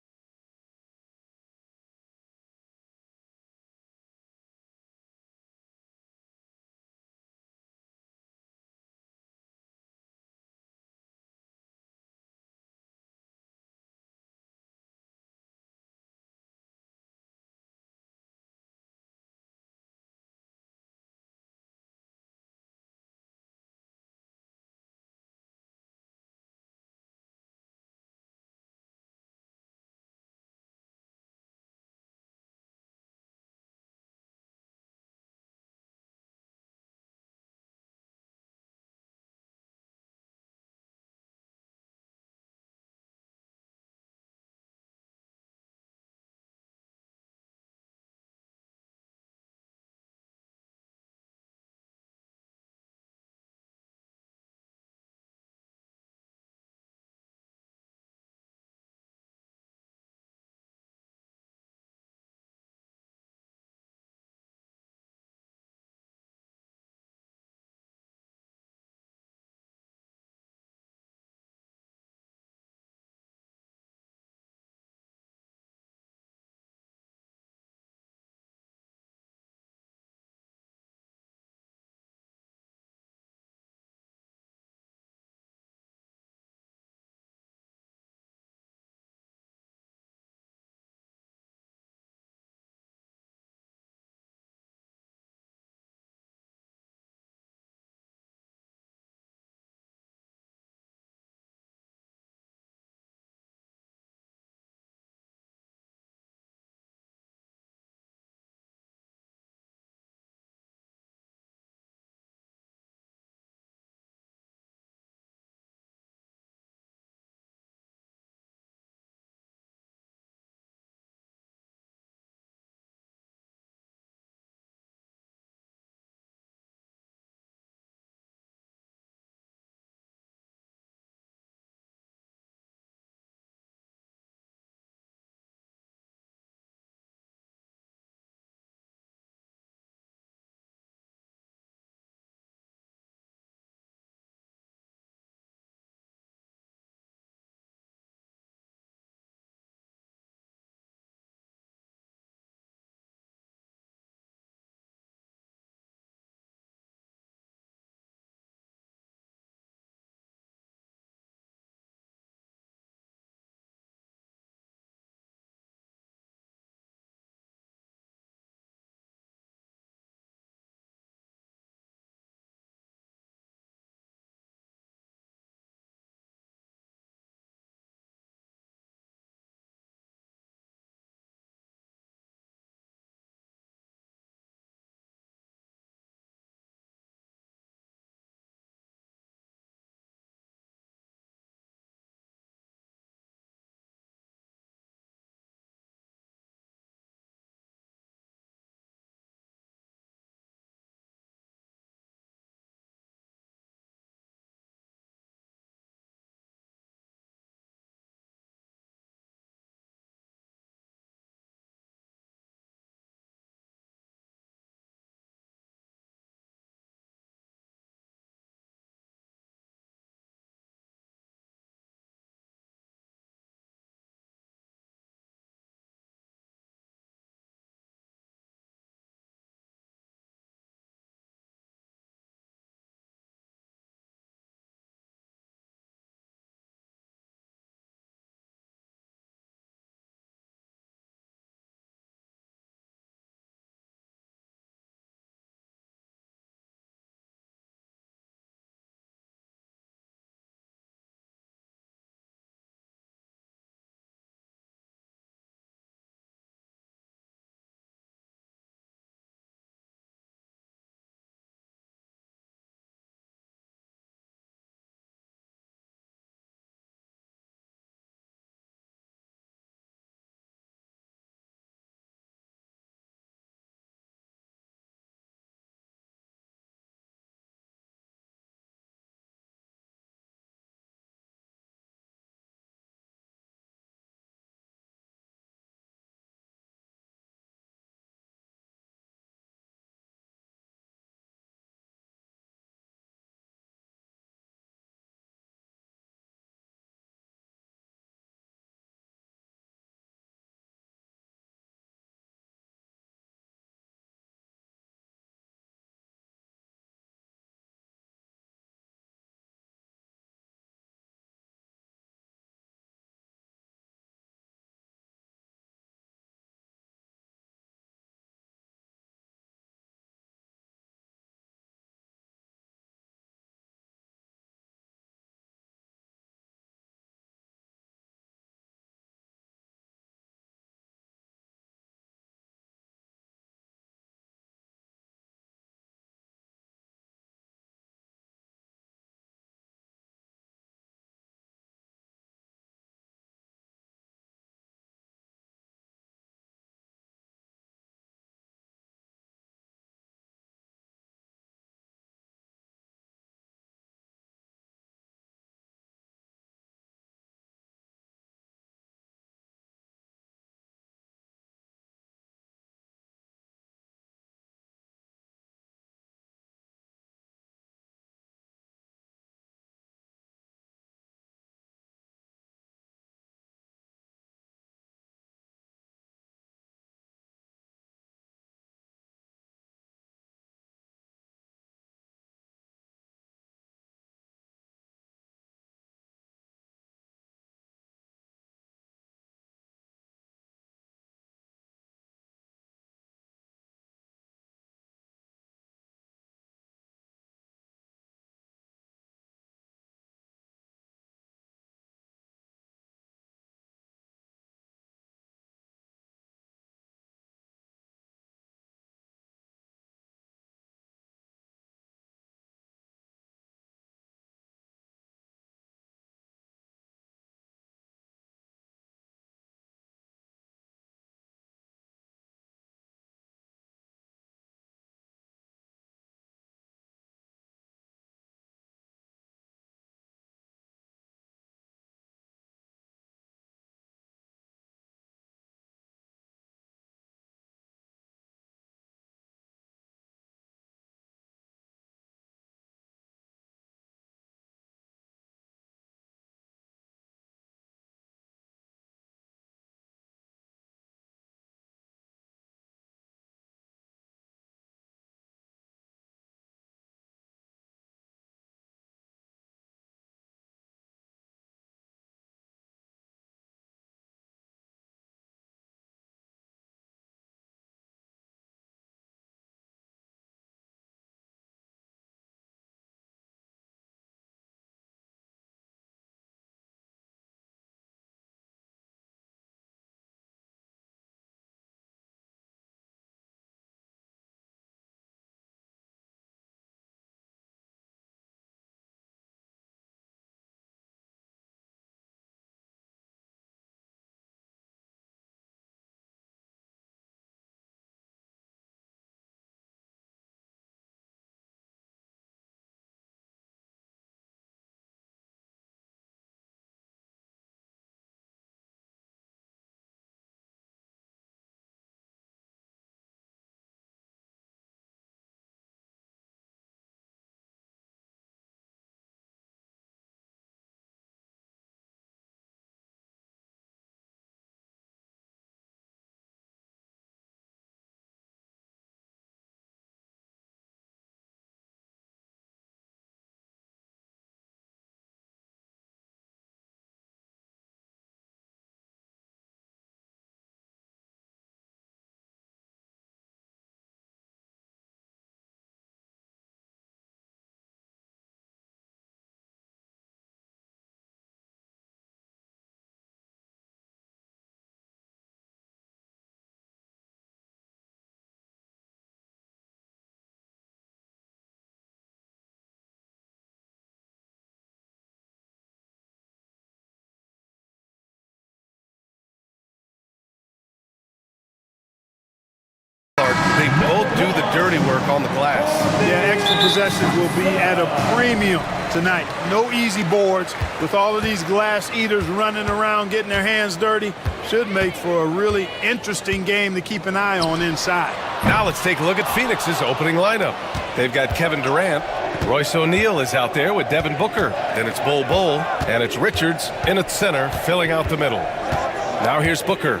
dirty work on the glass. Yeah, extra possessions will be at a premium tonight. No easy boards. With all of these glass eaters running around, getting their hands dirty, should make for a really interesting game to keep an eye on inside. Now let's take a look at Phoenix's opening lineup. They've got Kevin Durant. Royce O'Neal is out there with Devin Booker. Then it's Bol Bol, and it's Richards in at center, filling out the middle. Now here's Booker.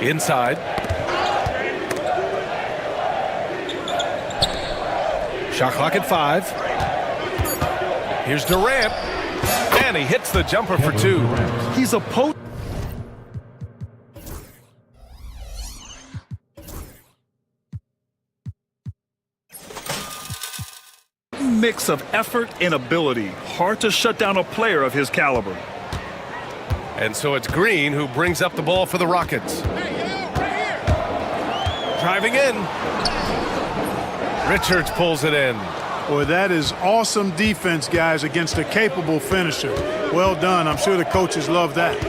Inside. Shot clock at 5. Here's Durant. And he hits the jumper for 2. He's a potent mix of effort and ability. Hard to shut down a player of his caliber. And so it's Green who brings up the ball for the Rockets. Driving in. Richards pulls it in. Boy, that is awesome defense, guys, against a capable finisher. Well done. I'm sure the coaches love that.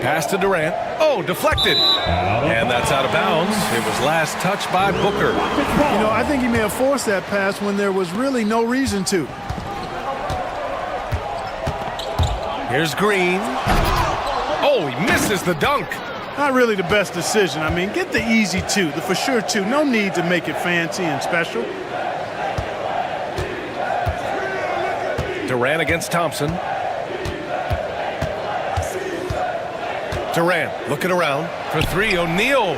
Pass to Durant. Oh, deflected. And that's out of bounds. It was last touched by Booker. You know, I think he may have forced that pass when there was really no reason to. Here's Green. Oh, he misses the dunk. Not really the best decision. I mean, get the easy 2, the for sure 2. No need to make it fancy and special. Durant against Thompson. Durant looking around for 3. O'Neal.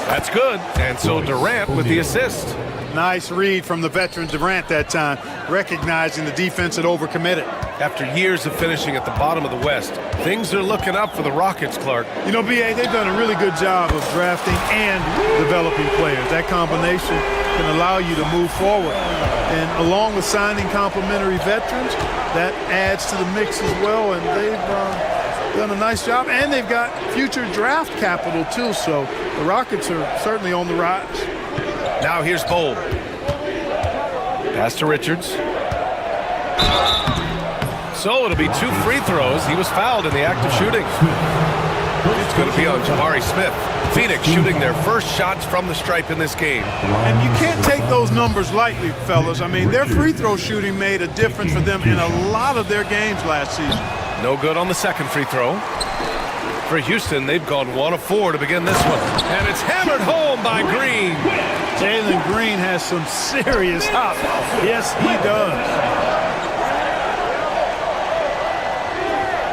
That's good. And so Durant with the assist. Nice read from the veteran Durant that time, recognizing the defense had overcommitted. After years of finishing at the bottom of the West, things are looking up for the Rockets, Clark. You know, BA, they've done a really good job of drafting and developing players. That combination can allow you to move forward. And along with signing complementary veterans, that adds to the mix as well. And they've done a nice job. And they've got future draft capital, too. So the Rockets are certainly on the rise. Now here's Bol. Pass to Richards. So it'll be 2 free throws. He was fouled in the act of shooting. It's going to be on Jabari Smith. Phoenix shooting their first shots from the stripe in this game. And you can't take those numbers lightly, fellas. I mean, their free throw shooting made a difference for them in a lot of their games last season. No good on the second free throw. For Houston, they've gone 1 of 4 to begin this one. And it's hammered home by Green. Jalen Green has some serious hop. Yes, he does.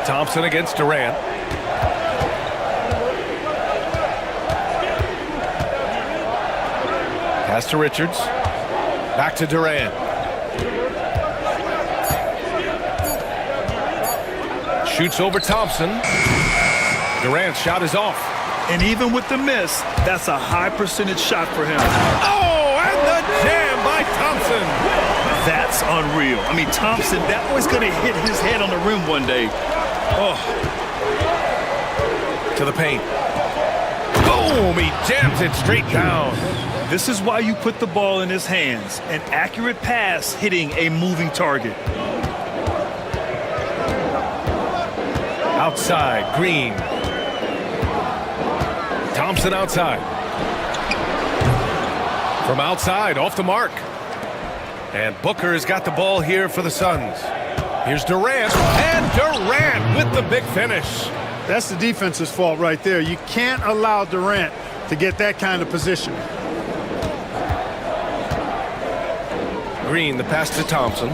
Thompson against Durant. Pass to Richards. Back to Durant. Shoots over Thompson. Durant's shot is off. And even with the miss, that's a high percentage shot for him. Oh, and the jam by Thompson. That's unreal. I mean, Thompson, that was going to hit his head on the rim one day. Oh. To the paint. Boom, he jams it straight down. This is why you put the ball in his hands. An accurate pass hitting a moving target. Outside, Green. Thompson outside. From outside, off the mark. And Booker has got the ball here for the Suns. Here's Durant, and Durant with the big finish. That's the defense's fault right there. You can't allow Durant to get that kind of position. Green, the pass to Thompson.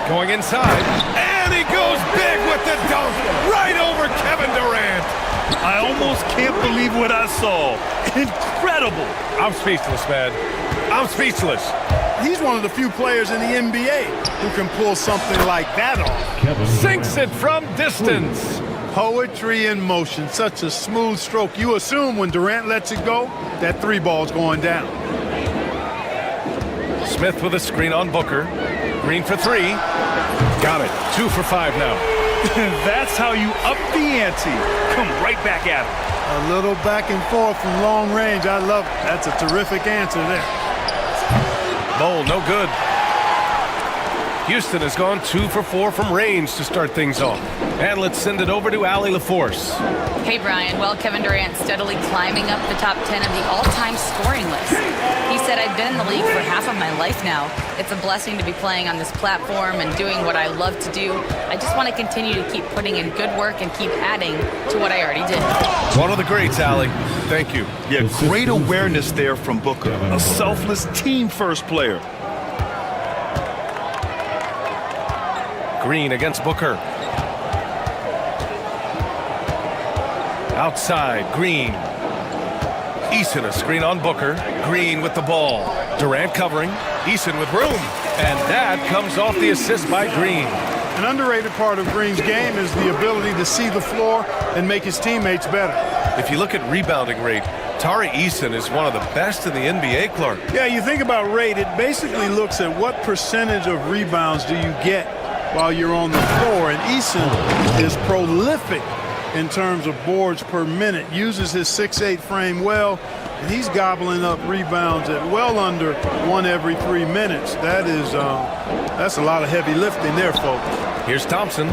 Going inside, and he goes big with the dunk right over Kevin Durant. I almost can't believe what I saw. Incredible. I'm speechless, man. I'm speechless. He's one of the few players in the NBA who can pull something like that off. Sinks it from distance. Poetry in motion. Such a smooth stroke. You assume when Durant lets it go, that 3 ball's going down. Smith with a screen on Booker. Green for 3. Got it. 2 for 5 now. That's how you up the ante. Come right back at him. A little back and forth from long range. I love it. That's a terrific answer there. Bol, no good. Houston has gone 2 for 4 from range to start things off. And let's send it over to Allie LaForce. Hey, Brian. Well, Kevin Durant steadily climbing up the top 10 of the all-time scoring list. He said, I've been in the league for half of my life now. It's a blessing to be playing on this platform and doing what I love to do. I just want to continue to keep putting in good work and keep adding to what I already did. One of the greats, Allie. Thank you. Yeah, great awareness there from Booker. A selfless team-first player. Green against Booker. Outside, Green. Eason a screen on Booker. Green with the ball. Durant covering. Eason with room. And that comes off the assist by Green. An underrated part of Green's game is the ability to see the floor and make his teammates better. If you look at rebounding rate, Tari Eason is one of the best in the NBA, Clark. Yeah, you think about rate, it basically looks at what percentage of rebounds do you get while you're on the floor. And Eason is prolific in terms of boards per minute, uses his 6'8" frame well, and he's gobbling up rebounds at well under 1 every 3 minutes. That's a lot of heavy lifting there, folks. Here's Thompson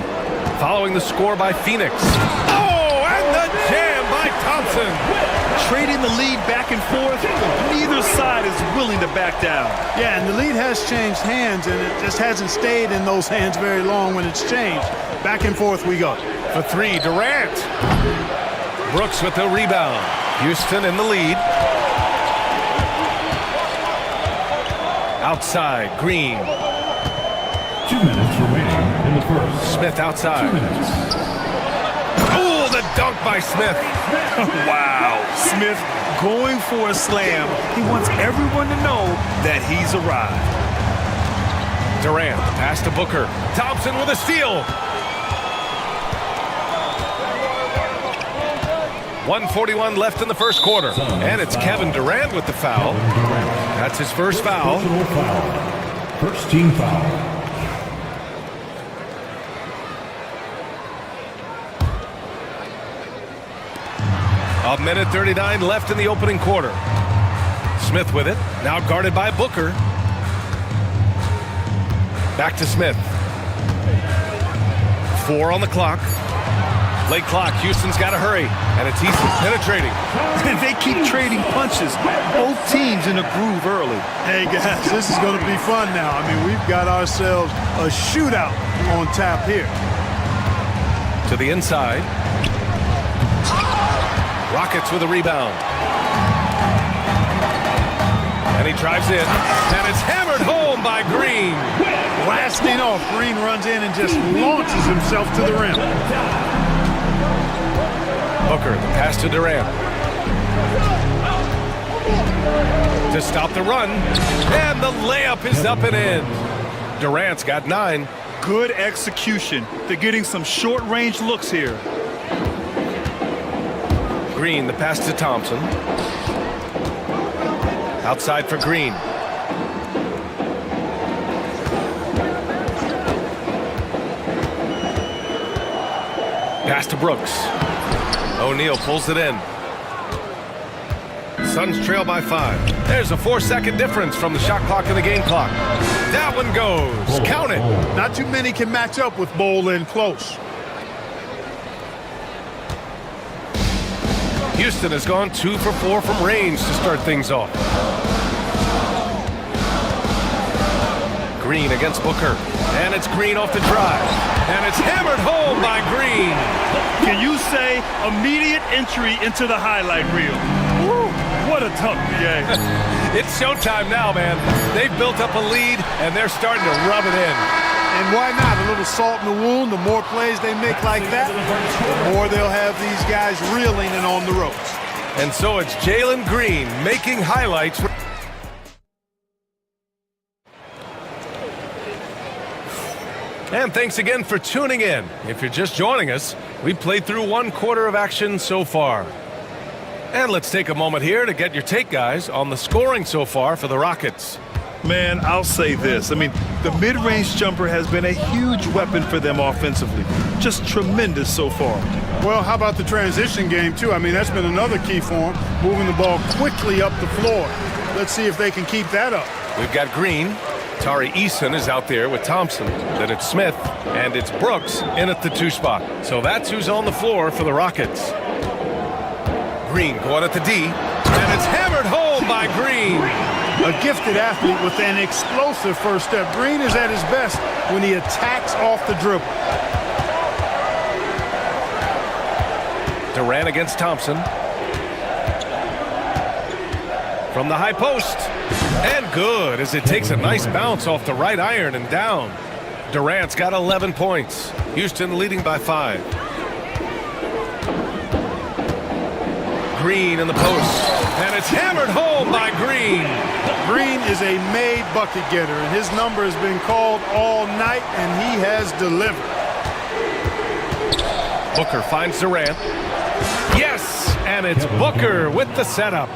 following the score by Phoenix. Oh, and the jam by Thompson. Trading the lead back and forth, neither side is willing to back down. Yeah, and the lead has changed hands, and it just hasn't stayed in those hands very long when it's changed. Back and forth we go. For 3, Durant. Brooks with the rebound. Houston in the lead. Outside, Green. 2 minutes remaining in the first. Smith outside. 2 minutes. Oh, the dunk by Smith. Wow, Smith going for a slam. He wants everyone to know that he's arrived. Durant, pass to Booker. Thompson with a steal. 1:41 left in the first quarter. And it's Kevin Durant with the foul. That's his first foul. First team foul. A minute 39 left in the opening quarter. Smith with it. Now guarded by Booker. Back to Smith. 4 on the clock. Late clock. Houston's got to hurry. And it's Easton penetrating. They keep trading punches. Both teams in a groove early. Hey, guys, this is going to be fun now. I mean, we've got ourselves a shootout on tap here. To the inside. Rockets with a rebound. And he drives in. And it's hammered home by Green. Blasting off. Green runs in and just launches himself to the rim. Booker, the pass to Durant. To stop the run. And the layup is up and in. Durant's got 9. Good execution. They're getting some short-range looks here. Green, the pass to Thompson. Outside for Green. Pass to Brooks. O'Neal pulls it in. Suns trail by 5. There's a 4-second difference from the shot clock and the game clock. That one goes. Count it. Not too many can match up with Bowl in close. Houston has gone 2 for 4 from range to start things off. Green against Booker. And it's Green off the drive. And it's hammered home by Green. Can you say immediate entry into the highlight reel? Woo, what a tough BA. It's showtime now, man. They've built up a lead, and they're starting to rub it in. And why not? A little salt in the wound. The more plays they make like that, the more they'll have these guys reeling and on the ropes. And so it's Jalen Green making highlights. And thanks again for tuning in. If you're just joining us, we played through 1 quarter of action so far. And let's take a moment here to get your take, guys, on the scoring so far for the Rockets. Man, I'll say this. I mean, the mid-range jumper has been a huge weapon for them offensively. Just tremendous so far. Well, how about the transition game, too? I mean, that's been another key for them, moving the ball quickly up the floor. Let's see if they can keep that up. We've got Green. Tari Eason is out there with Thompson. Then it's Smith, and it's Brooks in at the 2 spot. So that's who's on the floor for the Rockets. Green going at the D, and it's hammered home by Green. A gifted athlete with an explosive first step. Green is at his best when he attacks off the dribble. Durant against Thompson. From the high post. And good, as it takes a nice bounce off the right iron and down. Durant's got 11 points. Houston leading by 5. Green in the post. And it's hammered home by Green. Green is a made bucket getter, and his number has been called all night, and he has delivered. Booker finds Durant. Yes, and it's Booker with the setup.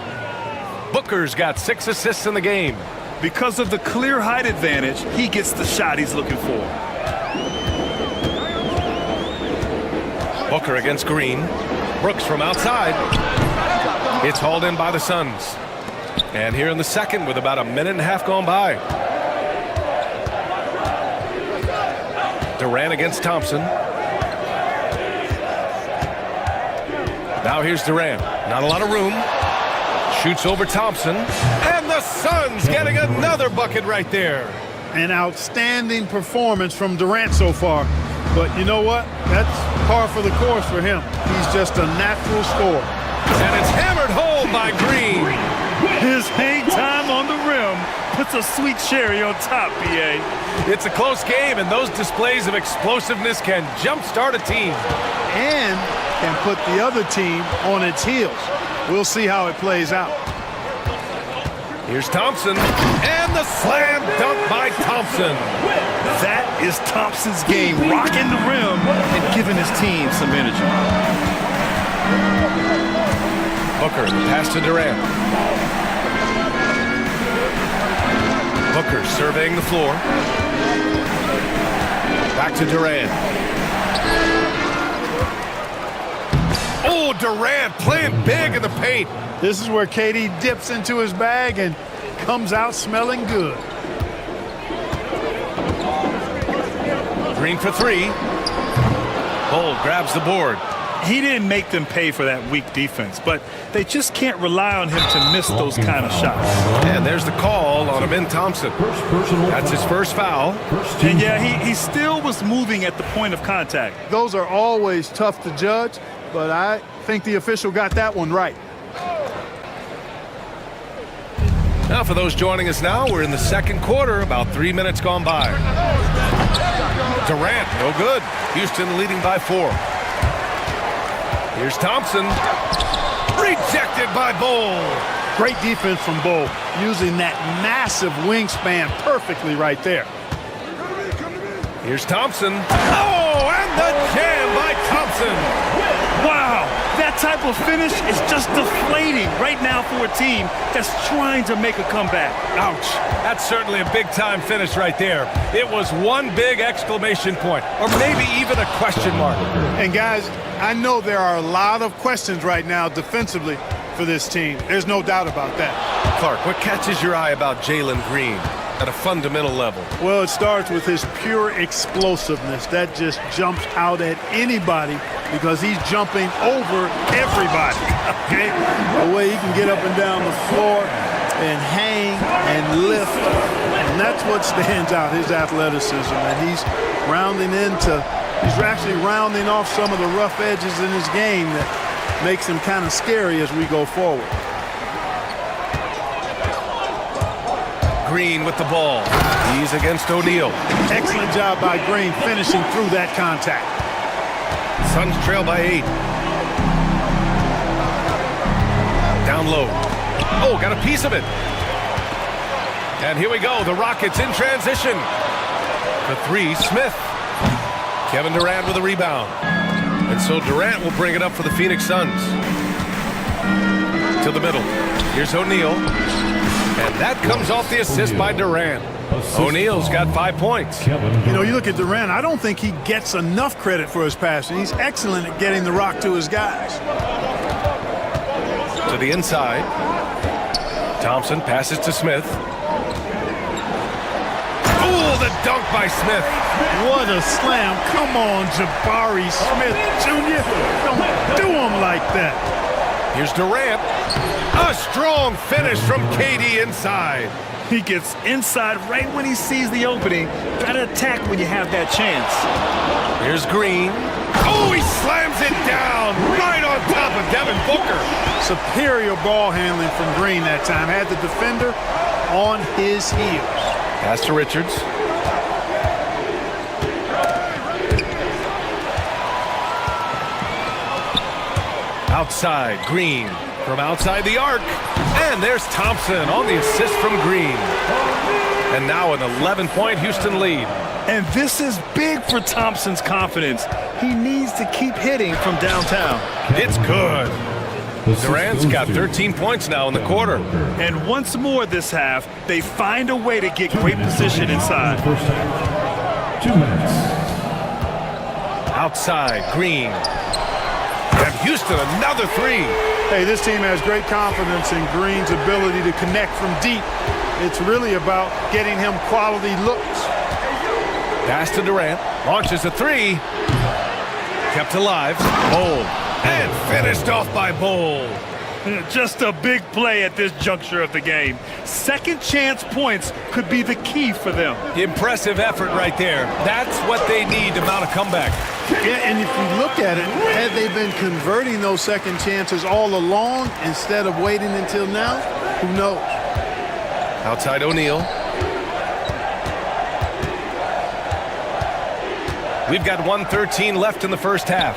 Booker's got 6 assists in the game. Because of the clear height advantage, he gets the shot he's looking for. Booker against Green. Brooks from outside. It's hauled in by the Suns. And here in the second with about a minute and a half gone by. Durant against Thompson. Now here's Durant. Not a lot of room. Shoots over Thompson. And the Suns getting another bucket right there. An outstanding performance from Durant so far. But you know what? That's par for the course for him. He's just a natural scorer. And it's hammered home by Green. His hang time on the rim puts a sweet cherry on top, BA. It's a close game, and those displays of explosiveness can jumpstart a team. And can put the other team on its heels. We'll see how it plays out. Here's Thompson, and the slam dunk by Thompson. That is Thompson's game, rocking the rim and giving his team some energy. Booker, pass to Durant. Booker surveying the floor. Back to Durant. Oh, Durant playing big in the paint. This is where KD dips into his bag and comes out smelling good. Green for 3. Bull grabs the board. He didn't make them pay for that weak defense, but they just can't rely on him to miss those kind of shots. And there's the call on Amin Thompson. That's his first foul. And yeah, he still was moving at the point of contact. Those are always tough to judge, but I think the official got that one right. Now for those joining us now, we're in the second quarter, about 3 minutes gone by. Durant, no good. Houston leading by 4. Here's Thompson. Rejected by Bull. Great defense from Bull, using that massive wingspan perfectly right there. Here's Thompson. Oh, and the jam by Thompson. Wow, that type of finish is just deflating right now for a team that's trying to make a comeback. Ouch. That's certainly a big-time finish right there. It was one big exclamation point, or maybe even a question mark. And guys, I know there are a lot of questions right now defensively for this team. There's no doubt about that. Clark, what catches your eye about Jalen Green at a fundamental level? Well, it starts with his pure explosiveness. That just jumps out at anybody because he's jumping over everybody. Okay? The way he can get up and down the floor and hang and lift. And that's what stands out, his athleticism. And he's actually rounding off some of the rough edges in his game that makes him kind of scary as we go forward. Green with the ball. He's against O'Neal. Excellent job by Green finishing through that contact. Suns trail by 8. Down low. Oh, got a piece of it. And here we go. The Rockets in transition. The 3, Smith. Kevin Durant with a rebound. And so Durant will bring it up for the Phoenix Suns. To the middle. Here's O'Neal. And that comes off the assist by Durant. O'Neal's got 5 points. You know, you look at Durant, I don't think he gets enough credit for his passing. He's excellent at getting the rock to his guys. To the inside. Thompson passes to Smith. the dunk by Smith. What a slam. Come on, Jabari Smith Jr. Don't do him like that. Here's Durant. A strong finish from KD inside. He gets inside right when he sees the opening. Gotta attack when you have that chance. Here's Green. Oh, he slams it down right on top of Devin Booker. Superior ball handling from Green that time. Had the defender on his heels. Pass to Richards. Outside, Green from outside the arc. And there's Thompson on the assist from Green. And now an 11-point Houston lead. And this is big for Thompson's confidence. He needs to keep hitting from downtown. It's good. Durant's got 13 points now in the quarter. And once more this half, they find a way to get great position inside. 2 minutes. Outside, Green. And Houston, another three. Hey, this team has great confidence in Green's ability to connect from deep. It's really about getting him quality looks. Pass to Durant. Launches a three. Kept alive. Bowl. And finished off by Bowl. Just a big play at this juncture of the game. Second chance points could be the key for them. Impressive effort right there. That's what they need to mount a comeback. Yeah, and if you look at it, had they been converting those second chances all along instead of waiting until now, who knows? Outside O'Neal. We've got 1:13 left in the first half.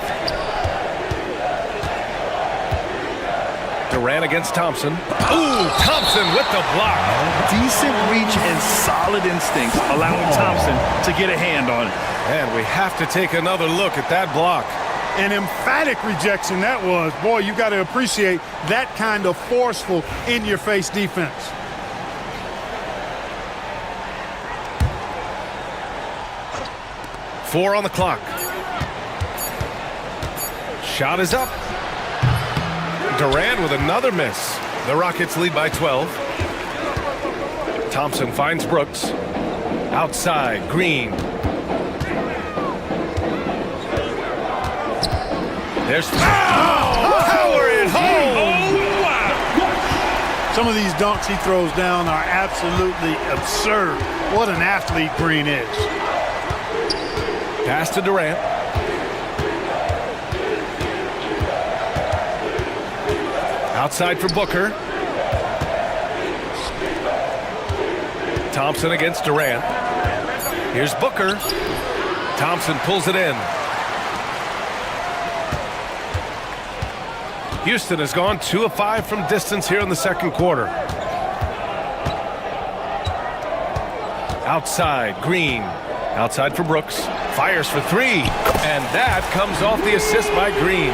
Durant against Thompson. Ooh, Thompson with the block. Decent reach and solid instincts, allowing Thompson to get a hand on it. And we have to take another look at that block. An emphatic rejection that was. Boy, you got to appreciate that kind of forceful, in-your-face defense. Four on the clock. Shot is up. Durant with another miss. The Rockets lead by 12. Thompson finds Brooks. Outside, Green. There's power at home. Some of these dunks he throws down are absolutely absurd. What an athlete Green is. Pass to Durant. Outside for Booker. Thompson against Durant. Here's Booker. Thompson pulls it in. Houston has gone 2 of 5 from distance here in the second quarter. Outside, Green. Outside for Brooks. Fires for three. And that comes off the assist by Green.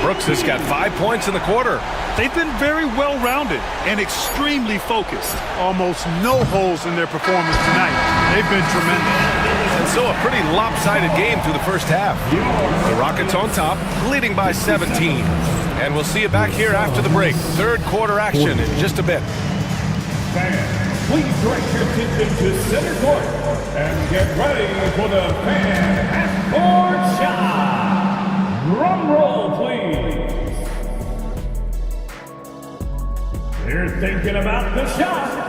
Brooks has got 5 points in the quarter. They've been very well-rounded and extremely focused. Almost no holes in their performance tonight. They've been tremendous. And so a pretty lopsided game through the first half. The Rockets on top, leading by 17. And we'll see you back here after the break. Third quarter action in just a bit. Fans, please direct your attention to center court and get ready for the fan half-court shot. Drum roll, please. They're thinking about the shot.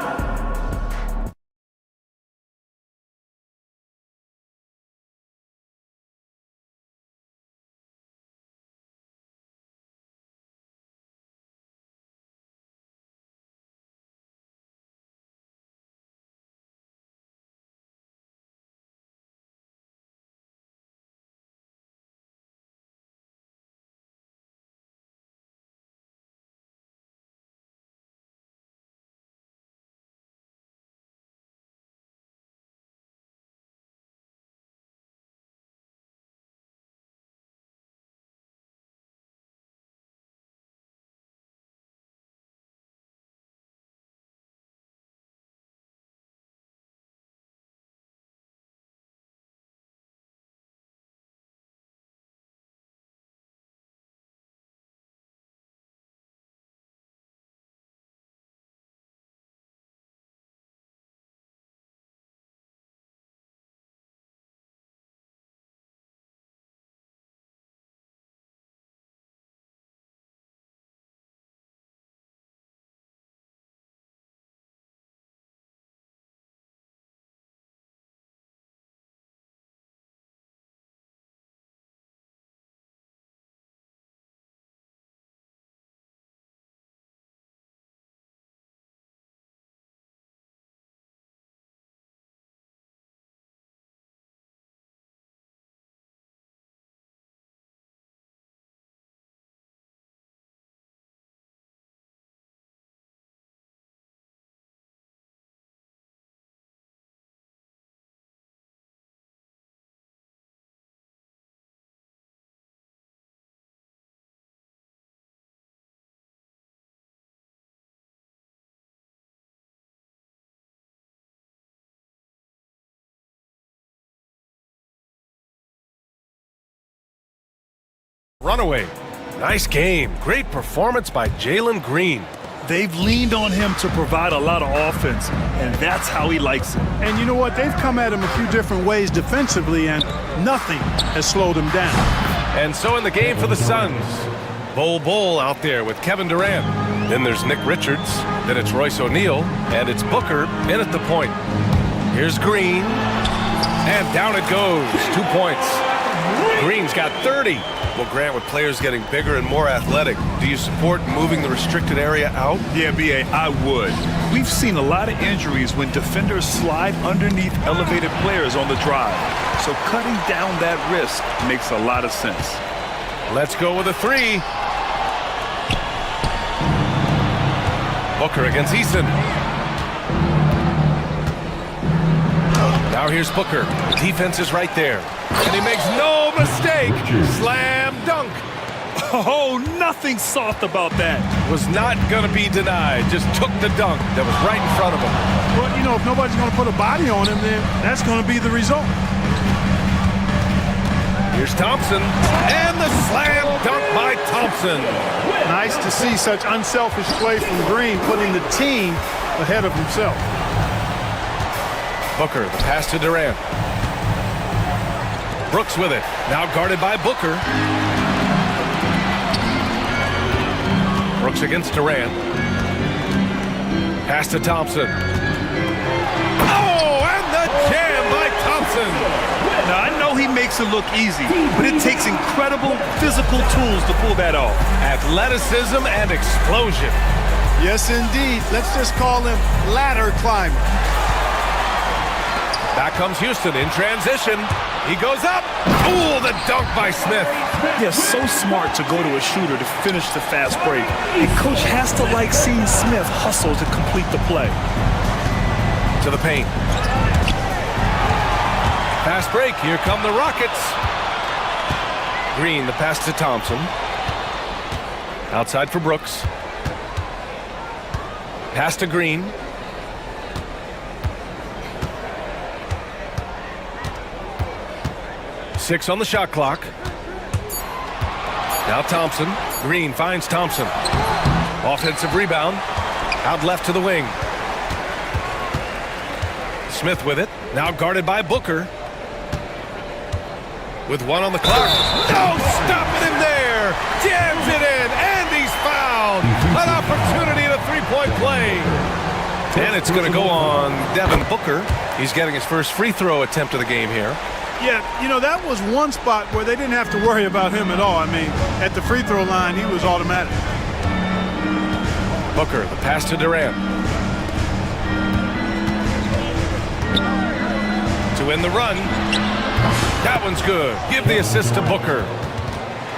Runaway. Nice game. Great performance by Jalen Green. They've leaned on him to provide a lot of offense, and that's how he likes it. And you know what? They've come at him a few different ways defensively, and nothing has slowed him down. And so in the game for the Suns, Bol out there with Kevin Durant. Then there's Nick Richards. Then it's Royce O'Neal. And it's Booker in at the point. Here's Green. And down it goes. 2 points. Green's got 30. Well, Grant, with players getting bigger and more athletic, do you support moving the restricted area out? Yeah, B.A., I would. We've seen a lot of injuries when defenders slide underneath elevated players on the drive. So cutting down that risk makes a lot of sense. Let's go with a three. Booker against Eason. Now here's Booker. The defense is right there. And he makes no mistake. Slam dunk. Oh, nothing soft about that. Was not going to be denied. Just took the dunk that was right in front of him. Well, you know, if nobody's going to put a body on him, then that's going to be the result. Here's Thompson. And the slam dunk by Thompson. Nice to see such unselfish play from Green, putting the team ahead of himself. Booker, the pass to Durant. Brooks with it. Now guarded by Booker. Brooks against Durant. Pass to Thompson. Oh, and the jam by Thompson. Now, I know he makes it look easy, but it takes incredible physical tools to pull that off. Athleticism and explosion. Yes, indeed. Let's just call him ladder climber. Back comes Houston in transition. He goes up. Ooh, the dunk by Smith. Yeah, so smart to go to a shooter to finish the fast break. And coach has to like seeing Smith hustle to complete the play. To the paint. Fast break. Here come the Rockets. Green, the pass to Thompson. Outside for Brooks. Pass to Green. Six on the shot clock. Now Thompson. Green finds Thompson. Offensive rebound. Out left to the wing. Smith with it. Now guarded by Booker. With one on the clock. No, stopping him there. Jams it in. And he's fouled. An opportunity at a three-point play. And it's going to go on Devin Booker. He's getting his first free throw attempt of the game here. Yeah, you know, that was one spot where they didn't have to worry about him at all. I mean, at the free throw line, he was automatic. Booker, the pass to Durant. To win the run. That one's good. Give the assist to Booker.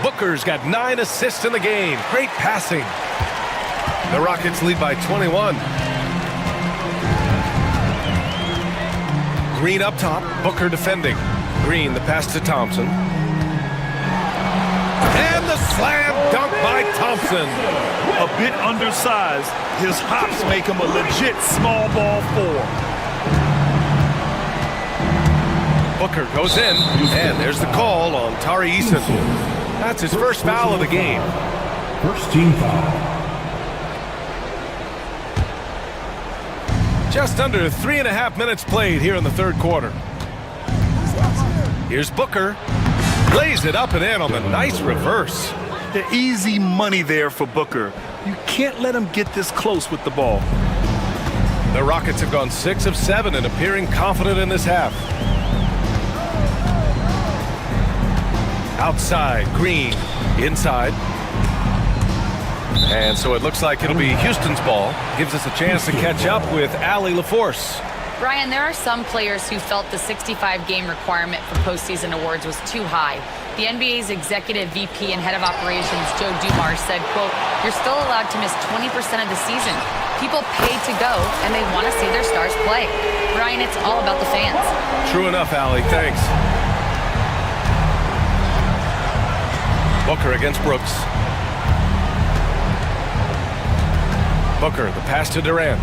Booker's got 9 assists in the game. Great passing. The Rockets lead by 21. Green up top. Booker defending. Green, the pass to Thompson. And the slam dunk by Thompson. A bit undersized. His hops make him a legit small ball four. Booker goes in, and there's the call on Tari Eason. That's his first foul of the game. First team foul. Just under 3.5 minutes played here in the third quarter. Here's Booker. Lays it up and in on the nice reverse. The easy money there for Booker. You can't let him get this close with the ball. The Rockets have gone 6 of 7 and appearing confident in this half. Outside, Green. Inside. And so it looks like it'll be Houston's ball. Gives us a chance to catch up with Allie LaForce. Brian, there are some players who felt the 65-game requirement for postseason awards was too high. The NBA's executive VP and head of operations, Joe Dumars, said, quote, "You're still allowed to miss 20% of the season. People pay to go, and they want to see their stars play." Brian, it's all about the fans. True enough, Allie. Thanks. Booker against Brooks. Booker, the pass to Durant.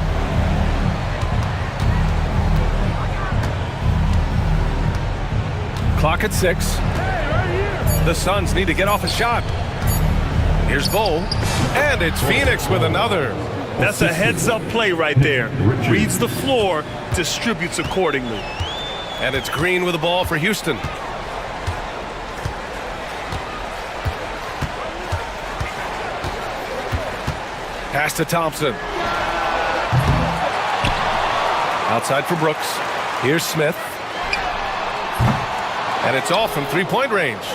Clock at 6. The Suns need to get off a shot. Here's Bull, and it's Phoenix with another. That's a heads-up play right there. Reads the floor, distributes accordingly. And it's Green with the ball for Houston. Pass to Thompson. Outside for Brooks. Here's Smith. And it's off from three-point range.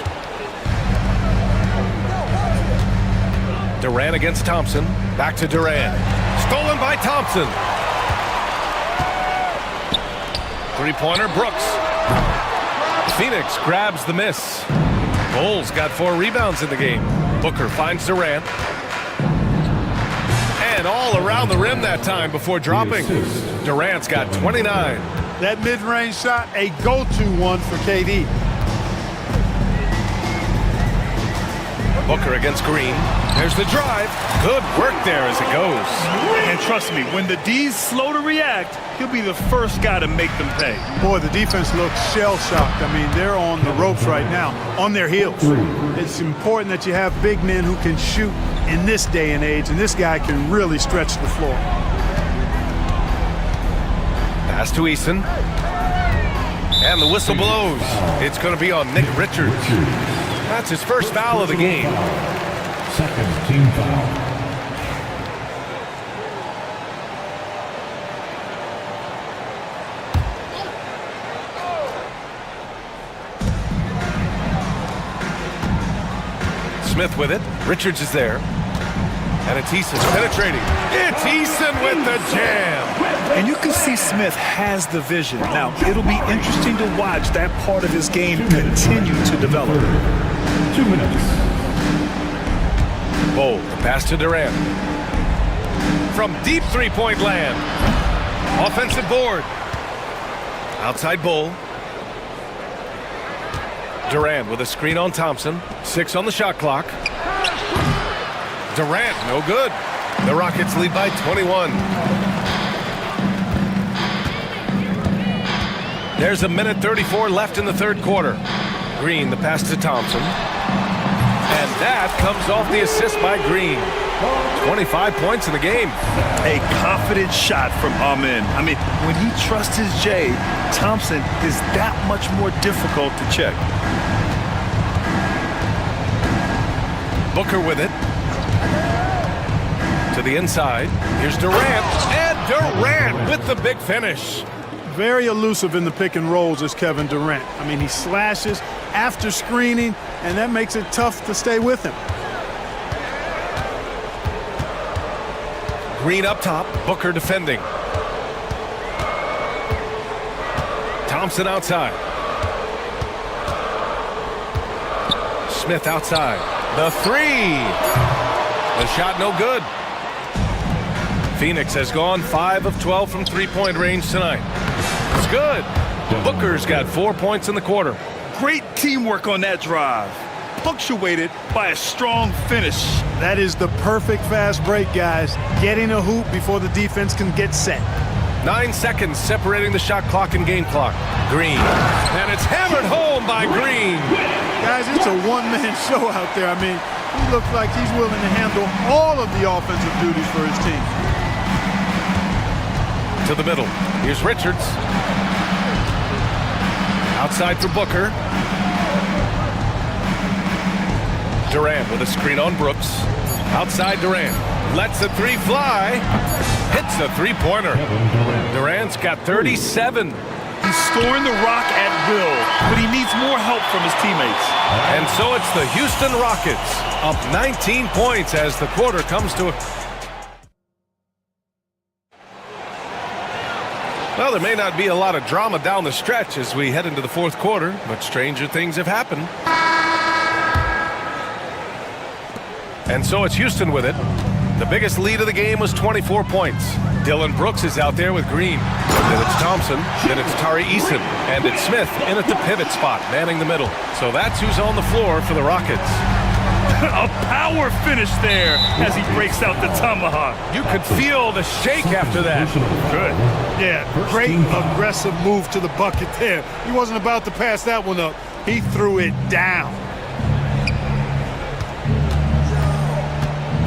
Durant against Thompson. Back to Durant. Stolen by Thompson. Three-pointer, Brooks. Phoenix grabs the miss. Bulls got 4 rebounds in the game. Booker finds Durant. And all around the rim that time before dropping. Durant's got 29. That mid-range shot, a go-to one for KD. Booker against Green. There's the drive. Good work there as it goes. And trust me, when the D's slow to react, he'll be the first guy to make them pay. Boy, the defense looks shell-shocked. I mean, they're on the ropes right now, on their heels. It's important that you have big men who can shoot in this day and age, and this guy can really stretch the floor. Pass to Eason. And the whistle blows. It's going to be on Nick Richards. That's his first foul of the game. Second team foul. Smith with it. Richards is there. And it's Eason penetrating. It's Eason with the jam. And you can see Smith has the vision. Now, it'll be interesting to watch that part of his game continue to develop. 2 minutes. Bull, the pass to Durant. From deep three-point land. Offensive board. Outside Bull. Durant with a screen on Thompson. 6 on the shot clock. Durant, no good. The Rockets lead by 21. There's a minute 34 left in the third quarter. Green, the pass to Thompson. And that comes off the assist by Green. 25 points in the game. A confident shot from Amen. I mean, when he trusts his J, Thompson is that much more difficult to check. Booker with it. To the inside. Here's Durant. And Durant with the big finish. Very elusive in the pick and rolls is Kevin Durant. I mean, he slashes after screening, and that makes it tough to stay with him. Green up top. Booker defending. Thompson outside. Smith outside. The three. The shot no good. Phoenix has gone 5 of 12 from three-point range tonight. It's good. Booker's got 4 points in the quarter. Great teamwork on that drive. Punctuated by a strong finish. That is the perfect fast break, guys. Getting a hoop before the defense can get set. 9 seconds separating the shot clock and game clock. Green. And it's hammered home by Green. Guys, it's a one-man show out there. I mean, he looks like he's willing to handle all of the offensive duties for his team. To the middle. Here's Richards. Outside for Booker. Durant with a screen on Brooks. Outside Durant. Lets the three fly. Hits a three-pointer. Durant's got 37. He's scoring the rock at will, but he needs more help from his teammates. And so it's the Houston Rockets up 19 points as the quarter comes to a... Well, there may not be a lot of drama down the stretch as we head into the fourth quarter, but stranger things have happened. And so it's Houston with it. The biggest lead of the game was 24 points. Dylan Brooks is out there with Green. Then it's Thompson. Then it's Tari Eason. And it's Smith in at the pivot spot, manning the middle. So that's who's on the floor for the Rockets. A power finish there as he breaks out the tomahawk. You could feel the shake after that. Good. Yeah, great aggressive move to the bucket there. He wasn't about to pass that one up. He threw it down.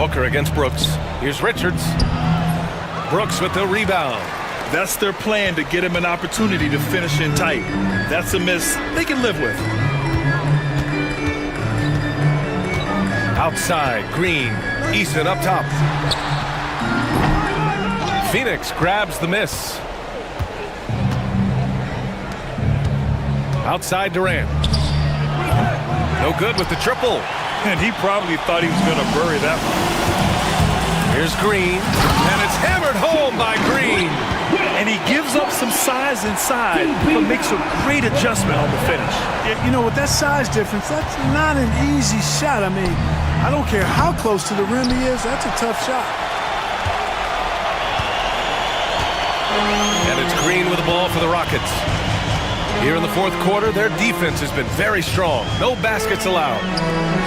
Booker against Brooks. Here's Richards. Brooks with the rebound. That's their plan, to get him an opportunity to finish in tight. That's a miss they can live with. Outside, Green. Easton up top. Phoenix grabs the miss. Outside, Durant. No good with the triple. And he probably thought he was going to bury that one. Here's Green, and it's hammered home by Green. And he gives up some size inside, but makes a great adjustment on the finish. You know, with that size difference, that's not an easy shot. I mean, I don't care how close to the rim he is, that's a tough shot. And it's Green with the ball for the Rockets. Here in the fourth quarter, their defense has been very strong. No baskets allowed.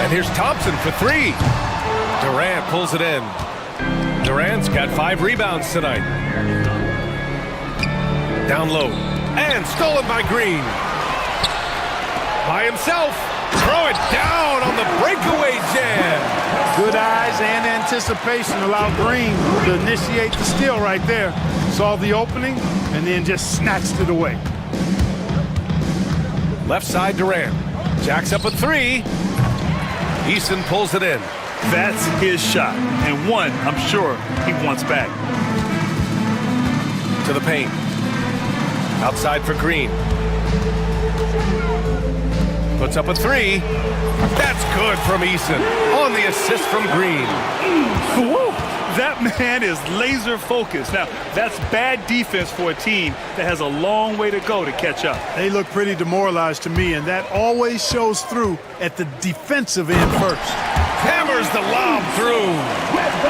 And here's Thompson for three. Durant pulls it in. Durant's got 5 rebounds tonight. Down low. And stolen by Green. By himself. Throw it down on the breakaway jam. Good eyes and anticipation allowed Green to initiate the steal right there. Saw the opening and then just snatched it away. Left side, Durant. Jacks up a 3. Easton pulls it in. That's his shot, and one I'm sure he wants back. To the paint. Outside for Green. Puts up a 3. That's good from Easton. On the assist from Green. Woo! That man is laser focused. Now, that's bad defense for a team that has a long way to go to catch up. They look pretty demoralized to me, and that always shows through at the defensive end first. Hammers the lob through.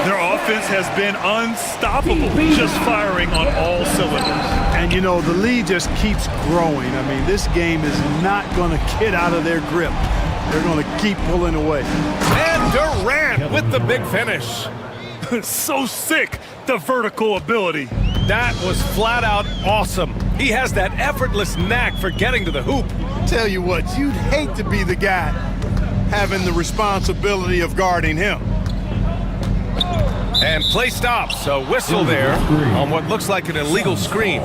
Their offense has been unstoppable, just firing on all cylinders. And, you know, the lead just keeps growing. I mean, this game is not going to get out of their grip. They're going to keep pulling away. And Durant with the big finish. So sick, the vertical ability. That was flat out awesome. He has that effortless knack for getting to the hoop. Tell you what, you'd hate to be the guy having the responsibility of guarding him. And play stops. A whistle there on what looks like an illegal screen.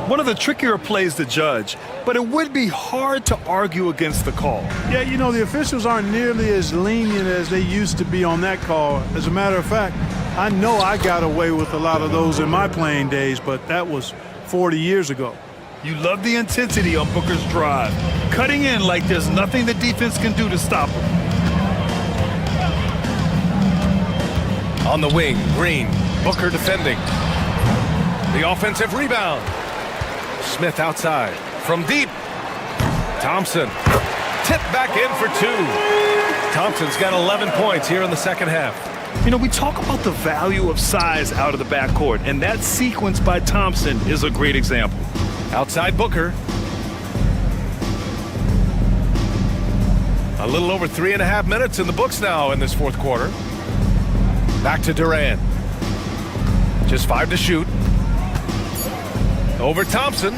One of the trickier plays to judge, but it would be hard to argue against the call. Yeah, you know, the officials aren't nearly as lenient as they used to be on that call. As a matter of fact, I know I got away with a lot of those in my playing days, but that was 40 years ago. You love the intensity on Booker's drive, cutting in like there's nothing the defense can do to stop him. On the wing, Green. Booker defending. The offensive rebound. Smith outside. From deep. Thompson. Tip back in for 2. Thompson's got 11 points here in the second half. You know, we talk about the value of size out of the backcourt, and that sequence by Thompson is a great example. Outside Booker. A little over 3.5 minutes in the books now in this fourth quarter. Back to Durant. Just 5 to shoot. Over Thompson.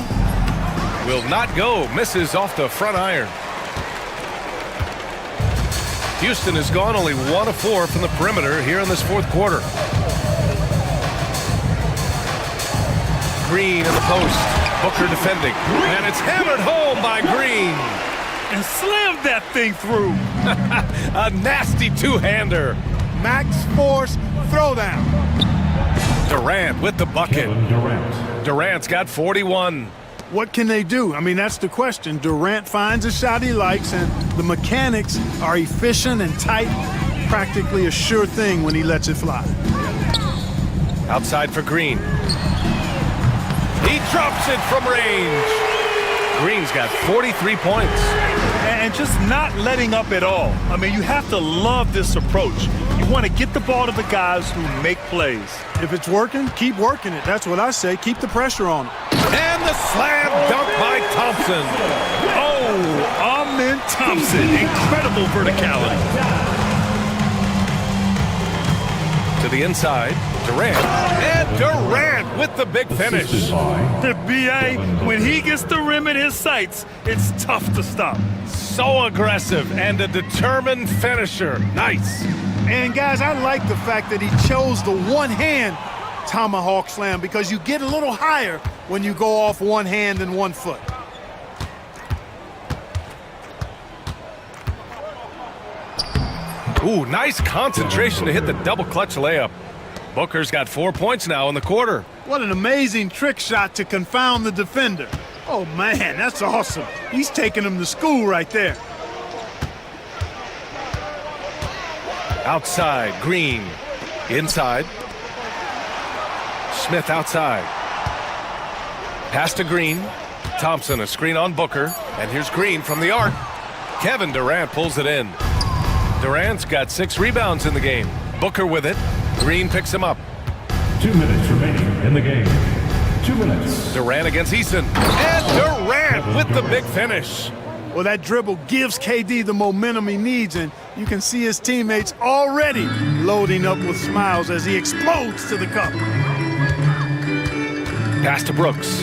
Will not go. Misses off the front iron. Houston has gone only 1 of 4 from the perimeter here in this fourth quarter. Green in the post. Booker defending. And it's hammered home by Green. And slammed that thing through. A nasty two-hander. Max force throwdown. Durant with the bucket. Durant's got 41. What can they do? I mean, that's the question. Durant finds a shot he likes, and the mechanics are efficient and tight. Practically a sure thing when he lets it fly. Outside for Green. He drops it from range. Green's got 43 points. And just not letting up at all. I mean, you have to love this approach. You want to get the ball to the guys who make plays. If it's working, keep working it. That's what I say. Keep the pressure on it. And the slam dunk by Thompson. Oh, Amen Thompson. Incredible verticality. To the inside, Durant. And Durant with the big finish. The BA, when he gets the rim in his sights, it's tough to stop. So aggressive and a determined finisher. Nice. And guys, I like the fact that he chose the one-hand tomahawk slam because you get a little higher when you go off one hand and 1 foot. Ooh, nice concentration to hit the double clutch layup. Booker's got 4 points now in the quarter. What an amazing trick shot to confound the defender. Oh man, that's awesome. He's taking him to school right there. Outside, Green. Inside. Smith outside. Pass to Green. Thompson, a screen on Booker. And here's Green from the arc. Kevin Durant pulls it in. Durant's got 6 rebounds in the game. Booker with it. Green picks him up. 2 minutes remaining in the game. 2 minutes. Durant against Eason. And Durant with the big finish. Well, that dribble gives KD the momentum he needs, and you can see his teammates already loading up with smiles as he explodes to the cup. Pass to Brooks.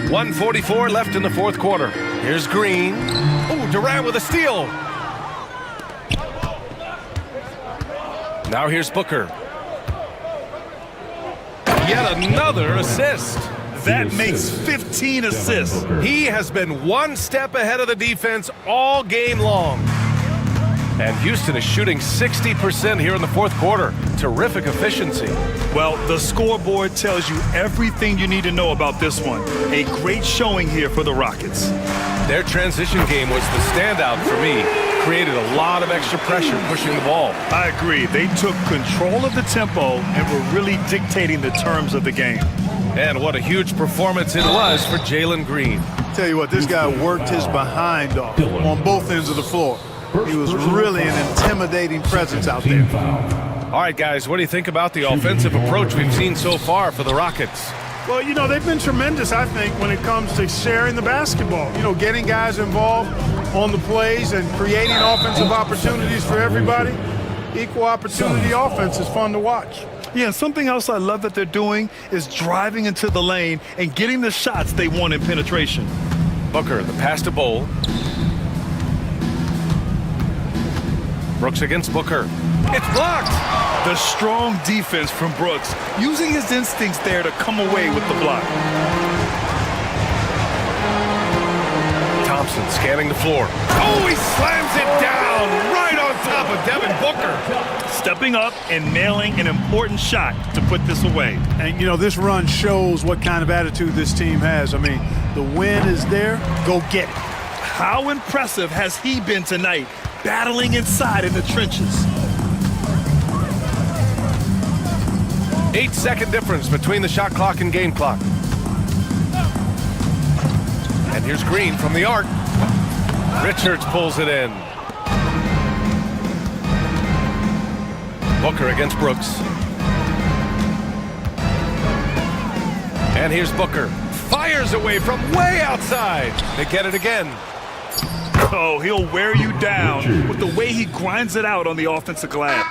1:44 left in the fourth quarter. Here's Green. Oh, Durant with a steal. Now here's Booker. Yet another assist. That makes 15 assists. He has been one step ahead of the defense all game long. And Houston is shooting 60% here in the fourth quarter. Terrific efficiency. Well, the scoreboard tells you everything you need to know about this one. A great showing here for the Rockets. Their transition game was the standout for me. Created a lot of extra pressure pushing the ball. I agree. They took control of the tempo and were really dictating the terms of the game. And what a huge performance it was for Jalen Green. Tell you what, this guy worked his behind off on both ends of the floor. He was really an intimidating presence out there. All right, guys, what do you think about the offensive approach we've seen so far for the Rockets? Well, you know, they've been tremendous, I think, when it comes to sharing the basketball. You know, getting guys involved on the plays and creating offensive opportunities for everybody. Equal opportunity offense is fun to watch. Yeah, and something else I love that they're doing is driving into the lane and getting the shots they want in penetration. Booker, the pass to Bowl. Brooks against Booker. It's blocked! The strong defense from Brooks, using his instincts there to come away with the block. Thompson scanning the floor. Oh, he slams it down right on top of Devin Booker. Stepping up and nailing an important shot to put this away. And, you know, this run shows what kind of attitude this team has. I mean, the win is there. Go get it. How impressive has he been tonight, battling inside in the trenches? 8-second difference between the shot clock and game clock. And here's Green from the arc. Richards pulls it in. Booker against Brooks. And here's Booker. Fires away from way outside. They get it again. Oh, he'll wear you down with the way he grinds it out on the offensive glass.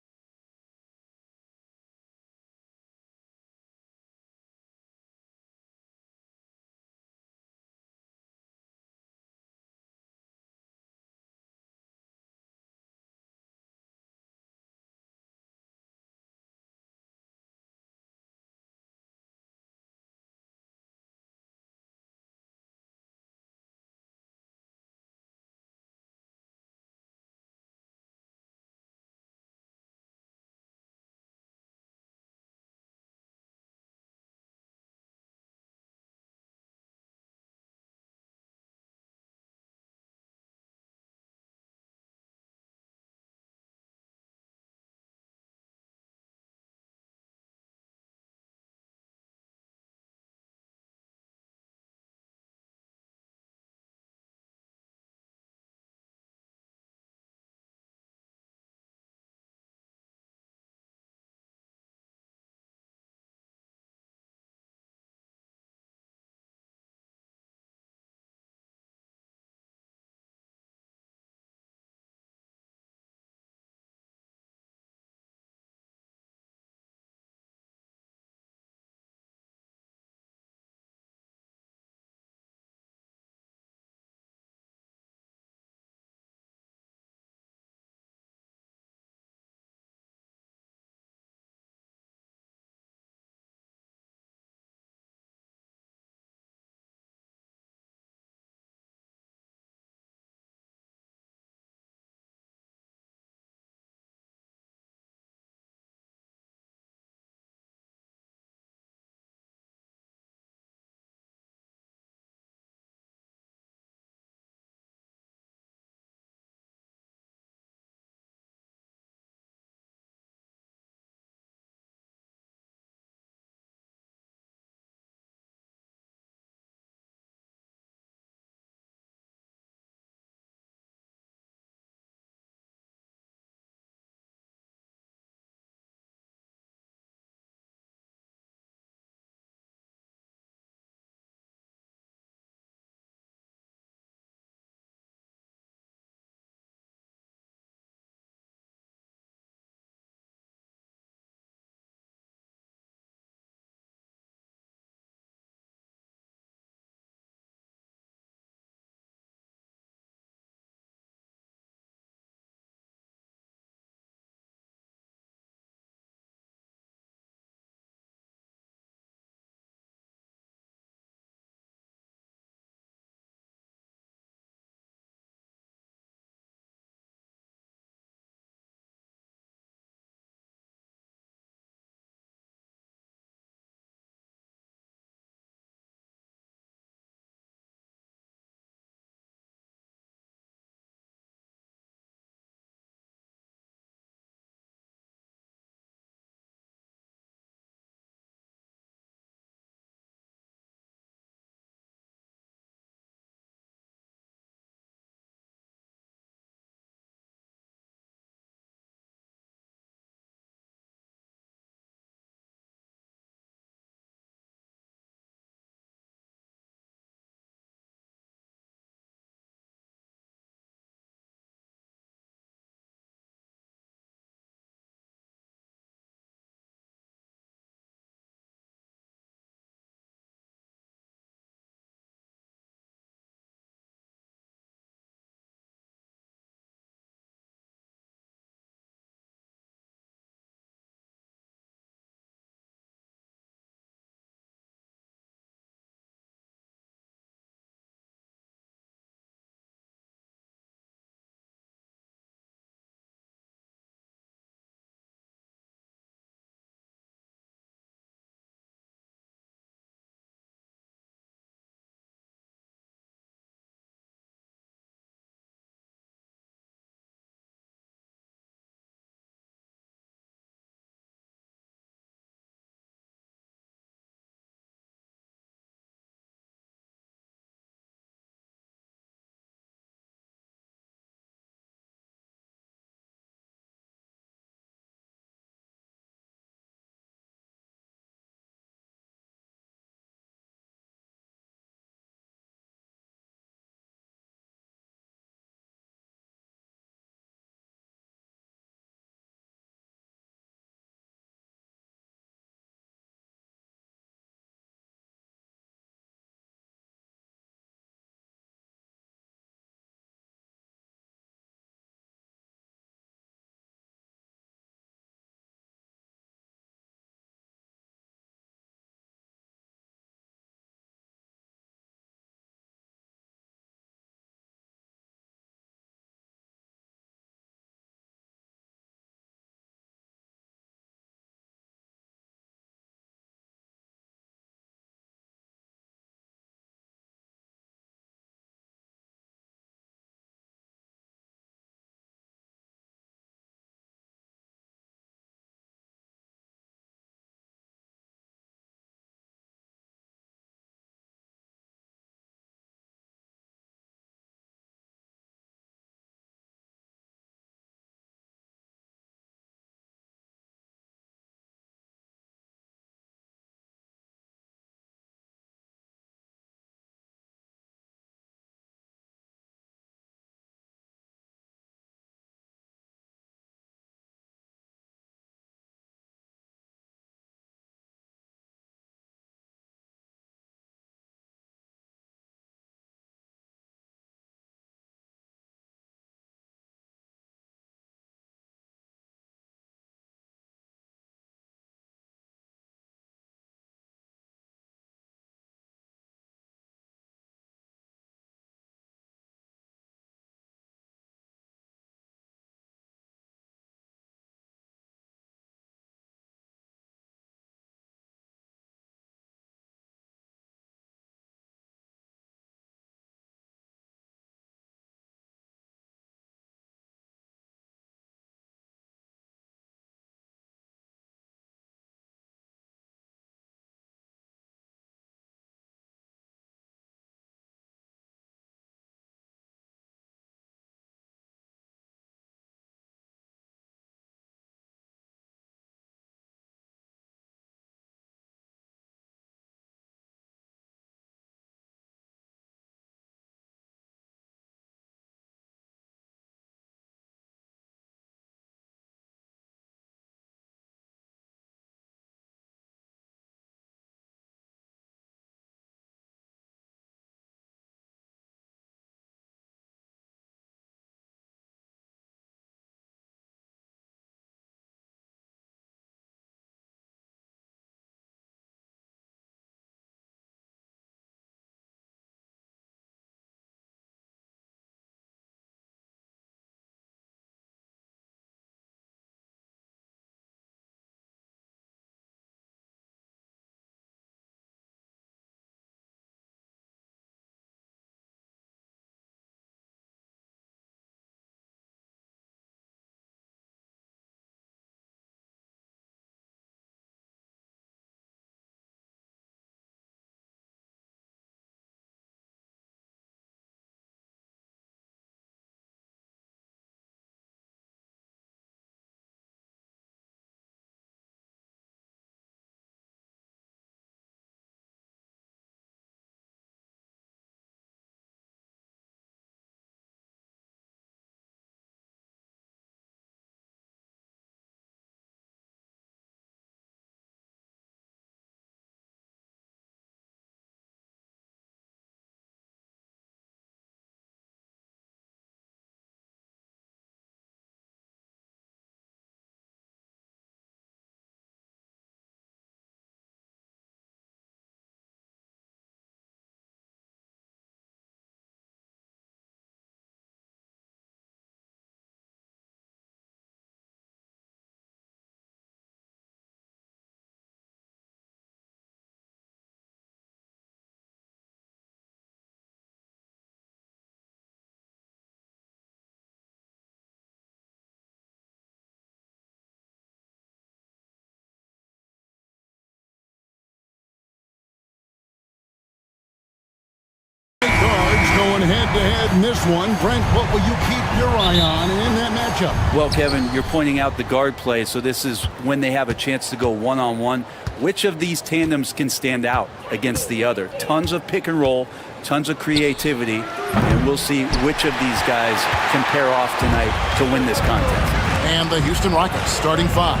head-to-head in this one. Brent, what will you keep your eye on in that matchup? Well, Kevin, you're pointing out the guard play, so this is when they have a chance to go one-on-one. Which of these tandems can stand out against the other? Tons of pick and roll, tons of creativity, and we'll see which of these guys can pair off tonight to win this contest. And the Houston Rockets starting five.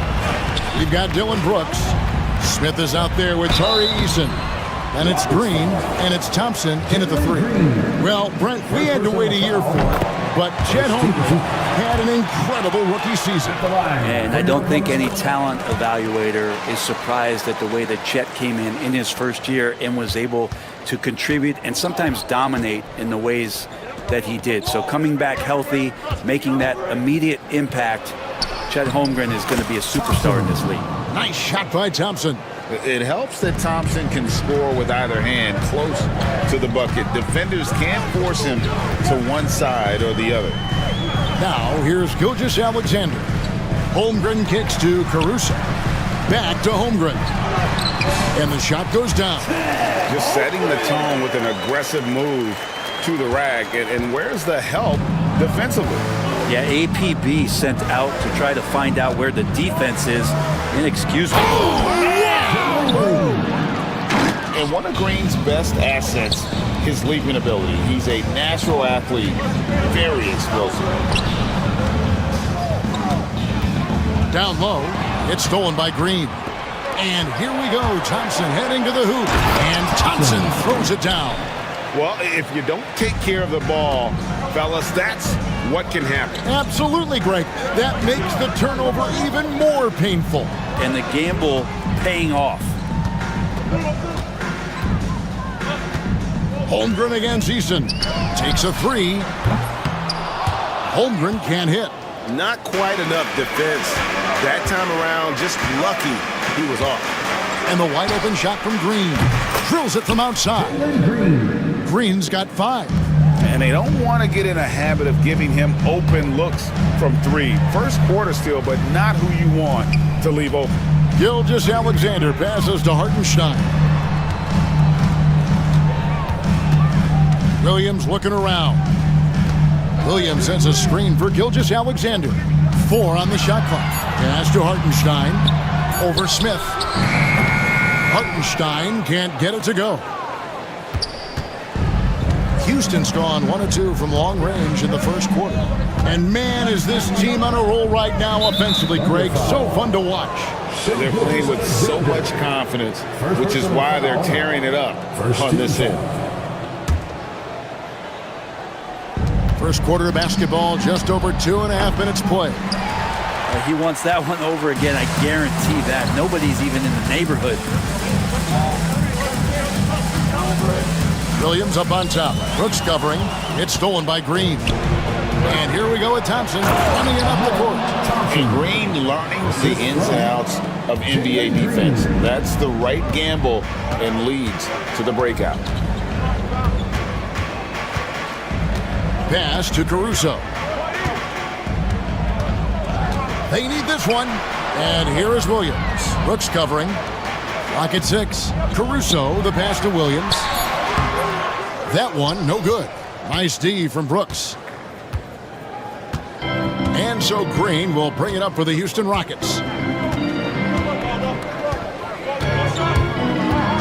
We've got Dylan Brooks. Smith is out there with Tari Eason. And it's Green, and it's Thompson in at the three. Well, Brent, we had to wait a year for it, but Chet Holmgren had an incredible rookie season. And I don't think any talent evaluator is surprised at the way that Chet came in his first year and was able to contribute and sometimes dominate in the ways that he did. So coming back healthy, making that immediate impact, Chet Holmgren is going to be a superstar in this league. Nice shot by Thompson. It helps that Thompson can score with either hand close to the bucket. Defenders can't force him to one side or the other. Now, here's Gilgeous-Alexander. Holmgren kicks to Caruso. Back to Holmgren. And the shot goes down. Just setting the tone with an aggressive move to the rack. And where's the help defensively? Yeah, APB sent out to try to find out where the defense is. Inexcusable. And one of Green's best assets, his leaping ability. He's a natural athlete, very explosive. Down low, it's stolen by Green. And here we go, Thompson heading to the hoop. And Thompson throws it down. Well, if you don't take care of the ball, fellas, that's what can happen. Absolutely, Greg. That makes the turnover even more painful. And the gamble paying off. Holmgren against Eason. Takes a three. Holmgren can't hit. Not quite enough defense. That time around, just lucky he was off. And the wide open shot from Green. Drills it from outside. Green's got 5. And they don't want to get in a habit of giving him open looks from 3. First quarter still, but not who you want to leave open. Gilgeous-Alexander passes to Hartenstein. Williams looking around. Williams sends a screen for Gilgeous-Alexander. 4 on the shot clock. Pass to Hartenstein. Over Smith. Hartenstein can't get it to go. Houston's gone 1 of 2 from long range in the first quarter. And man, is this team on a roll right now offensively, Greg. So fun to watch. They're playing with so much confidence, which is why they're tearing it up on this end. First quarter of basketball, just over 2.5 minutes play. He wants that one over again, I guarantee that. Nobody's even in the neighborhood. Williams up on top. Brooks covering. It's stolen by Green. And here we go with Thompson running it up the court. And Green learning the ins and outs of NBA defense. That's the right gamble and leads to the breakout. Pass to Caruso. They need this one. And here is Williams. Brooks covering. Lock at 6. Caruso, the pass to Williams. That one, no good. Nice D from Brooks. And so Green will bring it up for the Houston Rockets.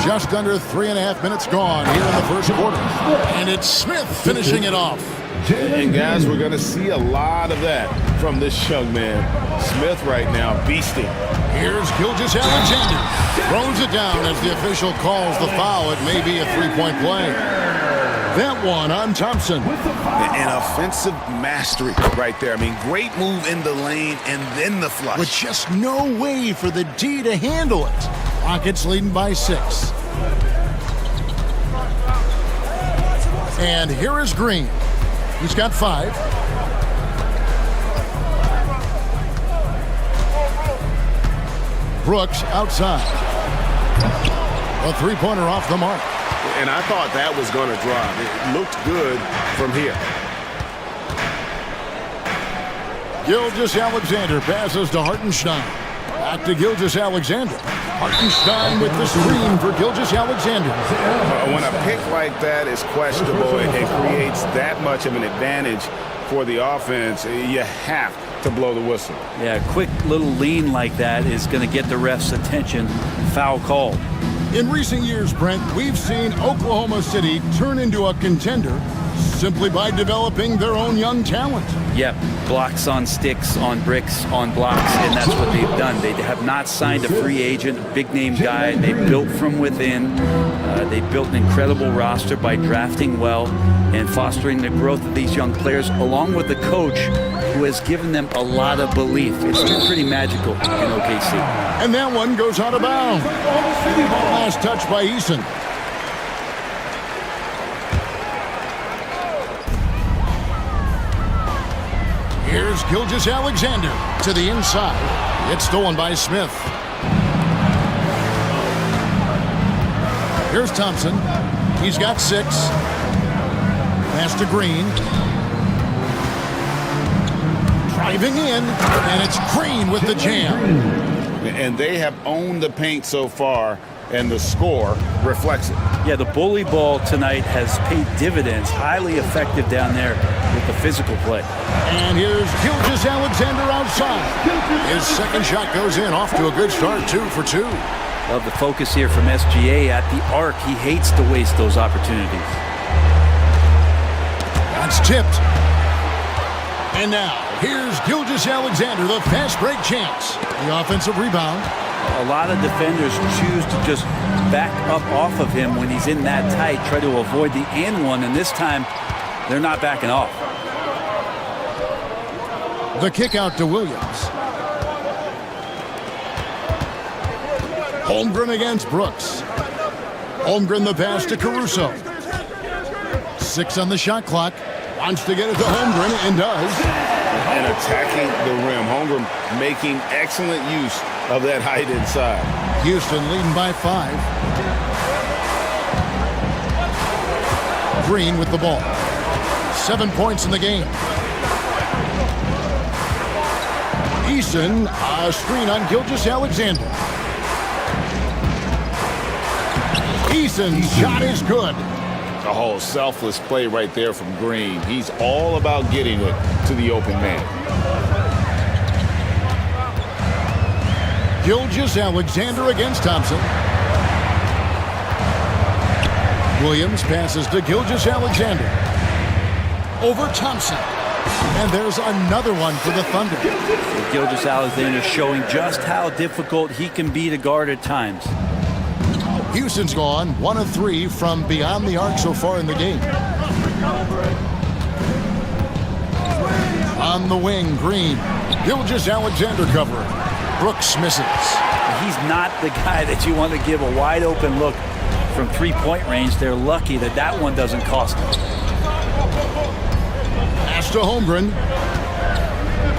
Just under 3.5 minutes gone here in the first quarter. And it's Smith finishing it off. And guys, we're going to see a lot of that from this young man. Smith right now, beasting. Here's Gilgeous-Alexander. Throws it down as the official calls the foul. It may be a three-point play. That one on Thompson. An offensive mastery right there. I mean, great move in the lane and then the flush. With just no way for the D to handle it. Rockets leading by 6. And here is Green. He's got 5. Brooks outside. A three-pointer off the mark. And I thought that was going to drop. It looked good from here. Gilgeous-Alexander passes to Hartenstein. Back to Gilgeous-Alexander. Hartenstein with the screen for Gilgeous-Alexander. When a pick like that is questionable, it creates that much of an advantage for the offense. You have to blow the whistle. Yeah, a quick little lean like that is going to get the ref's attention. Foul called. In recent years, Brent, we've seen Oklahoma City turn into a contender simply by developing their own young talent. Yep, blocks on sticks, on bricks, on blocks, and that's what they've done. They have not signed a free agent, a big-name guy. They built from within. They built an incredible roster by drafting well and fostering the growth of these young players, along with the coach who has given them a lot of belief. It's been pretty magical in OKC. And that one goes out of bounds. Last touch by Eason. Here's Gilgeous-Alexander to the inside. It's stolen by Smith. Here's Thompson. He's got 6. Pass to Green. Driving in, and it's Green with the jam. And they have owned the paint so far, and the score reflects it. Yeah, the bully ball tonight has paid dividends. Highly effective down there with the physical play. And here's Gilgeous-Alexander outside. His second shot goes in, off to a good start, 2 for 2. Love the focus here from SGA at the arc. He hates to waste those opportunities. That's tipped. And now, here's Gilgeous-Alexander, the fast break chance. The offensive rebound. A lot of defenders choose to just back up off of him when he's in that tight, try to avoid the and one, and this time they're not backing off. The kick out to Williams. Holmgren against Brooks. Holmgren the pass to Caruso. 6 on the shot clock. Wants to get it to Holmgren and does. And attacking the rim. Holmgren making excellent use of that height inside. Houston leading by 5. Green with the ball. 7 points in the game. Eason, a screen on Gilgeous-Alexander. Eason's shot is good. A whole selfless play right there from Green. He's all about getting it to the open man. Gilgeous-Alexander against Thompson. Williams passes to Gilgeous-Alexander. Over Thompson. And there's another one for the Thunder. Gilgeous-Alexander showing just how difficult he can be to guard at times. Houston's gone 1 of 3 from beyond the arc so far in the game. On the wing, Green. Gilgeous-Alexander covering. Brooks misses. He's not the guy that you want to give a wide open look from 3-point range. They're lucky that that one doesn't cost them. Pass to Holmgren.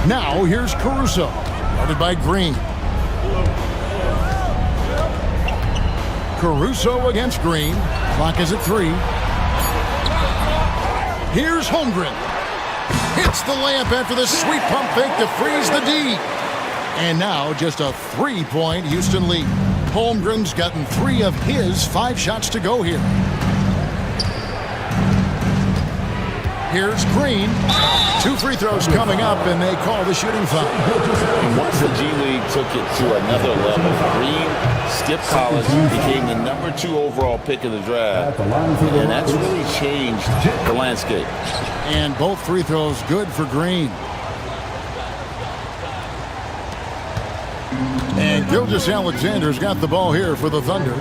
Now here's Caruso. Guarded by Green. Caruso against Green. Clock is at 3. Here's Holmgren. Hits the layup after the sweet pump fake to freeze the D. And now just a 3-point Houston lead. Holmgren's gotten 3 of his 5 shots to go here. Here's Green. 2 free throws coming up, and they call the shooting foul. And once the G League took it to another level, Green skipped college, became the number 2 overall pick of the draft, and that's really changed the landscape. And both free throws good for Green. And Gilgeous-Alexander's got the ball here for the Thunder.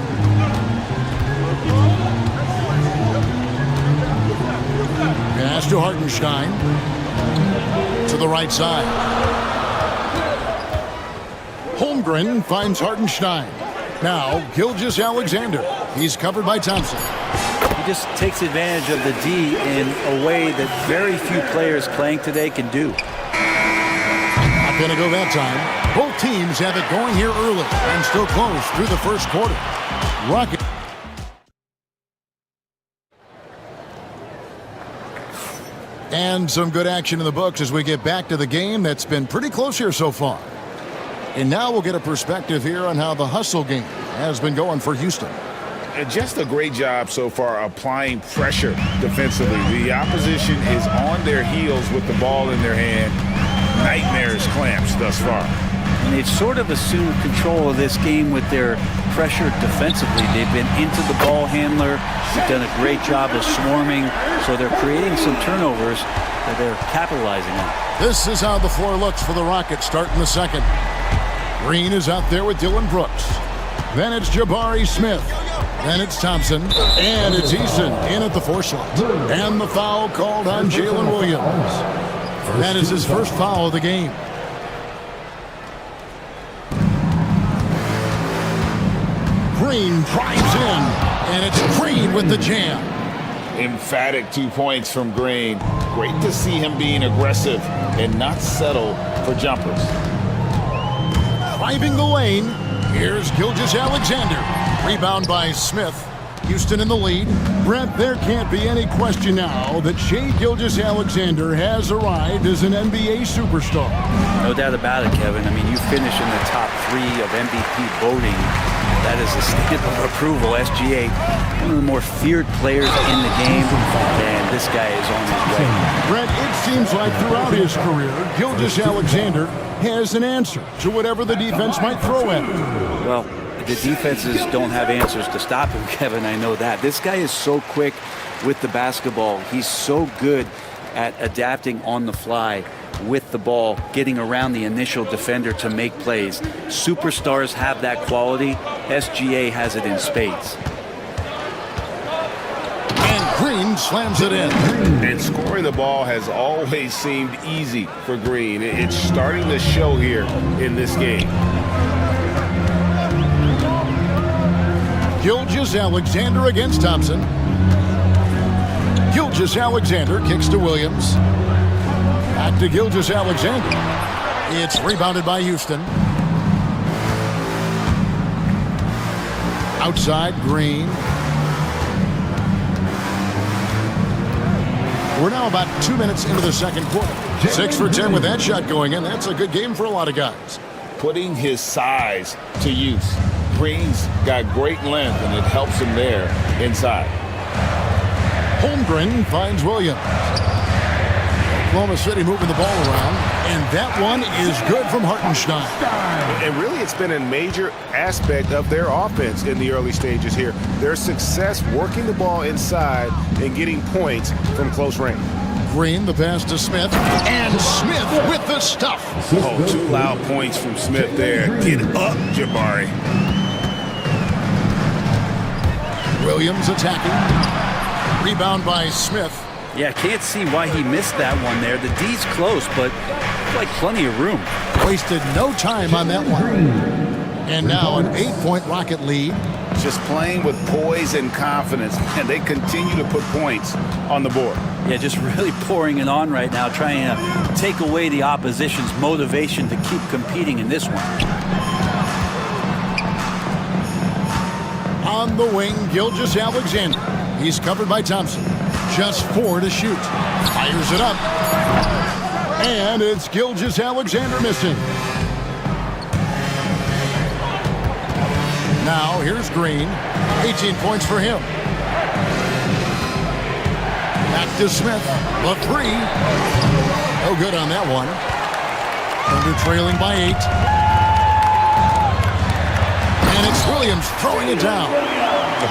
Pass to Hartenstein. To the right side. Holmgren finds Hartenstein. Now Gilgeous-Alexander. He's covered by Thompson. He just takes advantage of the D in a way that very few players playing today can do. Not going to go that time. Both teams have it going here early and still close through the first quarter. Rocket. And some good action in the books as we get back to the game that's been pretty close here so far. And now we'll get a perspective here on how the hustle game has been going for Houston. And just a great job so far applying pressure defensively. The opposition is on their heels with the ball in their hand. Nightmares clamps thus far. And they've sort of assumed control of this game with their pressure defensively. They've been into the ball handler. They've done a great job of swarming. So they're creating some turnovers that they're capitalizing on. This is how the floor looks for the Rockets starting the second. Green is out there with Dylan Brooks. Then it's Jabari Smith. Then it's Thompson. And it's Easton in at the 4 slot. And the foul called on Jalen Williams. That is his first foul of the game. Green drives in. And it's Green with the jam. Emphatic 2 points from Green. Great to see him being aggressive and not settle for jumpers. Driving the lane, here's Gilgeous-Alexander. Rebound by Smith. Houston in the lead. Brent, there can't be any question now that Shai Gilgeous-Alexander has arrived as an NBA superstar. No doubt about it, Kevin. I mean, you finish in the top 3 of MVP voting. That is a stamp of approval. SGA, one of the more feared players in the game, and this guy is on his way. Brent, it seems like throughout his career, Gilgeous-Alexander has an answer to whatever the defense might throw at him. Well, the defenses don't have answers to stop him, Kevin. I know that. This guy is so quick with the basketball. He's so good at adapting on the fly with the ball, getting around the initial defender to make plays. Superstars have that quality. SGA has it in spades. And Green slams it in. And scoring the ball has always seemed easy for Green. It's starting to show here in this game. Gilgeous-Alexander against Thompson. Gilgeous-Alexander kicks to Williams. Back to Gilgeous-Alexander. It's rebounded by Houston. Outside, Green. We're now about 2 minutes into the second quarter. 6 for 10 with that shot going in. That's a good game for a lot of guys. Putting his size to use. Green's got great length, and it helps him there inside. Holmgren finds Williams. Oklahoma City moving the ball around, and that one is good from Hartenstein. And really, it's been a major aspect of their offense in the early stages here. Their success working the ball inside and getting points from close range. Green, the pass to Smith, and Smith with the stuff. Oh, 2 loud points from Smith there. Get up, Jabari. Williams attacking. Rebound by Smith. Yeah, can't see why he missed that one there. The D's close, but like plenty of room. Wasted no time on that one. And now an 8-point Rocket lead. Just playing with poise and confidence, and they continue to put points on the board. Yeah, just really pouring it on right now, trying to take away the opposition's motivation to keep competing in this one. On the wing, Gilgeous-Alexander. He's covered by Thompson. Just 4 to shoot. Fires it up. And it's Gilgeous-Alexander missing. Now here's Green. 18 points for him. Back to Smith. The 3. No good on that one. Thunder trailing by 8. And it's Williams throwing it down.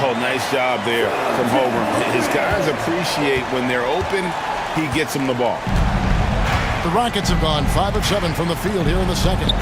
Oh, nice job there from Holmgren. His guys appreciate when they're open, he gets them the ball. The Rockets have gone 5 of 7 from the field here in the second.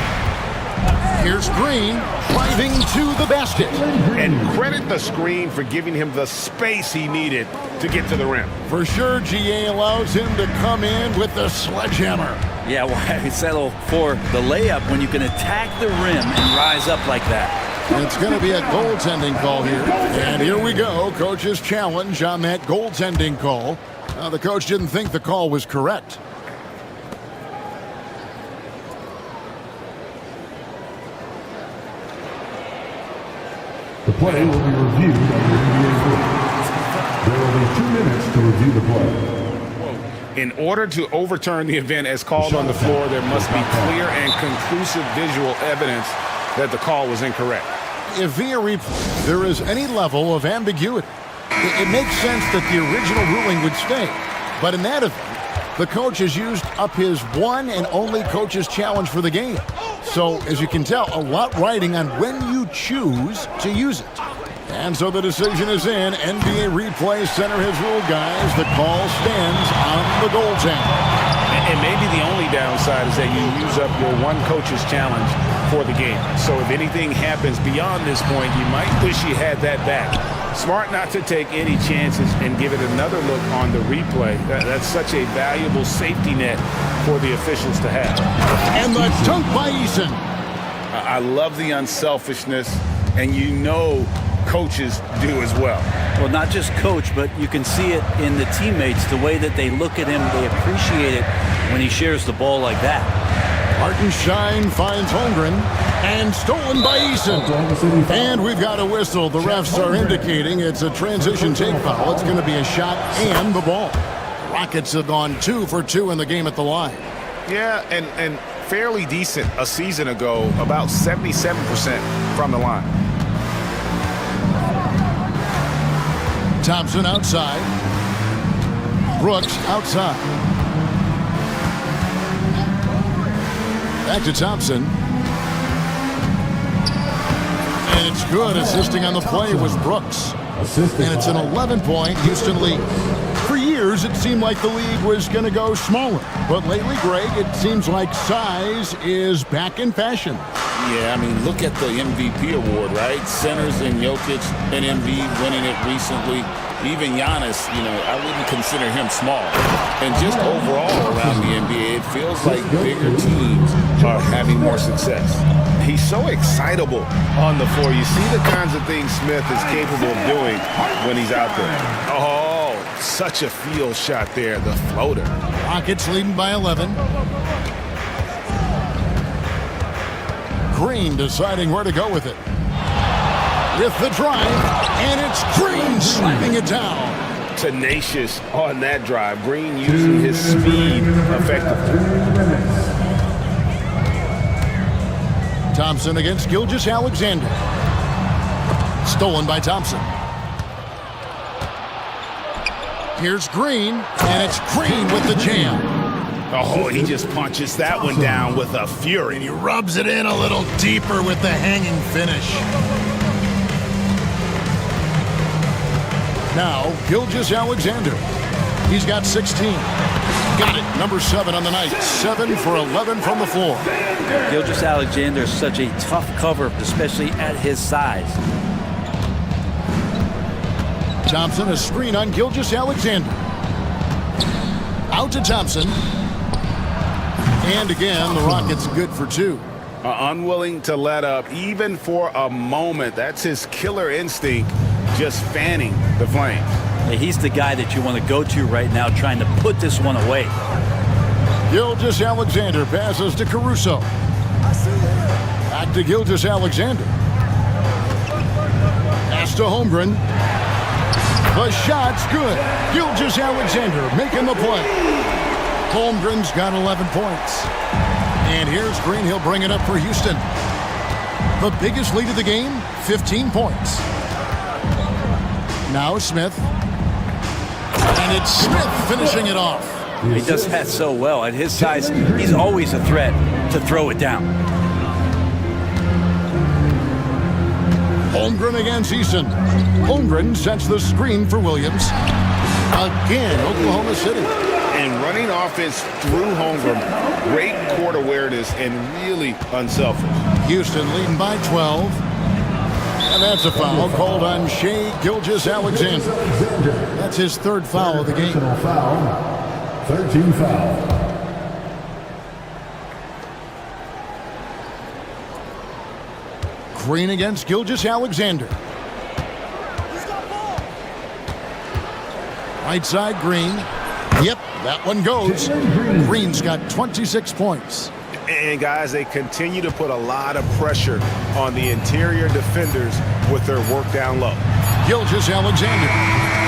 Here's Green driving to the basket. And credit the screen for giving him the space he needed to get to the rim. For sure, GA allows him to come in with the sledgehammer. Yeah, why settle for the layup when you can attack the rim and rise up like that? It's going to be a goaltending call here. And here we go. Coach's challenge on that goaltending call. The coach didn't think the call was correct. The play will be reviewed under NBA rules. There will be 2 minutes to review the play. In order to overturn the event as called on the floor, there must be clear and conclusive visual evidence that the call was incorrect. If via replay there is any level of ambiguity, it makes sense that the original ruling would stay. But in that event, the coach has used up his one and only coach's challenge for the game. So, as you can tell, a lot riding on when you choose to use it. And so the decision is in. NBA Replay Center has ruled, guys. The call stands on the goaltender. And maybe the only downside is that you use up your one coach's challenge for the game. So if anything happens beyond this point, you might wish you had that back. Smart not to take any chances and give it another look on the replay. That's such a valuable safety net for the officials to have. And the dunk by Eason. I love the unselfishness, and you know coaches do as well. Well, not just coach, but you can see it in the teammates, the way that they look at him, they appreciate it when he shares the ball like that. Hartenstein finds Holmgren, and stolen by Eason. And we've got a whistle. The refs are indicating it's a transition take foul. It's going to be a shot and the ball. Rockets have gone 2 for 2 in the game at the line. Yeah, and fairly decent a season ago, about 77% from the line. Thompson outside. Brooks outside. Back to Thompson. And it's good. Assisting on the play was Brooks. And it's an 11-point Houston lead. For years, it seemed like the league was going to go smaller. But lately, Greg, it seems like size is back in fashion. Yeah, I mean, look at the MVP award, right? Centers and Jokic and Embiid winning it recently. Even Giannis, I wouldn't consider him small. And just overall around the NBA, it feels like bigger teams are having more success. He's so excitable on the floor. You see the kinds of things Smith is capable of doing when he's out there. Oh, such a field shot there, the floater. Rockets leading by 11. Green deciding where to go with it. With the drive, and it's Green slapping it down. Tenacious on that drive. Green using his speed effectively. Thompson against Gilgeous-Alexander. Stolen by Thompson. Here's Green, and it's Green with the jam. Oh, he just punches that one down with a fury. And he rubs it in a little deeper with the hanging finish. Now, Gilgeous-Alexander. He's got 16. Got it. Number 7 on the night. 7 for 11 from the floor. Gilgeous-Alexander is such a tough cover, especially at his size. Thompson, a screen on Gilgeous-Alexander. Out to Thompson. And again, the Rockets good for 2. Unwilling to let up, even for a moment. That's his killer instinct, just fanning the flames. He's the guy that you want to go to right now, trying to put this one away. Gilgeous-Alexander passes to Caruso. Back to Gilgeous-Alexander. Pass to Holmgren. The shot's good. Gilgeous-Alexander making the play. Holmgren's got 11 points. And here's Green. He'll bring it up for Houston. The biggest lead of the game, 15 points. Now Smith. And it's Smith finishing it off. He does that so well. At his size, he's always a threat to throw it down. Holmgren against Eason. Holmgren sets the screen for Williams. Again, Oklahoma City. And running offense through Holmgren, great court awareness and really unselfish. Houston leading by 12. And that's a foul called on Shai Gilgeous-Alexander. That's his 3rd foul of the game. 13 foul. Green against Gilgeous-Alexander. Right side, Green. Yep, that one goes. Green's got 26 points. And guys, they continue to put a lot of pressure on the interior defenders with their work down low. Gilgeous Alexander.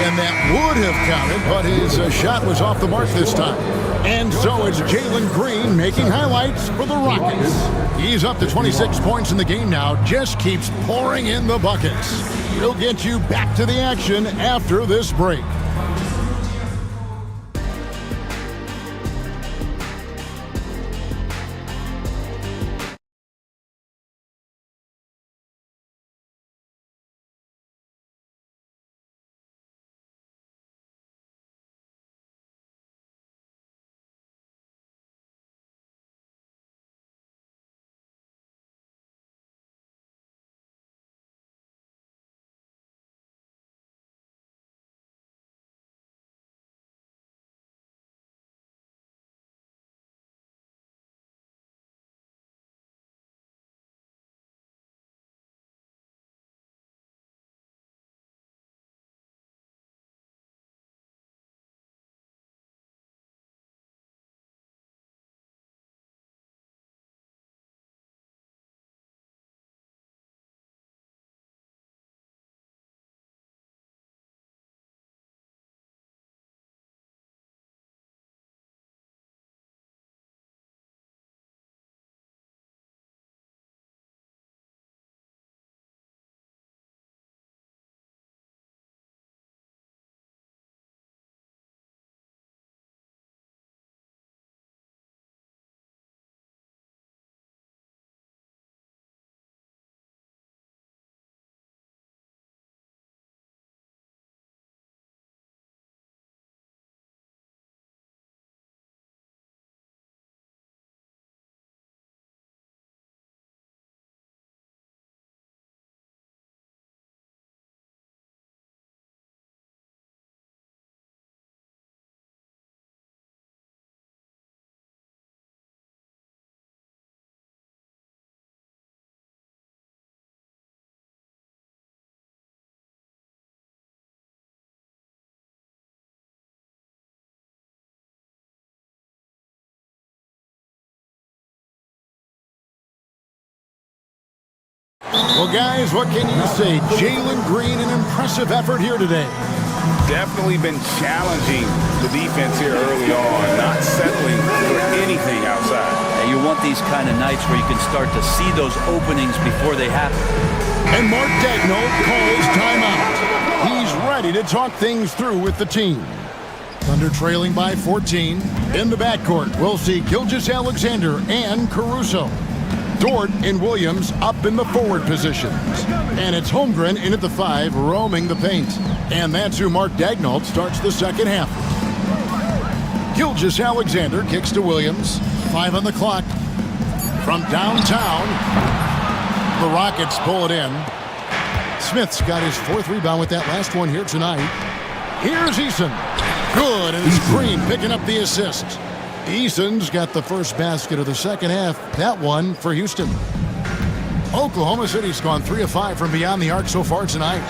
And that would have counted, but his shot was off the mark this time. And so it's Jalen Green making highlights for the Rockets. He's up to 26 points in the game now, just keeps pouring in the buckets. We'll get you back to the action after this break. Well, guys, what can you say? Jalen Green, an impressive effort here today. Definitely been challenging the defense here early on, not settling for anything outside. And you want these kind of nights where you can start to see those openings before they happen. And Mark Daigneault calls timeout. He's ready to talk things through with the team. Thunder trailing by 14. In the backcourt, we'll see Gilgeous Alexander and Caruso. Dort and Williams up in the forward positions. And it's Holmgren in at the 5, roaming the paint. And that's who Mark Daigneault starts the second half. Gilgeous Alexander kicks to Williams. 5 on the clock. From downtown, the Rockets pull it in. Smith's got his 4th rebound with that last one here tonight. Here's Eason. Good, and it's Green picking up the assist. Eason's got the first basket of the second half. That one for Houston. Oklahoma City's gone 3 of 5 from beyond the arc so far tonight.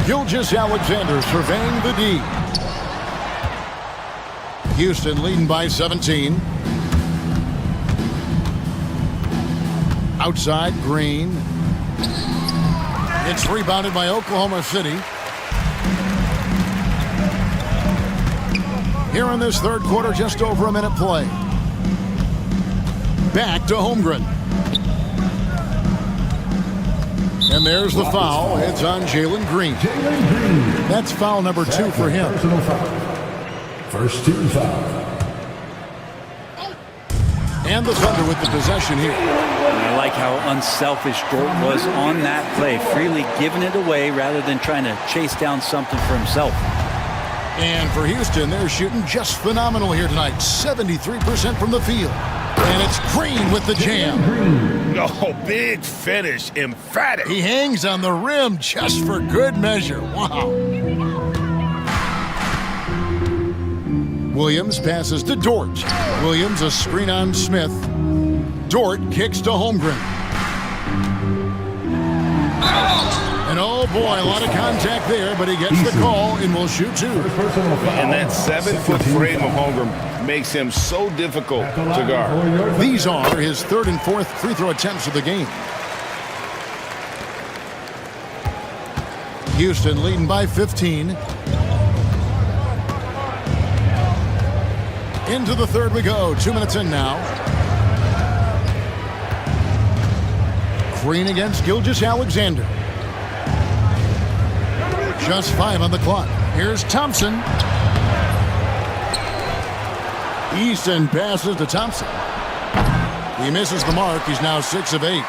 Gilgeous Alexander surveying the D. Houston leading by 17. Outside, Green. It's rebounded by Oklahoma City. Here in this third quarter, just over a minute play. Back to Holmgren. And there's the foul. It's on Jalen Green. That's foul number 2 for him. First team foul. And the Thunder with the possession here. And I like how unselfish Dort was on that play, freely giving it away rather than trying to chase down something for himself. And for Houston, they're shooting just phenomenal here tonight. 73% from the field. And it's Green with the jam. Oh, big finish. Emphatic. He hangs on the rim just for good measure. Wow. Williams passes to Dort. Williams a screen on Smith. Dort kicks to Holmgren. And oh boy, a lot of contact there, but he gets the call and will shoot 2. And that 7-foot frame of Holmgren makes him so difficult to guard. These are his 3rd and 4th free throw attempts of the game. Houston leading by 15. Into the third we go. 2 minutes in now. Green against Gilgeous-Alexander. Just 5 on the clock. Here's Thompson. Easton passes to Thompson. He misses the mark. He's now 6 of 8.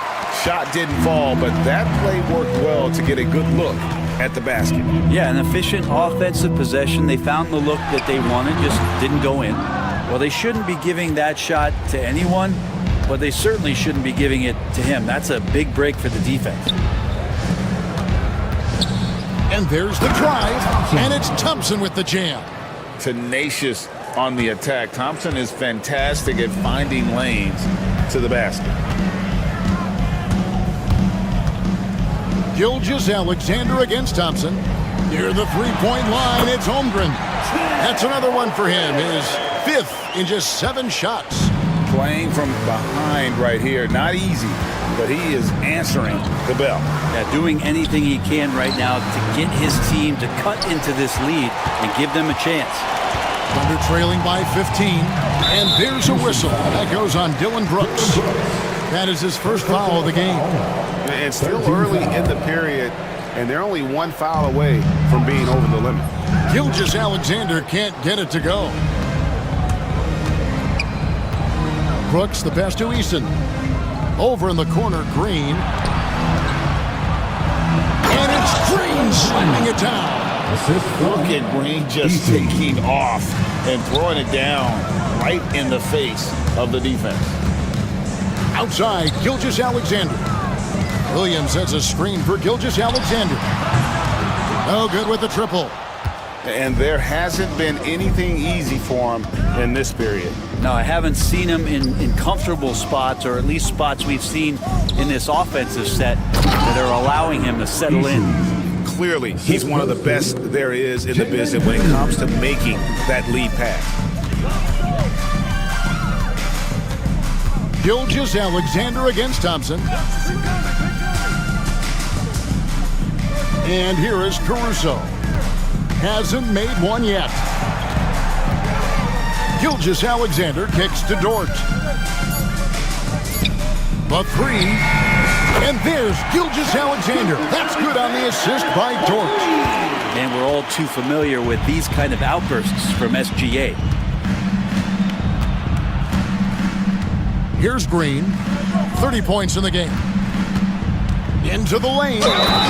Shot didn't fall, but that play worked well to get a good look at the basket. Yeah, an efficient offensive possession. They found the look that they wanted, just didn't go in. Well, they shouldn't be giving that shot to anyone, but they certainly shouldn't be giving it to him. That's a big break for the defense. And there's the drive, and it's Thompson with the jam. Tenacious on the attack. Thompson is fantastic at finding lanes to the basket. Gilgeous-Alexander against Thompson. Near the three-point line, it's Holmgren. That's another one for him. His 5th in just 7 shots. Playing from behind right here. Not easy, but he is answering the bell. Yeah, doing anything he can right now to get his team to cut into this lead and give them a chance. Thunder trailing by 15, and there's a whistle. That goes on Dylan Brooks. That is his first foul of the game. It's still early in the period, and they're only 1 foul away from being over the limit. Gilgeous-Alexander can't get it to go. Brooks, the pass to Easton. Over in the corner, Green. And it's Green slamming it down. Look at Green just taking off and throwing it down right in the face of the defense. Outside, Gilgeous-Alexander. Williams sets a screen for Gilgeous-Alexander. No good with the triple. And there hasn't been anything easy for him in this period. No, I haven't seen him in comfortable spots, or at least spots we've seen in this offensive set that are allowing him to settle in. Clearly, he's one of the best there is in the business when it comes to making that lead pass. Gilgeous-Alexander against Thompson. And here is Caruso. Hasn't made one yet. Gilgeous-Alexander kicks to Dort. The 3. And there's Gilgeous-Alexander. That's good on the assist by Dort. And we're all too familiar with these kind of outbursts from SGA. Here's Green. 30 points in the game. Into the lane.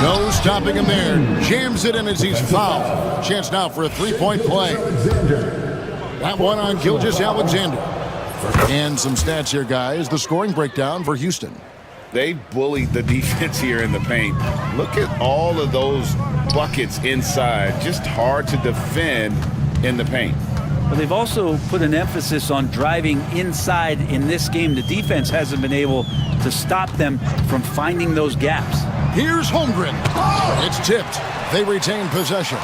No stopping him there. Jams it in as he's fouled. Chance now for a 3-point play. That one on Gilgeous-Alexander. And some stats here, guys. The scoring breakdown for Houston. They bullied the defense here in the paint. Look at all of those buckets inside. Just hard to defend in the paint. But they've also put an emphasis on driving inside in this game. The defense hasn't been able to stop them from finding those gaps. Here's Holmgren. It's tipped. They retain possession.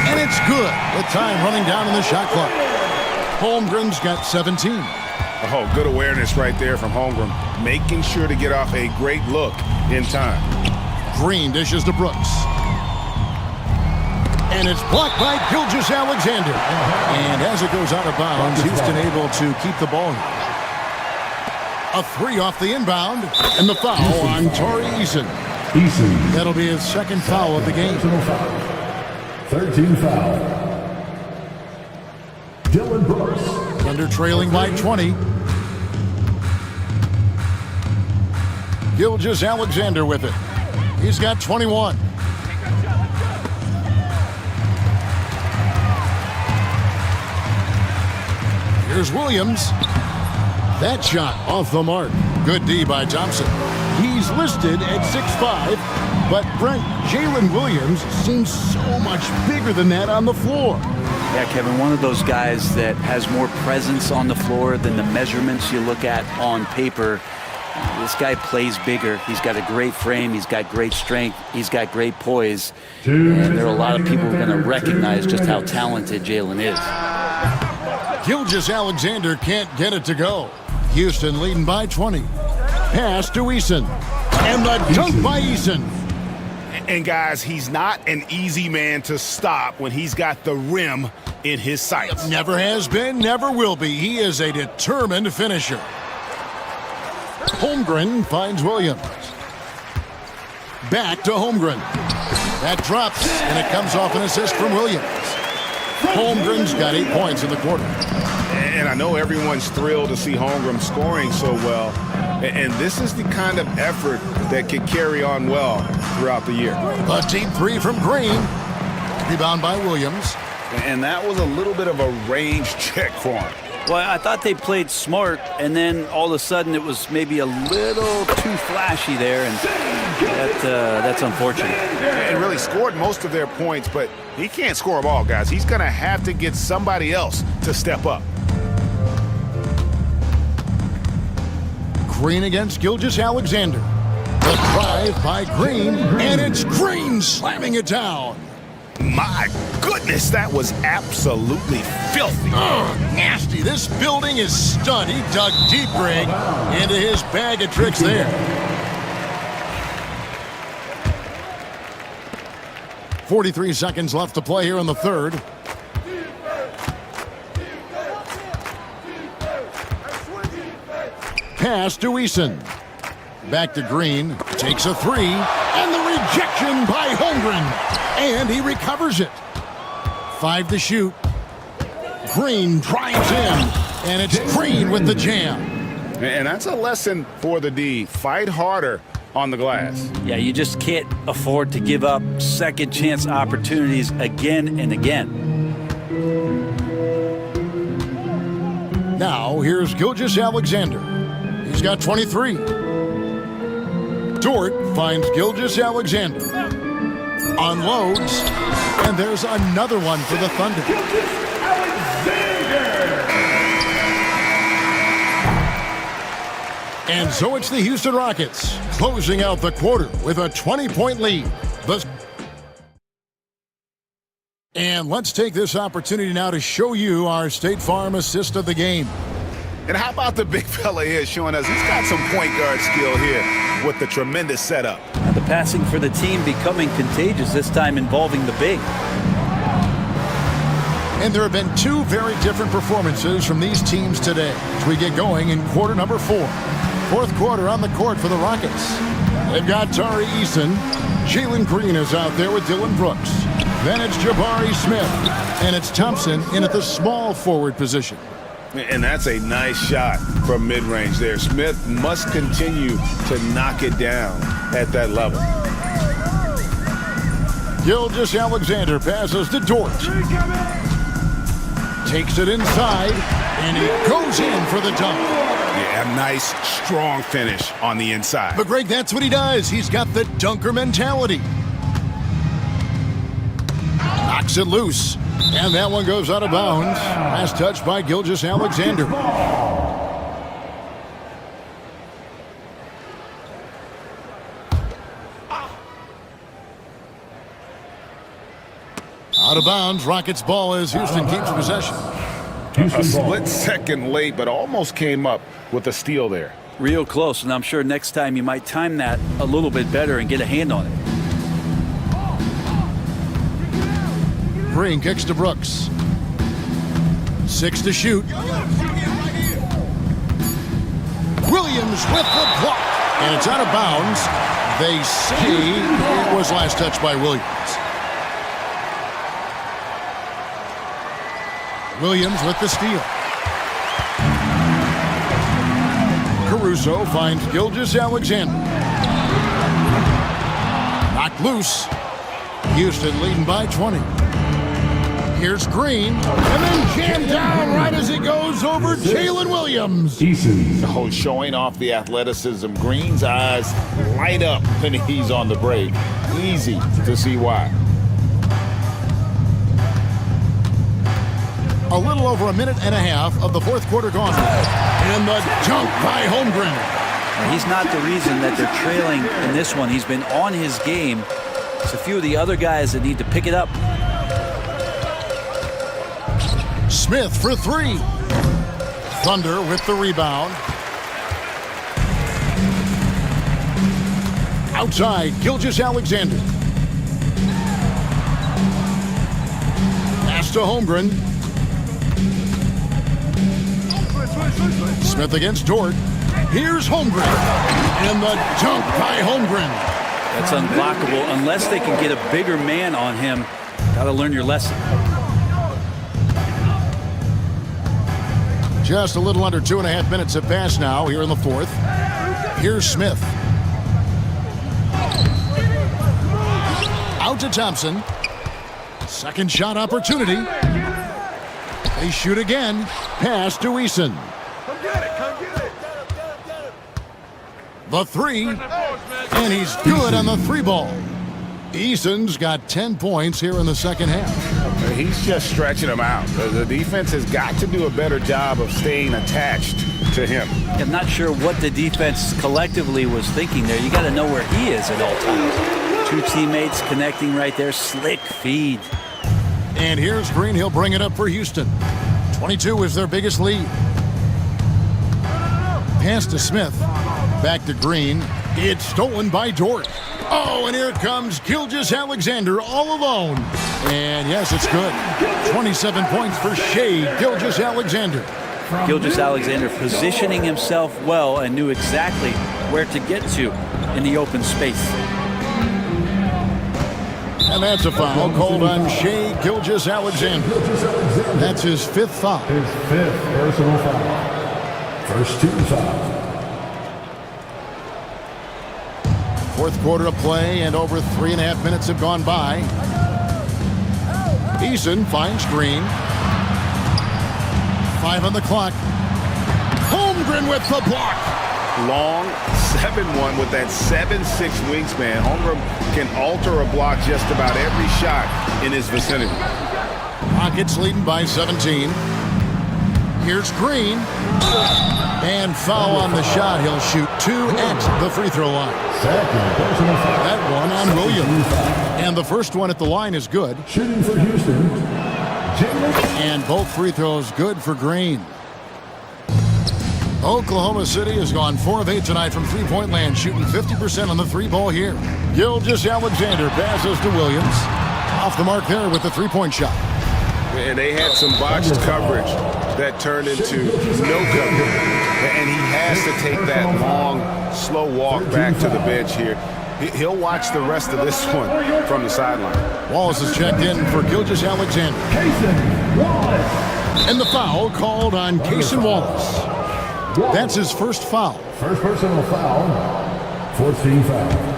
And it's good with time running down in the shot clock. Holmgren's got 17. Oh, good awareness right there from Holmgren, making sure to get off a great look in time. Green dishes to Brooks. And it's blocked by Gilgeous-Alexander. And as it goes out of bounds, Houston able to keep the ball here. A 3 off the inbound, and the foul on Torrey Eason. That'll be his 2nd foul of the game. 13 foul. Dylan Brooks. Thunder trailing by 20. Gilgeous-Alexander with it. He's got 21. Here's Williams. That shot off the mark. Good D by Thompson. He's listed at 6'5", but Brent, Jalen Williams seems so much bigger than that on the floor. Yeah, Kevin, one of those guys that has more presence on the floor than the measurements you look at on paper. This guy plays bigger. He's got a great frame. He's got great strength. He's got great poise. And there are a lot of people who are going to recognize just how talented Jalen is. Gilgeous-Alexander can't get it to go. Houston leading by 20. Pass to Eason. And the dunk by Eason. And guys, he's not an easy man to stop when he's got the rim in his sights. Never has been, never will be. He is a determined finisher. Holmgren finds Williams. Back to Holmgren. That drops, and it comes off an assist from Williams. Holmgren's got 8 points in the quarter. And I know everyone's thrilled to see Holmgren scoring so well. And this is the kind of effort that can carry on well throughout the year. A deep three from Green. Rebound by Williams. And that was a little bit of a range check for him. Well, I thought they played smart, and then all of a sudden it was maybe a little too flashy there, and that's unfortunate. And really scored most of their points, but he can't score them all, guys. He's going to have to get somebody else to step up. Green against Gilgeous-Alexander. The drive by Green, and it's Green slamming it down. My goodness, that was absolutely filthy. Nasty. This building is stunned. He dug deep, Greg, into his bag of tricks there. .43 seconds left to play here in the third. Pass to Eason. Back to Green. Takes a three. And the rejection by Holmgren. And he recovers it. 5 to shoot. Green drives in. And it's Green with the jam. And that's a lesson for the D. Fight harder on the glass. Yeah, you just can't afford to give up second chance opportunities again and again. Now here's Gilgeous-Alexander. He's got 23. Dort finds Gilgeous-Alexander. Unloads. And there's another one for the Thunder. And so it's the Houston Rockets closing out the quarter with a 20-point lead. And let's take this opportunity now to show you our State Farm assist of the game. And how about the big fella here showing us he's got some point guard skill here with the tremendous setup. The passing for the team becoming contagious, this time involving the big. And there have been two very different performances from these teams today as we get going in quarter number 4. Fourth quarter on the court for the Rockets. They've got Tari Eason. Jalen Green is out there with Dylan Brooks. Then it's Jabari Smith. And it's Thompson in at the small forward position. And that's a nice shot from mid-range there. Smith must continue to knock it down at that level. Gilgeous-Alexander passes to Dort. Takes it inside, and he goes in for the dunk. Yeah, a nice, strong finish on the inside. But, Greg, that's what he does. He's got the dunker mentality. Knocks it loose. And that one goes out of bounds. Last touch by Gilgeous-Alexander. Out of bounds. Rockets ball as Houston keeps possession. A split second late, but almost came up with a steal there. Real close, and I'm sure next time you might time that a little bit better and get a hand on it. Green kicks to Brooks. 6 to shoot. Williams with the block. And it's out of bounds. They say it was last touched by Williams. Williams with the steal. Caruso finds Gilgeous-Alexander. Knocked loose. Houston leading by 20. Here's Green, and then jammed down right as it goes over Jalen Williams. Oh, showing off the athleticism. Green's eyes light up when he's on the break. Easy to see why. A little over a minute and a half of the fourth quarter gone. And the dunk by Holmgren. He's not the reason that they're trailing in this one. He's been on his game. It's a few of the other guys that need to pick it up. Smith for 3. Thunder with the rebound. Outside, Gilgeous-Alexander. Pass to Holmgren. Smith against Dort. Here's Holmgren. And the dunk by Holmgren. That's unblockable unless they can get a bigger man on him. Got to learn your lesson. Just a little under 2.5 minutes have passed now here in the fourth. Here's Smith. Out to Thompson. Second shot opportunity. They shoot again. Pass to Eason. The three. And he's good on the three ball. Eason's got 10 points here in the second half. He's just stretching them out. The defense has got to do a better job of staying attached to him. I'm not sure what the defense collectively was thinking there. You got to know where he is at all times. Two teammates connecting right there. Slick feed. And here's Green. He'll bring it up for Houston. 22 is their biggest lead. Pass to Smith. Back to Green. It's stolen by Dort. Oh, and here comes Gilgeous-Alexander all alone. And yes, it's good. 27 points for Shea Gilgeous-Alexander. Gilgeous-Alexander positioning himself well and knew exactly where to get to in the open space. And that's a foul called on Shea Gilgeous-Alexander. That's his fifth foul. His fifth personal foul. First team foul. Fourth quarter of play, and over 3.5 minutes have gone by. Eason finds Green. 5 on the clock. Holmgren with the block. Long 7-1 with that 7'6" wingspan. Holmgren can alter a block just about every shot in his vicinity. Rockets leading by 17. Here's Green. And foul on the shot. He'll shoot 2 at the free throw line. That one on Williams. And the first one at the line is good. Shooting for Houston. And both free throws good for Green. Oklahoma City has gone 4 of 8 tonight from three-point land, shooting 50% on the three ball here. Gilgeous-Alexander passes to Williams. Off the mark there with the three-point shot. And they had some botched coverage that turned into no coverage. And he has to take that long, slow walk back to the bench here. He'll watch the rest of this one from the sideline. Wallace is checked in for Gilgeous-Alexander. And the foul called on Cason Wallace. That's his first foul. First personal foul. Fourth team foul.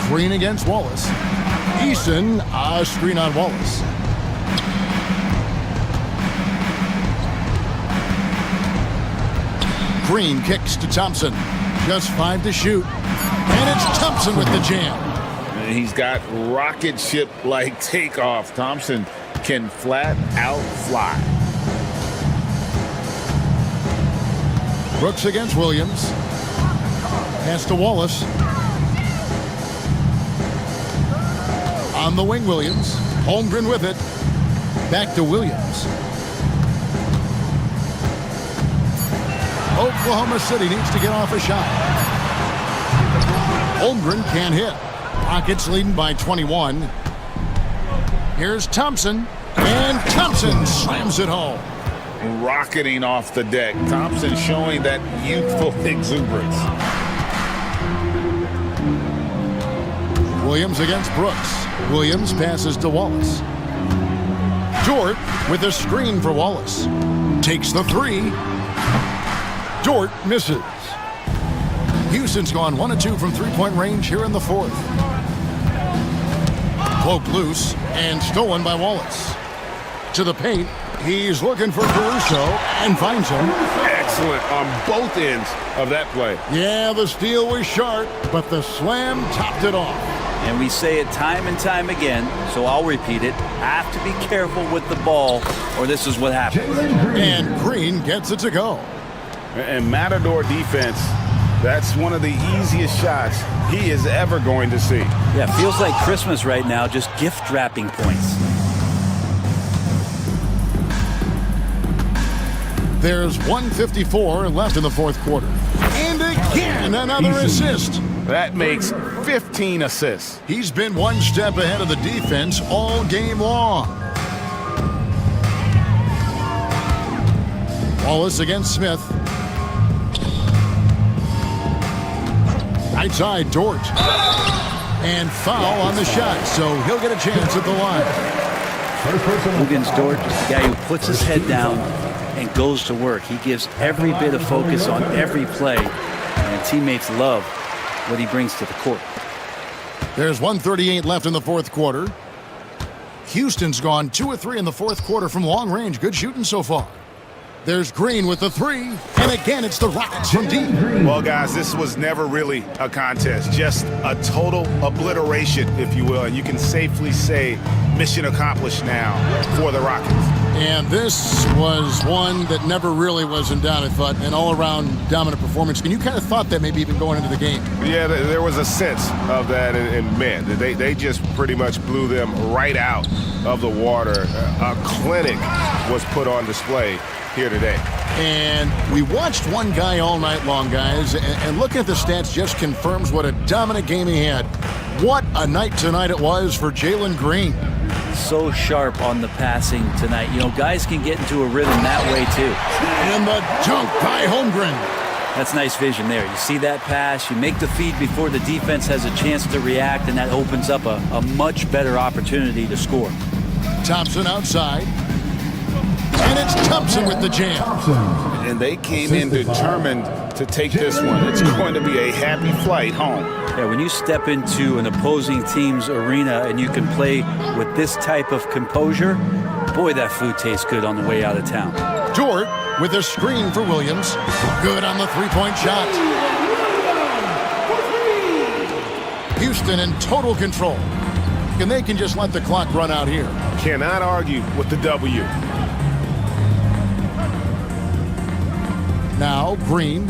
Green against Wallace. Eason, a screen on Wallace. Green kicks to Thompson. Just 5 to shoot. And it's Thompson with the jam. And he's got rocket ship-like takeoff. Thompson can flat out fly. Brooks against Williams. Pass to Wallace. On the wing, Williams. Holmgren with it. Back to Williams. Oklahoma City needs to get off a shot. Holmgren can't hit. Rockets leading by 21. Here's Thompson. And Thompson slams it home. Rocketing off the deck. Thompson showing that youthful exuberance. Williams against Brooks. Williams passes to Wallace. Dort with a screen for Wallace. Takes the three. Dort misses. Houston's gone 1 of 2 from three-point range here in the fourth. Poked loose and stolen by Wallace. To the paint. He's looking for Caruso and finds him. Excellent on both ends of that play. Yeah, the steal was sharp, but the slam topped it off. And we say it time and time again, so I'll repeat it. Have to be careful with the ball, or this is what happens. And Green gets it to go. And Matador defense, that's one of the easiest shots he is ever going to see. Yeah, feels like Christmas right now, just gift wrapping points. There's 1:54 left in the fourth quarter. And again, another assist. That makes 15 assists. He's been one step ahead of the defense all game long. Wallace against Smith. Right side, Dort. And foul on the shot, so he'll get a chance at the line. Hugens Dort, the guy who puts his head down and goes to work. He gives every bit of focus on every play, and teammates love what he brings to the court. There's 1:38 left in the fourth quarter. Houston's gone 2 of 3 in the fourth quarter from long range. Good shooting so far. There's Green with the three, and again it's the Rockets from deep. Well, guys, this was never really a contest, just a total obliteration, if you will, and you can safely say mission accomplished now for the Rockets. And this was one that never really was in doubt, I thought, an all-around dominant performance. And you kind of thought that maybe even going into the game. Yeah, there was a sense of that in men. They just pretty much blew them right out of the water. A clinic was put on display here today. And we watched one guy all night long, guys, and looking at the stats just confirms what a dominant game he had. What a night tonight it was for Jalen Green. So sharp on the passing tonight. You know, guys can get into a rhythm that way too. And the dunk by Holmgren. That's nice vision there. You see that pass, you make the feed before the defense has a chance to react, and that opens up a much better opportunity to score. Thompson outside. And it's Thompson with the jam. And they came in determined to take this one. It's going to be a happy flight home. Yeah, when you step into an opposing team's arena and you can play with this type of composure, boy, that food tastes good on the way out of town. Dort with a screen for Williams. Good on the three-point shot. Houston in total control. And they can just let the clock run out here. Cannot argue with the W. Now Green.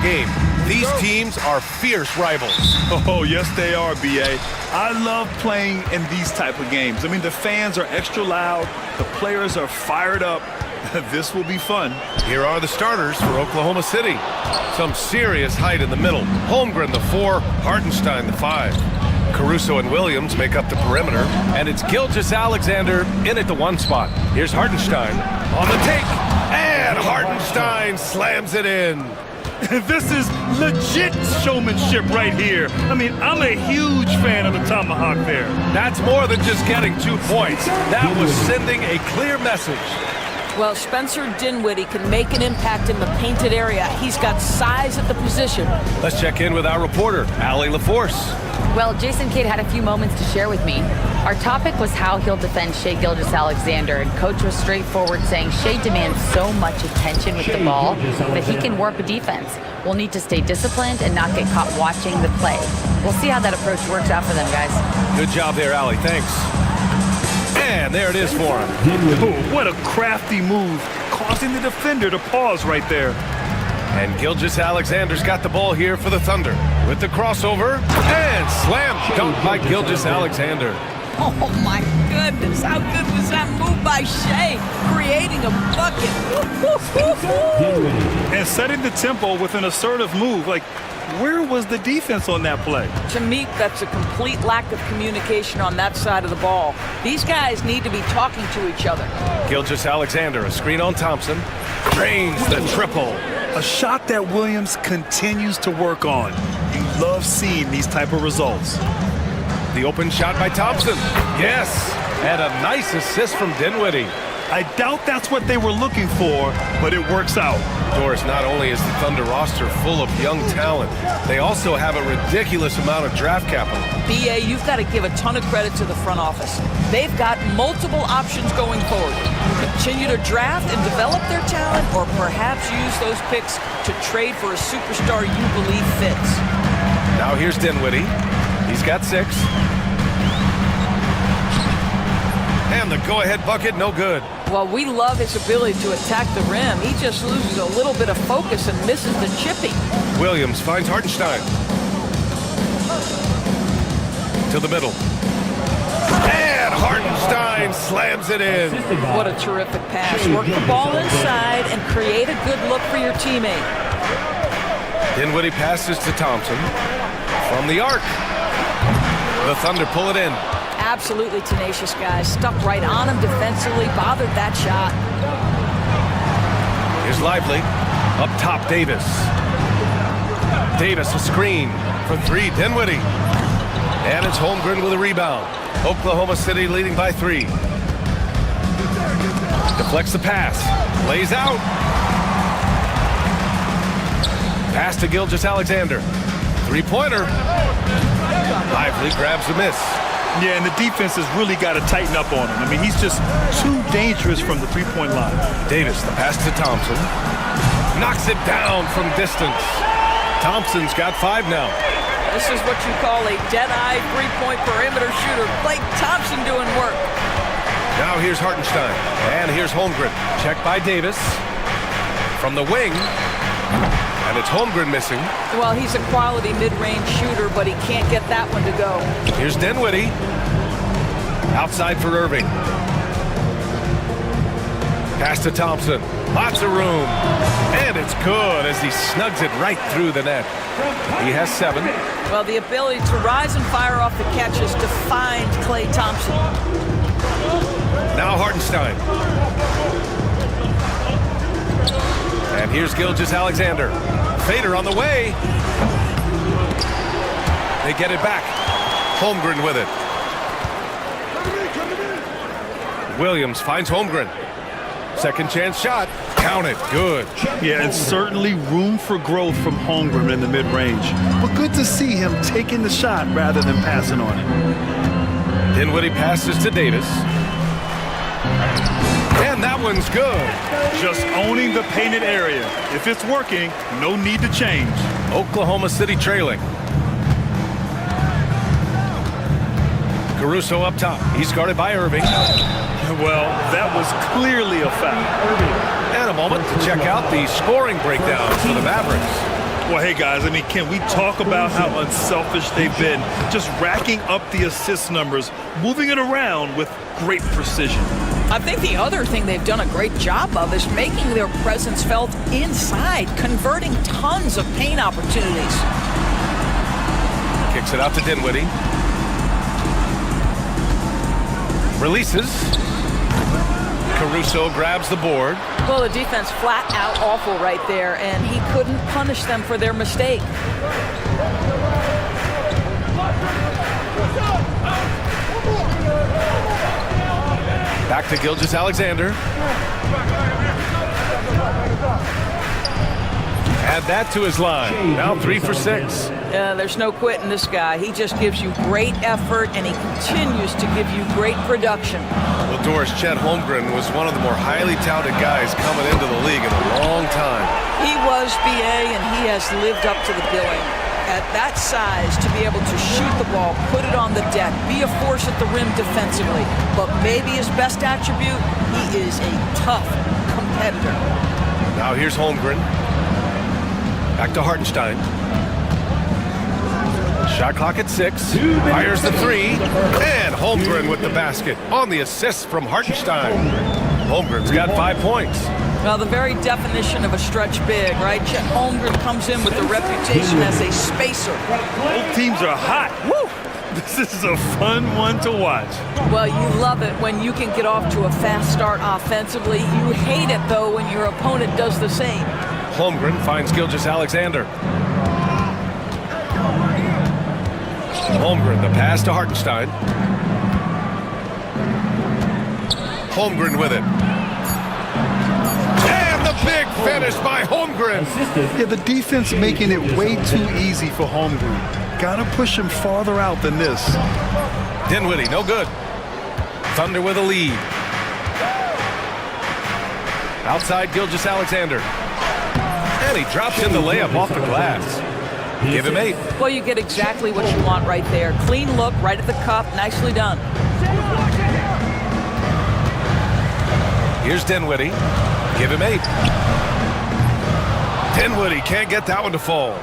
game. These teams are fierce rivals. Oh, yes, they are, B.A. I love playing in these type of games. I mean, the fans are extra loud. The players are fired up. This will be fun. Here are the starters for Oklahoma City. Some serious height in the middle. Holmgren, the 4, Hartenstein, the 5. Caruso and Williams make up the perimeter, and it's Gilgeous-Alexander in at the 1 spot. Here's Hartenstein on the take, and Hartenstein slams it in. This is legit showmanship right here. I mean, I'm a huge fan of the tomahawk there. That's more than just getting 2 points. That was sending a clear message. Well, Spencer Dinwiddie can make an impact in the painted area. He's got size at the position. Let's check in with our reporter, Allie LaForce. Well, Jason Kidd had a few moments to share with me. Our topic was how he'll defend Shai Gilgeous-Alexander, and Coach was straightforward, saying Shai demands so much attention with the ball that he can warp a defense. We'll need to stay disciplined and not get caught watching the play. We'll see how that approach works out for them, guys. Good job there, Allie. Thanks. And there it is for him. Oh, what a crafty move, causing the defender to pause right there. And Gilgeous-Alexander's got the ball here for the Thunder with the crossover and slam dunk by Gilgeous-Alexander. Oh my goodness, how good was that move by Shai, creating a bucket. And setting the tempo with an assertive move. Like, where was the defense on that play? To me, that's a complete lack of communication on that side of the ball. These guys need to be talking to each other. Gilgeous-Alexander, a screen on Thompson, drains the triple. A shot that Williams continues to work on. You love seeing these type of results. The open shot by Thompson. Yes, and a nice assist from Dinwiddie. I doubt that's what they were looking for, but it works out. Doris, not only is the Thunder roster full of young talent, they also have a ridiculous amount of draft capital. BA, you've got to give a ton of credit to the front office. They've got multiple options going forward. Continue to draft and develop their talent, or perhaps use those picks to trade for a superstar you believe fits. Now here's Dinwiddie. He's got 6. And the go-ahead bucket, no good. Well, we love his ability to attack the rim. He just loses a little bit of focus and misses the chipping. Williams finds Hartenstein. To the middle. And Hartenstein slams it in. What a terrific pass. Work the ball inside and create a good look for your teammate. Dinwiddie passes to Thompson. From the arc. The Thunder pull it in. Absolutely tenacious guys. Stuck right on him defensively. Bothered that shot. Here's Lively. Up top, Davis. Davis a screen for 3. Dinwiddie. And it's Holmgren with a rebound. Oklahoma City leading by 3. Deflects the pass. Lays out. Pass to Gilgeous-Alexander. 3-pointer. Lively grabs the miss. Yeah, and the defense has really got to tighten up on him. I mean, he's just too dangerous from the 3-point line. Davis, the pass to Thompson. Knocks it down from distance. Thompson's got 5 now. This is what you call a dead-eye 3-point perimeter shooter. Blake Thompson doing work. Now here's Hartenstein. And here's Holmgren. Checked by Davis. From the wing. And it's Holmgren missing. Well, he's a quality mid-range shooter, but he can't get that one to go. Here's Dinwiddie. Outside for Irving. Pass to Thompson. Lots of room. And it's good as he snugs it right through the net. He has 7. Well, the ability to rise and fire off the catches defined Klay Thompson. Now Hartenstein. And here's Gilgeous-Alexander. Fader on the way. They get it back. Holmgren with it. Williams finds Holmgren. Second chance shot. Count it. Good. Yeah, and certainly room for growth from Holmgren in the mid-range. But good to see him taking the shot rather than passing on it. Dinwiddie passes to Davis. And that one's good. Just owning the painted area. If it's working, no need to change. Oklahoma City trailing. Caruso up top. He's guarded by Irving. Well, that was clearly a foul. And a moment to check out the scoring breakdown for the Mavericks. Well, hey, guys, I mean, can we talk about how unselfish they've been? Just racking up the assist numbers, moving it around with great precision. I think the other thing they've done a great job of is making their presence felt inside, converting tons of paint opportunities. Kicks it out to Dinwiddie. Releases. Caruso grabs the board. Well, the defense flat out awful right there, and he couldn't punish them for their mistake. Back to Gilgeous-Alexander. Add that to his line. Now 3 for 6. There's no quitting this guy. He just gives you great effort, and he continues to give you great production. Well, Doris, Chet Holmgren was one of the more highly touted guys coming into the league in a long time. He was, BA, and he has lived up to the billing. At that size, to be able to shoot the ball, put it on the deck, be a force at the rim defensively, but maybe his best attribute, he is a tough competitor. Now here's Holmgren. Back to Hartenstein. Shot clock at 6. Fires the 3. And Holmgren with the basket on the assist from Hartenstein. Holmgren's got 5 points. Well, the very definition of a stretch big, right? Chet Holmgren comes in with the reputation as a spacer. Both teams are hot. Woo! This is a fun one to watch. Well, you love it when you can get off to a fast start offensively. You hate it, though, when your opponent does the same. Holmgren finds Gilgeous-Alexander. Holmgren, the pass to Hartenstein. Holmgren with it. And the big finish by Holmgren. Yeah, the defense making it way too easy for Holmgren. Gotta push him farther out than this. Dinwiddie, no good. Thunder with a lead. Outside Gilgeous-Alexander. And he drops in the layup off the glass. Give him 8. Well, you get exactly what you want right there. Clean look, right at the cup. Nicely done. Here's Dinwiddie. Give him 8. Dinwiddie can't get that one to fall.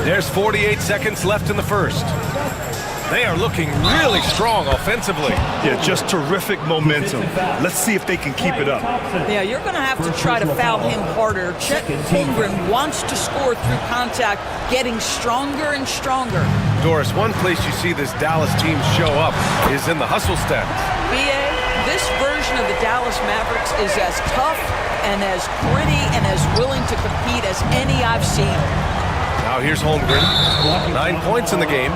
There's 48 seconds left in the first. They are looking really strong offensively. Yeah, just terrific momentum. Let's see if they can keep it up. Yeah, you're going to have to try to foul him harder. Chet Holmgren wants to score through contact, getting stronger and stronger. Doris, one place you see this Dallas team show up is in the hustle stats. BA, this version of the Dallas Mavericks is as tough and as gritty and as willing to compete as any I've seen. Now here's Holmgren. 9 points in the game.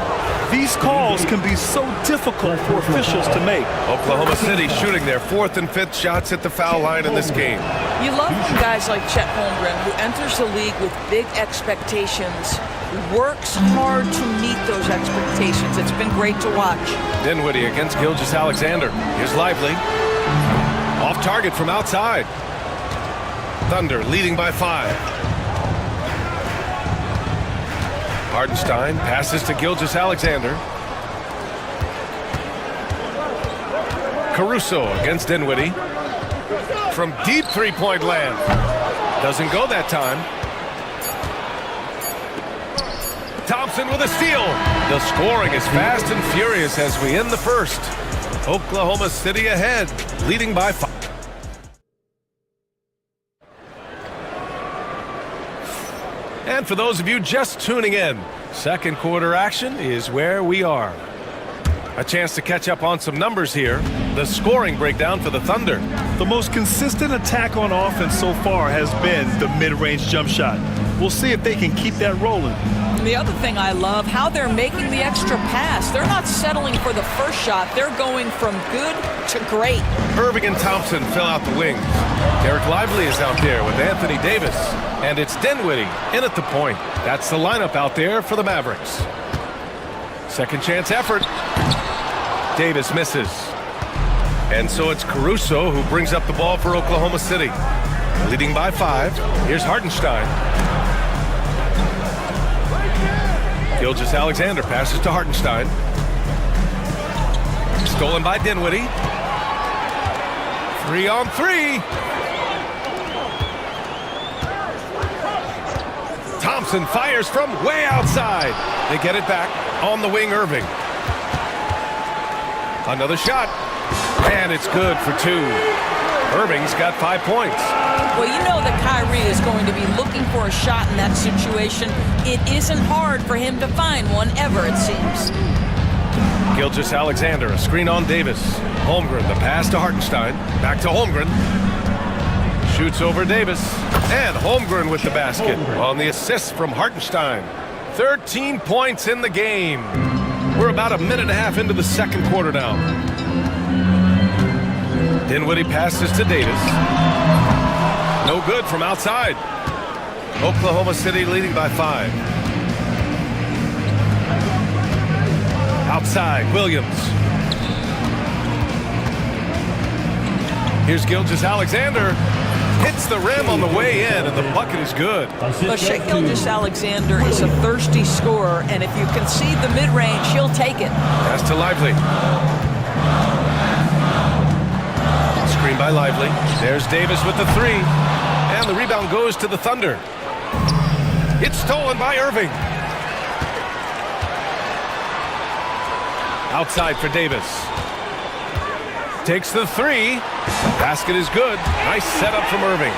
These calls can be so difficult for officials to make. Oklahoma City shooting their 4th and 5th shots at the foul line in this game. You love when guys like Chet Holmgren, who enters the league with big expectations, works hard to meet those expectations. It's been great to watch. Dinwiddie against Gilgeous-Alexander. Here's Lively. Off target from outside. Thunder leading by 5. Hartenstein passes to Gilgeous-Alexander. Caruso against Dinwiddie. From deep three-point land. Doesn't go that time. Thompson with a steal. The scoring is fast and furious as we end the first. Oklahoma City ahead, leading by 5. And for those of you just tuning in, second quarter action is where we are. A chance to catch up on some numbers here. The scoring breakdown for the Thunder. The most consistent attack on offense so far has been the mid-range jump shot. We'll see if they can keep that rolling. And the other thing I love, how they're making the extra pass. They're not settling for the first shot. They're going from good to great. Irving and Thompson fill out the wings. Derek Lively is out there with Anthony Davis. And it's Dinwiddie in at the point. That's the lineup out there for the Mavericks. Second chance effort. Davis misses. And so it's Caruso who brings up the ball for Oklahoma City. Leading by 5. Here's Hartenstein. Gilgeous-Alexander passes to Hartenstein. Stolen by Dinwiddie. 3-on-3. Thompson Thompson fires from way outside. They get it back on the wing, Irving. Another shot, and it's good for 2. Irving's got 5 points. Well, you know that Kyrie is going to be looking for a shot in that situation. It isn't hard for him to find one ever, it seems. Gilgeous-Alexander, a screen on Davis. Holmgren, the pass to Hartenstein. Back to Holmgren. Shoots over Davis. And Holmgren with the basket on the assist from Hartenstein. 13 points in the game. We're about a minute and a half into the second quarter now. Dinwiddie passes to Davis. No good from outside. Oklahoma City leading by 5. Outside, Williams. Here's Gilgeous-Alexander. Hits the rim on the way in, and the bucket is good. But Shai Gilgeous-Alexander is a thirsty scorer, and if you concede the mid-range, he'll take it. Pass to Lively. Screen by Lively. There's Davis with the 3. And the rebound goes to the Thunder. It's stolen by Irving. Outside for Davis. Takes the 3. Basket is good. Nice setup from Irving.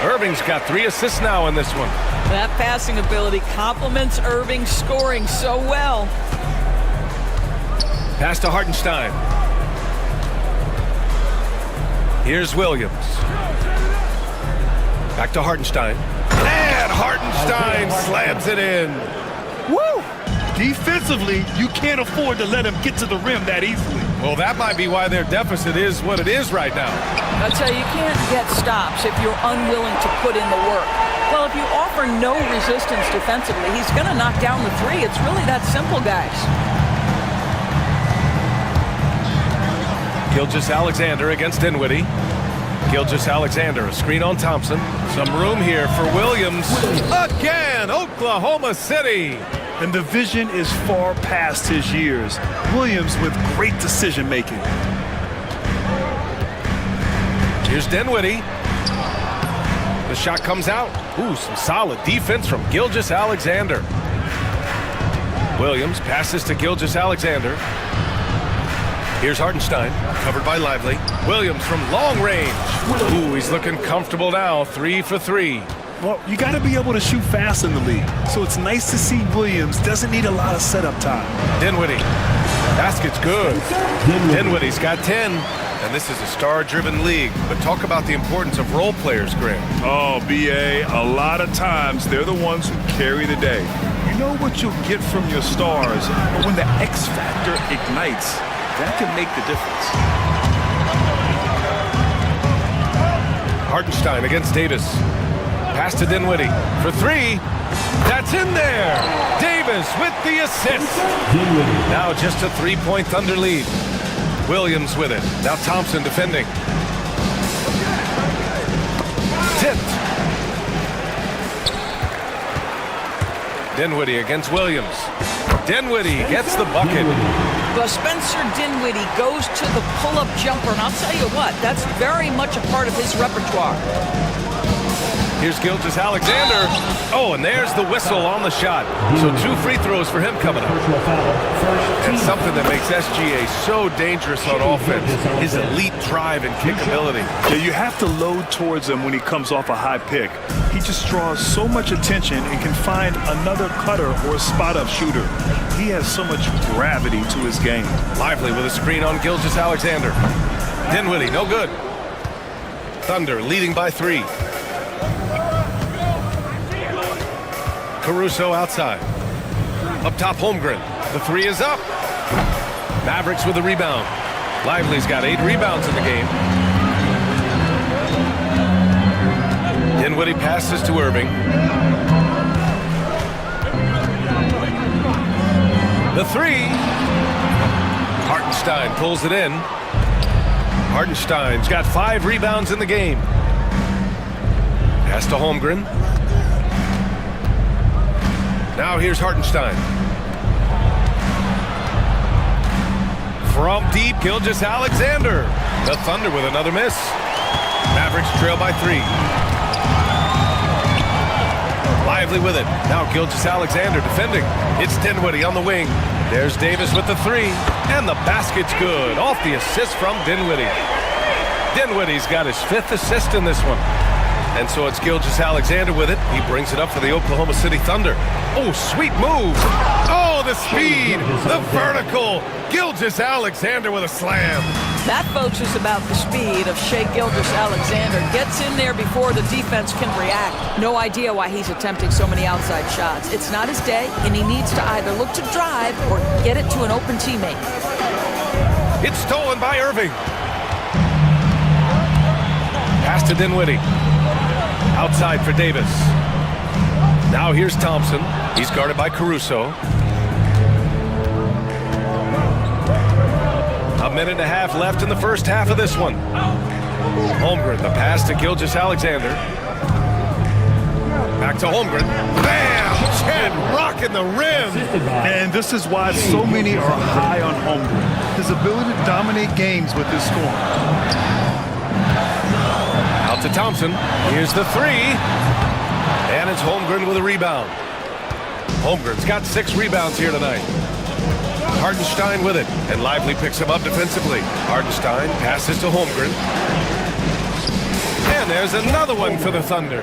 Irving's got 3 assists now in this one. That passing ability complements Irving's scoring so well. Pass to Hartenstein. Here's Williams. Back to Hartenstein. And Hartenstein slams it in. Woo! Defensively, you can't afford to let him get to the rim that easily. Well, that might be why their deficit is what it is right now. I tell you, you can't get stops if you're unwilling to put in the work. Well, if you offer no resistance defensively, he's going to knock down the 3. It's really that simple, guys. Gilgeous-Alexander against Dinwiddie. Gilgeous-Alexander, a screen on Thompson. Some room here for Williams. Again, Oklahoma City. And the vision is far past his years. Williams with great decision-making. Here's Dinwiddie. The shot comes out. Ooh, some solid defense from Gilgeous-Alexander. Williams passes to Gilgeous-Alexander. Here's Hartenstein, covered by Lively. Williams from long range. Ooh, he's looking comfortable now, 3 for 3. Well, you got to be able to shoot fast in the league. So it's nice to see Williams doesn't need a lot of setup time. Dinwiddie. Basket's good. Dinwiddie's got 10. And this is a star-driven league. But talk about the importance of role players, Graham. Oh, B.A., a lot of times they're the ones who carry the day. You know what you'll get from your stars, but when the X factor ignites, that can make the difference. Hartenstein against Davis. Pass to Dinwiddie for 3. That's in there. Davis with the assist. Now just a 3-point Thunder lead. Williams with it. Now Thompson defending. Tipped. Dinwiddie against Williams. Dinwiddie gets the bucket. Well, Spencer Dinwiddie goes to the pull-up jumper, and I'll tell you what, that's very much a part of his repertoire. Here's Gilgeous-Alexander. Oh, and there's the whistle on the shot. So 2 free throws for him coming up. And something that makes SGA so dangerous on offense, his elite drive and kick ability. Yeah, you have to load towards him when he comes off a high pick. He just draws so much attention and can find another cutter or a spot-up shooter. He has so much gravity to his game. Lively with a screen on Gilgeous-Alexander. Dinwiddie, no good. Thunder leading by 3. Caruso outside. Up top, Holmgren. The 3 is up. Mavericks with the rebound. Lively's got 8 rebounds in the game. Dinwiddie passes to Irving. The 3. Hartenstein pulls it in. Hartenstein's got 5 rebounds in the game. Pass to Holmgren. Now here's Hartenstein. From deep, Gilgeous-Alexander. The Thunder with another miss. Mavericks trail by 3. Lively with it. Now Gilgeous-Alexander defending. It's Dinwiddie on the wing. There's Davis with the three. And the basket's good. Off the assist from Dinwiddie. Dinwiddie's got his 5th assist in this one. And so it's Gilgeous-Alexander with it. He brings it up for the Oklahoma City Thunder. Oh, sweet move. Oh, the speed, the vertical. Gilgeous-Alexander with a slam. That, folks, is about the speed of Shai Gilgeous-Alexander. Gets in there before the defense can react. No idea why he's attempting so many outside shots. It's not his day, and he needs to either look to drive or get it to an open teammate. It's stolen by Irving. Pass to Dinwiddie. Outside for Davis. Now here's Thompson. He's guarded by Caruso. A minute and a half left in the first half of this one. Holmgren, the pass to Gilgeous-Alexander. Back to Holmgren. Bam! Chet rocking the rim. And this is why so many are high on Holmgren. His ability to dominate games with his scoring. Out to Thompson. Here's the three. And it's Holmgren with a rebound. Holmgren's got 6 rebounds here tonight. Hardenstein with it. And Lively picks him up defensively. Hardenstein passes to Holmgren. And there's another one for the Thunder.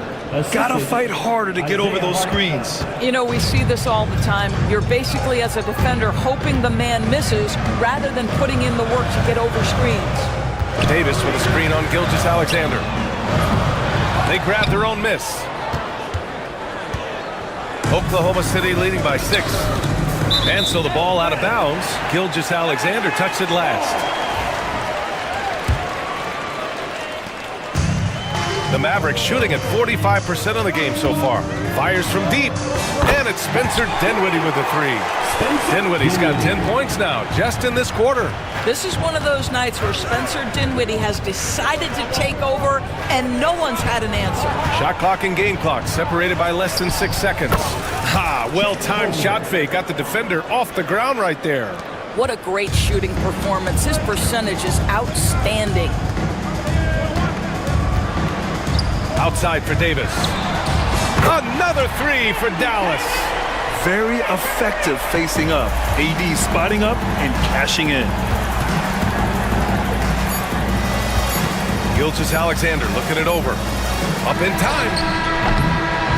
Gotta fight harder to get over those screens. You know, we see this all the time. You're basically, as a defender, hoping the man misses rather than putting in the work to get over screens. Davis with a screen on Gilgeous-Alexander. They grab their own miss. Oklahoma City leading by 6. And so the ball out of bounds. Gilgeous-Alexander touched it last. The Mavericks shooting at 45% of the game so far. Fires from deep. And it's Spencer Dinwiddie with the three. Dinwiddie's got 10 points now, just in this quarter. This is one of those nights where Spencer Dinwiddie has decided to take over, and no one's had an answer. Shot clock and game clock separated by less than 6 seconds. Ha! Well-timed shot fake. Got the defender off the ground right there. What a great shooting performance. His percentage is outstanding. Outside for Davis. Another three for Dallas. Very effective facing up. AD spotting up and cashing in. Gilgeous-Alexander looking it over. Up in time.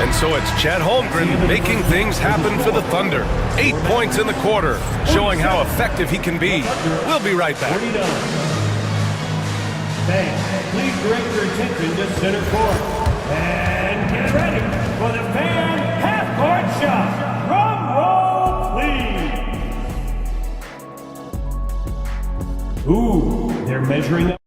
And so it's Chet Holmgren making things happen for the Thunder. 8 points in the quarter, showing how effective he can be. We'll be right back. Fans, please direct your attention to center court. And get ready for the fan half-court shot. Drum roll, please. Ooh, they're measuring up.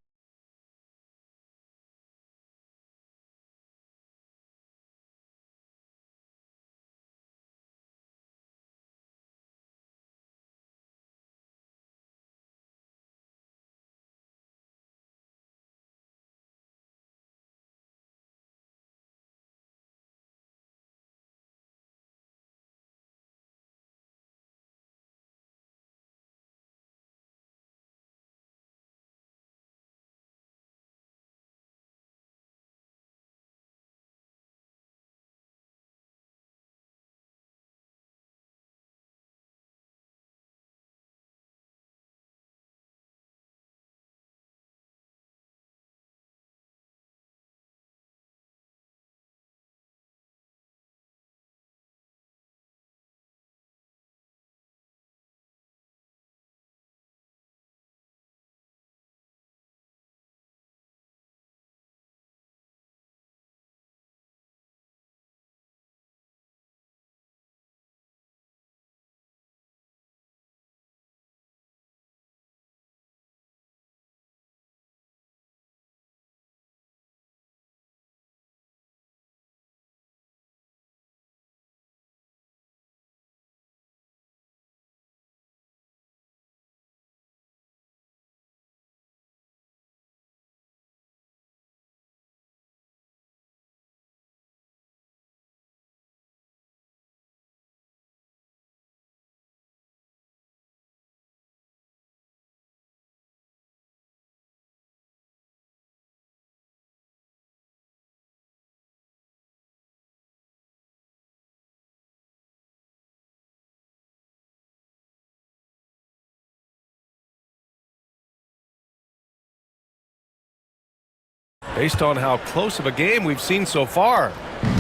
Based on how close of a game we've seen so far,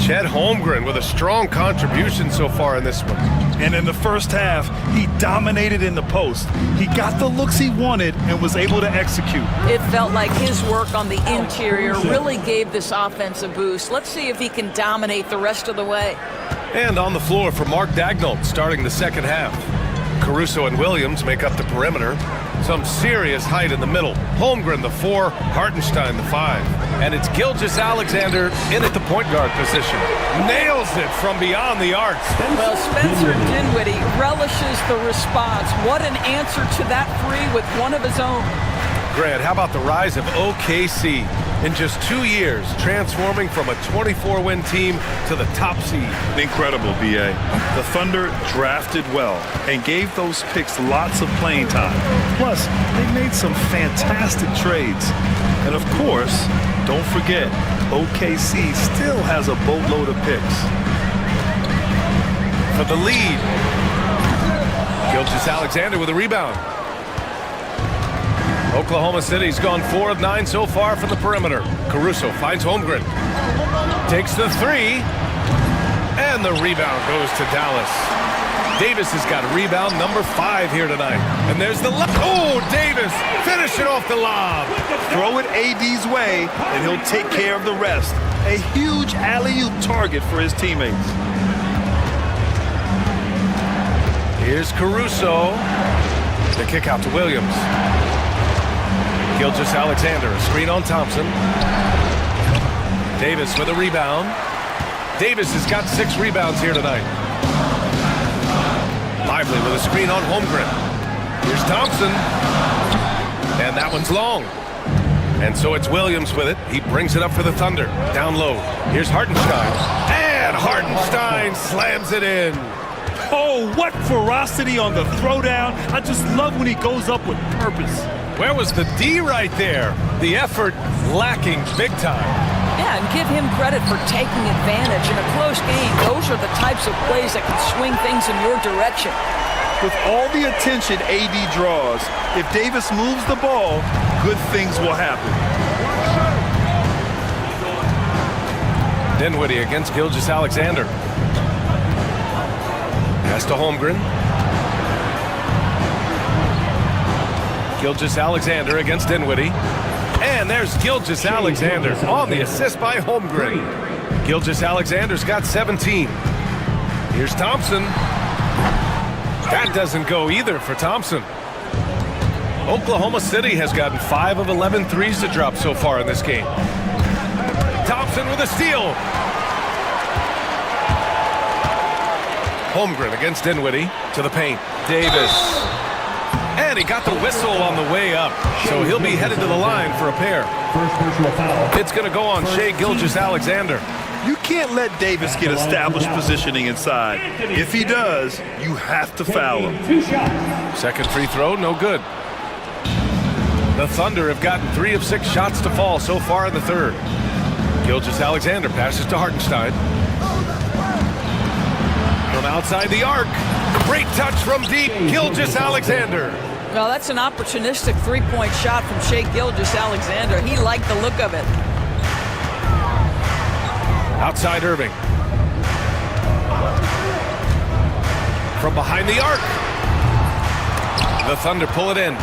Chet Holmgren with a strong contribution so far in this one. And in the first half, he dominated in the post. He got the looks he wanted and was able to execute. It felt like his work on the interior really gave this offense a boost. Let's see if he can dominate the rest of the way. And on the floor for Mark Daignault starting the second half. Caruso and Williams make up the perimeter. Some serious height in the middle. Holmgren the 4, Hartenstein the 5. And it's Gilgeous-Alexander in at the point guard position. Nails it from beyond the arc. Well, Spencer Dinwiddie relishes the response. What an answer to that three with one of his own. Grant, how about the rise of OKC? In just 2 years, transforming from a 24-win team to the top seed. Incredible, B.A. The Thunder drafted well and gave those picks lots of playing time. Plus, they made some fantastic trades. And of course, don't forget, OKC still has a boatload of picks. For the lead. Gilgeous-Alexander with a rebound. Oklahoma City's gone 4 of 9 so far from the perimeter. Caruso finds Holmgren. Takes the 3. And the rebound goes to Dallas. Davis has got rebound number 5 here tonight. And there's the oh, Davis finishing off the lob. Throw it AD's way, and he'll take care of the rest. A huge alley-oop target for his teammates. Here's Caruso. The kick out to Williams. Gilgeous-Alexander, a screen on Thompson. Davis with a rebound. Davis has got 6 rebounds here tonight. Lively with a screen on Holmgren. Here's Thompson. And that one's long. And so it's Williams with it. He brings it up for the Thunder. Down low. Here's Hartenstein. And Hartenstein slams it in. Oh, what ferocity on the throwdown. I just love when he goes up with purpose. Where was the D right there? The effort lacking big time. Yeah, and give him credit for taking advantage in a close game. Those are the types of plays that can swing things in your direction. With all the attention AD draws, if Davis moves the ball, good things will happen. Dinwiddie against Gilgeous-Alexander. Pass to Holmgren. Gilgeous-Alexander against Dinwiddie. And there's Gilgeous-Alexander on the assist by Holmgren. Gilgeous-Alexander's got 17. Here's Thompson. That doesn't go either for Thompson. Oklahoma City has gotten 5 of 11 threes to drop so far in this game. Thompson with a steal. Holmgren against Dinwiddie to the paint. Davis. And he got the whistle on the way up, so he'll be headed to the line for a pair. It's going to go on Shai Gilgeous-Alexander. You can't let Davis get established positioning inside. If he does, you have to foul him. Second free throw, no good. The Thunder have gotten 3 of 6 shots to fall so far in the third. Gilgeous-Alexander passes to Hartenstein. From outside the arc. Great touch from deep, Gilgeous-Alexander. Well, that's an opportunistic three-point shot from Shai Gilgeous-Alexander. He liked the look of it. Outside Irving. From behind the arc. The Thunder pull it in.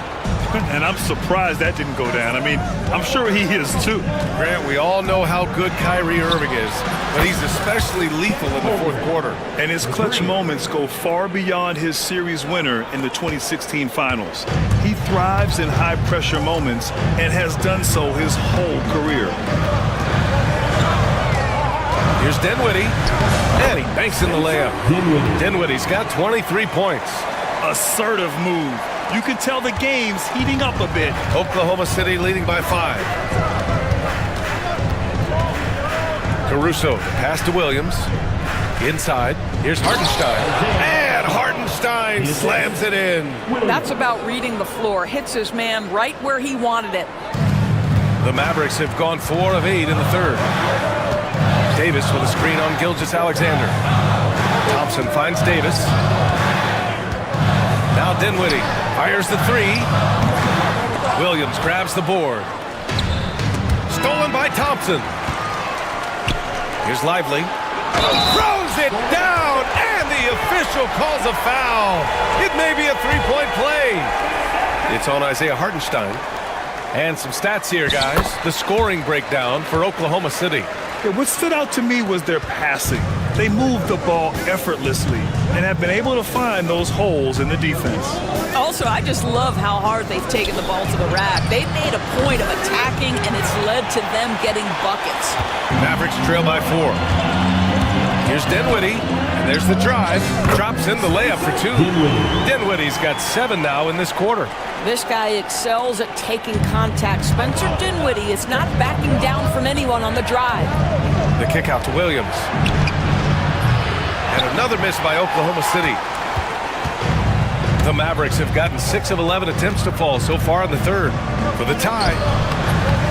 And I'm surprised that didn't go down. I mean, I'm sure he is too. Grant, we all know how good Kyrie Irving is, but he's especially lethal in the fourth quarter. And his clutch moments go far beyond his series winner in the 2016 finals. He thrives in high-pressure moments and has done so his whole career. Here's Dinwiddie, and he banks in the layup. Dinwiddie's got 23 points. Assertive move. You can tell the game's heating up a bit. Oklahoma City leading by 5. Caruso, pass to Williams. Inside, here's Hartenstein. And Hartenstein slams it in. That's about reading the floor. Hits his man right where he wanted it. The Mavericks have gone 4 of 8 in the third. Davis with a screen on Gilgeous-Alexander. Thompson finds Davis. Now Dinwiddie fires the 3. Williams grabs the board. Stolen by Thompson. Here's Lively. Throws it down, and the official calls a foul. It may be a three-point play. It's on Isaiah Hartenstein. And some stats here, guys. The scoring breakdown for Oklahoma City. Yeah, what stood out to me was their passing. They moved the ball effortlessly and have been able to find those holes in the defense. Also, I just love how hard they've taken the ball to the rack. They've made a point of attacking, and it's led to them getting buckets. Mavericks trail by 4. Here's Dinwiddie, and there's the drive. Drops in the layup for 2. Dinwiddie's got 7 now in this quarter. This guy excels at taking contact. Spencer Dinwiddie is not backing down from anyone on the drive. The kick out to Williams. And another miss by Oklahoma City. The Mavericks have gotten 6 of 11 attempts to fall so far in the third. For the tie,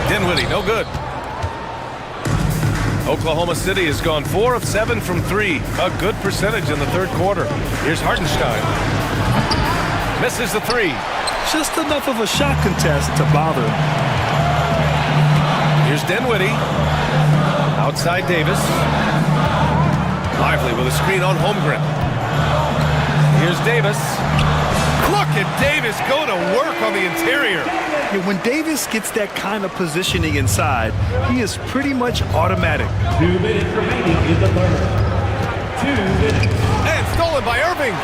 Dinwiddie, no good. Oklahoma City has gone 4 of 7 from 3. A good percentage in the third quarter. Here's Hartenstein. Misses the 3. Just enough of a shot contest to bother. Here's Dinwiddie. Outside Davis. Lively with a screen on Holmgren. Here's Davis. Look at Davis go to work on the interior. Yeah, when Davis gets that kind of positioning inside, he is pretty much automatic. 2 minutes remaining in the third. 2 minutes. And stolen by Irving.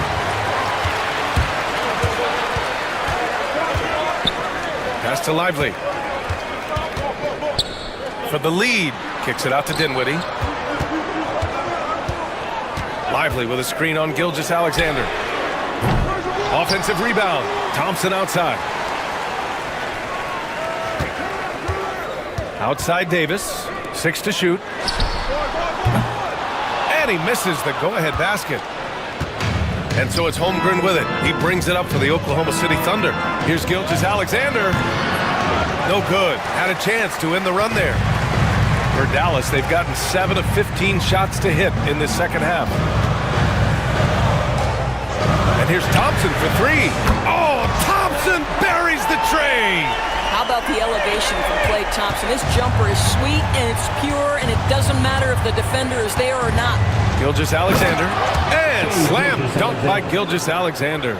Pass to Lively. For the lead. Kicks it out to Dinwiddie. Lively with a screen on Gilgeous-Alexander. Offensive rebound. Thompson outside. Outside Davis. 6 to shoot. And he misses the go-ahead basket. And so it's Holmgren with it. He brings it up for the Oklahoma City Thunder. Here's Gilgeous-Alexander. No good. Had a chance to end the run there. For Dallas, they've gotten 7 of 15 shots to hit in this second half. And here's Thompson for 3. Oh, Thompson buries the tray. How about the elevation from Klay Thompson? His jumper is sweet and it's pure, and it doesn't matter if the defender is there or not. Gilgeous-Alexander. And slam dunk by Gilgeous-Alexander.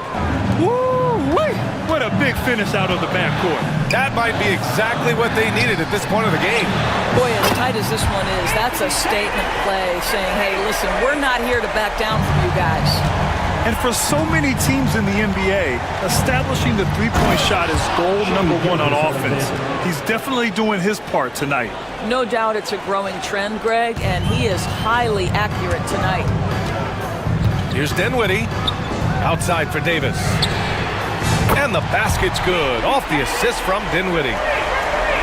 Woo-wee! What a big finish out of the backcourt. That might be exactly what they needed at this point of the game. Boy, as tight as this one is, that's a statement play saying, hey, listen, we're not here to back down from you guys. And for so many teams in the NBA, establishing the three-point shot is goal #1 on offense. He's definitely doing his part tonight. No doubt it's a growing trend, Greg, and he is highly accurate tonight. Here's Dinwiddie. Outside for Davis. And the basket's good. Off the assist from Dinwiddie.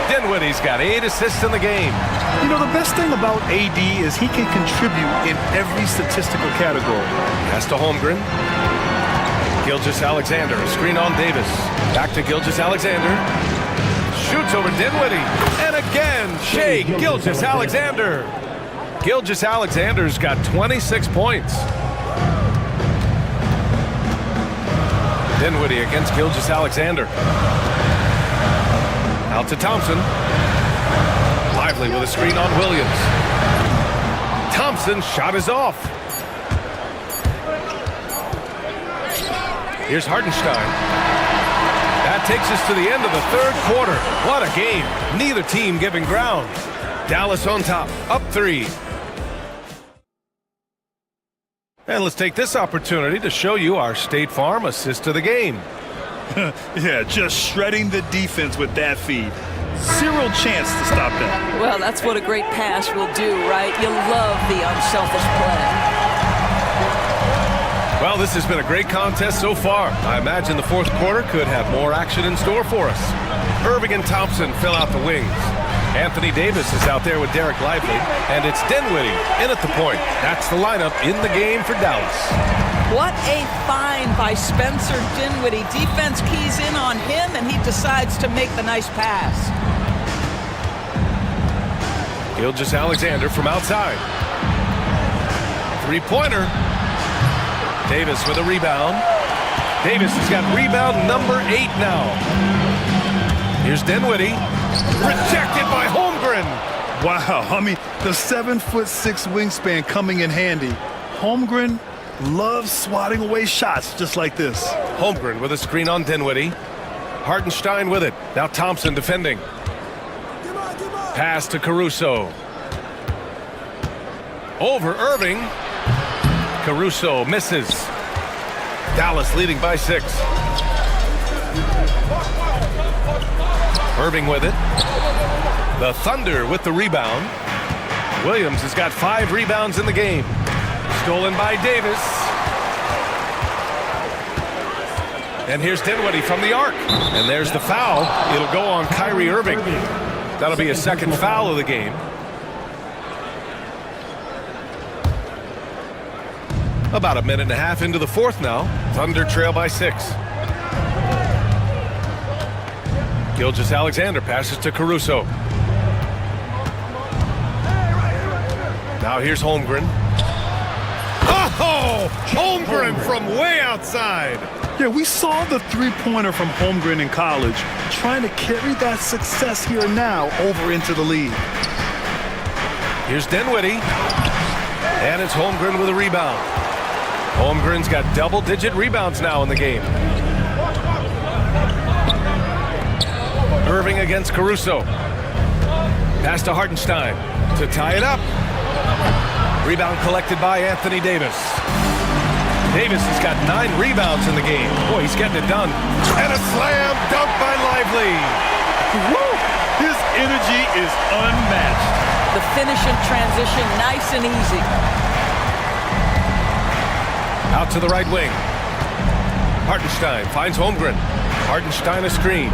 Dinwiddie's got 8 assists in the game. You know, the best thing about AD is he can contribute in every statistical category. Pass to Holmgren. Gilgeous-Alexander, a screen on Davis. Back to Gilgeous-Alexander. Shoots over Dinwiddie. And again, Shai Gilgeous-Alexander. Gilgeous-Alexander's got 26 points. Dinwiddie against Gilgeous-Alexander. Out to Thompson. Lively with a screen on Williams. Thompson's shot is off. Here's Hartenstein. That takes us to the end of the third quarter. What a game. Neither team giving ground. Dallas on top, up 3. And let's take this opportunity to show you our State Farm assist of the game. Yeah, just shredding the defense with that feed. Zero chance to stop that. Well, that's what a great pass will do, right? You love the unselfish play. Well, this has been a great contest so far. I imagine the fourth quarter could have more action in store for us. Irving and Thompson fill out the wings. Anthony Davis is out there with Derek Lively, and it's Dinwiddie in at the point. That's the lineup in the game for Dallas. What a find by Spencer Dinwiddie. Defense keys in on him, and he decides to make the nice pass. Gilgeous-Alexander from outside. Three-pointer. Davis with a rebound. Davis has got rebound number 8 now. Here's Dinwiddie. Rejected by Holmgren. Wow, I mean, the 7'6" wingspan coming in handy. Holmgren loves swatting away shots just like this. Holmgren with a screen on Dinwiddie. Hartenstein with it. Now Thompson defending. Pass to Caruso. Over Irving. Caruso misses. Dallas leading by 6. Irving with it. The Thunder with the rebound. Williams has got 5 rebounds in the game. Stolen by Davis. And here's Dinwiddie from the arc. And there's the foul. It'll go on Kyrie Irving. That'll be a second foul of the game. About a minute and a half into the fourth now. Thunder trail by 6. Gilgeous-Alexander passes to Caruso. Now here's Holmgren. Oh! Holmgren from way outside. Yeah, we saw the three-pointer from Holmgren in college, trying to carry that success here now over into the league. Here's Dinwiddie. And it's Holmgren with a rebound. Holmgren's got double-digit rebounds now in the game. Irving against Caruso. Pass to Hartenstein to tie it up. Rebound collected by Anthony Davis. Davis has got 9 rebounds in the game. Boy, he's getting it done. And a slam dunk by Lively. Woo! His energy is unmatched. The finish in transition, nice and easy. Out to the right wing. Hartenstein finds Holmgren. Hartenstein a screen.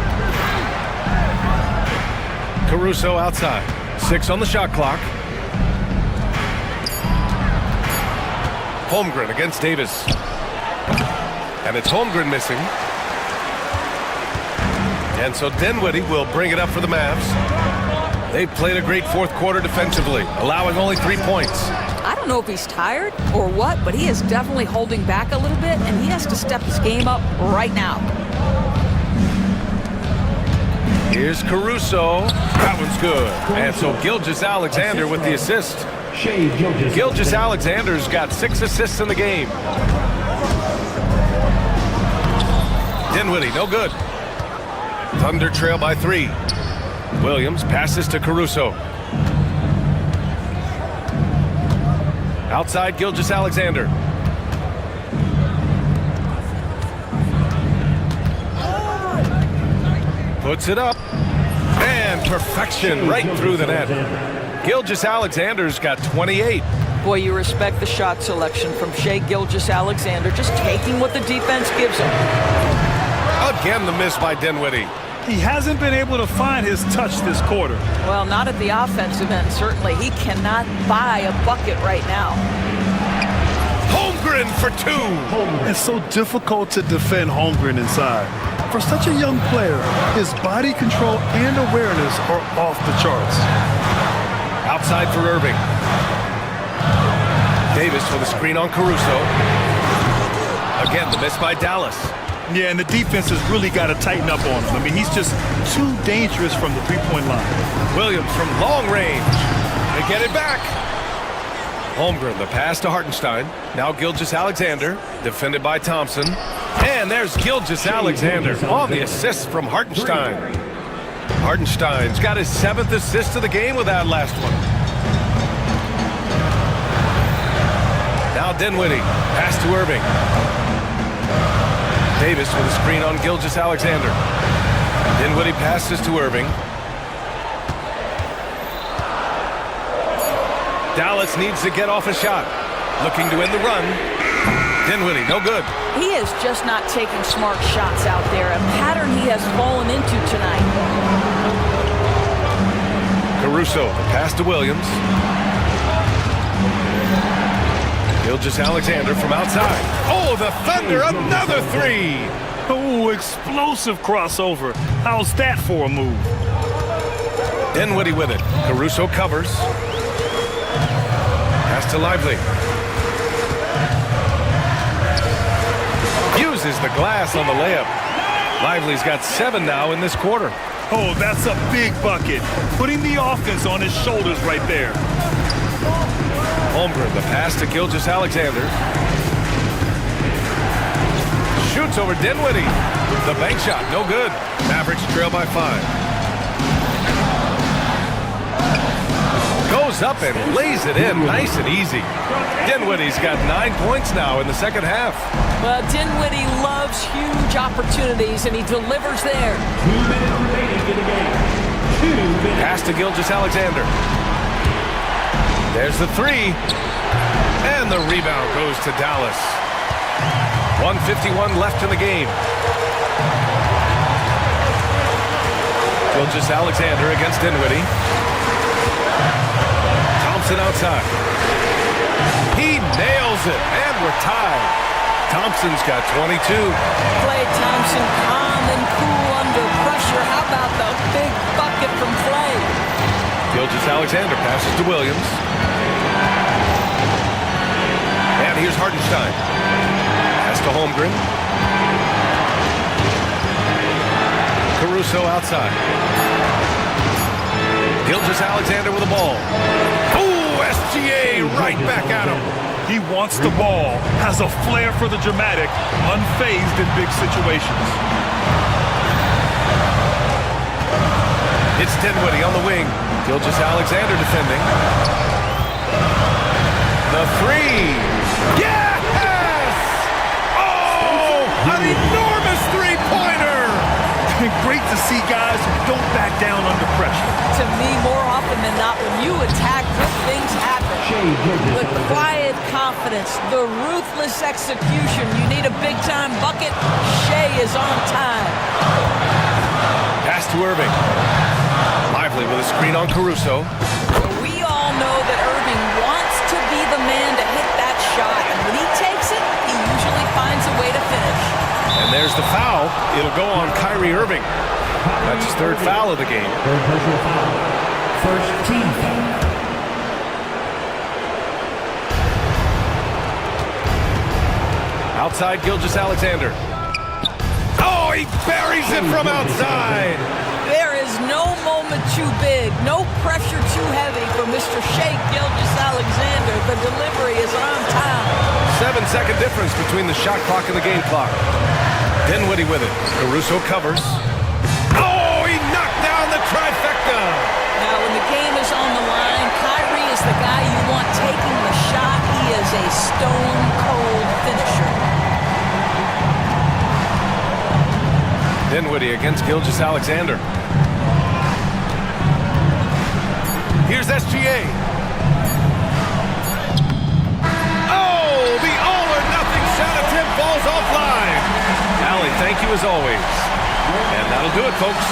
Caruso outside. 6 on the shot clock. Holmgren against Davis. And it's Holmgren missing. And so Dinwiddie will bring it up for the Mavs. They've played a great fourth quarter defensively, allowing only 3 points. I don't know if he's tired or what, but he is definitely holding back a little bit, and he has to step his game up right now. Here's Caruso. That one's good. And so Gilgeous-Alexander with the assist. Gilgeous-Alexander's got 6 assists in the game. Dinwiddie, no good. Thunder trail by 3. Williams passes to Caruso. Outside Gilgeous-Alexander. Puts it up. And perfection right through the net. Gilgeous-Alexander's got 28. Boy, you respect the shot selection from Shai Gilgeous-Alexander, just taking what the defense gives him. Again, the miss by Dinwiddie. He hasn't been able to find his touch this quarter. Well, not at the offensive end, certainly. He cannot buy a bucket right now. Holmgren for 2. It's so difficult to defend Holmgren inside. For such a young player, his body control and awareness are off the charts. Outside for Irving. Davis with a screen on Caruso. Again, the miss by Dallas. Yeah, and the defense has really got to tighten up on him. I mean, he's just too dangerous from the three-point line. Williams from long range. They get it back. Holmgren, the pass to Hartenstein. Now Gilgeous-Alexander, defended by Thompson. And there's Gilgeous-Alexander on the assist from Hartenstein. Hartenstein's got his 7th assist of the game with that last one. Now Dinwiddie, pass to Irving. Davis with a screen on Gilgeous-Alexander. Dinwiddie passes to Irving. Dallas needs to get off a shot. Looking to end the run. Dinwiddie, no good. He is just not taking smart shots out there, a pattern he has fallen into tonight. Caruso, the pass to Williams. Gilgeous-Alexander from outside. Oh, the Thunder, another 3. Oh, explosive crossover. How's that for a move? Dinwiddie with it. Caruso covers. Pass to Lively. Uses the glass on the layup. Lively's got 7 now in this quarter. Oh, that's a big bucket. Putting the offense on his shoulders right there. Holmgren, the pass to Gilgeous-Alexander. Shoots over Dinwiddie. The bank shot, no good. Mavericks trail by 5. Goes up and lays it in, nice and easy. Dinwiddie's got 9 points now in the second half. Well, Dinwiddie loves huge opportunities, and he delivers there. 2 minutes remaining in the game. 2 minutes. Pass to Gilgeous-Alexander. There's the three. And the rebound goes to Dallas. 1:51 left in the game. Gilgeous-Alexander against Dinwiddie. Thompson outside. He nails it, and we're tied. Thompson's got 22. Klay Thompson, calm and cool under pressure. How about the big bucket from Klay? Gilgeous-Alexander passes to Williams. And here's Hartenstein. Pass to Holmgren. Caruso outside. Gilgeous-Alexander with the ball. Oh, SGA right back at him. He wants the ball, has a flair for the dramatic, unfazed in big situations. It's Dinwiddie on the wing. Gilgeous-Alexander defending. The three. Yes! Oh, an enormous three-pointer! Great to see guys who don't back down under pressure. To me, more often than not, when you attack, good things happen. The quiet confidence, the ruthless execution. You need a big-time bucket. Shea is on time. Pass to Irving. Lively with a screen on Caruso. We all know that Irving wants to be the man to hit that shot, and when he takes it, he usually finds a way to finish. And there's the foul. It'll go on Kyrie Irving. That's his third foul of the game. Third personal foul. First team foul. Outside Gilgeous-Alexander. Oh, he buries it from outside. There is no moment too big, no pressure too heavy for Mr. Shea Gilgeous-Alexander. The delivery is on time. 7-second difference between the shot clock and the game clock. Dinwiddie with it. Caruso covers. Oh, he knocked down the trifecta. Now, when the game is on the line, Kyrie is the guy you want taking the shot. He is a stone-cold finisher. Dinwiddie against Gilgeous-Alexander. Here's SGA. Oh, the all-or-nothing shot attempt falls offline. Allie, thank you as always. And that'll do it, folks.